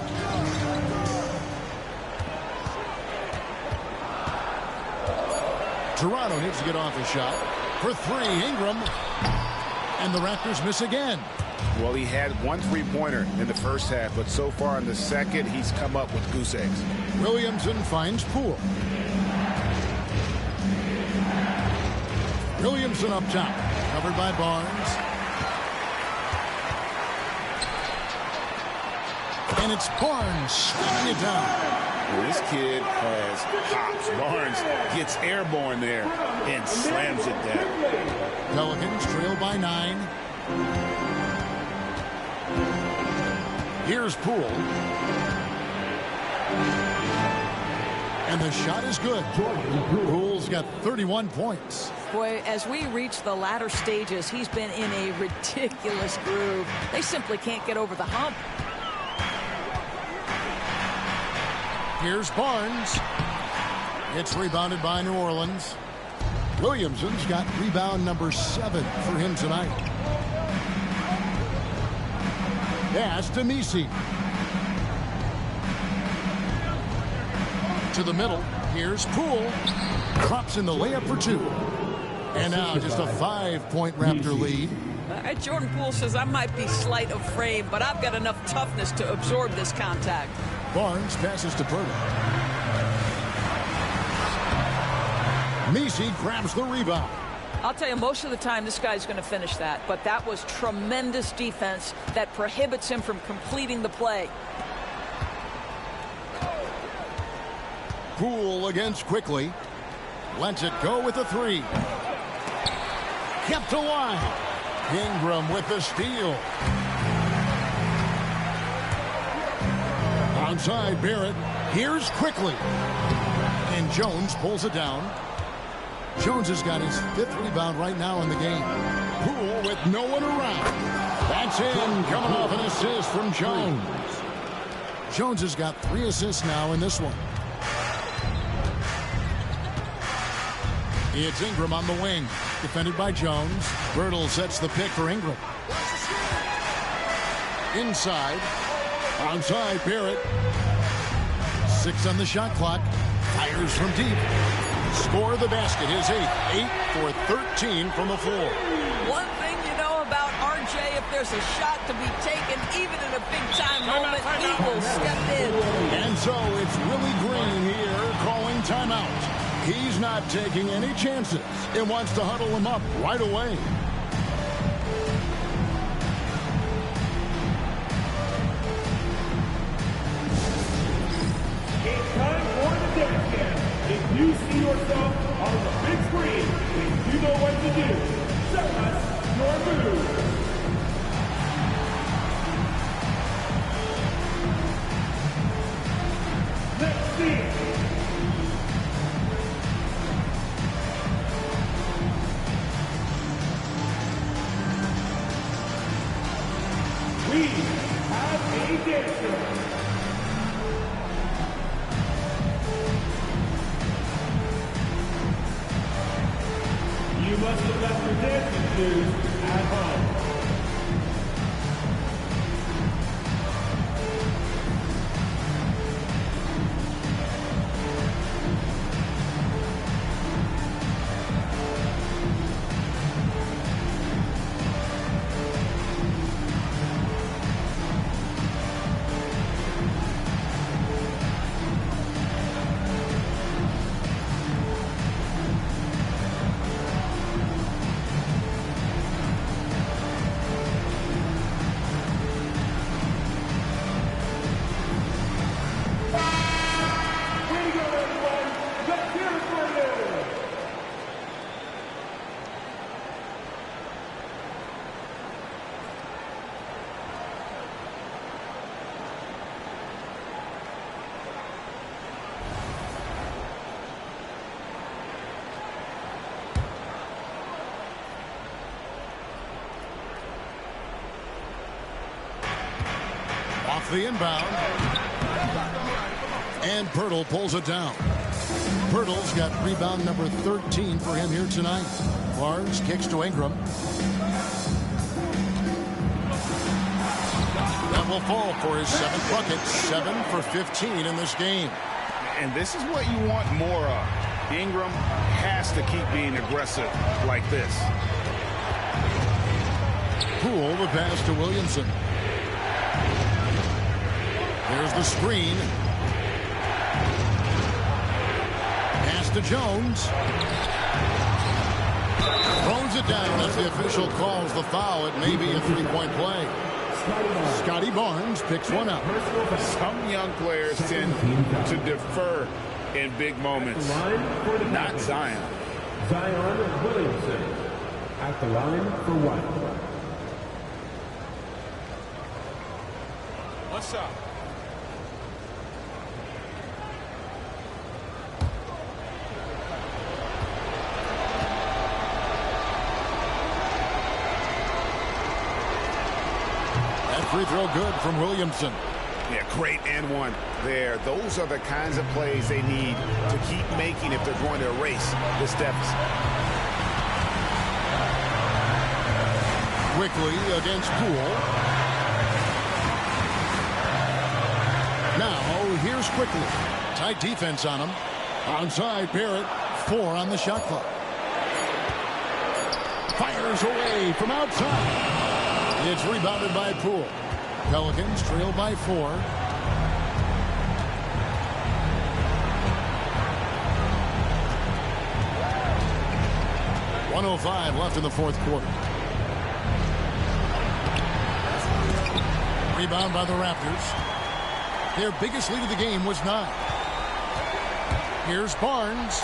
Toronto needs to get off a shot. For 3, Ingram. And the Raptors miss again. Well, he had 1 3-pointer in the first half, but so far in the second, he's come up with goose eggs. Williamson finds Poole. Williamson up top. Covered by Barnes. And it's Barnes sliding it down. Well, this kid has hops. Barnes gets airborne there and slams it down. Pelicans trail by 9. Here's Poole. And the shot is good. Poole's got 31 points. Boy, as we reach the latter stages, he's been in a ridiculous groove. They simply can't get over the hump. Here's Barnes. It's rebounded by New Orleans. Williamson's got rebound number 7 for him tonight. Pass to Messi. To the middle. Here's Poole. Drops in the layup for 2. And now just a 5-point Raptor lead. Jordan Poole says, I might be slight of frame, but I've got enough toughness to absorb this contact. Barnes passes to Pirtle. Messi grabs the rebound. I'll tell you, most of the time this guy's going to finish that, but that was tremendous defense that prohibits him from completing the play. Poole against Quickly. Lets it go with a 3. Kept alive. Ingram with the steal. Outside Barrett. Here's Quickly. And Jones pulls it down. Jones has got his 5th rebound right now in the game. Poole with no one around. That's in. Coming off an assist from Jones. Jones has got 3 assists now in this one. It's Ingram on the wing. Defended by Jones. Birtle sets the pick for Ingram. Inside. Onside Barrett. 6 on the shot clock. Fires from deep. Score the basket. His 8th. 8 for 13 from the floor. One thing you know about RJ, if there's a shot to be taken, even in a big-time moment, he will step in. And so it's Willie Green here calling timeout. He's not taking any chances and wants to huddle him up right away. It's time for the dance cam. If you see yourself on the big screen, then you know what to do. Show us your move. Let's see. We have a dancer. You must have left your dancing shoes at home. The inbound. And Pirtle pulls it down. Pirtle's got rebound number 13 for him here tonight. Barnes kicks to Ingram. That will fall for his 7th bucket. 7 for 15 in this game. And this is what you want more of. Ingram has to keep being aggressive like this. Poole the pass to Williamson. There's the screen. Pass to Jones. Throws it down as the official calls the foul. It may be a 3-point play. Scotty Barnes picks one up. Some young players tend to defer in big moments. Not Zion. Zion Williamson at the line for one. One shot. Free throw good from Williamson. Yeah, great and one there. Those are the kinds of plays they need to keep making if they're going to erase this deficit. Quickly against Poole. Now here's Quickly. Tight defense on him. Onside Barrett. 4 on the shot clock. Fires away from outside. It's rebounded by Poole. Pelicans trail by 4. 1:05 left in the 4th quarter. Rebound by the Raptors. Their biggest lead of the game was 9. Here's Barnes.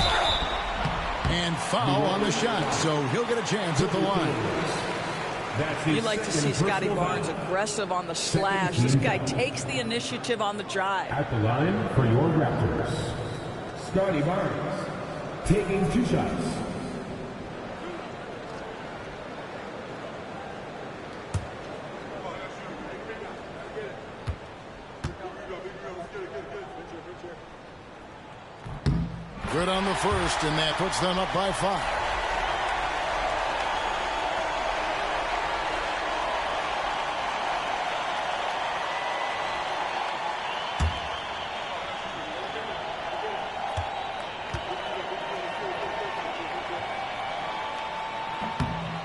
And foul on the shot, so he'll get a chance at the line. You'd like to see Scotty Barnes aggressive on the slash. This guy takes the initiative on the drive. At the line for your Raptors, Scotty Barnes taking 2 shots. Good on the first, and that puts them up by 5.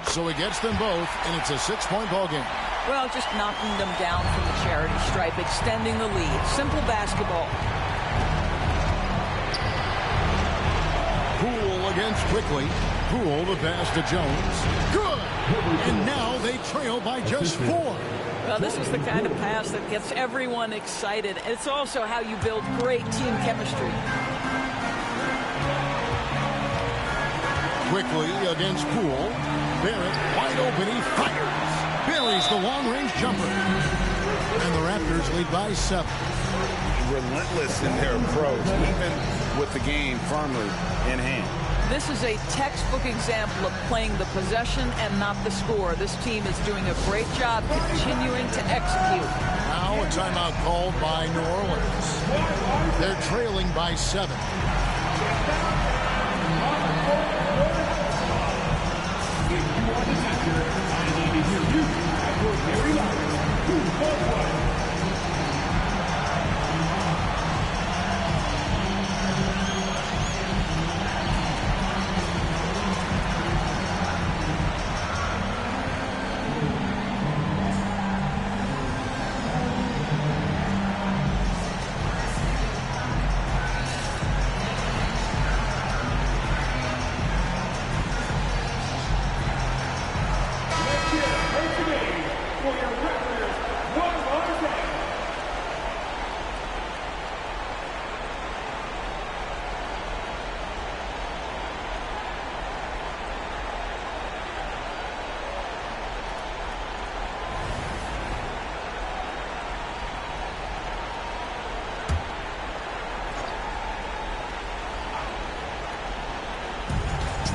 So he gets them both, and it's a 6-point ball game. Well, just knocking them down from the charity stripe, extending the lead. Simple basketball. Poole against Quickly. Poole the pass to Jones. Good! And now they trail by just 4. Well, this is the kind of pass that gets everyone excited. It's also how you build great team chemistry. Quickly against Poole. Barrett wide open. He fires. Buries the long-range jumper. And the Raptors lead by 7. Relentless in their approach, even with the game firmly in hand. This is a textbook example of playing the possession and not the score. This team is doing a great job continuing to execute. Now a timeout called by New Orleans. They're trailing by 7.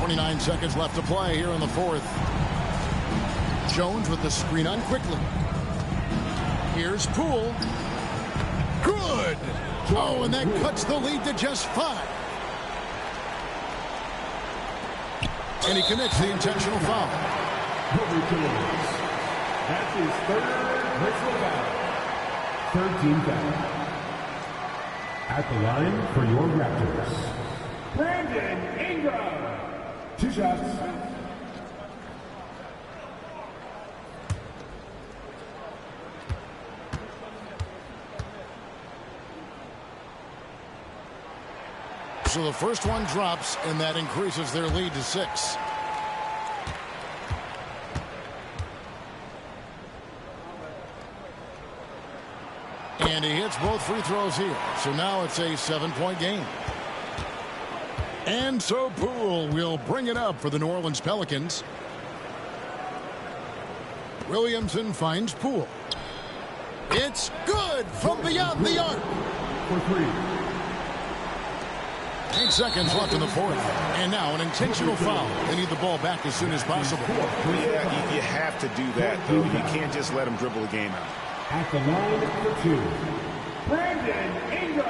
.29 seconds left to play here in the 4th. Jones with the screen on Quickly. Here's Poole. Good! Oh, and that cuts the lead to just 5. And he commits the intentional foul. That's his 3rd personal foul. 3rd team foul. At the line for your Raptors, Brandon Ingram. 2 shots. So the first one drops, and that increases their lead to 6. And he hits both free throws here. So now it's a 7-point game. And so Poole will bring it up for the New Orleans Pelicans. Williamson finds Poole. It's good from beyond the arc. For 3. 8 seconds left in the 4th. And now an intentional foul. They need the ball back as soon as possible. Yeah, you have to do that, though. You can't just let them dribble the game out. At the line for 2, Brandon Ingram.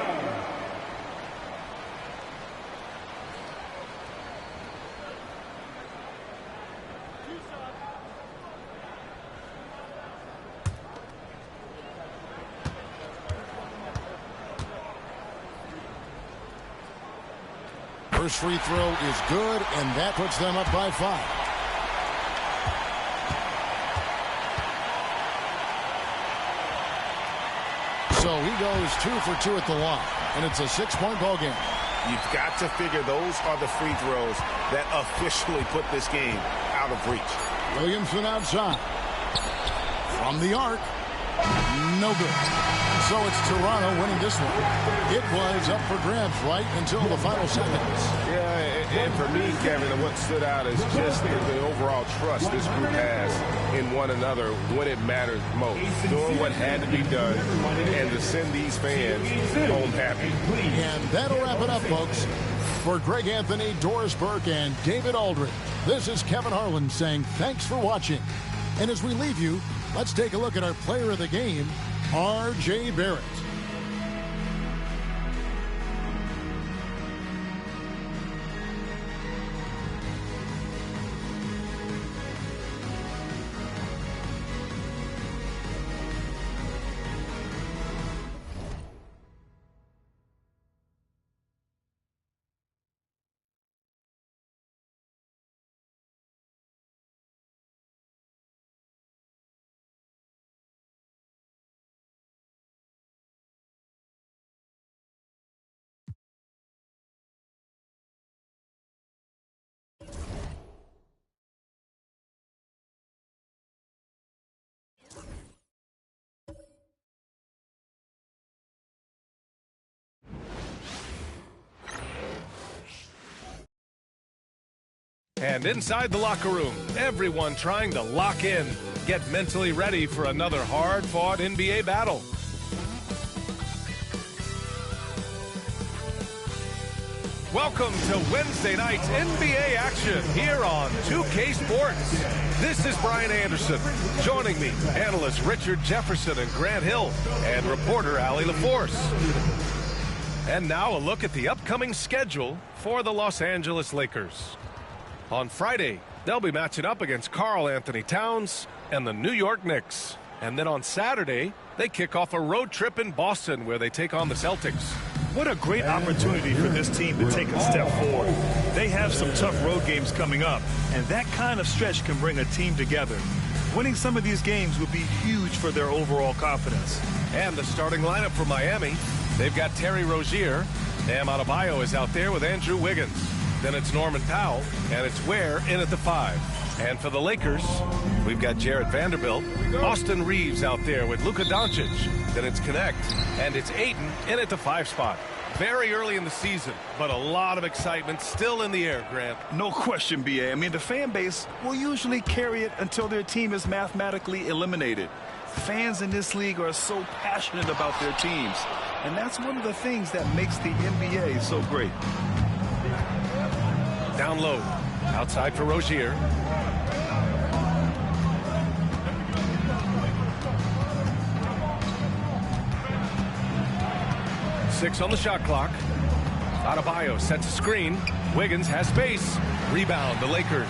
First free throw is good, and that puts them up by 5. So he goes 2 for 2 at the line, and it's a 6-point ball game. You've got to figure those are the free throws that officially put this game out of reach. Williamson outside. From the arc. No good. So it's Toronto winning this one. It was up for grabs right until the final seconds. Yeah, and for me, Kevin, what stood out is just the overall trust this group has in one another when it matters most. Doing what had to be done and to send these fans home happy. And that'll wrap it up, folks. For Greg Anthony, Doris Burke, and David Aldridge, this is Kevin Harlan saying thanks for watching. And as we leave you, let's take a look at our player of the game, R.J. Barrett. And inside the locker room, everyone trying to lock in, get mentally ready for another hard-fought NBA battle. Welcome to Wednesday night's NBA action here on 2K Sports. This is Brian Anderson. Joining me, analysts Richard Jefferson and Grant Hill, and reporter Allie LaForce. And now a look at the upcoming schedule for the Los Angeles Lakers. On Friday, they'll be matching up against Karl Anthony Towns and the New York Knicks. And then on Saturday, they kick off a road trip in Boston where they take on the Celtics. What a great opportunity for this team to take a step forward. They have some tough road games coming up, and that kind of stretch can bring a team together. Winning some of these games would be huge for their overall confidence. And the starting lineup for Miami, they've got Terry Rozier. Bam Adebayo is out there with Andrew Wiggins. Then it's Norman Powell, and it's Ware in at the 5. And for the Lakers, we've got Jarrett Vanderbilt, Austin Reeves out there with Luka Doncic. Then it's Connect, and it's Ayton in at the 5 spot. Very early in the season, but a lot of excitement still in the air, Grant. No question, B.A. I mean, the fan base will usually carry it until their team is mathematically eliminated. Fans in this league are so passionate about their teams, and that's one of the things that makes the NBA so great. Down low, outside for Rozier. 2:06 on the shot clock. Adebayo sets a screen. Wiggins has space. Rebound, the Lakers.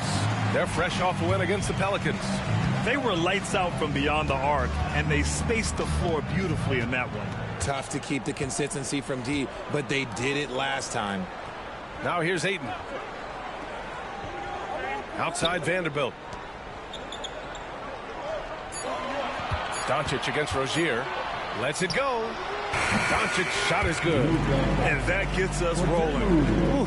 They're fresh off a win against the Pelicans. They were lights out from beyond the arc, and they spaced the floor beautifully in that one. Tough to keep the consistency from D, but they did it last time. Now here's Ayton. Outside Vanderbilt. Doncic against Rozier. Lets it go. Doncic shot is good. And that gets us rolling. Ooh,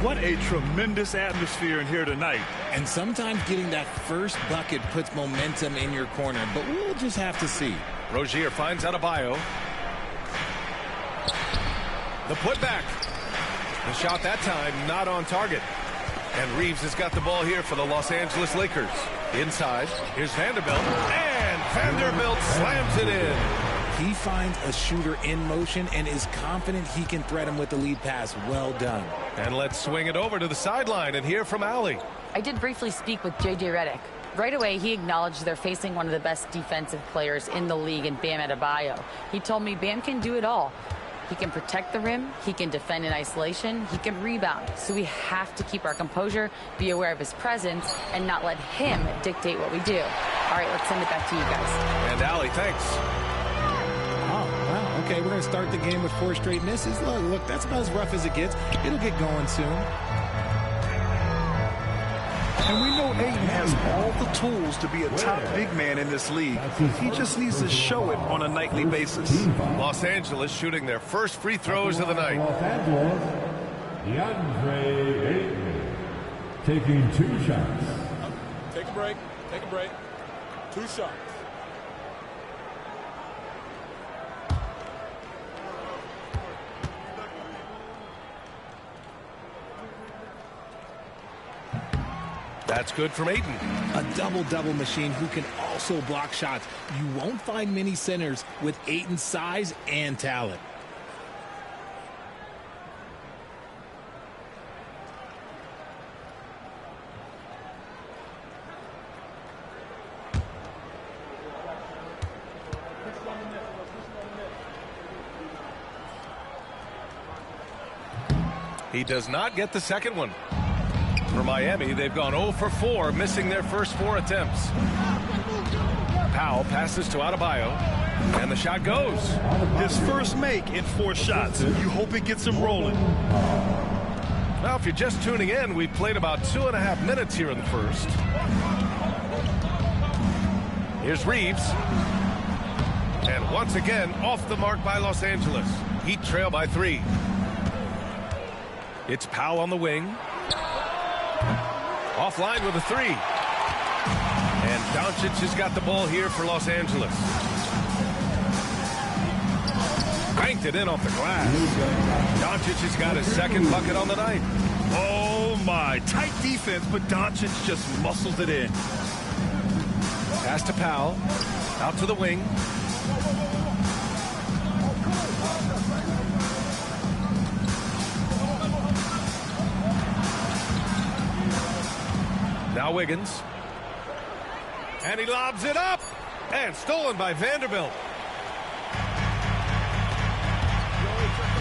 what a tremendous atmosphere in here tonight. And sometimes getting that first bucket puts momentum in your corner, but we'll just have to see. Rozier finds Adebayo. The putback. The shot that time not on target. And Reeves has got the ball here for the Los Angeles Lakers. Inside, here's Vanderbilt. And Vanderbilt slams it in. He finds a shooter in motion and is confident he can threat him with the lead pass. Well done. And let's swing it over to the sideline and hear from Allie. I did briefly speak with J.J. Redick. Right away, he acknowledged they're facing one of the best defensive players in the league in Bam Adebayo. He told me Bam can do it all. He can protect the rim, he can defend in isolation, he can rebound. So we have to keep our composure, be aware of his presence, and not let him dictate what we do. All right, let's send it back to you guys. And Allie, thanks. Oh, wow. Okay, we're going to start the game with 4 straight misses. Look, that's about as rough as it gets. It'll get going soon. And we know Ayton has all the tools to be a top big man in this league. He just needs to show it on a nightly basis. Los Angeles shooting their first free throws of the night. Los Angeles, DeAndre Ayton, taking 2 shots. Take a break. Take a break. 2 shots. That's good from Ayton. A double-double machine who can also block shots. You won't find many centers with Ayton's size and talent. He does not get the second one. For Miami, they've gone 0 for 4, missing their first 4 attempts. Powell passes to Adebayo, and the shot goes. His first make in 4 shots. You hope it gets him rolling. Now, if you're just tuning in, we've played about 2.5 minutes here in the first. Here's Reeves. And once again, off the mark by Los Angeles. Heat trail by 3. It's Powell on the wing. Offline with a 3. And Doncic has got the ball here for Los Angeles. Banked it in off the glass. Doncic has got his second bucket on the night. Oh, my. Tight defense, but Doncic just muscles it in. Pass to Powell. Out to the wing. Now Wiggins. And he lobs it up. And stolen by Vanderbilt.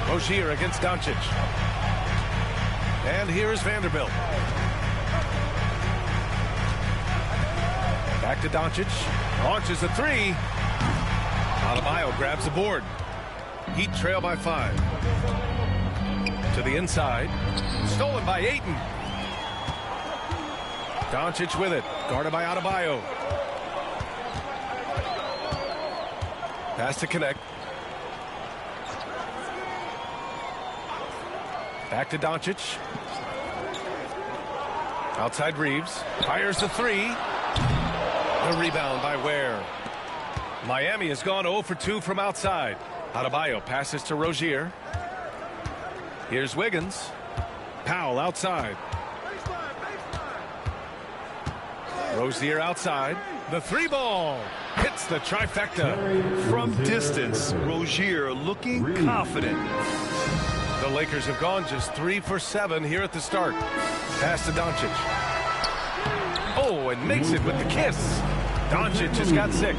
Rozier against Doncic. And here is Vanderbilt. Back to Doncic. Launches a 3. Adebayo grabs the board. Heat trail by 5. To the inside. Stolen by Ayton. Doncic with it. Guarded by Adebayo. Pass to connect. Back to Doncic. Outside Reeves. Fires the 3. The rebound by Ware. Miami has gone 0 for 2 from outside. Adebayo passes to Rozier. Here's Wiggins. Powell outside. Rozier outside. The 3 ball hits the trifecta. From distance, Rozier looking confident. The Lakers have gone just 3 for 7 here at the start. Pass to Doncic. Oh, and makes it with the kiss. Doncic has got 6.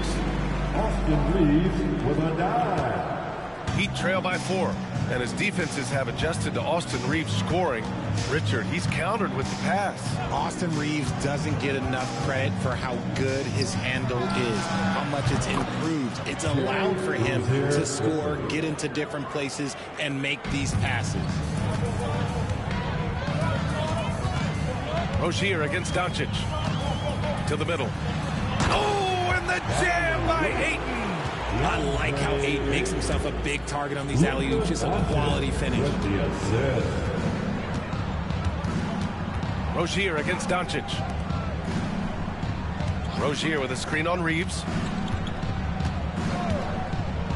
Austin Reeves with a dive. Heat trail by 4. and his defenses have adjusted to Austin Reeves scoring. Richard, he's countered with the pass. Austin Reeves doesn't get enough credit for how good his handle is, how much it's improved. It's allowed for him to score, get into different places, and make these passes. Rozier against Doncic. To the middle. Oh, and the jam by Ayton. I like how Ayton makes himself a big target on these alley-oops. Just a quality finish. Rozier against Doncic. Rozier with a screen on Reeves.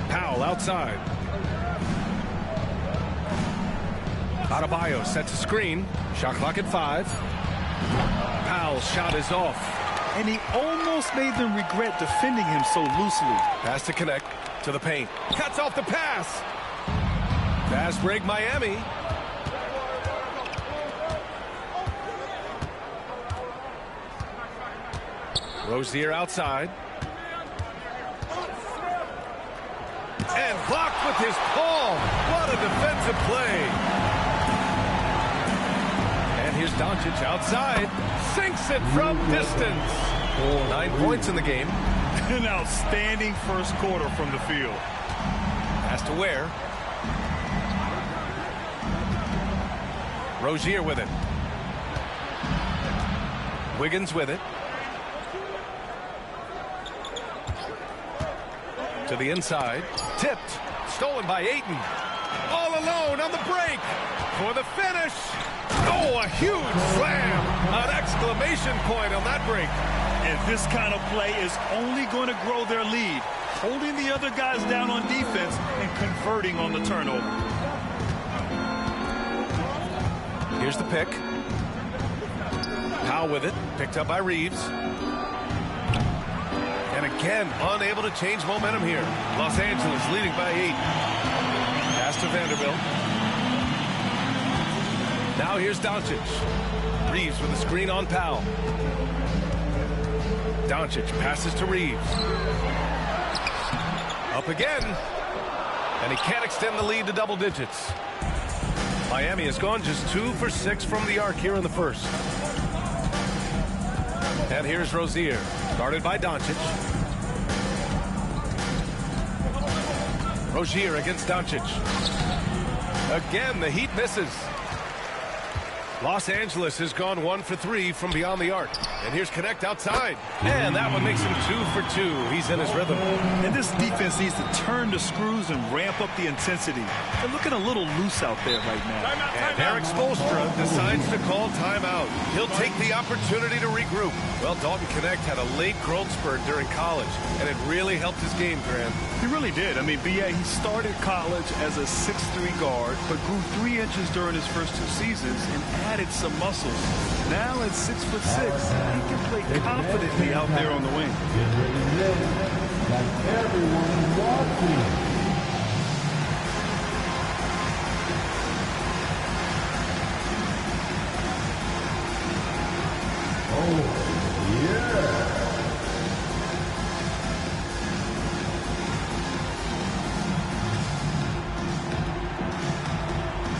Powell outside. Adebayo sets a screen. Shot clock at 5. Powell's shot is off. And he almost made them regret defending him so loosely. Pass to connect to the paint. Cuts off the pass. Fast break Miami. Rozier outside. And blocked with his palm. What a defensive play. And here's Doncic outside. Sinks it from distance. 9 points in the game. An outstanding first quarter from the field. Pass to Ware. Rozier with it. Wiggins with it. To the inside. Tipped. Stolen by Ayton. All alone on the break. For the finish. Oh, a huge slam. An exclamation point on that break. And this kind of play is only going to grow their lead. Holding the other guys down on defense and converting on the turnover. Here's the pick. Powell with it. Picked up by Reeves. And again, unable to change momentum here. Los Angeles leading by 8. Pass to Vanderbilt. Now here's Doncic. Reeves with a screen on Powell. Doncic passes to Reeves. Up again. And he can't extend the lead to double digits. Miami has gone just 2 for 6 from the arc here in the first. And here's Rozier. Guarded by Doncic. Rozier against Doncic. Again, the Heat misses. Los Angeles has gone 1 for 3 from beyond the arc. And here's Connect outside. And that one makes him 2 for 2. He's in his rhythm. And this defense needs to turn the screws and ramp up the intensity. They're looking a little loose out there right now. And Eric Spoelstra decides to call timeout. He'll take the opportunity to regroup. Well, Dalton Connect had a late growth spurt during college, and it really helped his game, Grant. He really did. I mean, B.A., he started college as a 6'3" guard, but grew 3 inches during his first 2 seasons and added some muscles. Now at 6'6", he can play confidently out there on the wing. Like everyone watching. Oh, yeah.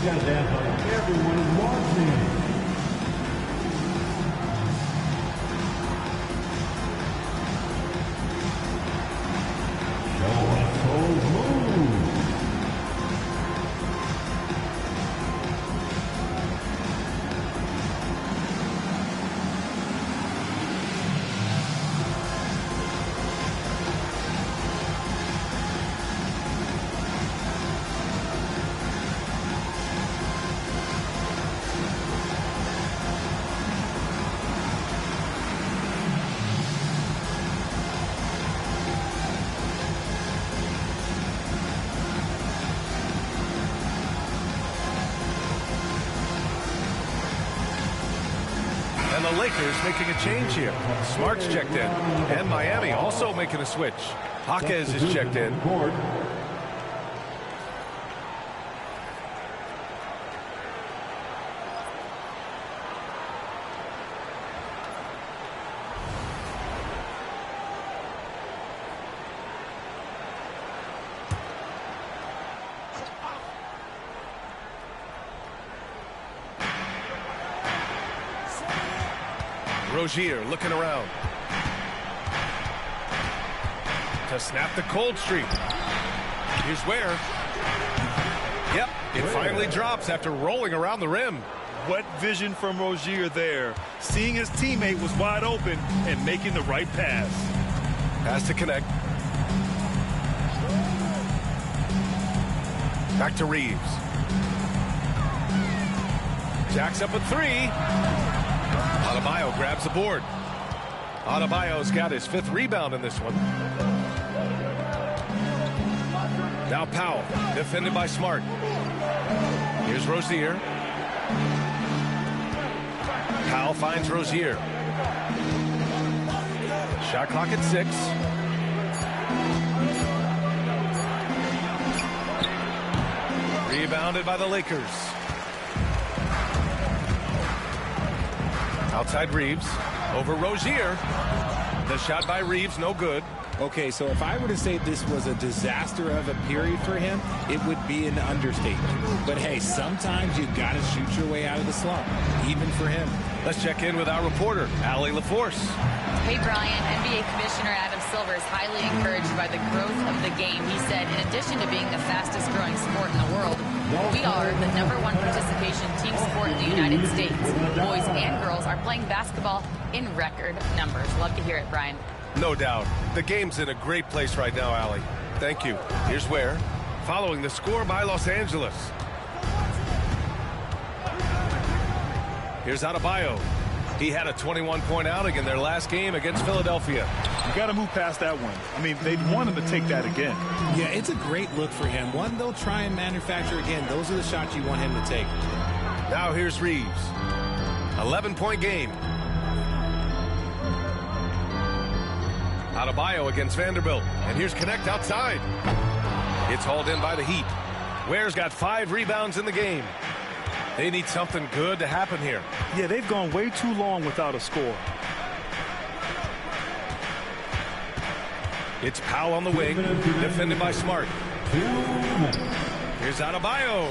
Gotta dance like everyone is watching. Show us those moves. And the Lakers making a change here. Smart's checked in. And Miami also making a switch. Jaquez is checked in. Rozier looking around. To snap the cold streak. Here's Ware. Yep, it finally drops after rolling around the rim. What vision from Rozier there. Seeing his teammate was wide open and making the right pass. Pass to connect. Back to Reeves. Jacks up a three. Adebayo grabs the board. Adebayo's got his 5th rebound in this one. Now Powell, defended by Smart. Here's Rozier. Powell finds Rozier. Shot clock at 6. Rebounded by the Lakers. Outside Reeves. Over Rozier. The shot by Reeves, no good. Okay, so if I were to say this was a disaster of a period for him, it would be an understatement. But hey, sometimes you got to shoot your way out of the slump, even for him. Let's check in with our reporter, Allie LaForce. Hey, Brian. NBA Commissioner Adam Silver is highly encouraged by the growth of the game. He said, in addition to being the fastest growing sport in the world, we are the #1 participation team sport in the United States. Boys and girls are playing basketball in record numbers. Love to hear it, Brian. No doubt. The game's in a great place right now, Allie. Thank you. Here's Ware. Following the score by Los Angeles. Here's Adebayo. He had a 21-point outing in their last game against Philadelphia. You got to move past that one. I mean, they'd want him to take that again. Yeah, it's a great look for him. One they'll try and manufacture again. Those are the shots you want him to take. Now here's Reeves. 11-point game. Adebayo against Vanderbilt. And here's Connect outside. It's hauled in by the Heat. Ware's got 5 rebounds in the game. They need something good to happen here. Yeah, they've gone way too long without a score. It's Powell on the wing, defended by Smart. Here's Adebayo.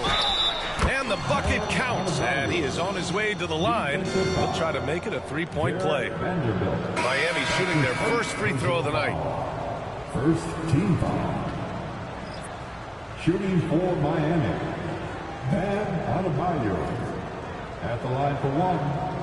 And the bucket counts. And he is on his way to the line. He'll try to make it a 3-point play. Miami shooting their first free throw of the night. First team foul. Shooting for Miami. Bam Adebayo at the line for 1.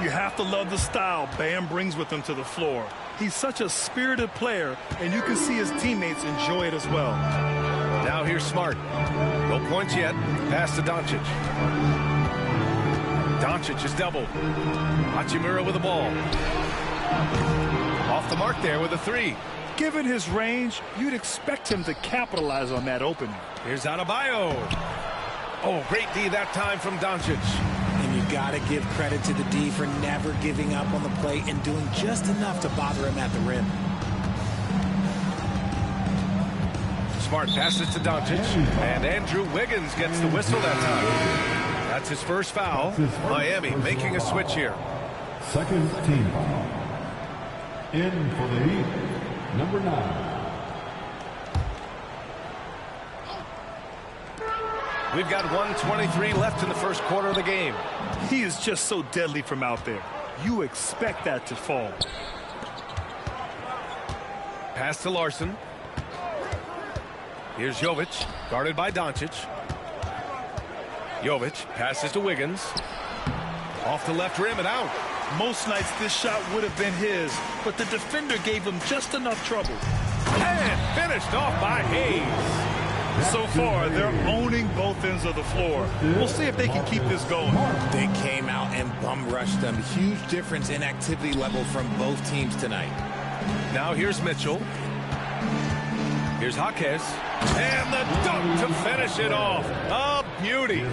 You have to love the style Bam brings with him to the floor. He's such a spirited player, and you can see his teammates enjoy it as well. Now here's Smart. No points yet. Pass to Doncic. Doncic is doubled. Hachimura with the ball. Off the mark there with a 3. Given his range, you'd expect him to capitalize on that opening. Here's Adebayo. Oh, great D that time from Doncic. And you got to give credit to the D for never giving up on the play and doing just enough to bother him at the rim. Smart passes to Doncic, and Andrew Wiggins gets the whistle that time. That's his first foul. Miami making a switch here. Second team foul. In for the Heat, number 9. We've got 1:23 left in the first quarter of the game. He is just so deadly from out there. You expect that to fall. Pass to Larson. Here's Jovic, guarded by Doncic. Jovic passes to Wiggins. Off the left rim and out. Most nights this shot would have been his, but the defender gave him just enough trouble. And finished off by Hayes. So far, they're owning both ends of the floor. We'll see if they can keep this going. They came out and bum rushed them. Huge difference in activity level from both teams tonight. Now here's Mitchell. Here's Jaquez. And the dunk to finish it off. A beauty.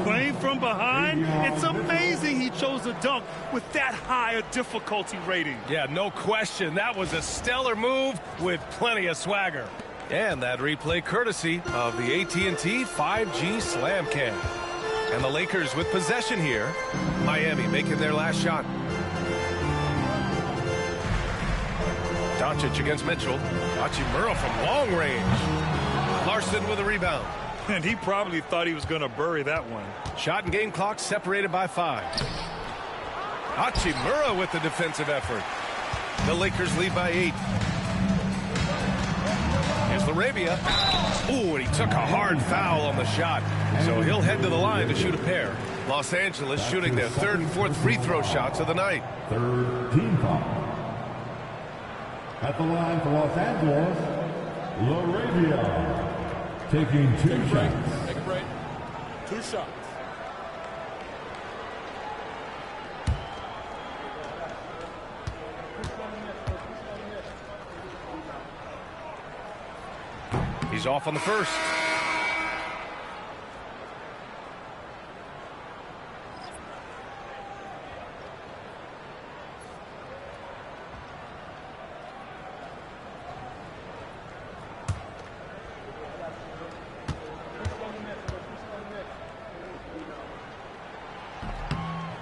Playing from behind, it's amazing he chose a dunk with that high a difficulty rating. Yeah, no question. That was a stellar move with plenty of swagger. And that replay courtesy of the AT&T 5G Slam Cam. And the Lakers with possession here. Miami making their last shot. Doncic against Mitchell. Hachimura from long range. Larson with a rebound. And he probably thought he was going to bury that one. Shot and game clock separated by 5. Hachimura with the defensive effort. The Lakers lead by 8. Here's LaRavia. Ooh, and he took a hard foul on the shot. So he'll head to the line to shoot a pair. Los Angeles shooting their 3rd and 4th free throw shots of the night. 3rd team foul. At the line for Los Angeles, LaRavia. Taking 2 shots. Take a break. 2 shots. He's off on the first.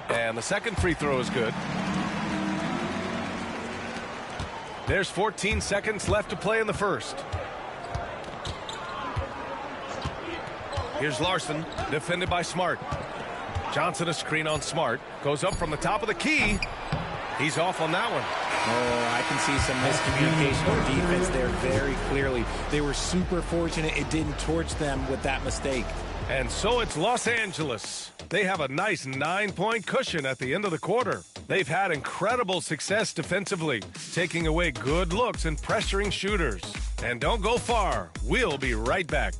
And the second free throw is good. There's 14 seconds left to play in the first. Here's Larson, defended by Smart. Johnson a screen on Smart. Goes up from the top of the key. He's off on that one. Oh, I can see some miscommunication on defense there very clearly. They were super fortunate it didn't torch them with that mistake. And so it's Los Angeles. They have a nice 9-point cushion at the end of the quarter. They've had incredible success defensively, taking away good looks and pressuring shooters. And don't go far. We'll be right back.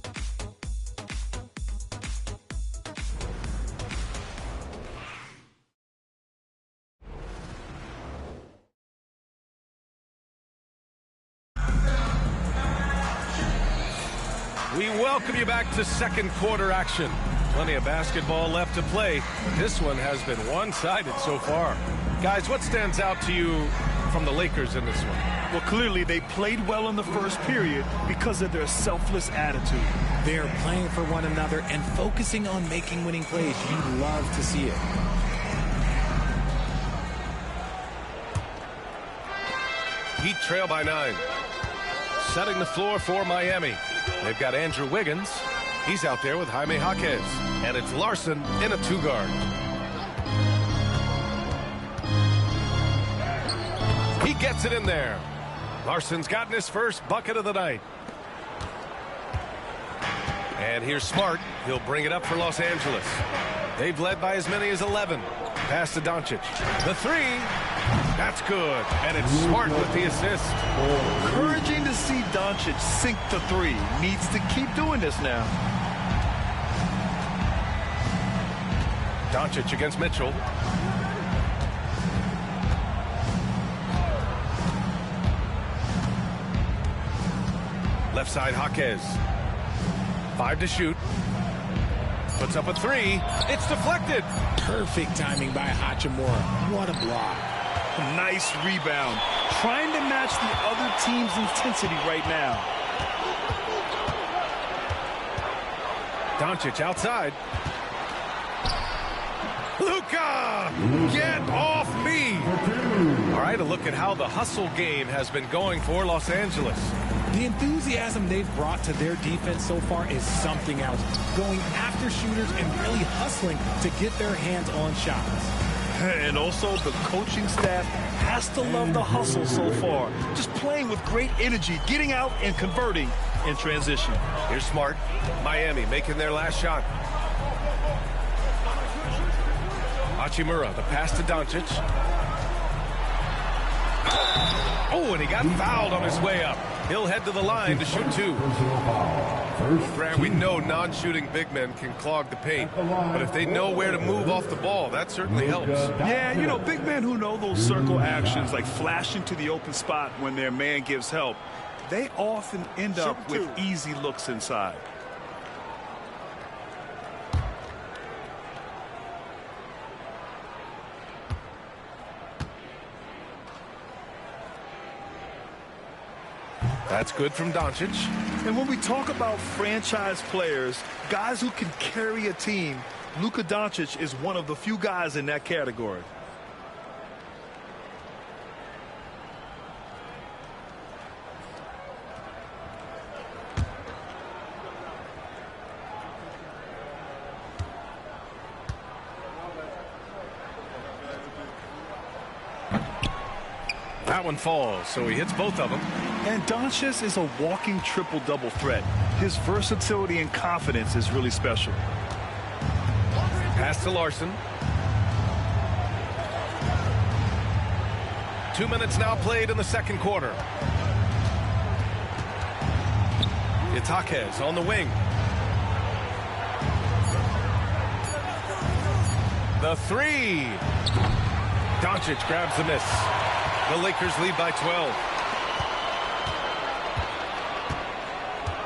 We welcome you back to second quarter action. Plenty of basketball left to play. This one has been one-sided so far. Guys, what stands out to you from the Lakers in this one? Well, clearly they played well in the first period because of their selfless attitude. They're playing for one another and focusing on making winning plays. You love to see it. Heat trail by 9. Setting the floor for Miami. They've got Andrew Wiggins. He's out there with Jaime Jaquez. And it's Larson in a 2-guard. He gets it in there. Larson's gotten his first bucket of the night. And here's Smart. He'll bring it up for Los Angeles. They've led by as many as 11. Pass to Doncic. The 3. That's good. And it's Smart with the assist. Encouraging to see Doncic sink the 3. Needs to keep doing this now. Doncic against Mitchell. Left side, Jaquez. 5 to shoot. Puts up a 3. It's deflected. Perfect timing by Hachimura. What a block. Nice rebound. Trying to match the other team's intensity right now. Doncic outside. Luka! Get off me! All right, a look at how the hustle game has been going for Los Angeles. The enthusiasm they've brought to their defense so far is something else. Going after shooters and really hustling to get their hands on shots. And also the coaching staff has to love the hustle so far. Just playing with great energy, getting out and converting in transition. Here's Smart. Miami making their last shot. Hachimura, the pass to Doncic. Oh, and he got fouled on his way up. He'll head to the line to shoot 2. Grant, we know non-shooting big men can clog the paint, but if they know where to move off the ball, that certainly helps. Yeah, you know, big men who know those circle actions, like flashing to the open spot when their man gives help, they often end up with easy looks inside. That's good from Doncic. And when we talk about franchise players, guys who can carry a team, Luka Doncic is one of the few guys in that category. That one falls, so he hits both of them. And Doncic is a walking triple-double threat. His versatility and confidence is really special. Pass to Larson. 2 minutes now played in the second quarter. It's Jaquez on the wing. The three. Doncic grabs the miss. The Lakers lead by 12.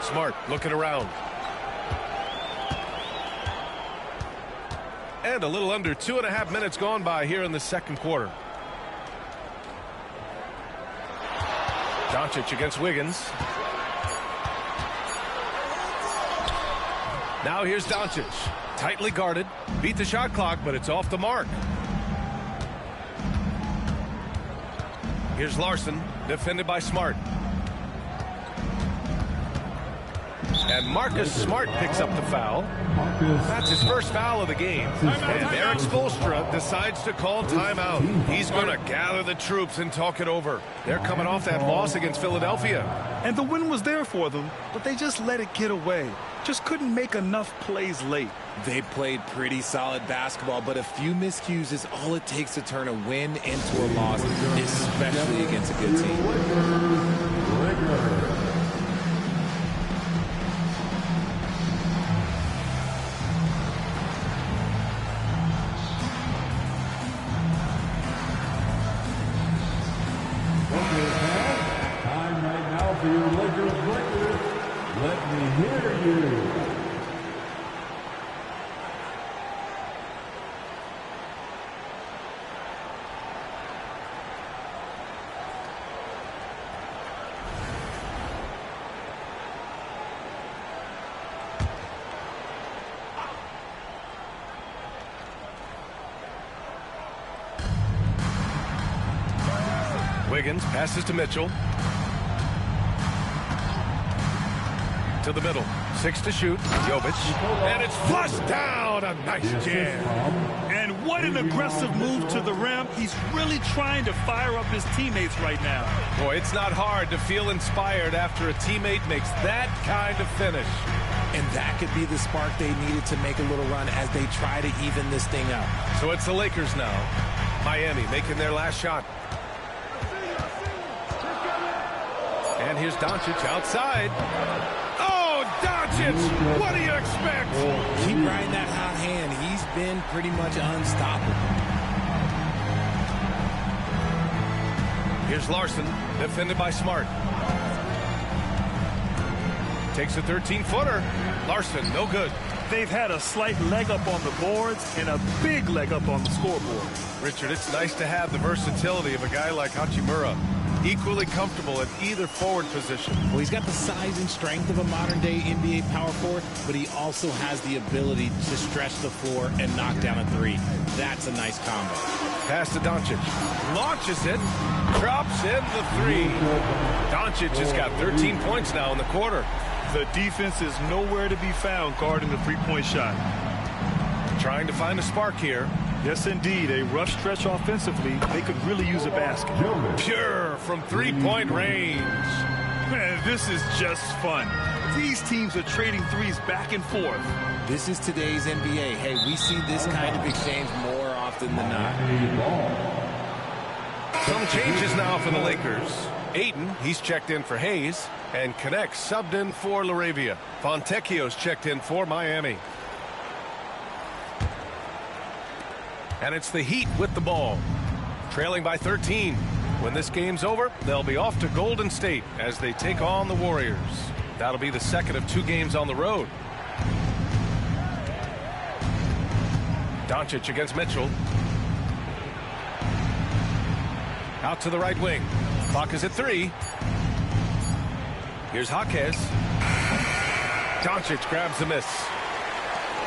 Smart looking around. And a little under 2.5 minutes gone by here in the second quarter. Doncic against Wiggins. Now here's Doncic. Tightly guarded. Beat the shot clock, but it's off the mark. Here's Larson, defended by Smart. And Marcus Smart picks up the foul. That's his first foul of the game. And Eric Spoelstra decides to call timeout. He's going to gather the troops and talk it over. They're coming off that loss against Philadelphia. And the win was there for them, but they just let it get away. Just couldn't make enough plays late. They played pretty solid basketball, but a few miscues is all it takes to turn a win into a loss, especially against a good team. Time right now for your Lakers record. Let me hear you. Wiggins passes to Mitchell. To the middle. 6 to shoot. Jovic. And it's flushed down. A nice jam. And what an aggressive move to the rim. He's really trying to fire up his teammates right now. Boy, it's not hard to feel inspired after a teammate makes that kind of finish. And that could be the spark they needed to make a little run as they try to even this thing up. So it's the Lakers now. Miami making their last shot. And here's Doncic outside. Oh, Doncic! What do you expect? Keep riding that hot hand. He's been pretty much unstoppable. Here's Larson, defended by Smart. Takes a 13-footer. Larson, no good. They've had a slight leg up on the boards and a big leg up on the scoreboard. Richard, it's nice to have the versatility of a guy like Hachimura. Equally comfortable at either forward position. Well, he's got the size and strength of a modern-day NBA power forward, but he also has the ability to stretch the floor and knock down a three. That's a nice combo. Pass to Doncic. Launches it. Drops in the three. Doncic has got 13 points now in the quarter. The defense is nowhere to be found guarding the three-point shot. Trying to find a spark here. Yes, indeed. A rough stretch offensively. They could really use a basket. Pure from three-point range. Man, this is just fun. These teams are trading threes back and forth. This is today's NBA. Hey, we see this kind of exchange more often than not. Some changes now for the Lakers. Ayton, he's checked in for Hayes. And Connect subbed in for LaRavia. Fontecchio's checked in for Miami. And it's the Heat with the ball. Trailing by 13. When this game's over, they'll be off to Golden State as they take on the Warriors. That'll be the second of 2 games on the road. Doncic against Mitchell. Out to the right wing. Clock is at 3. Here's Jaquez. Doncic grabs the miss.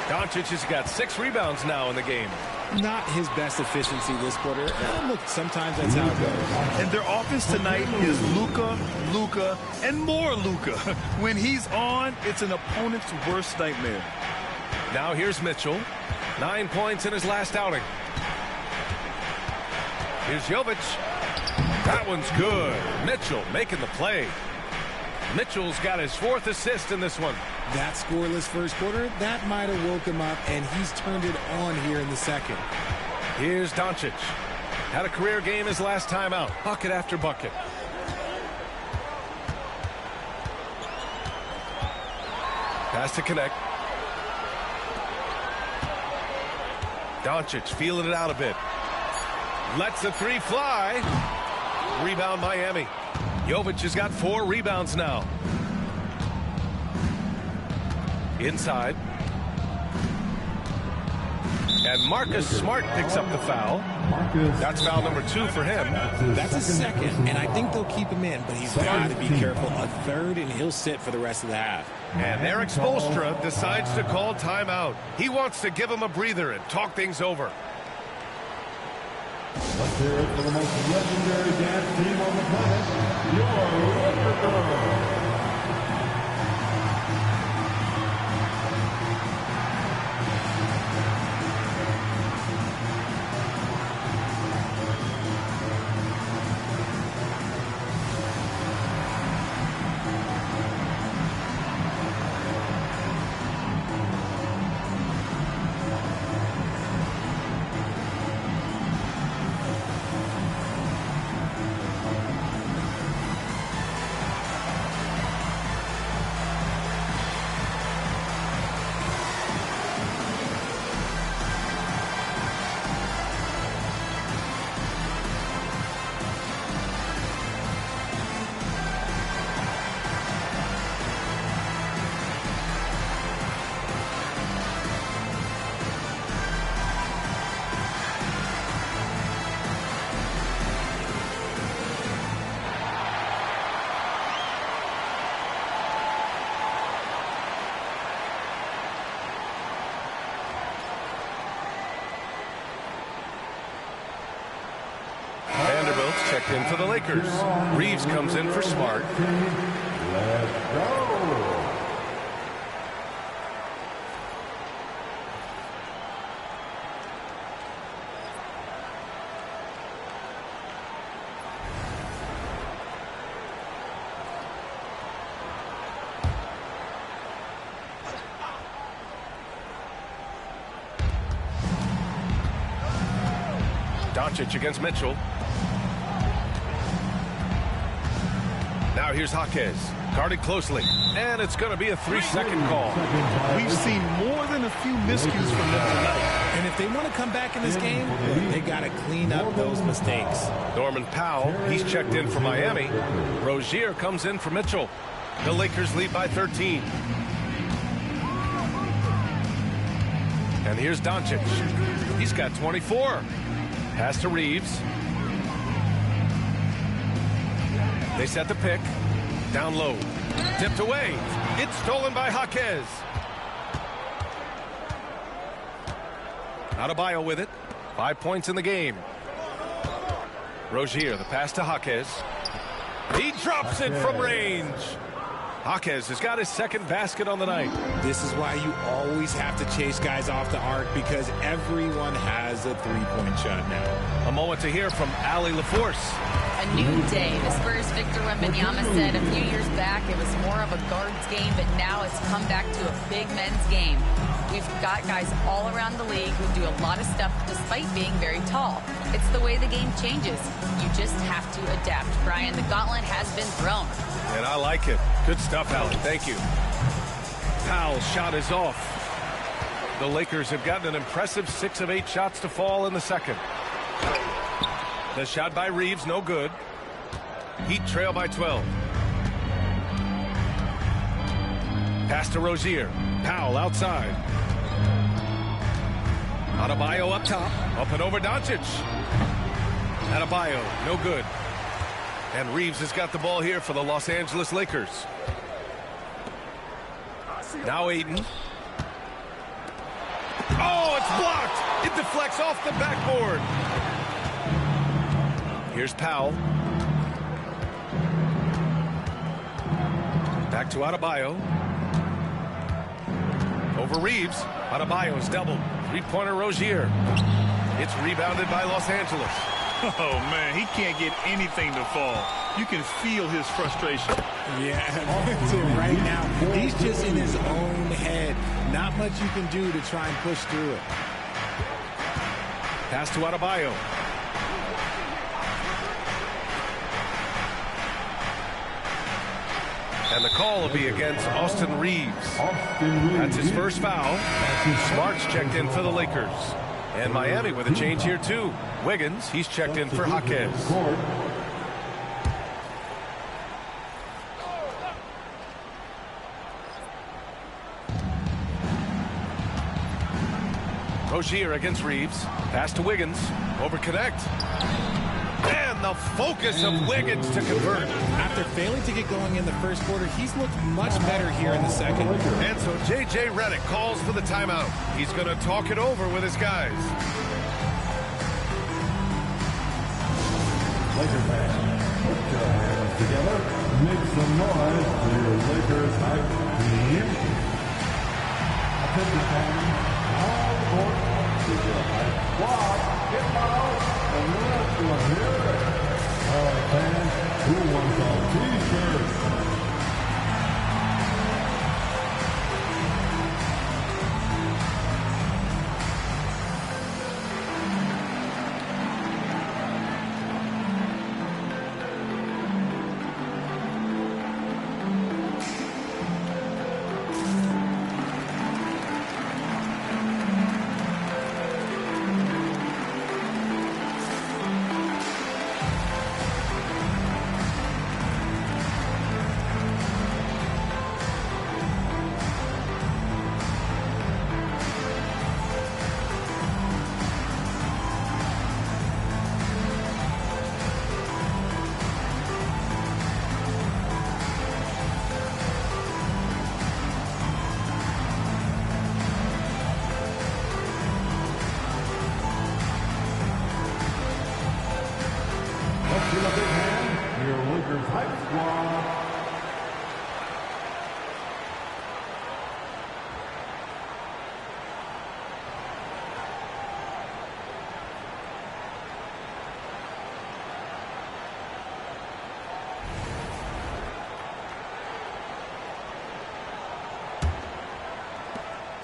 Doncic has got 6 rebounds now in the game. Not his best efficiency this quarter. Look, sometimes that's how it goes. And their offense tonight is Luka, and more Luka. When he's on, it's an opponent's worst nightmare. Now here's Mitchell. 9 points in his last outing. Here's Jovic. That one's good. Mitchell making the play. Mitchell's got his 4th assist in this one. That scoreless first quarter, that might have woke him up, and he's turned it on here in the second. Here's Doncic. Had a career game his last time out. Bucket after bucket. Pass to connect. Doncic feeling it out a bit. Lets the 3 fly. Rebound Miami. Jovic has got 4 rebounds now. Inside. And Marcus Smart picks up the foul. That's foul number 2 for him. That's a second, and I think they'll keep him in, but he's got to be careful. A third, and he'll sit for the rest of the half. And Eric Spoelstra decides to call timeout. He wants to give him a breather and talk things over. Let's hear it for the most legendary dance team on the planet, your Laker Girls. Checked in for the Lakers. Reeves comes in for Smart. Let's go. Doncic against Mitchell. Now here's Jaquez, guarded closely, and it's going to be a 3-second call. We've seen more than a few miscues from them tonight. And if they want to come back in this game, they got to clean up those mistakes. Norman Powell, he's checked in for Miami. Rozier comes in for Mitchell. The Lakers lead by 13. And here's Doncic. He's got 24. Pass to Reeves. They set the pick. Down low. Tipped away. It's stolen by Jaquez. Adebayo with it. 5 points in the game. Rozier, the pass to Jaquez. He drops it from range. Jaquez has got his second basket on the night. This is why you always have to chase guys off the arc, because everyone has a three-point shot now. A moment to hear from Allie LaForce. A new day. The Spurs' Victor Wembanyama said a few years back it was more of a guards game, but now it's come back to a big men's game. We've got guys all around the league who do a lot of stuff despite being very tall. It's the way the game changes. You just have to adapt. Brian, the gauntlet has been thrown. And I like it. Good stuff, Allie. Thank you. Powell's shot is off. The Lakers have gotten an impressive 6 of 8 shots to fall in the second. The shot by Reeves, no good. Heat trail by 12. Pass to Rozier. Powell outside. Adebayo up top. Up and over Doncic. Adebayo, no good. And Reeves has got the ball here for the Los Angeles Lakers. Now Ayton. It deflects off the backboard. Here's Powell. Back to Adebayo. Over Reeves. Adebayo's doubled. Three-pointer Rozier. It's rebounded by Los Angeles. Oh, man, he can't get anything to fall. You can feel his frustration. Yeah, right now, he's just in his own head. Not much you can do to try and push through it. Pass to Adebayo. And the call will be against Austin Reeves. That's his first foul. Smart's checked in for the Lakers. And Miami with a change here, too. Wiggins, he's checked in for Jaquez. Rozier against Reeves. Pass to Wiggins. Over connect. And the focus of Wiggins to convert. After failing to get going in the first quarter, he's looked much better here in the second. And so J.J. Redick calls for the timeout. He's going to talk it over with his guys. Laker fans, put your hands together. Make some noise for your Lakers hype team. Attention fans, all aboard with your hype squad. Get out and let's hear it. All right, fans, who wants our t-shirts?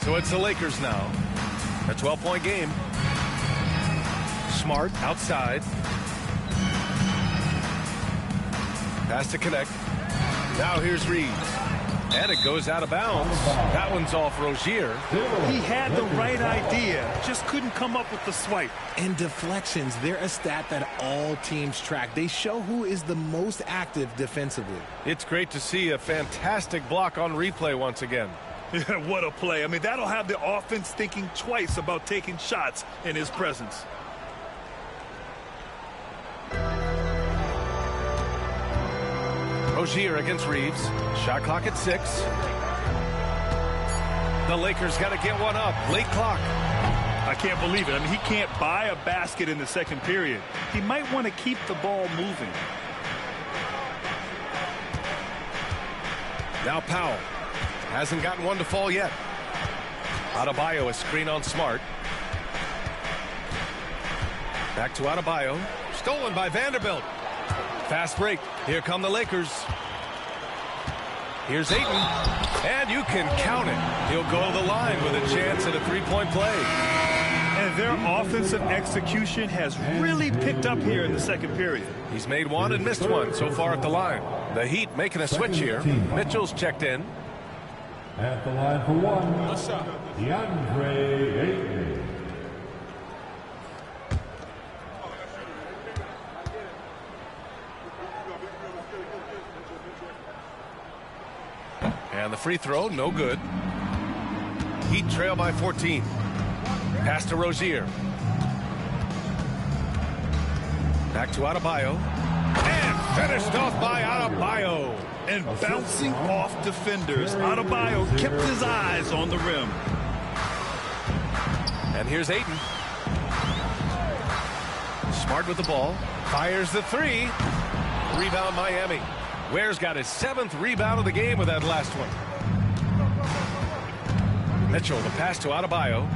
So it's the Lakers now. A 12-point game. Smart outside. Pass to connect. Now here's Reeves. And it goes out of bounds. That one's off Rozier. He had the right idea, just couldn't come up with the swipe. And deflections, they're a stat that all teams track. They show who is the most active defensively. It's great to see a fantastic block on replay once again. What a play. I mean, that'll have the offense thinking twice about taking shots in his presence. Rozier against Reeves. Shot clock at 6. The Lakers got to get one up. Late clock. I can't believe it. I mean, he can't buy a basket in the second period. He might want to keep the ball moving. Now Powell. Hasn't gotten one to fall yet. Adebayo, a screen on Smart. Back to Adebayo. Stolen by Vanderbilt. Fast break. Here come the Lakers. Here's Ayton. And you can count it. He'll go to the line with a chance at a three-point play. And their offensive execution has really picked up here in the second period. He's made one and missed one so far at the line. The Heat making a switch here. Mitchell's checked in. At the line for one, DeAndre Ayton. And the free throw, no good. Heat trail by 14. Pass to Rozier. Back to Adebayo. And finished off by Adebayo. And bouncing off defenders, Adebayo kept his eyes on the rim. And here's Ayton. Smart with the ball. Fires the three. Rebound Miami. Ware's got his 7th rebound of the game with that last one. Mitchell, the pass to Adebayo.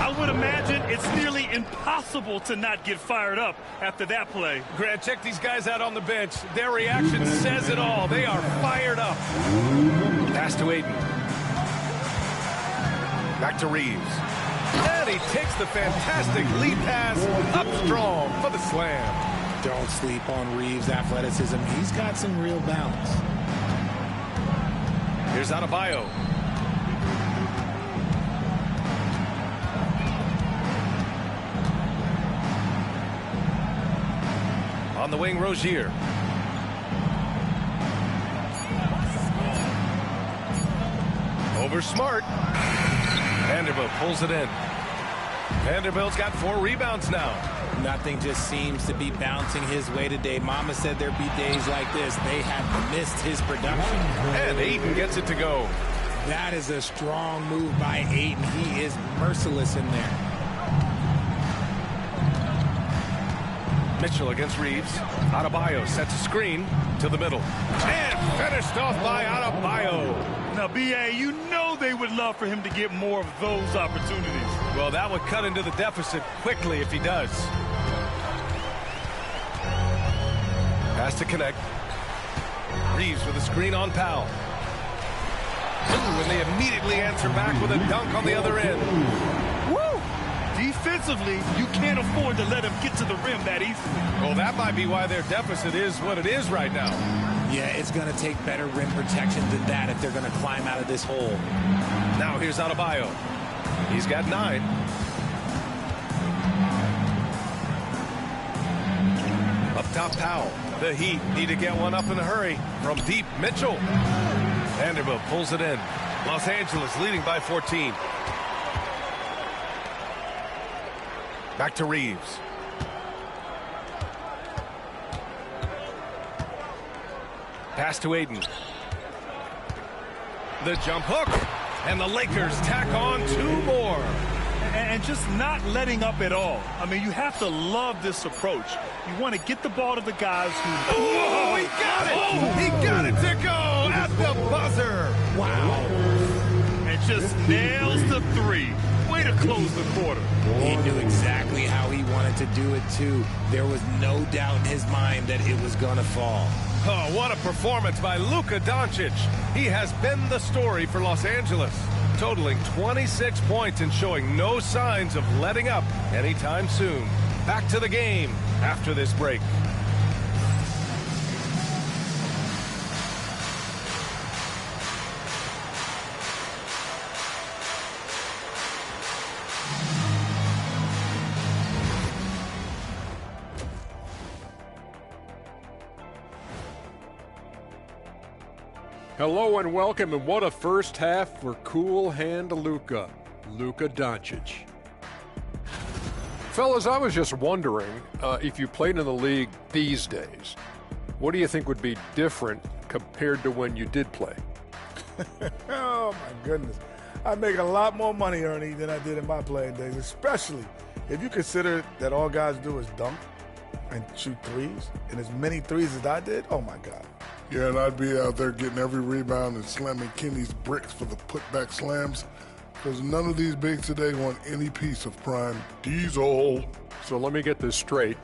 I would imagine it's nearly impossible to not get fired up after that play. Grant, check these guys out on the bench. Their reaction says it all. They are fired up. Pass to Ayton. Back to Reeves. And he takes the fantastic lead pass up strong for the slam. Don't sleep on Reeves' athleticism. He's got some real balance. Here's Adebayo. On the wing, Rozier. Over Smart. Vanderbilt pulls it in. Vanderbilt's got 4 rebounds now. Nothing just seems to be bouncing his way today. Mama said there'd be days like this. They have missed his production. And Ayton gets it to go. That is a strong move by Ayton. He is merciless in there. Mitchell against Reeves. Adebayo sets a screen to the middle. And finished off by Adebayo. Now, B.A., you know they would love for him to get more of those opportunities. Well, that would cut into the deficit quickly if he does. Has to connect. Reeves with a screen on Powell. Ooh, and they immediately answer back with a dunk on the other end. Woo! Defensively, you can't afford to let him get to the rim that easily. Well, that might be why their deficit is what it is right now. Yeah, it's going to take better rim protection than that if they're going to climb out of this hole. Now here's Adebayo. He's got 9. Up top, Powell. The Heat need to get one up in a hurry. From deep, Mitchell. Vanderbilt pulls it in. Los Angeles leading by 14. Back to Reeves. Pass to Ayton. The jump hook. And the Lakers tack on 2 more. And just not letting up at all. I mean, you have to love this approach. You want to get the ball to the guys who... Oh, he got it! Oh, he got it to go at the buzzer. Wow. And just nails the 3. Way to close the quarter. He knew exactly how he wanted to do it, too. There was no doubt in his mind that it was going to fall. Oh, what a performance by Luka Doncic. He has been the story for Los Angeles, totaling 26 points and showing no signs of letting up anytime soon. Back to the game after this break. Hello and welcome, and what a first half for Cool Hand Luka Doncic. Fellas, I was just wondering if you played in the league these days, what do you think would be different compared to when you did play? Oh, my goodness. I make a lot more money, Ernie, than I did in my playing days, especially if you consider that all guys do is dunk and shoot threes, and as many threes as I did, oh, my God. Yeah, and I'd be out there getting every rebound and slamming Kenny's bricks for the putback slams, because none of these bigs today want any piece of prime Diesel. So let me get this straight.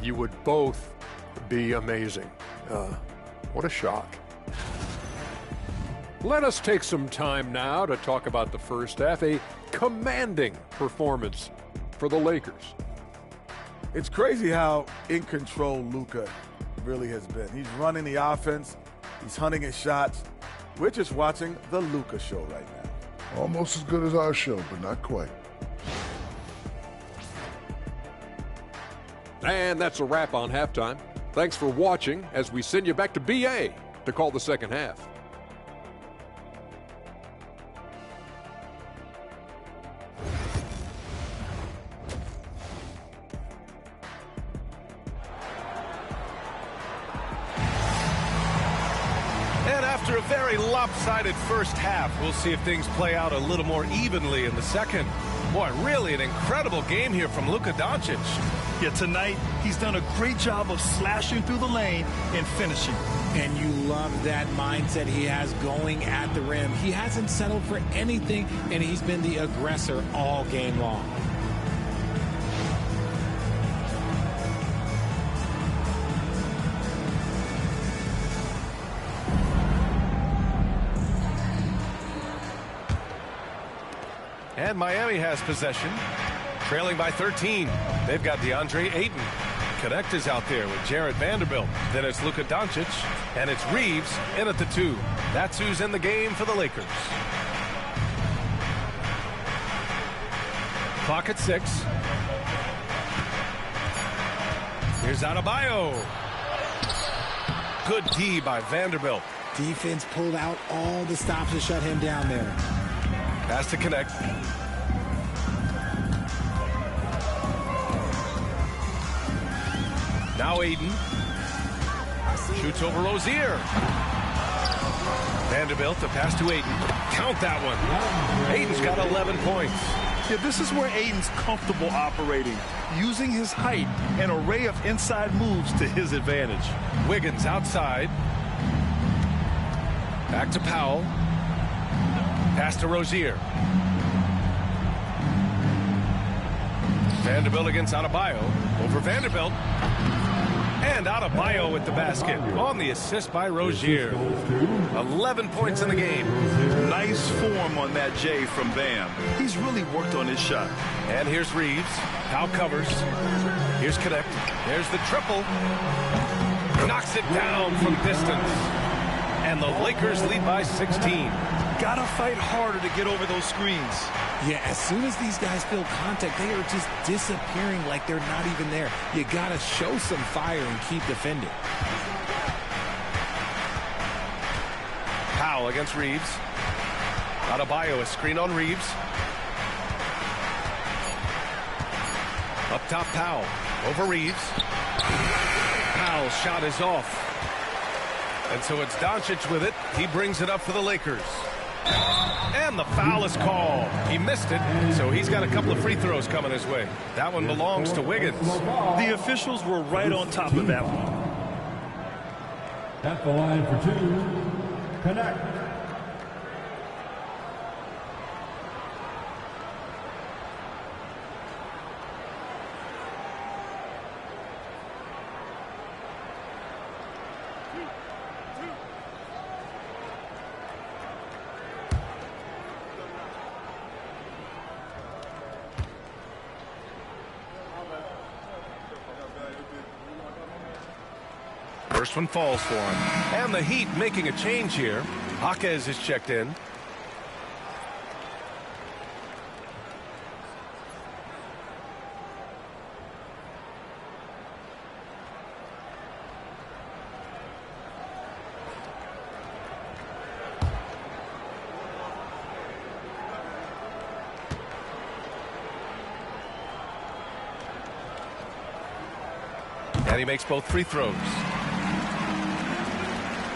You would both be amazing. What a shock. Let us take some time now to talk about the first half. A commanding performance for the Lakers. It's crazy how in control Luka really has been. He's running the offense. He's hunting his shots. We're just watching the Luka show right now. Almost as good as our show, but not quite. And that's a wrap on halftime. Thanks for watching as we send you back to BA to call the second half. After a very lopsided first half, we'll see if things play out a little more evenly in the second. Boy, really an incredible game here from Luka Doncic. Yeah, tonight he's done a great job of slashing through the lane and finishing. And you love that mindset he has going at the rim. He hasn't settled for anything, and he's been the aggressor all game long. And Miami has possession, trailing by 13. They've got DeAndre Ayton. Connect is out there with Jared Vanderbilt. Then it's Luka Doncic, and it's Reeves in at the 2. That's who's in the game for the Lakers. Clock at 6. Here's Adebayo. Good D by Vanderbilt. Defense pulled out all the stops to shut him down there. Has to connect. Now Ayton. Shoots over Rozier. Vanderbilt, the pass to Ayton. Count that one. Ayton's got 11 points. Yeah, this is where Ayton's comfortable operating, using his height and array of inside moves to his advantage. Wiggins outside. Back to Powell. Pass to Rozier. Vanderbilt against Adebayo. Over Vanderbilt. And Adebayo with the basket on the assist by Rozier. 11 points in the game. Nice form on that J from Bam. He's really worked on his shot. And here's Reeves. Powell covers. Here's Connect. There's the triple. Knocks it down from distance. And the Lakers lead by 16. Gotta fight harder to get over those screens. Yeah, as soon as these guys feel contact, they are just disappearing like they're not even there. You gotta show some fire and keep defending. Powell against Reeves. Adebayo, a screen on Reeves. Up top, Powell. Over Reeves. Powell's shot is off. And so it's Doncic with it. He brings it up for the Lakers. And the foul is called. He missed it, so he's got a couple of free throws coming his way. That one belongs to Wiggins. The officials were right on top of that one. At the line for 2, Connect. First one falls for him. And the Heat making a change here. Jaquez is checked in. And he makes both free throws.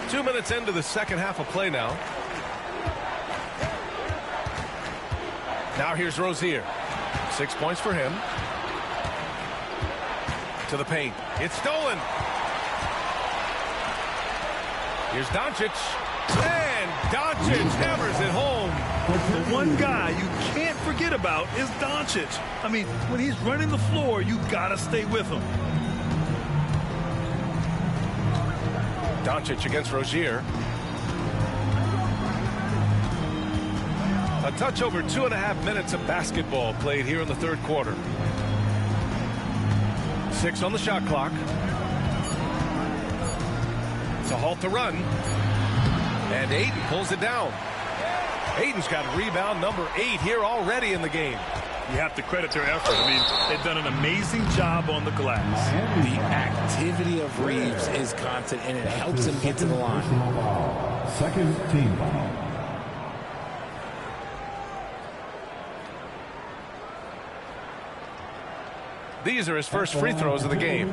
2 minutes into the second half of play now. Now here's Rozier. 6 points for him. To the paint. It's stolen. Here's Doncic. And Doncic hammers it home. The one guy you can't forget about is Doncic. I mean, when he's running the floor, you gotta stay with him. Doncic against Rozier. A touch over 2.5 minutes of basketball played here in the third quarter. 6 on the shot clock. To halt the run. And Ayton pulls it down. Ayton's got rebound number 8 here already in the game. You have to credit their effort. I mean, they've done an amazing job on the glass. The activity of Reeves is constant, and it helps him get to the line. Second team foul. These are his first free throws of the game.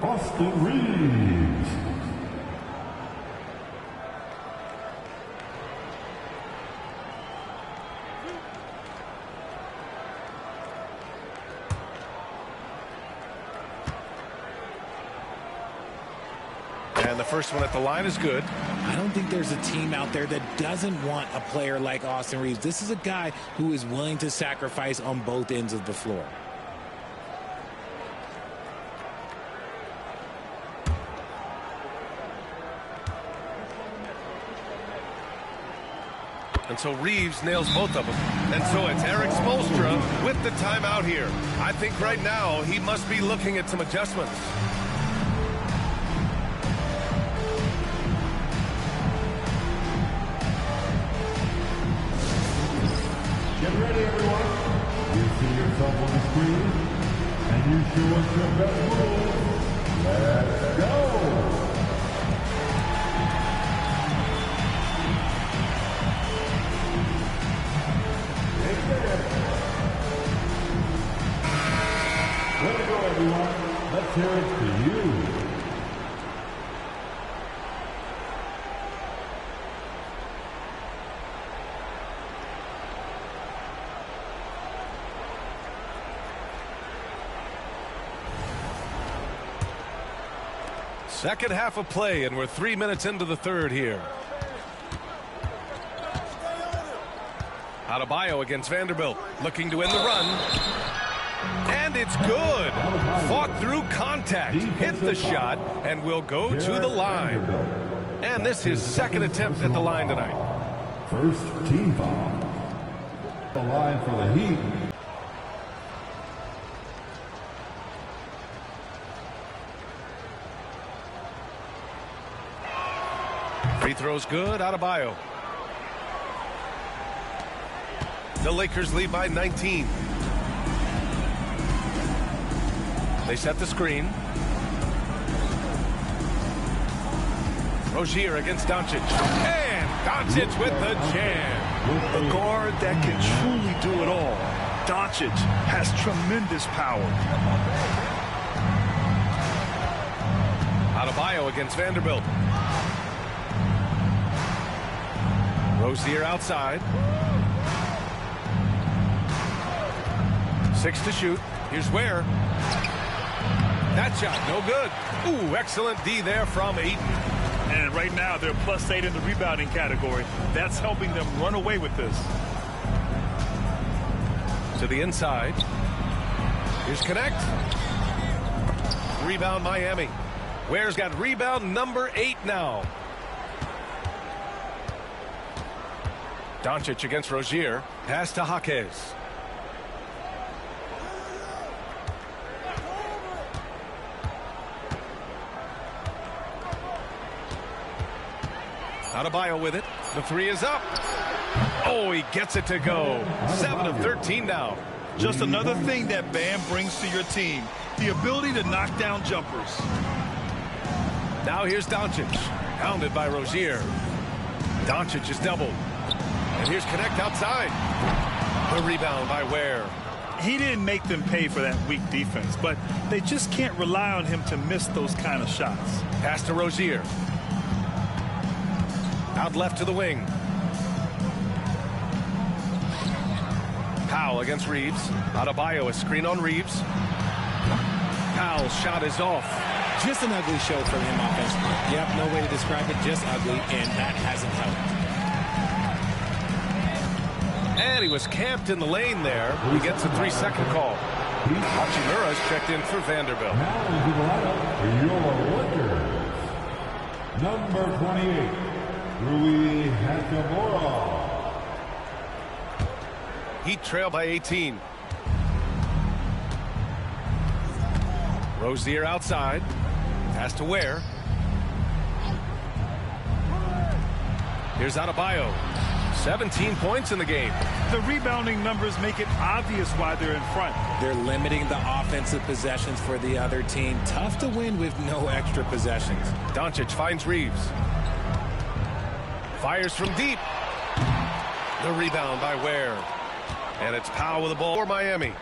Austin Reeves. And the first one at the line is good. I don't think there's a team out there that doesn't want a player like Austin Reaves. This is a guy who is willing to sacrifice on both ends of the floor. And so Reaves nails both of them. And so it's Eric Spoelstra with the timeout here. I think right now he must be looking at some adjustments. Get ready, everyone. You see yourself on the screen, and you show us your best moves. Let's go. Way to go, everyone. Let's hear it for you. Second half of play, and we're 3 minutes into the third here. Adebayo against Vanderbilt, looking to end the run. And it's good. Fought through contact, hit the shot, and will go to the line. And this is second attempt at the line tonight. First team foul. The line for the Heat. Free throw's good. Adebayo. The Lakers lead by 19. They set the screen. Rozier against Doncic. And Doncic with the jam. A guard that can truly do it all. Doncic has tremendous power. Adebayo against Vanderbilt. Rozier outside. 6 to shoot. Here's Ware. That shot, no good. Ooh, excellent D there from Ayton. And right now, they're +8 in the rebounding category. That's helping them run away with this. To the inside. Here's Connect. Rebound Miami. Ware's got rebound number 8 now. Doncic against Rozier. Pass to Jaquez. Adebayo with it. The three is up. Oh, he gets it to go. 7 of 13 now. Just another thing that Bam brings to your team. The ability to knock down jumpers. Now here's Doncic. Pounded by Rozier. Doncic is doubled. And here's Connect outside. The rebound by Ware. He didn't make them pay for that weak defense, but they just can't rely on him to miss those kind of shots. Pass to Rozier. Out left to the wing. Powell against Reaves. Adebayo, a screen on Reaves. Powell's shot is off. Just an ugly show from him offensively. Yep, no way to describe it, just ugly, and that hasn't helped. And he was camped in the lane there. He gets a 3-second call. Hachimura's checked in for Vanderbilt. Now into the lineup, your Lakers. Number 28, Rui Hachimura. Heat trail by 18. Rozier outside. Pass to Ware. Here's Adebayo. 17 points in the game. The rebounding numbers make it obvious why they're in front. They're limiting the offensive possessions for the other team. Tough to win with no extra possessions. Doncic finds Reaves. Fires from deep. The rebound by Ware. And it's Powell with the ball for Miami.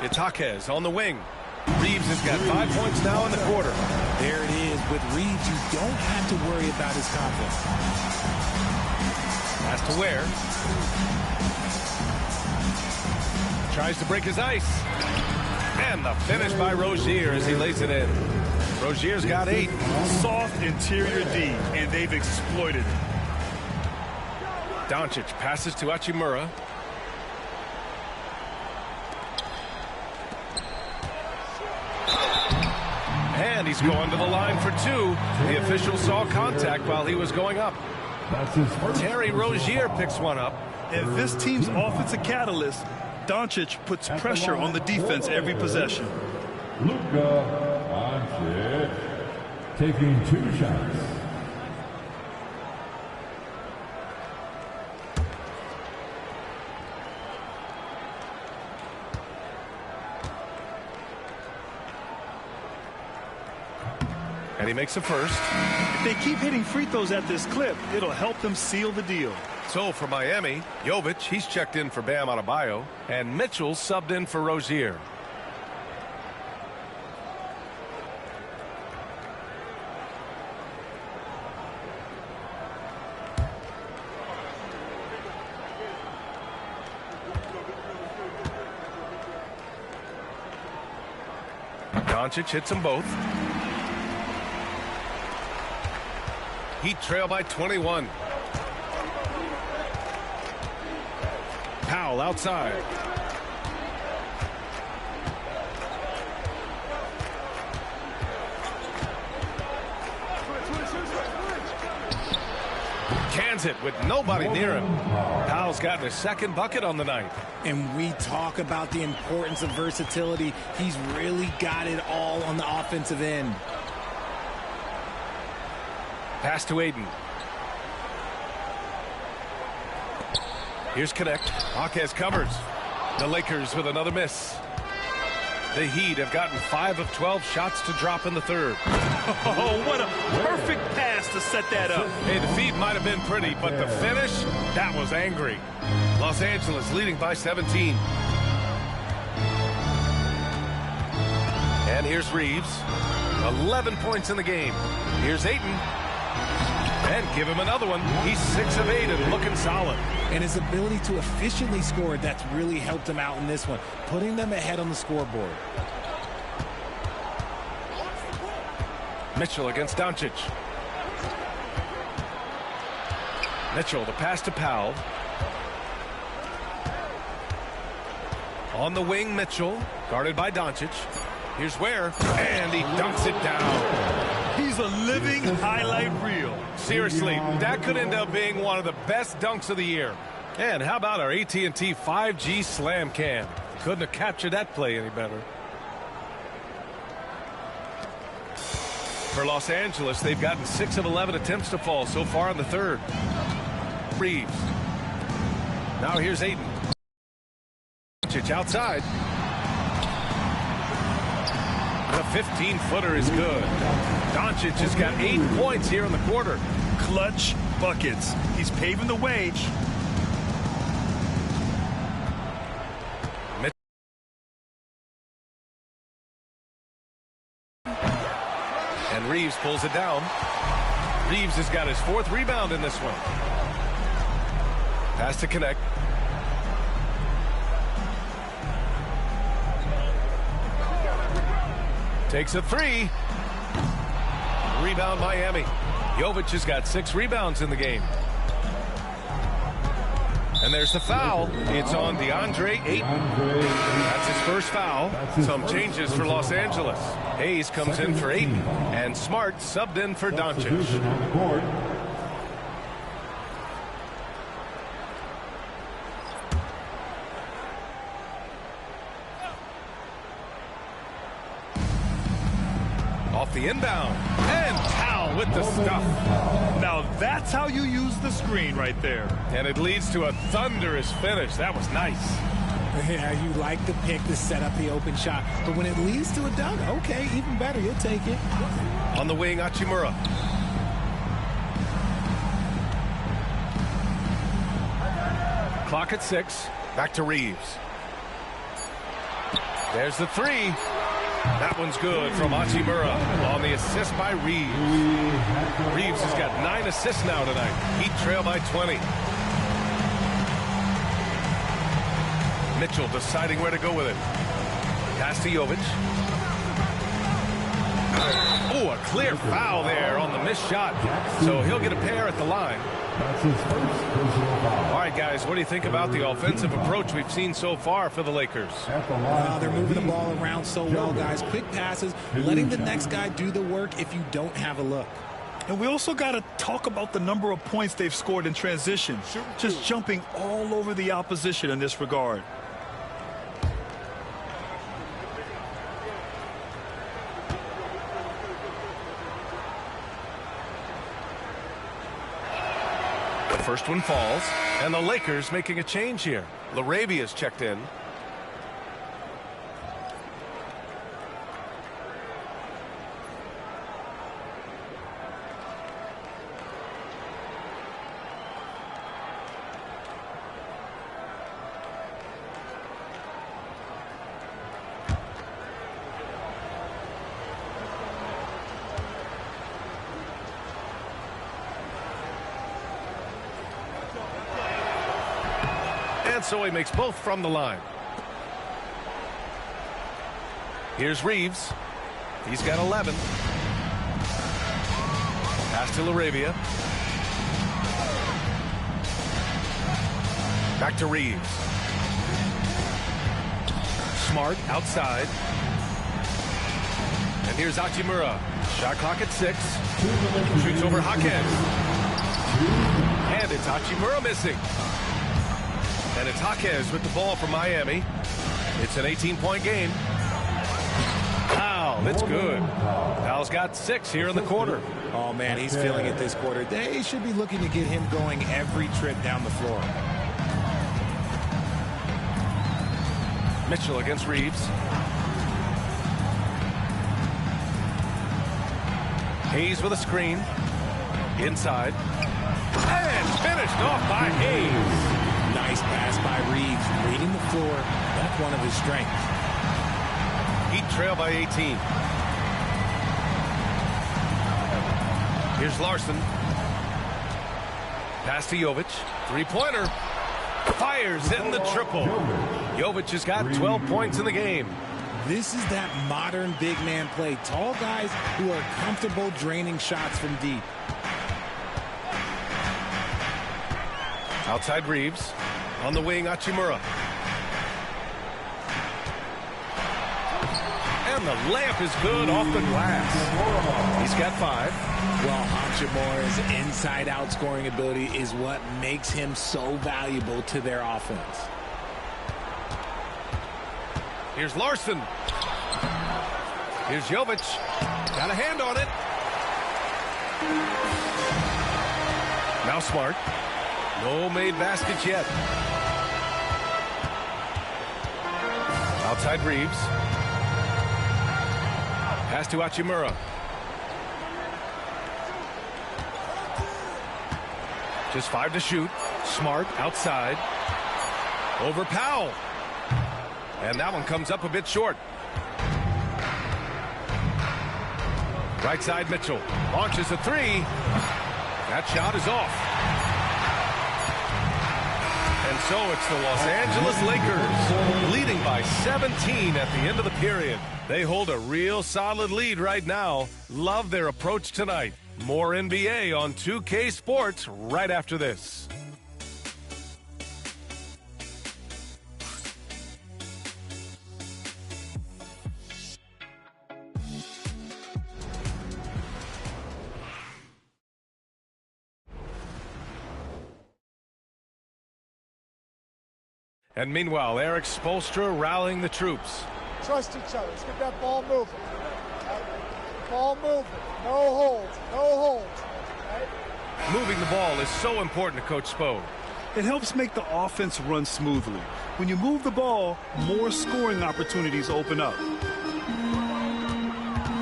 It's Jaquez on the wing. Reaves has got 5 points now in the quarter. There it is. With Reaves, you don't have to worry about his confidence. Pass to Ware. Tries to break his ice. And the finish by Rozier as he lays it in. Rozier's got 8. Soft interior D, and they've exploited it. Doncic passes to Hachimura. And he's going to the line for 2. The official saw contact while he was going up. Terry Rozier picks one up. And this team's offensive catalyst, Doncic puts pressure on the defense every possession. Luka Doncic taking 2 shots. And he makes a first. If they keep hitting free throws at this clip, it'll help them seal the deal. So for Miami, Jovic, he's checked in for Bam Adebayo, and Mitchell subbed in for Rozier. Doncic hits them both. Heat trail by 21. Powell outside. Cans it with nobody near him. Powell's gotten his 2nd bucket on the night. And we talk about the importance of versatility. He's really got it all on the offensive end. Pass to Aiden. Here's Connect. Jaquez covers. The Lakers with another miss. The Heat have gotten 5 of 12 shots to drop in the 3rd. Oh, what a perfect pass to set that up. Hey, the feed might have been pretty, but the finish, that was angry. Los Angeles leading by 17. And here's Reeves. 11 points in the game. Here's Ayton. And give him another one. He's 6 of 8 and looking solid. And his ability to efficiently score, that's really helped him out in this one, putting them ahead on the scoreboard. Mitchell against Doncic. Mitchell, the pass to Powell. On the wing, Mitchell, guarded by Doncic. Here's Ware, and he dunks it down. He's a living highlight reel. Seriously, that could end up being one of the best dunks of the year. And how about our AT&T 5G Slam Cam? Couldn't have captured that play any better. For Los Angeles, they've gotten 6 of 11 attempts to fall so far in the 3rd. Reeves. Now here's Aiden. Outside. The 15-footer is good. Doncic has got 8 points here in the quarter. Clutch buckets. He's paving the way. And Reeves pulls it down. Reeves has got his 4th rebound in this one. Pass to Connect. Takes a 3. Rebound Miami. Jovic has got 6 rebounds in the game. And there's the foul. It's on DeAndre Ayton. That's his first foul. Some changes for Los Angeles. Hayes comes in for Ayton. And Smart subbed in for Doncic. Off the inbound. And Powell with the stuff. Now that's how you use the screen right there. And it leads to a thunderous finish. That was nice. Yeah, you like the pick to set up the open shot. But when it leads to a dunk, okay, even better. You'll take it. On the wing, Hachimura. Clock at 6. Back to Reeves. There's the 3. That one's good from Hachimura on the assist by Reeves. Reeves has got 9 assists now tonight. Heat trail by 20. Mitchell deciding where to go with it. Pass to Jovic. Oh, a clear foul there on the missed shot. So he'll get a pair at the line. That's his first personal foul. All right, guys, what do you think about the offensive approach we've seen so far for the Lakers? They're moving the ball around so well, guys. Quick passes, letting the next guy do the work if you don't have a look. And we also got to talk about the number of points they've scored in transition. Just jumping all over the opposition in this regard. The first one falls, and the Lakers making a change here. LaRabia's checked in. And so he makes both from the line. Here's Reeves. He's got 11. Pass to LaRabia. Back to Reeves. Smart outside. And here's Hachimura. Shot clock at 6. Shoots over Jaquez. And it's Hachimura missing. And it's Jaquez with the ball for Miami. It's an 18-point game. Wow, that's good. Powell's got 6 here in the quarter. Oh, man, he's feeling it this quarter. They should be looking to get him going every trip down the floor. Mitchell against Reeves. Hayes with a screen. Inside. And finished off by Hayes. Nice pass by Reeves, reading the floor. That's one of his strengths. Heat trail by 18. Here's Larson. Pass to Jovic. Three-pointer. Fires in the triple. Jovic has got 12 points in the game. This is that modern big man play. Tall guys who are comfortable draining shots from deep. Outside Reeves. On the wing, Hachimura. And the layup is good off the glass. He's got 5. Well, Hachimura's inside-out scoring ability is what makes him so valuable to their offense. Here's Larson. Here's Jovic. Got a hand on it. Now Smart. No made baskets yet. Outside Reeves. Pass to Hachimura. Just 5 to shoot. Smart outside. Over Powell. And that one comes up a bit short. Right side Mitchell. Launches a 3. That shot is off. And so it's the Los Angeles Lakers leading by 17 at the end of the period. They hold a real solid lead right now. Love their approach tonight. More NBA on 2K Sports right after this. And meanwhile, Eric Spoelstra rallying the troops. Trust each other. Let's get that ball moving. Ball moving. No holds. No holds. Right? Moving the ball is so important to Coach Spo. It helps make the offense run smoothly. When you move the ball, more scoring opportunities open up.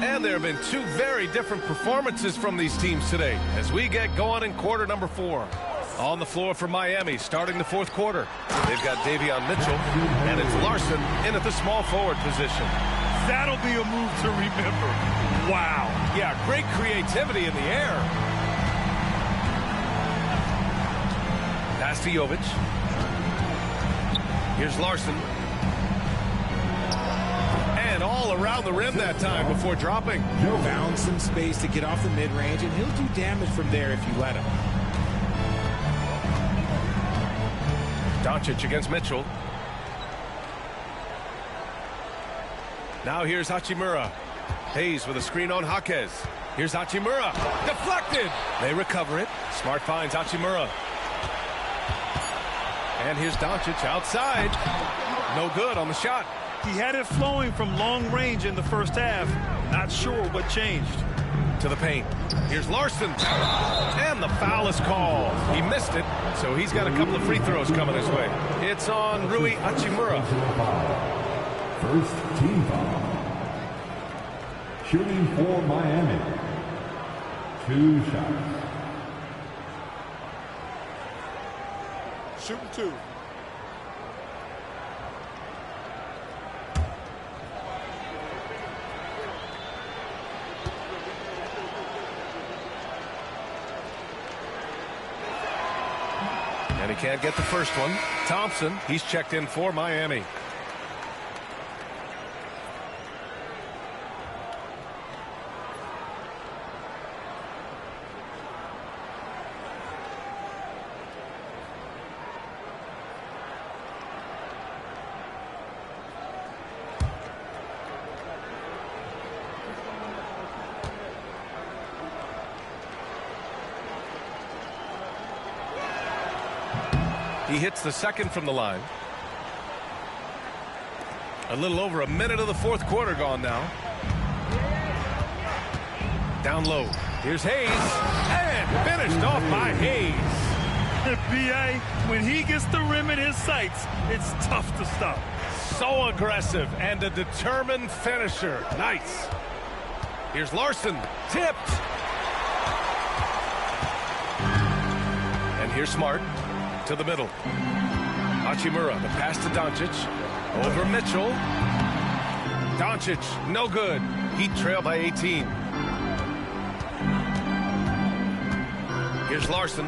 And there have been 2 very different performances from these teams today as we get going in quarter number 4. On the floor for Miami, starting the 4th quarter. They've got Davion Mitchell, and it's Larson in at the small forward position. That'll be a move to remember. Wow. Yeah, great creativity in the air. Pass to Jovic. Here's Larson. And all around Found the rim that time before dropping. Found some space to get off the mid-range, and he'll do damage from there if you let him. Doncic against Mitchell. Now here's Hachimura. Hayes with a screen on Jaquez. Here's Hachimura. Deflected. They recover it. Smart finds Hachimura. And here's Doncic outside. No good on the shot. He had it flowing from long range in the first half. Not sure what changed. To the paint. Here's Larson. And the foul is called. He missed it, so he's got a couple of free throws coming his way. It's on Rui Hachimura. First team foul. Shooting for Miami. 2 shots. Shooting 2. And he can't get the first one. Thompson, he's checked in for Miami. He hits the second from the line. A little over a minute of the fourth quarter gone now. Down low. Here's Hayes. And finished off by Hayes. B.A., when he gets the rim in his sights, it's tough to stop. So aggressive and a determined finisher. Nice. Here's Larson. Tipped. And here's Smart. To the middle. Hachimura, the pass to Doncic. Over Mitchell. Doncic, no good. Heat trail by 18. Here's Larson.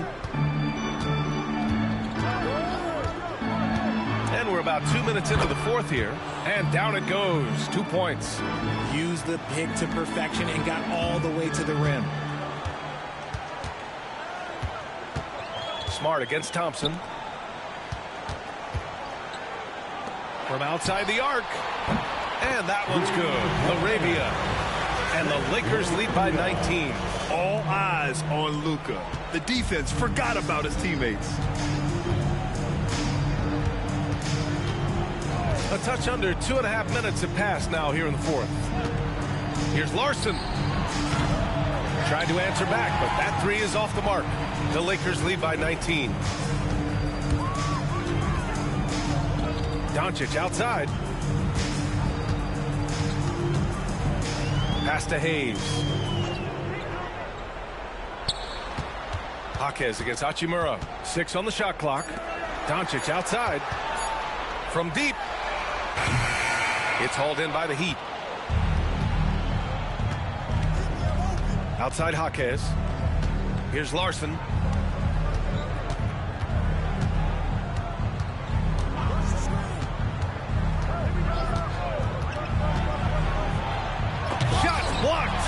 And we're about 2 minutes into the fourth here. And down it goes. 2 points. Used the pick to perfection and got all the way to the rim. Smart against Thompson. From outside the arc. And that one's good. LaRavia. And the Lakers lead by 19. All eyes on Luka. The defense forgot about his teammates. A touch under 2.5 minutes have passed now here in the fourth. Here's Larson. Tried to answer back, but that three is off the mark. The Lakers lead by 19. Doncic outside. Pass to Hayes. Jaquez against Hachimura. 6 on the shot clock. Doncic outside. From deep. It's hauled in by the Heat. Outside Jaquez. Here's Larson. Shot blocked.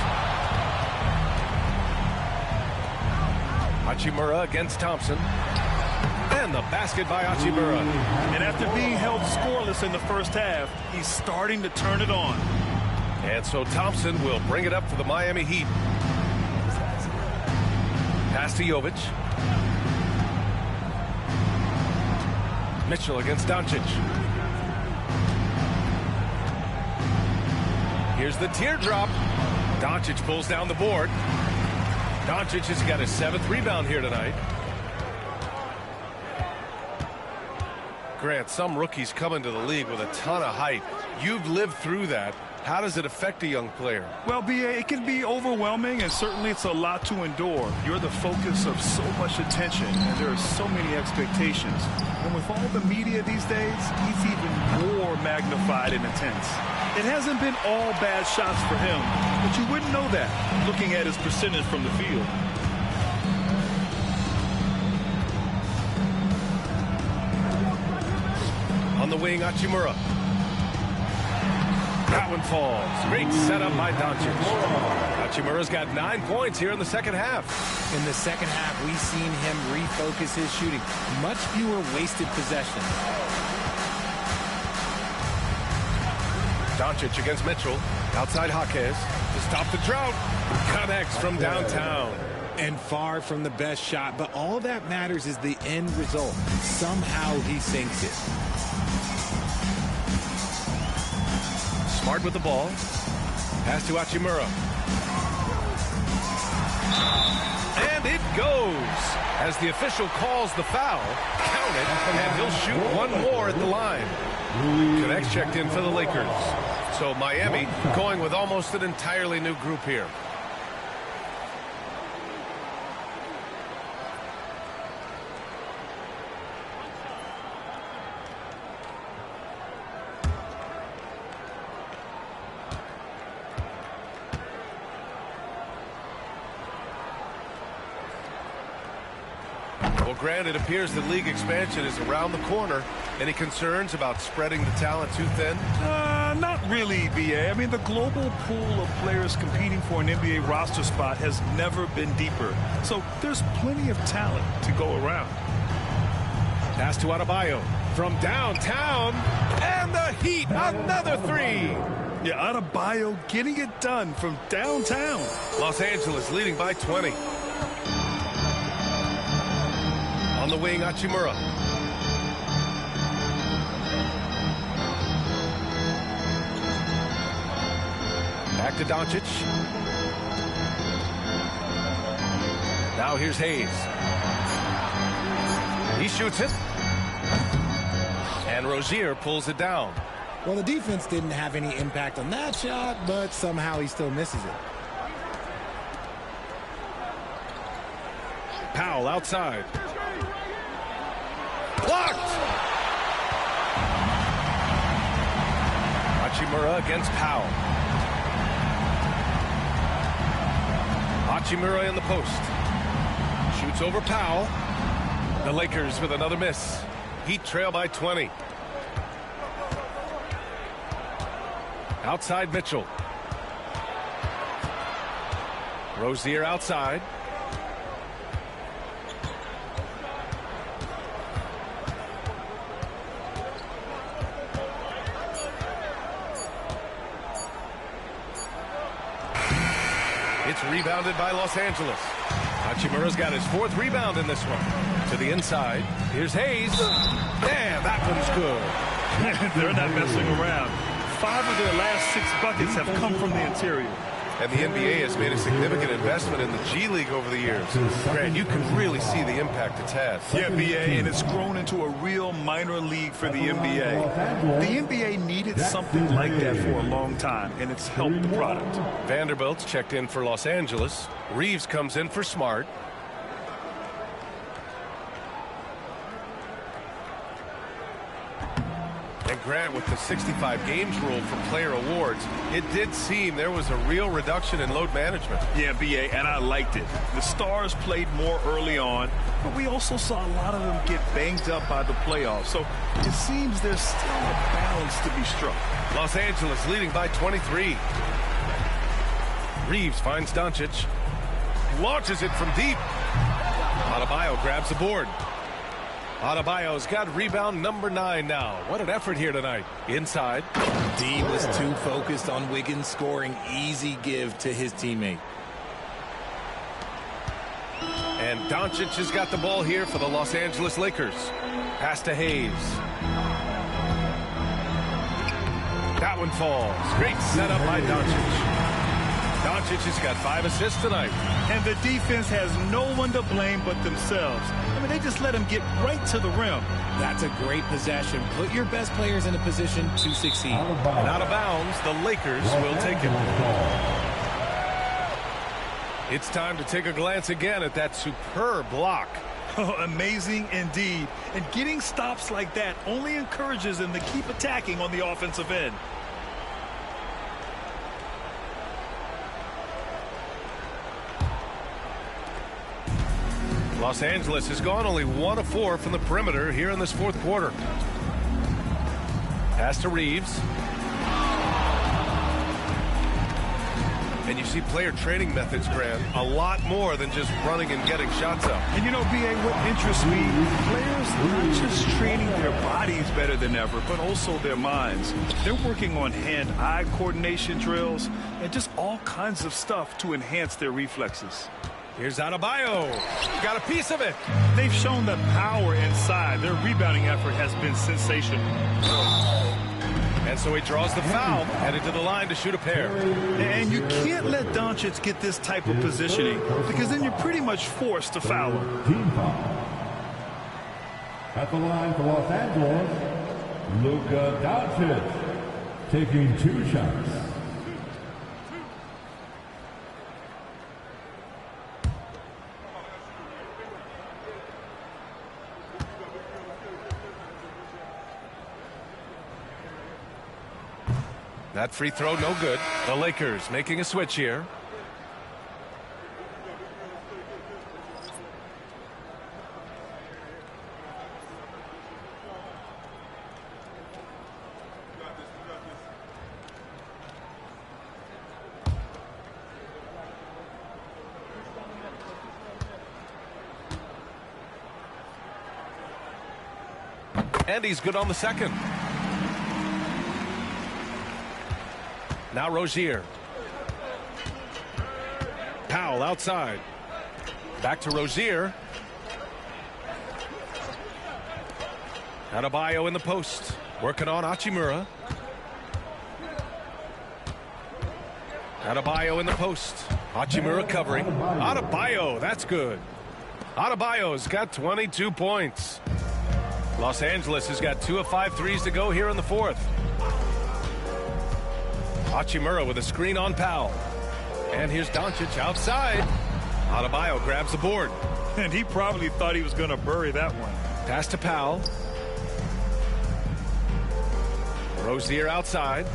Hachimura against Thompson. And the basket by Hachimura. And after being held scoreless in the first half, he's starting to turn it on. And so Thompson will bring it up for the Miami Heat. Pass to Jovic. Mitchell against Doncic. Here's the teardrop. Doncic pulls down the board. Doncic has got his 7th rebound here tonight. Grant, some rookies come into the league with a ton of hype. You've lived through that. How does it affect a young player? Well, B.A., it can be overwhelming, and certainly it's a lot to endure. You're the focus of so much attention, and there are so many expectations. And with all the media these days, he's even more magnified and intense. It hasn't been all bad shots for him, but you wouldn't know that looking at his percentage from the field. On the wing, Hachimura. That one falls. Great setup by Doncic. Hachimura's got 9 points here in the second half. In the second half, we've seen him refocus his shooting. Much fewer wasted possessions. Doncic against Mitchell. Outside Jaquez to stop the drought. Connects from downtown. And far from the best shot, but all that matters is the end result. Somehow he sinks it. Smart with the ball. Pass to Hachimura. And it goes. As the official calls the foul, count it, and he'll shoot one more at the line. Connects checked in for the Lakers. So Miami going with almost an entirely new group here. Well, Grant, it appears that league expansion is around the corner. Any concerns about spreading the talent too thin? Not really, BA. I mean, the global pool of players competing for an NBA roster spot has never been deeper. So there's plenty of talent to go around. Pass to Adebayo from downtown. And the Heat, another three. Yeah, Adebayo getting it done from downtown. Los Angeles leading by 20. On the wing, Hachimura. Back to Doncic. Now here's Hayes. He shoots it. And Rozier pulls it down. Well, the defense didn't have any impact on that shot, but somehow he still misses it. Powell outside. Blocked! Hachimura against Powell. Hachimura in the post. Shoots over Powell. The Lakers with another miss. Heat trail by 20. Outside Mitchell. Rozier outside. It's rebounded by Los Angeles. Hachimura's got his 4th rebound in this one. To the inside. Here's Hayes. Damn, that one's good. They're not messing around. 5 of their last 6 buckets have come from the interior. And the NBA has made a significant investment in the G League over the years. Grant, you can really see the impact it's had. Yeah, BA, and it's grown into a real minor league for the NBA. The NBA needed something like that for a long time, and it's helped the product. Vanderbilt's checked in for Los Angeles. Reeves comes in for Smart. And Grant, with the 65 games rule for player awards, it did seem there was a real reduction in load management. Yeah, BA, and I liked it. The stars played more early on, but we also saw a lot of them get banged up by the playoffs. So it seems there's still a balance to be struck. Los Angeles leading by 23. Reeves finds Doncic. Launches it from deep. Adebayo grabs the board. Adebayo's got rebound number 9 now. What an effort here tonight. Inside. D was too focused on Wiggins scoring. Easy give to his teammate. And Doncic has got the ball here for the Los Angeles Lakers. Pass to Hayes. That one falls. Great setup by Doncic. Doncic has got 5 assists tonight. And the defense has no one to blame but themselves. I mean, they just let him get right to the rim. That's a great possession. Put your best players in a position to succeed. And out of bounds, the Lakers will take it. It's time to take a glance again at that superb block. Oh, amazing indeed. And getting stops like that only encourages them to keep attacking on the offensive end. Los Angeles has gone only 1 of 4 from the perimeter here in this 4th quarter. Pass to Reeves. And you see player training methods, Grant, a lot more than just running and getting shots up. And you know, B.A., what interests me, players not just training their bodies better than ever, but also their minds. They're working on hand-eye coordination drills and just all kinds of stuff to enhance their reflexes. Here's Adebayo. Got a piece of it. They've shown that power inside. Their rebounding effort has been sensational. And so he draws the foul, headed to the line to shoot a pair. And you can't let Doncic get this type of positioning, because then you're pretty much forced to foul him. Team foul. At the line for Los Angeles, Luka Doncic, taking 2 shots. That free throw, no good. The Lakers making a switch here. And he's good on the second. Now Rozier. Powell outside. Back to Rozier. Adebayo in the post. Working on Hachimura. Adebayo in the post. Hachimura covering. Adebayo, that's good. Adebayo's got 22 points. Los Angeles has got 2 of 5 threes to go here in the fourth. Hachimura with a screen on Powell. And here's Doncic outside. Adebayo grabs the board. And he probably thought he was going to bury that one. Pass to Powell. Rozier outside.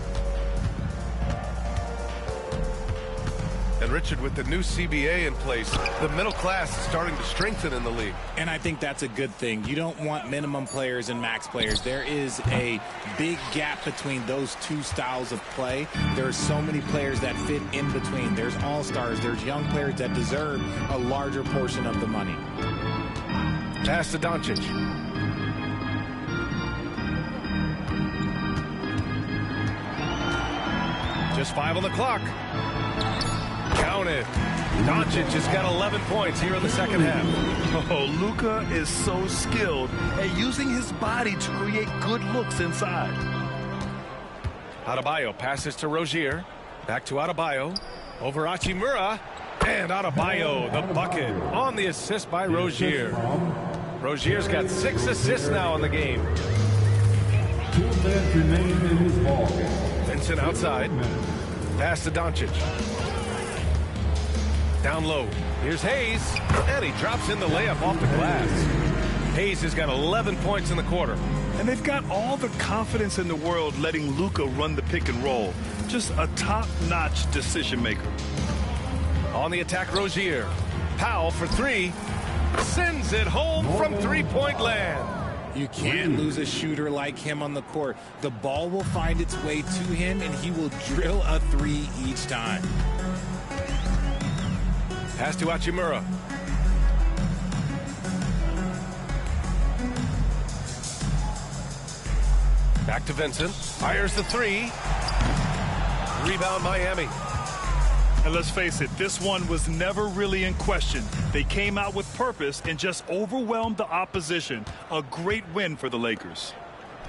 And Richard, with the new CBA in place, the middle class is starting to strengthen in the league. And I think that's a good thing. You don't want minimum players and max players. There is a big gap between those two styles of play. There are so many players that fit in between. There's all-stars. There's young players that deserve a larger portion of the money. Pass to Doncic. Just 5 on the clock. Count it. Doncic has got 11 points here in the second half. Oh, Luka is so skilled at using his body to create good looks inside. Adebayo passes to Rozier. Back to Adebayo. Over Hachimura. And Adebayo, the bucket, on the assist by Rozier. Rozier's got 6 assists now in the game. 2 minutes remain in his ball game. Vincent outside. Pass to Doncic. Down low. Here's Hayes. And he drops in the layup off the glass. Hayes has got 11 points in the quarter. And they've got all the confidence in the world letting Luka run the pick and roll. Just a top-notch decision maker. On the attack, Rozier. Powell for 3. Sends it home from three-point land. You can't lose a shooter like him on the court. The ball will find its way to him, and he will drill a 3 each time. Pass to Hachimura. Back to Vincent. Fires the 3. Rebound Miami. And let's face it, this one was never really in question. They came out with purpose and just overwhelmed the opposition. A great win for the Lakers.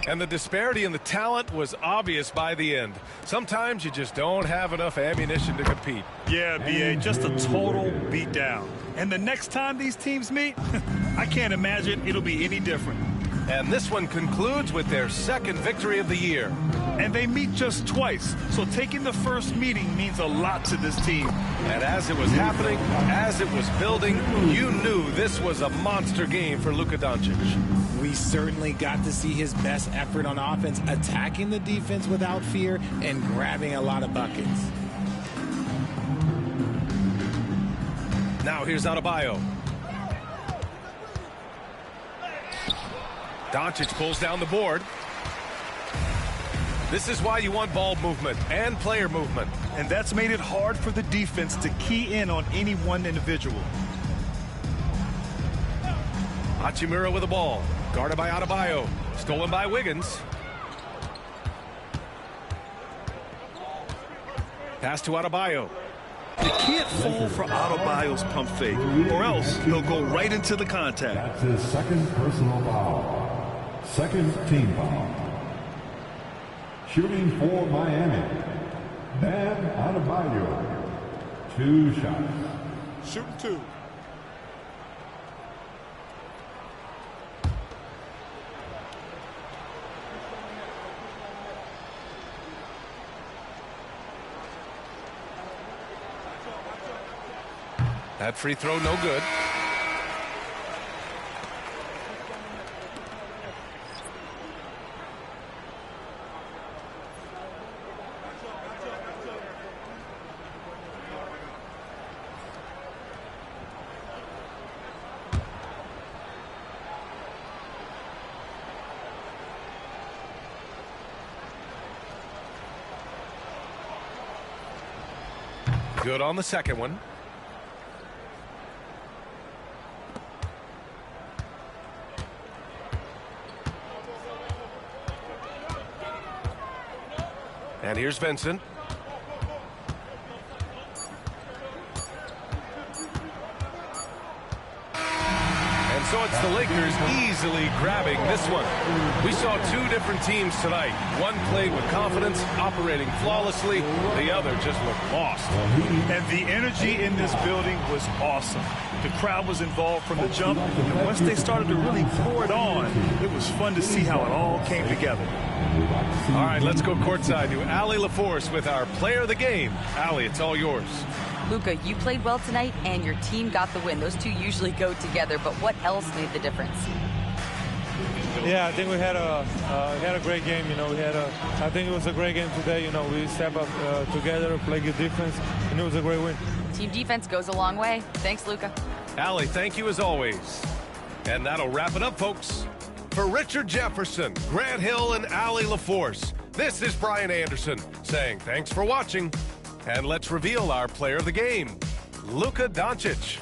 And the disparity in the talent was obvious by the end. Sometimes you just don't have enough ammunition to compete. Yeah, B.A., just a total beatdown. And the next time these teams meet, I can't imagine it'll be any different. And this one concludes with their second victory of the year. And they meet just twice, so taking the first meeting means a lot to this team. And as it was happening, as it was building, you knew this was a monster game for Luka Doncic. We certainly got to see his best effort on offense, attacking the defense without fear and grabbing a lot of buckets. Now here's Adebayo. Doncic pulls down the board. This is why you want ball movement and player movement. And that's made it hard for the defense to key in on any one individual. Hachimura with the ball. Guarded by Adebayo. Stolen by Wiggins. Pass to Adebayo. You can't fall for Adebayo's pump fake, or else he'll go right into the contact. That's his second personal foul. Second team foul. Shooting for Miami, Bam Adebayo. 2 shots. Shooting 2. That free throw no good. Good on the second one. And here's Vincent. And so it's the Lakers easily grabbing this one. We saw 2 different teams tonight. One played with confidence, operating flawlessly. The other just looked lost. And the energy in this building was awesome. The crowd was involved from the jump, and once they started to really pour it on, it was fun to see how it all came together. All right, let's go courtside to Allie LaForce with our player of the game. Allie, it's all yours. Luka, you played well tonight, and your team got the win. Those two usually go together, but what else made the difference? Yeah, I think we had a great game. You know, I think it was a great game today. You know, we step up together, play good defense, and it was a great win. Team defense goes a long way. Thanks, Luka. Allie, thank you as always. And that'll wrap it up, folks. For Richard Jefferson, Grant Hill, and Allie LaForce, this is Brian Anderson saying thanks for watching. And let's reveal our player of the game, Luka Doncic.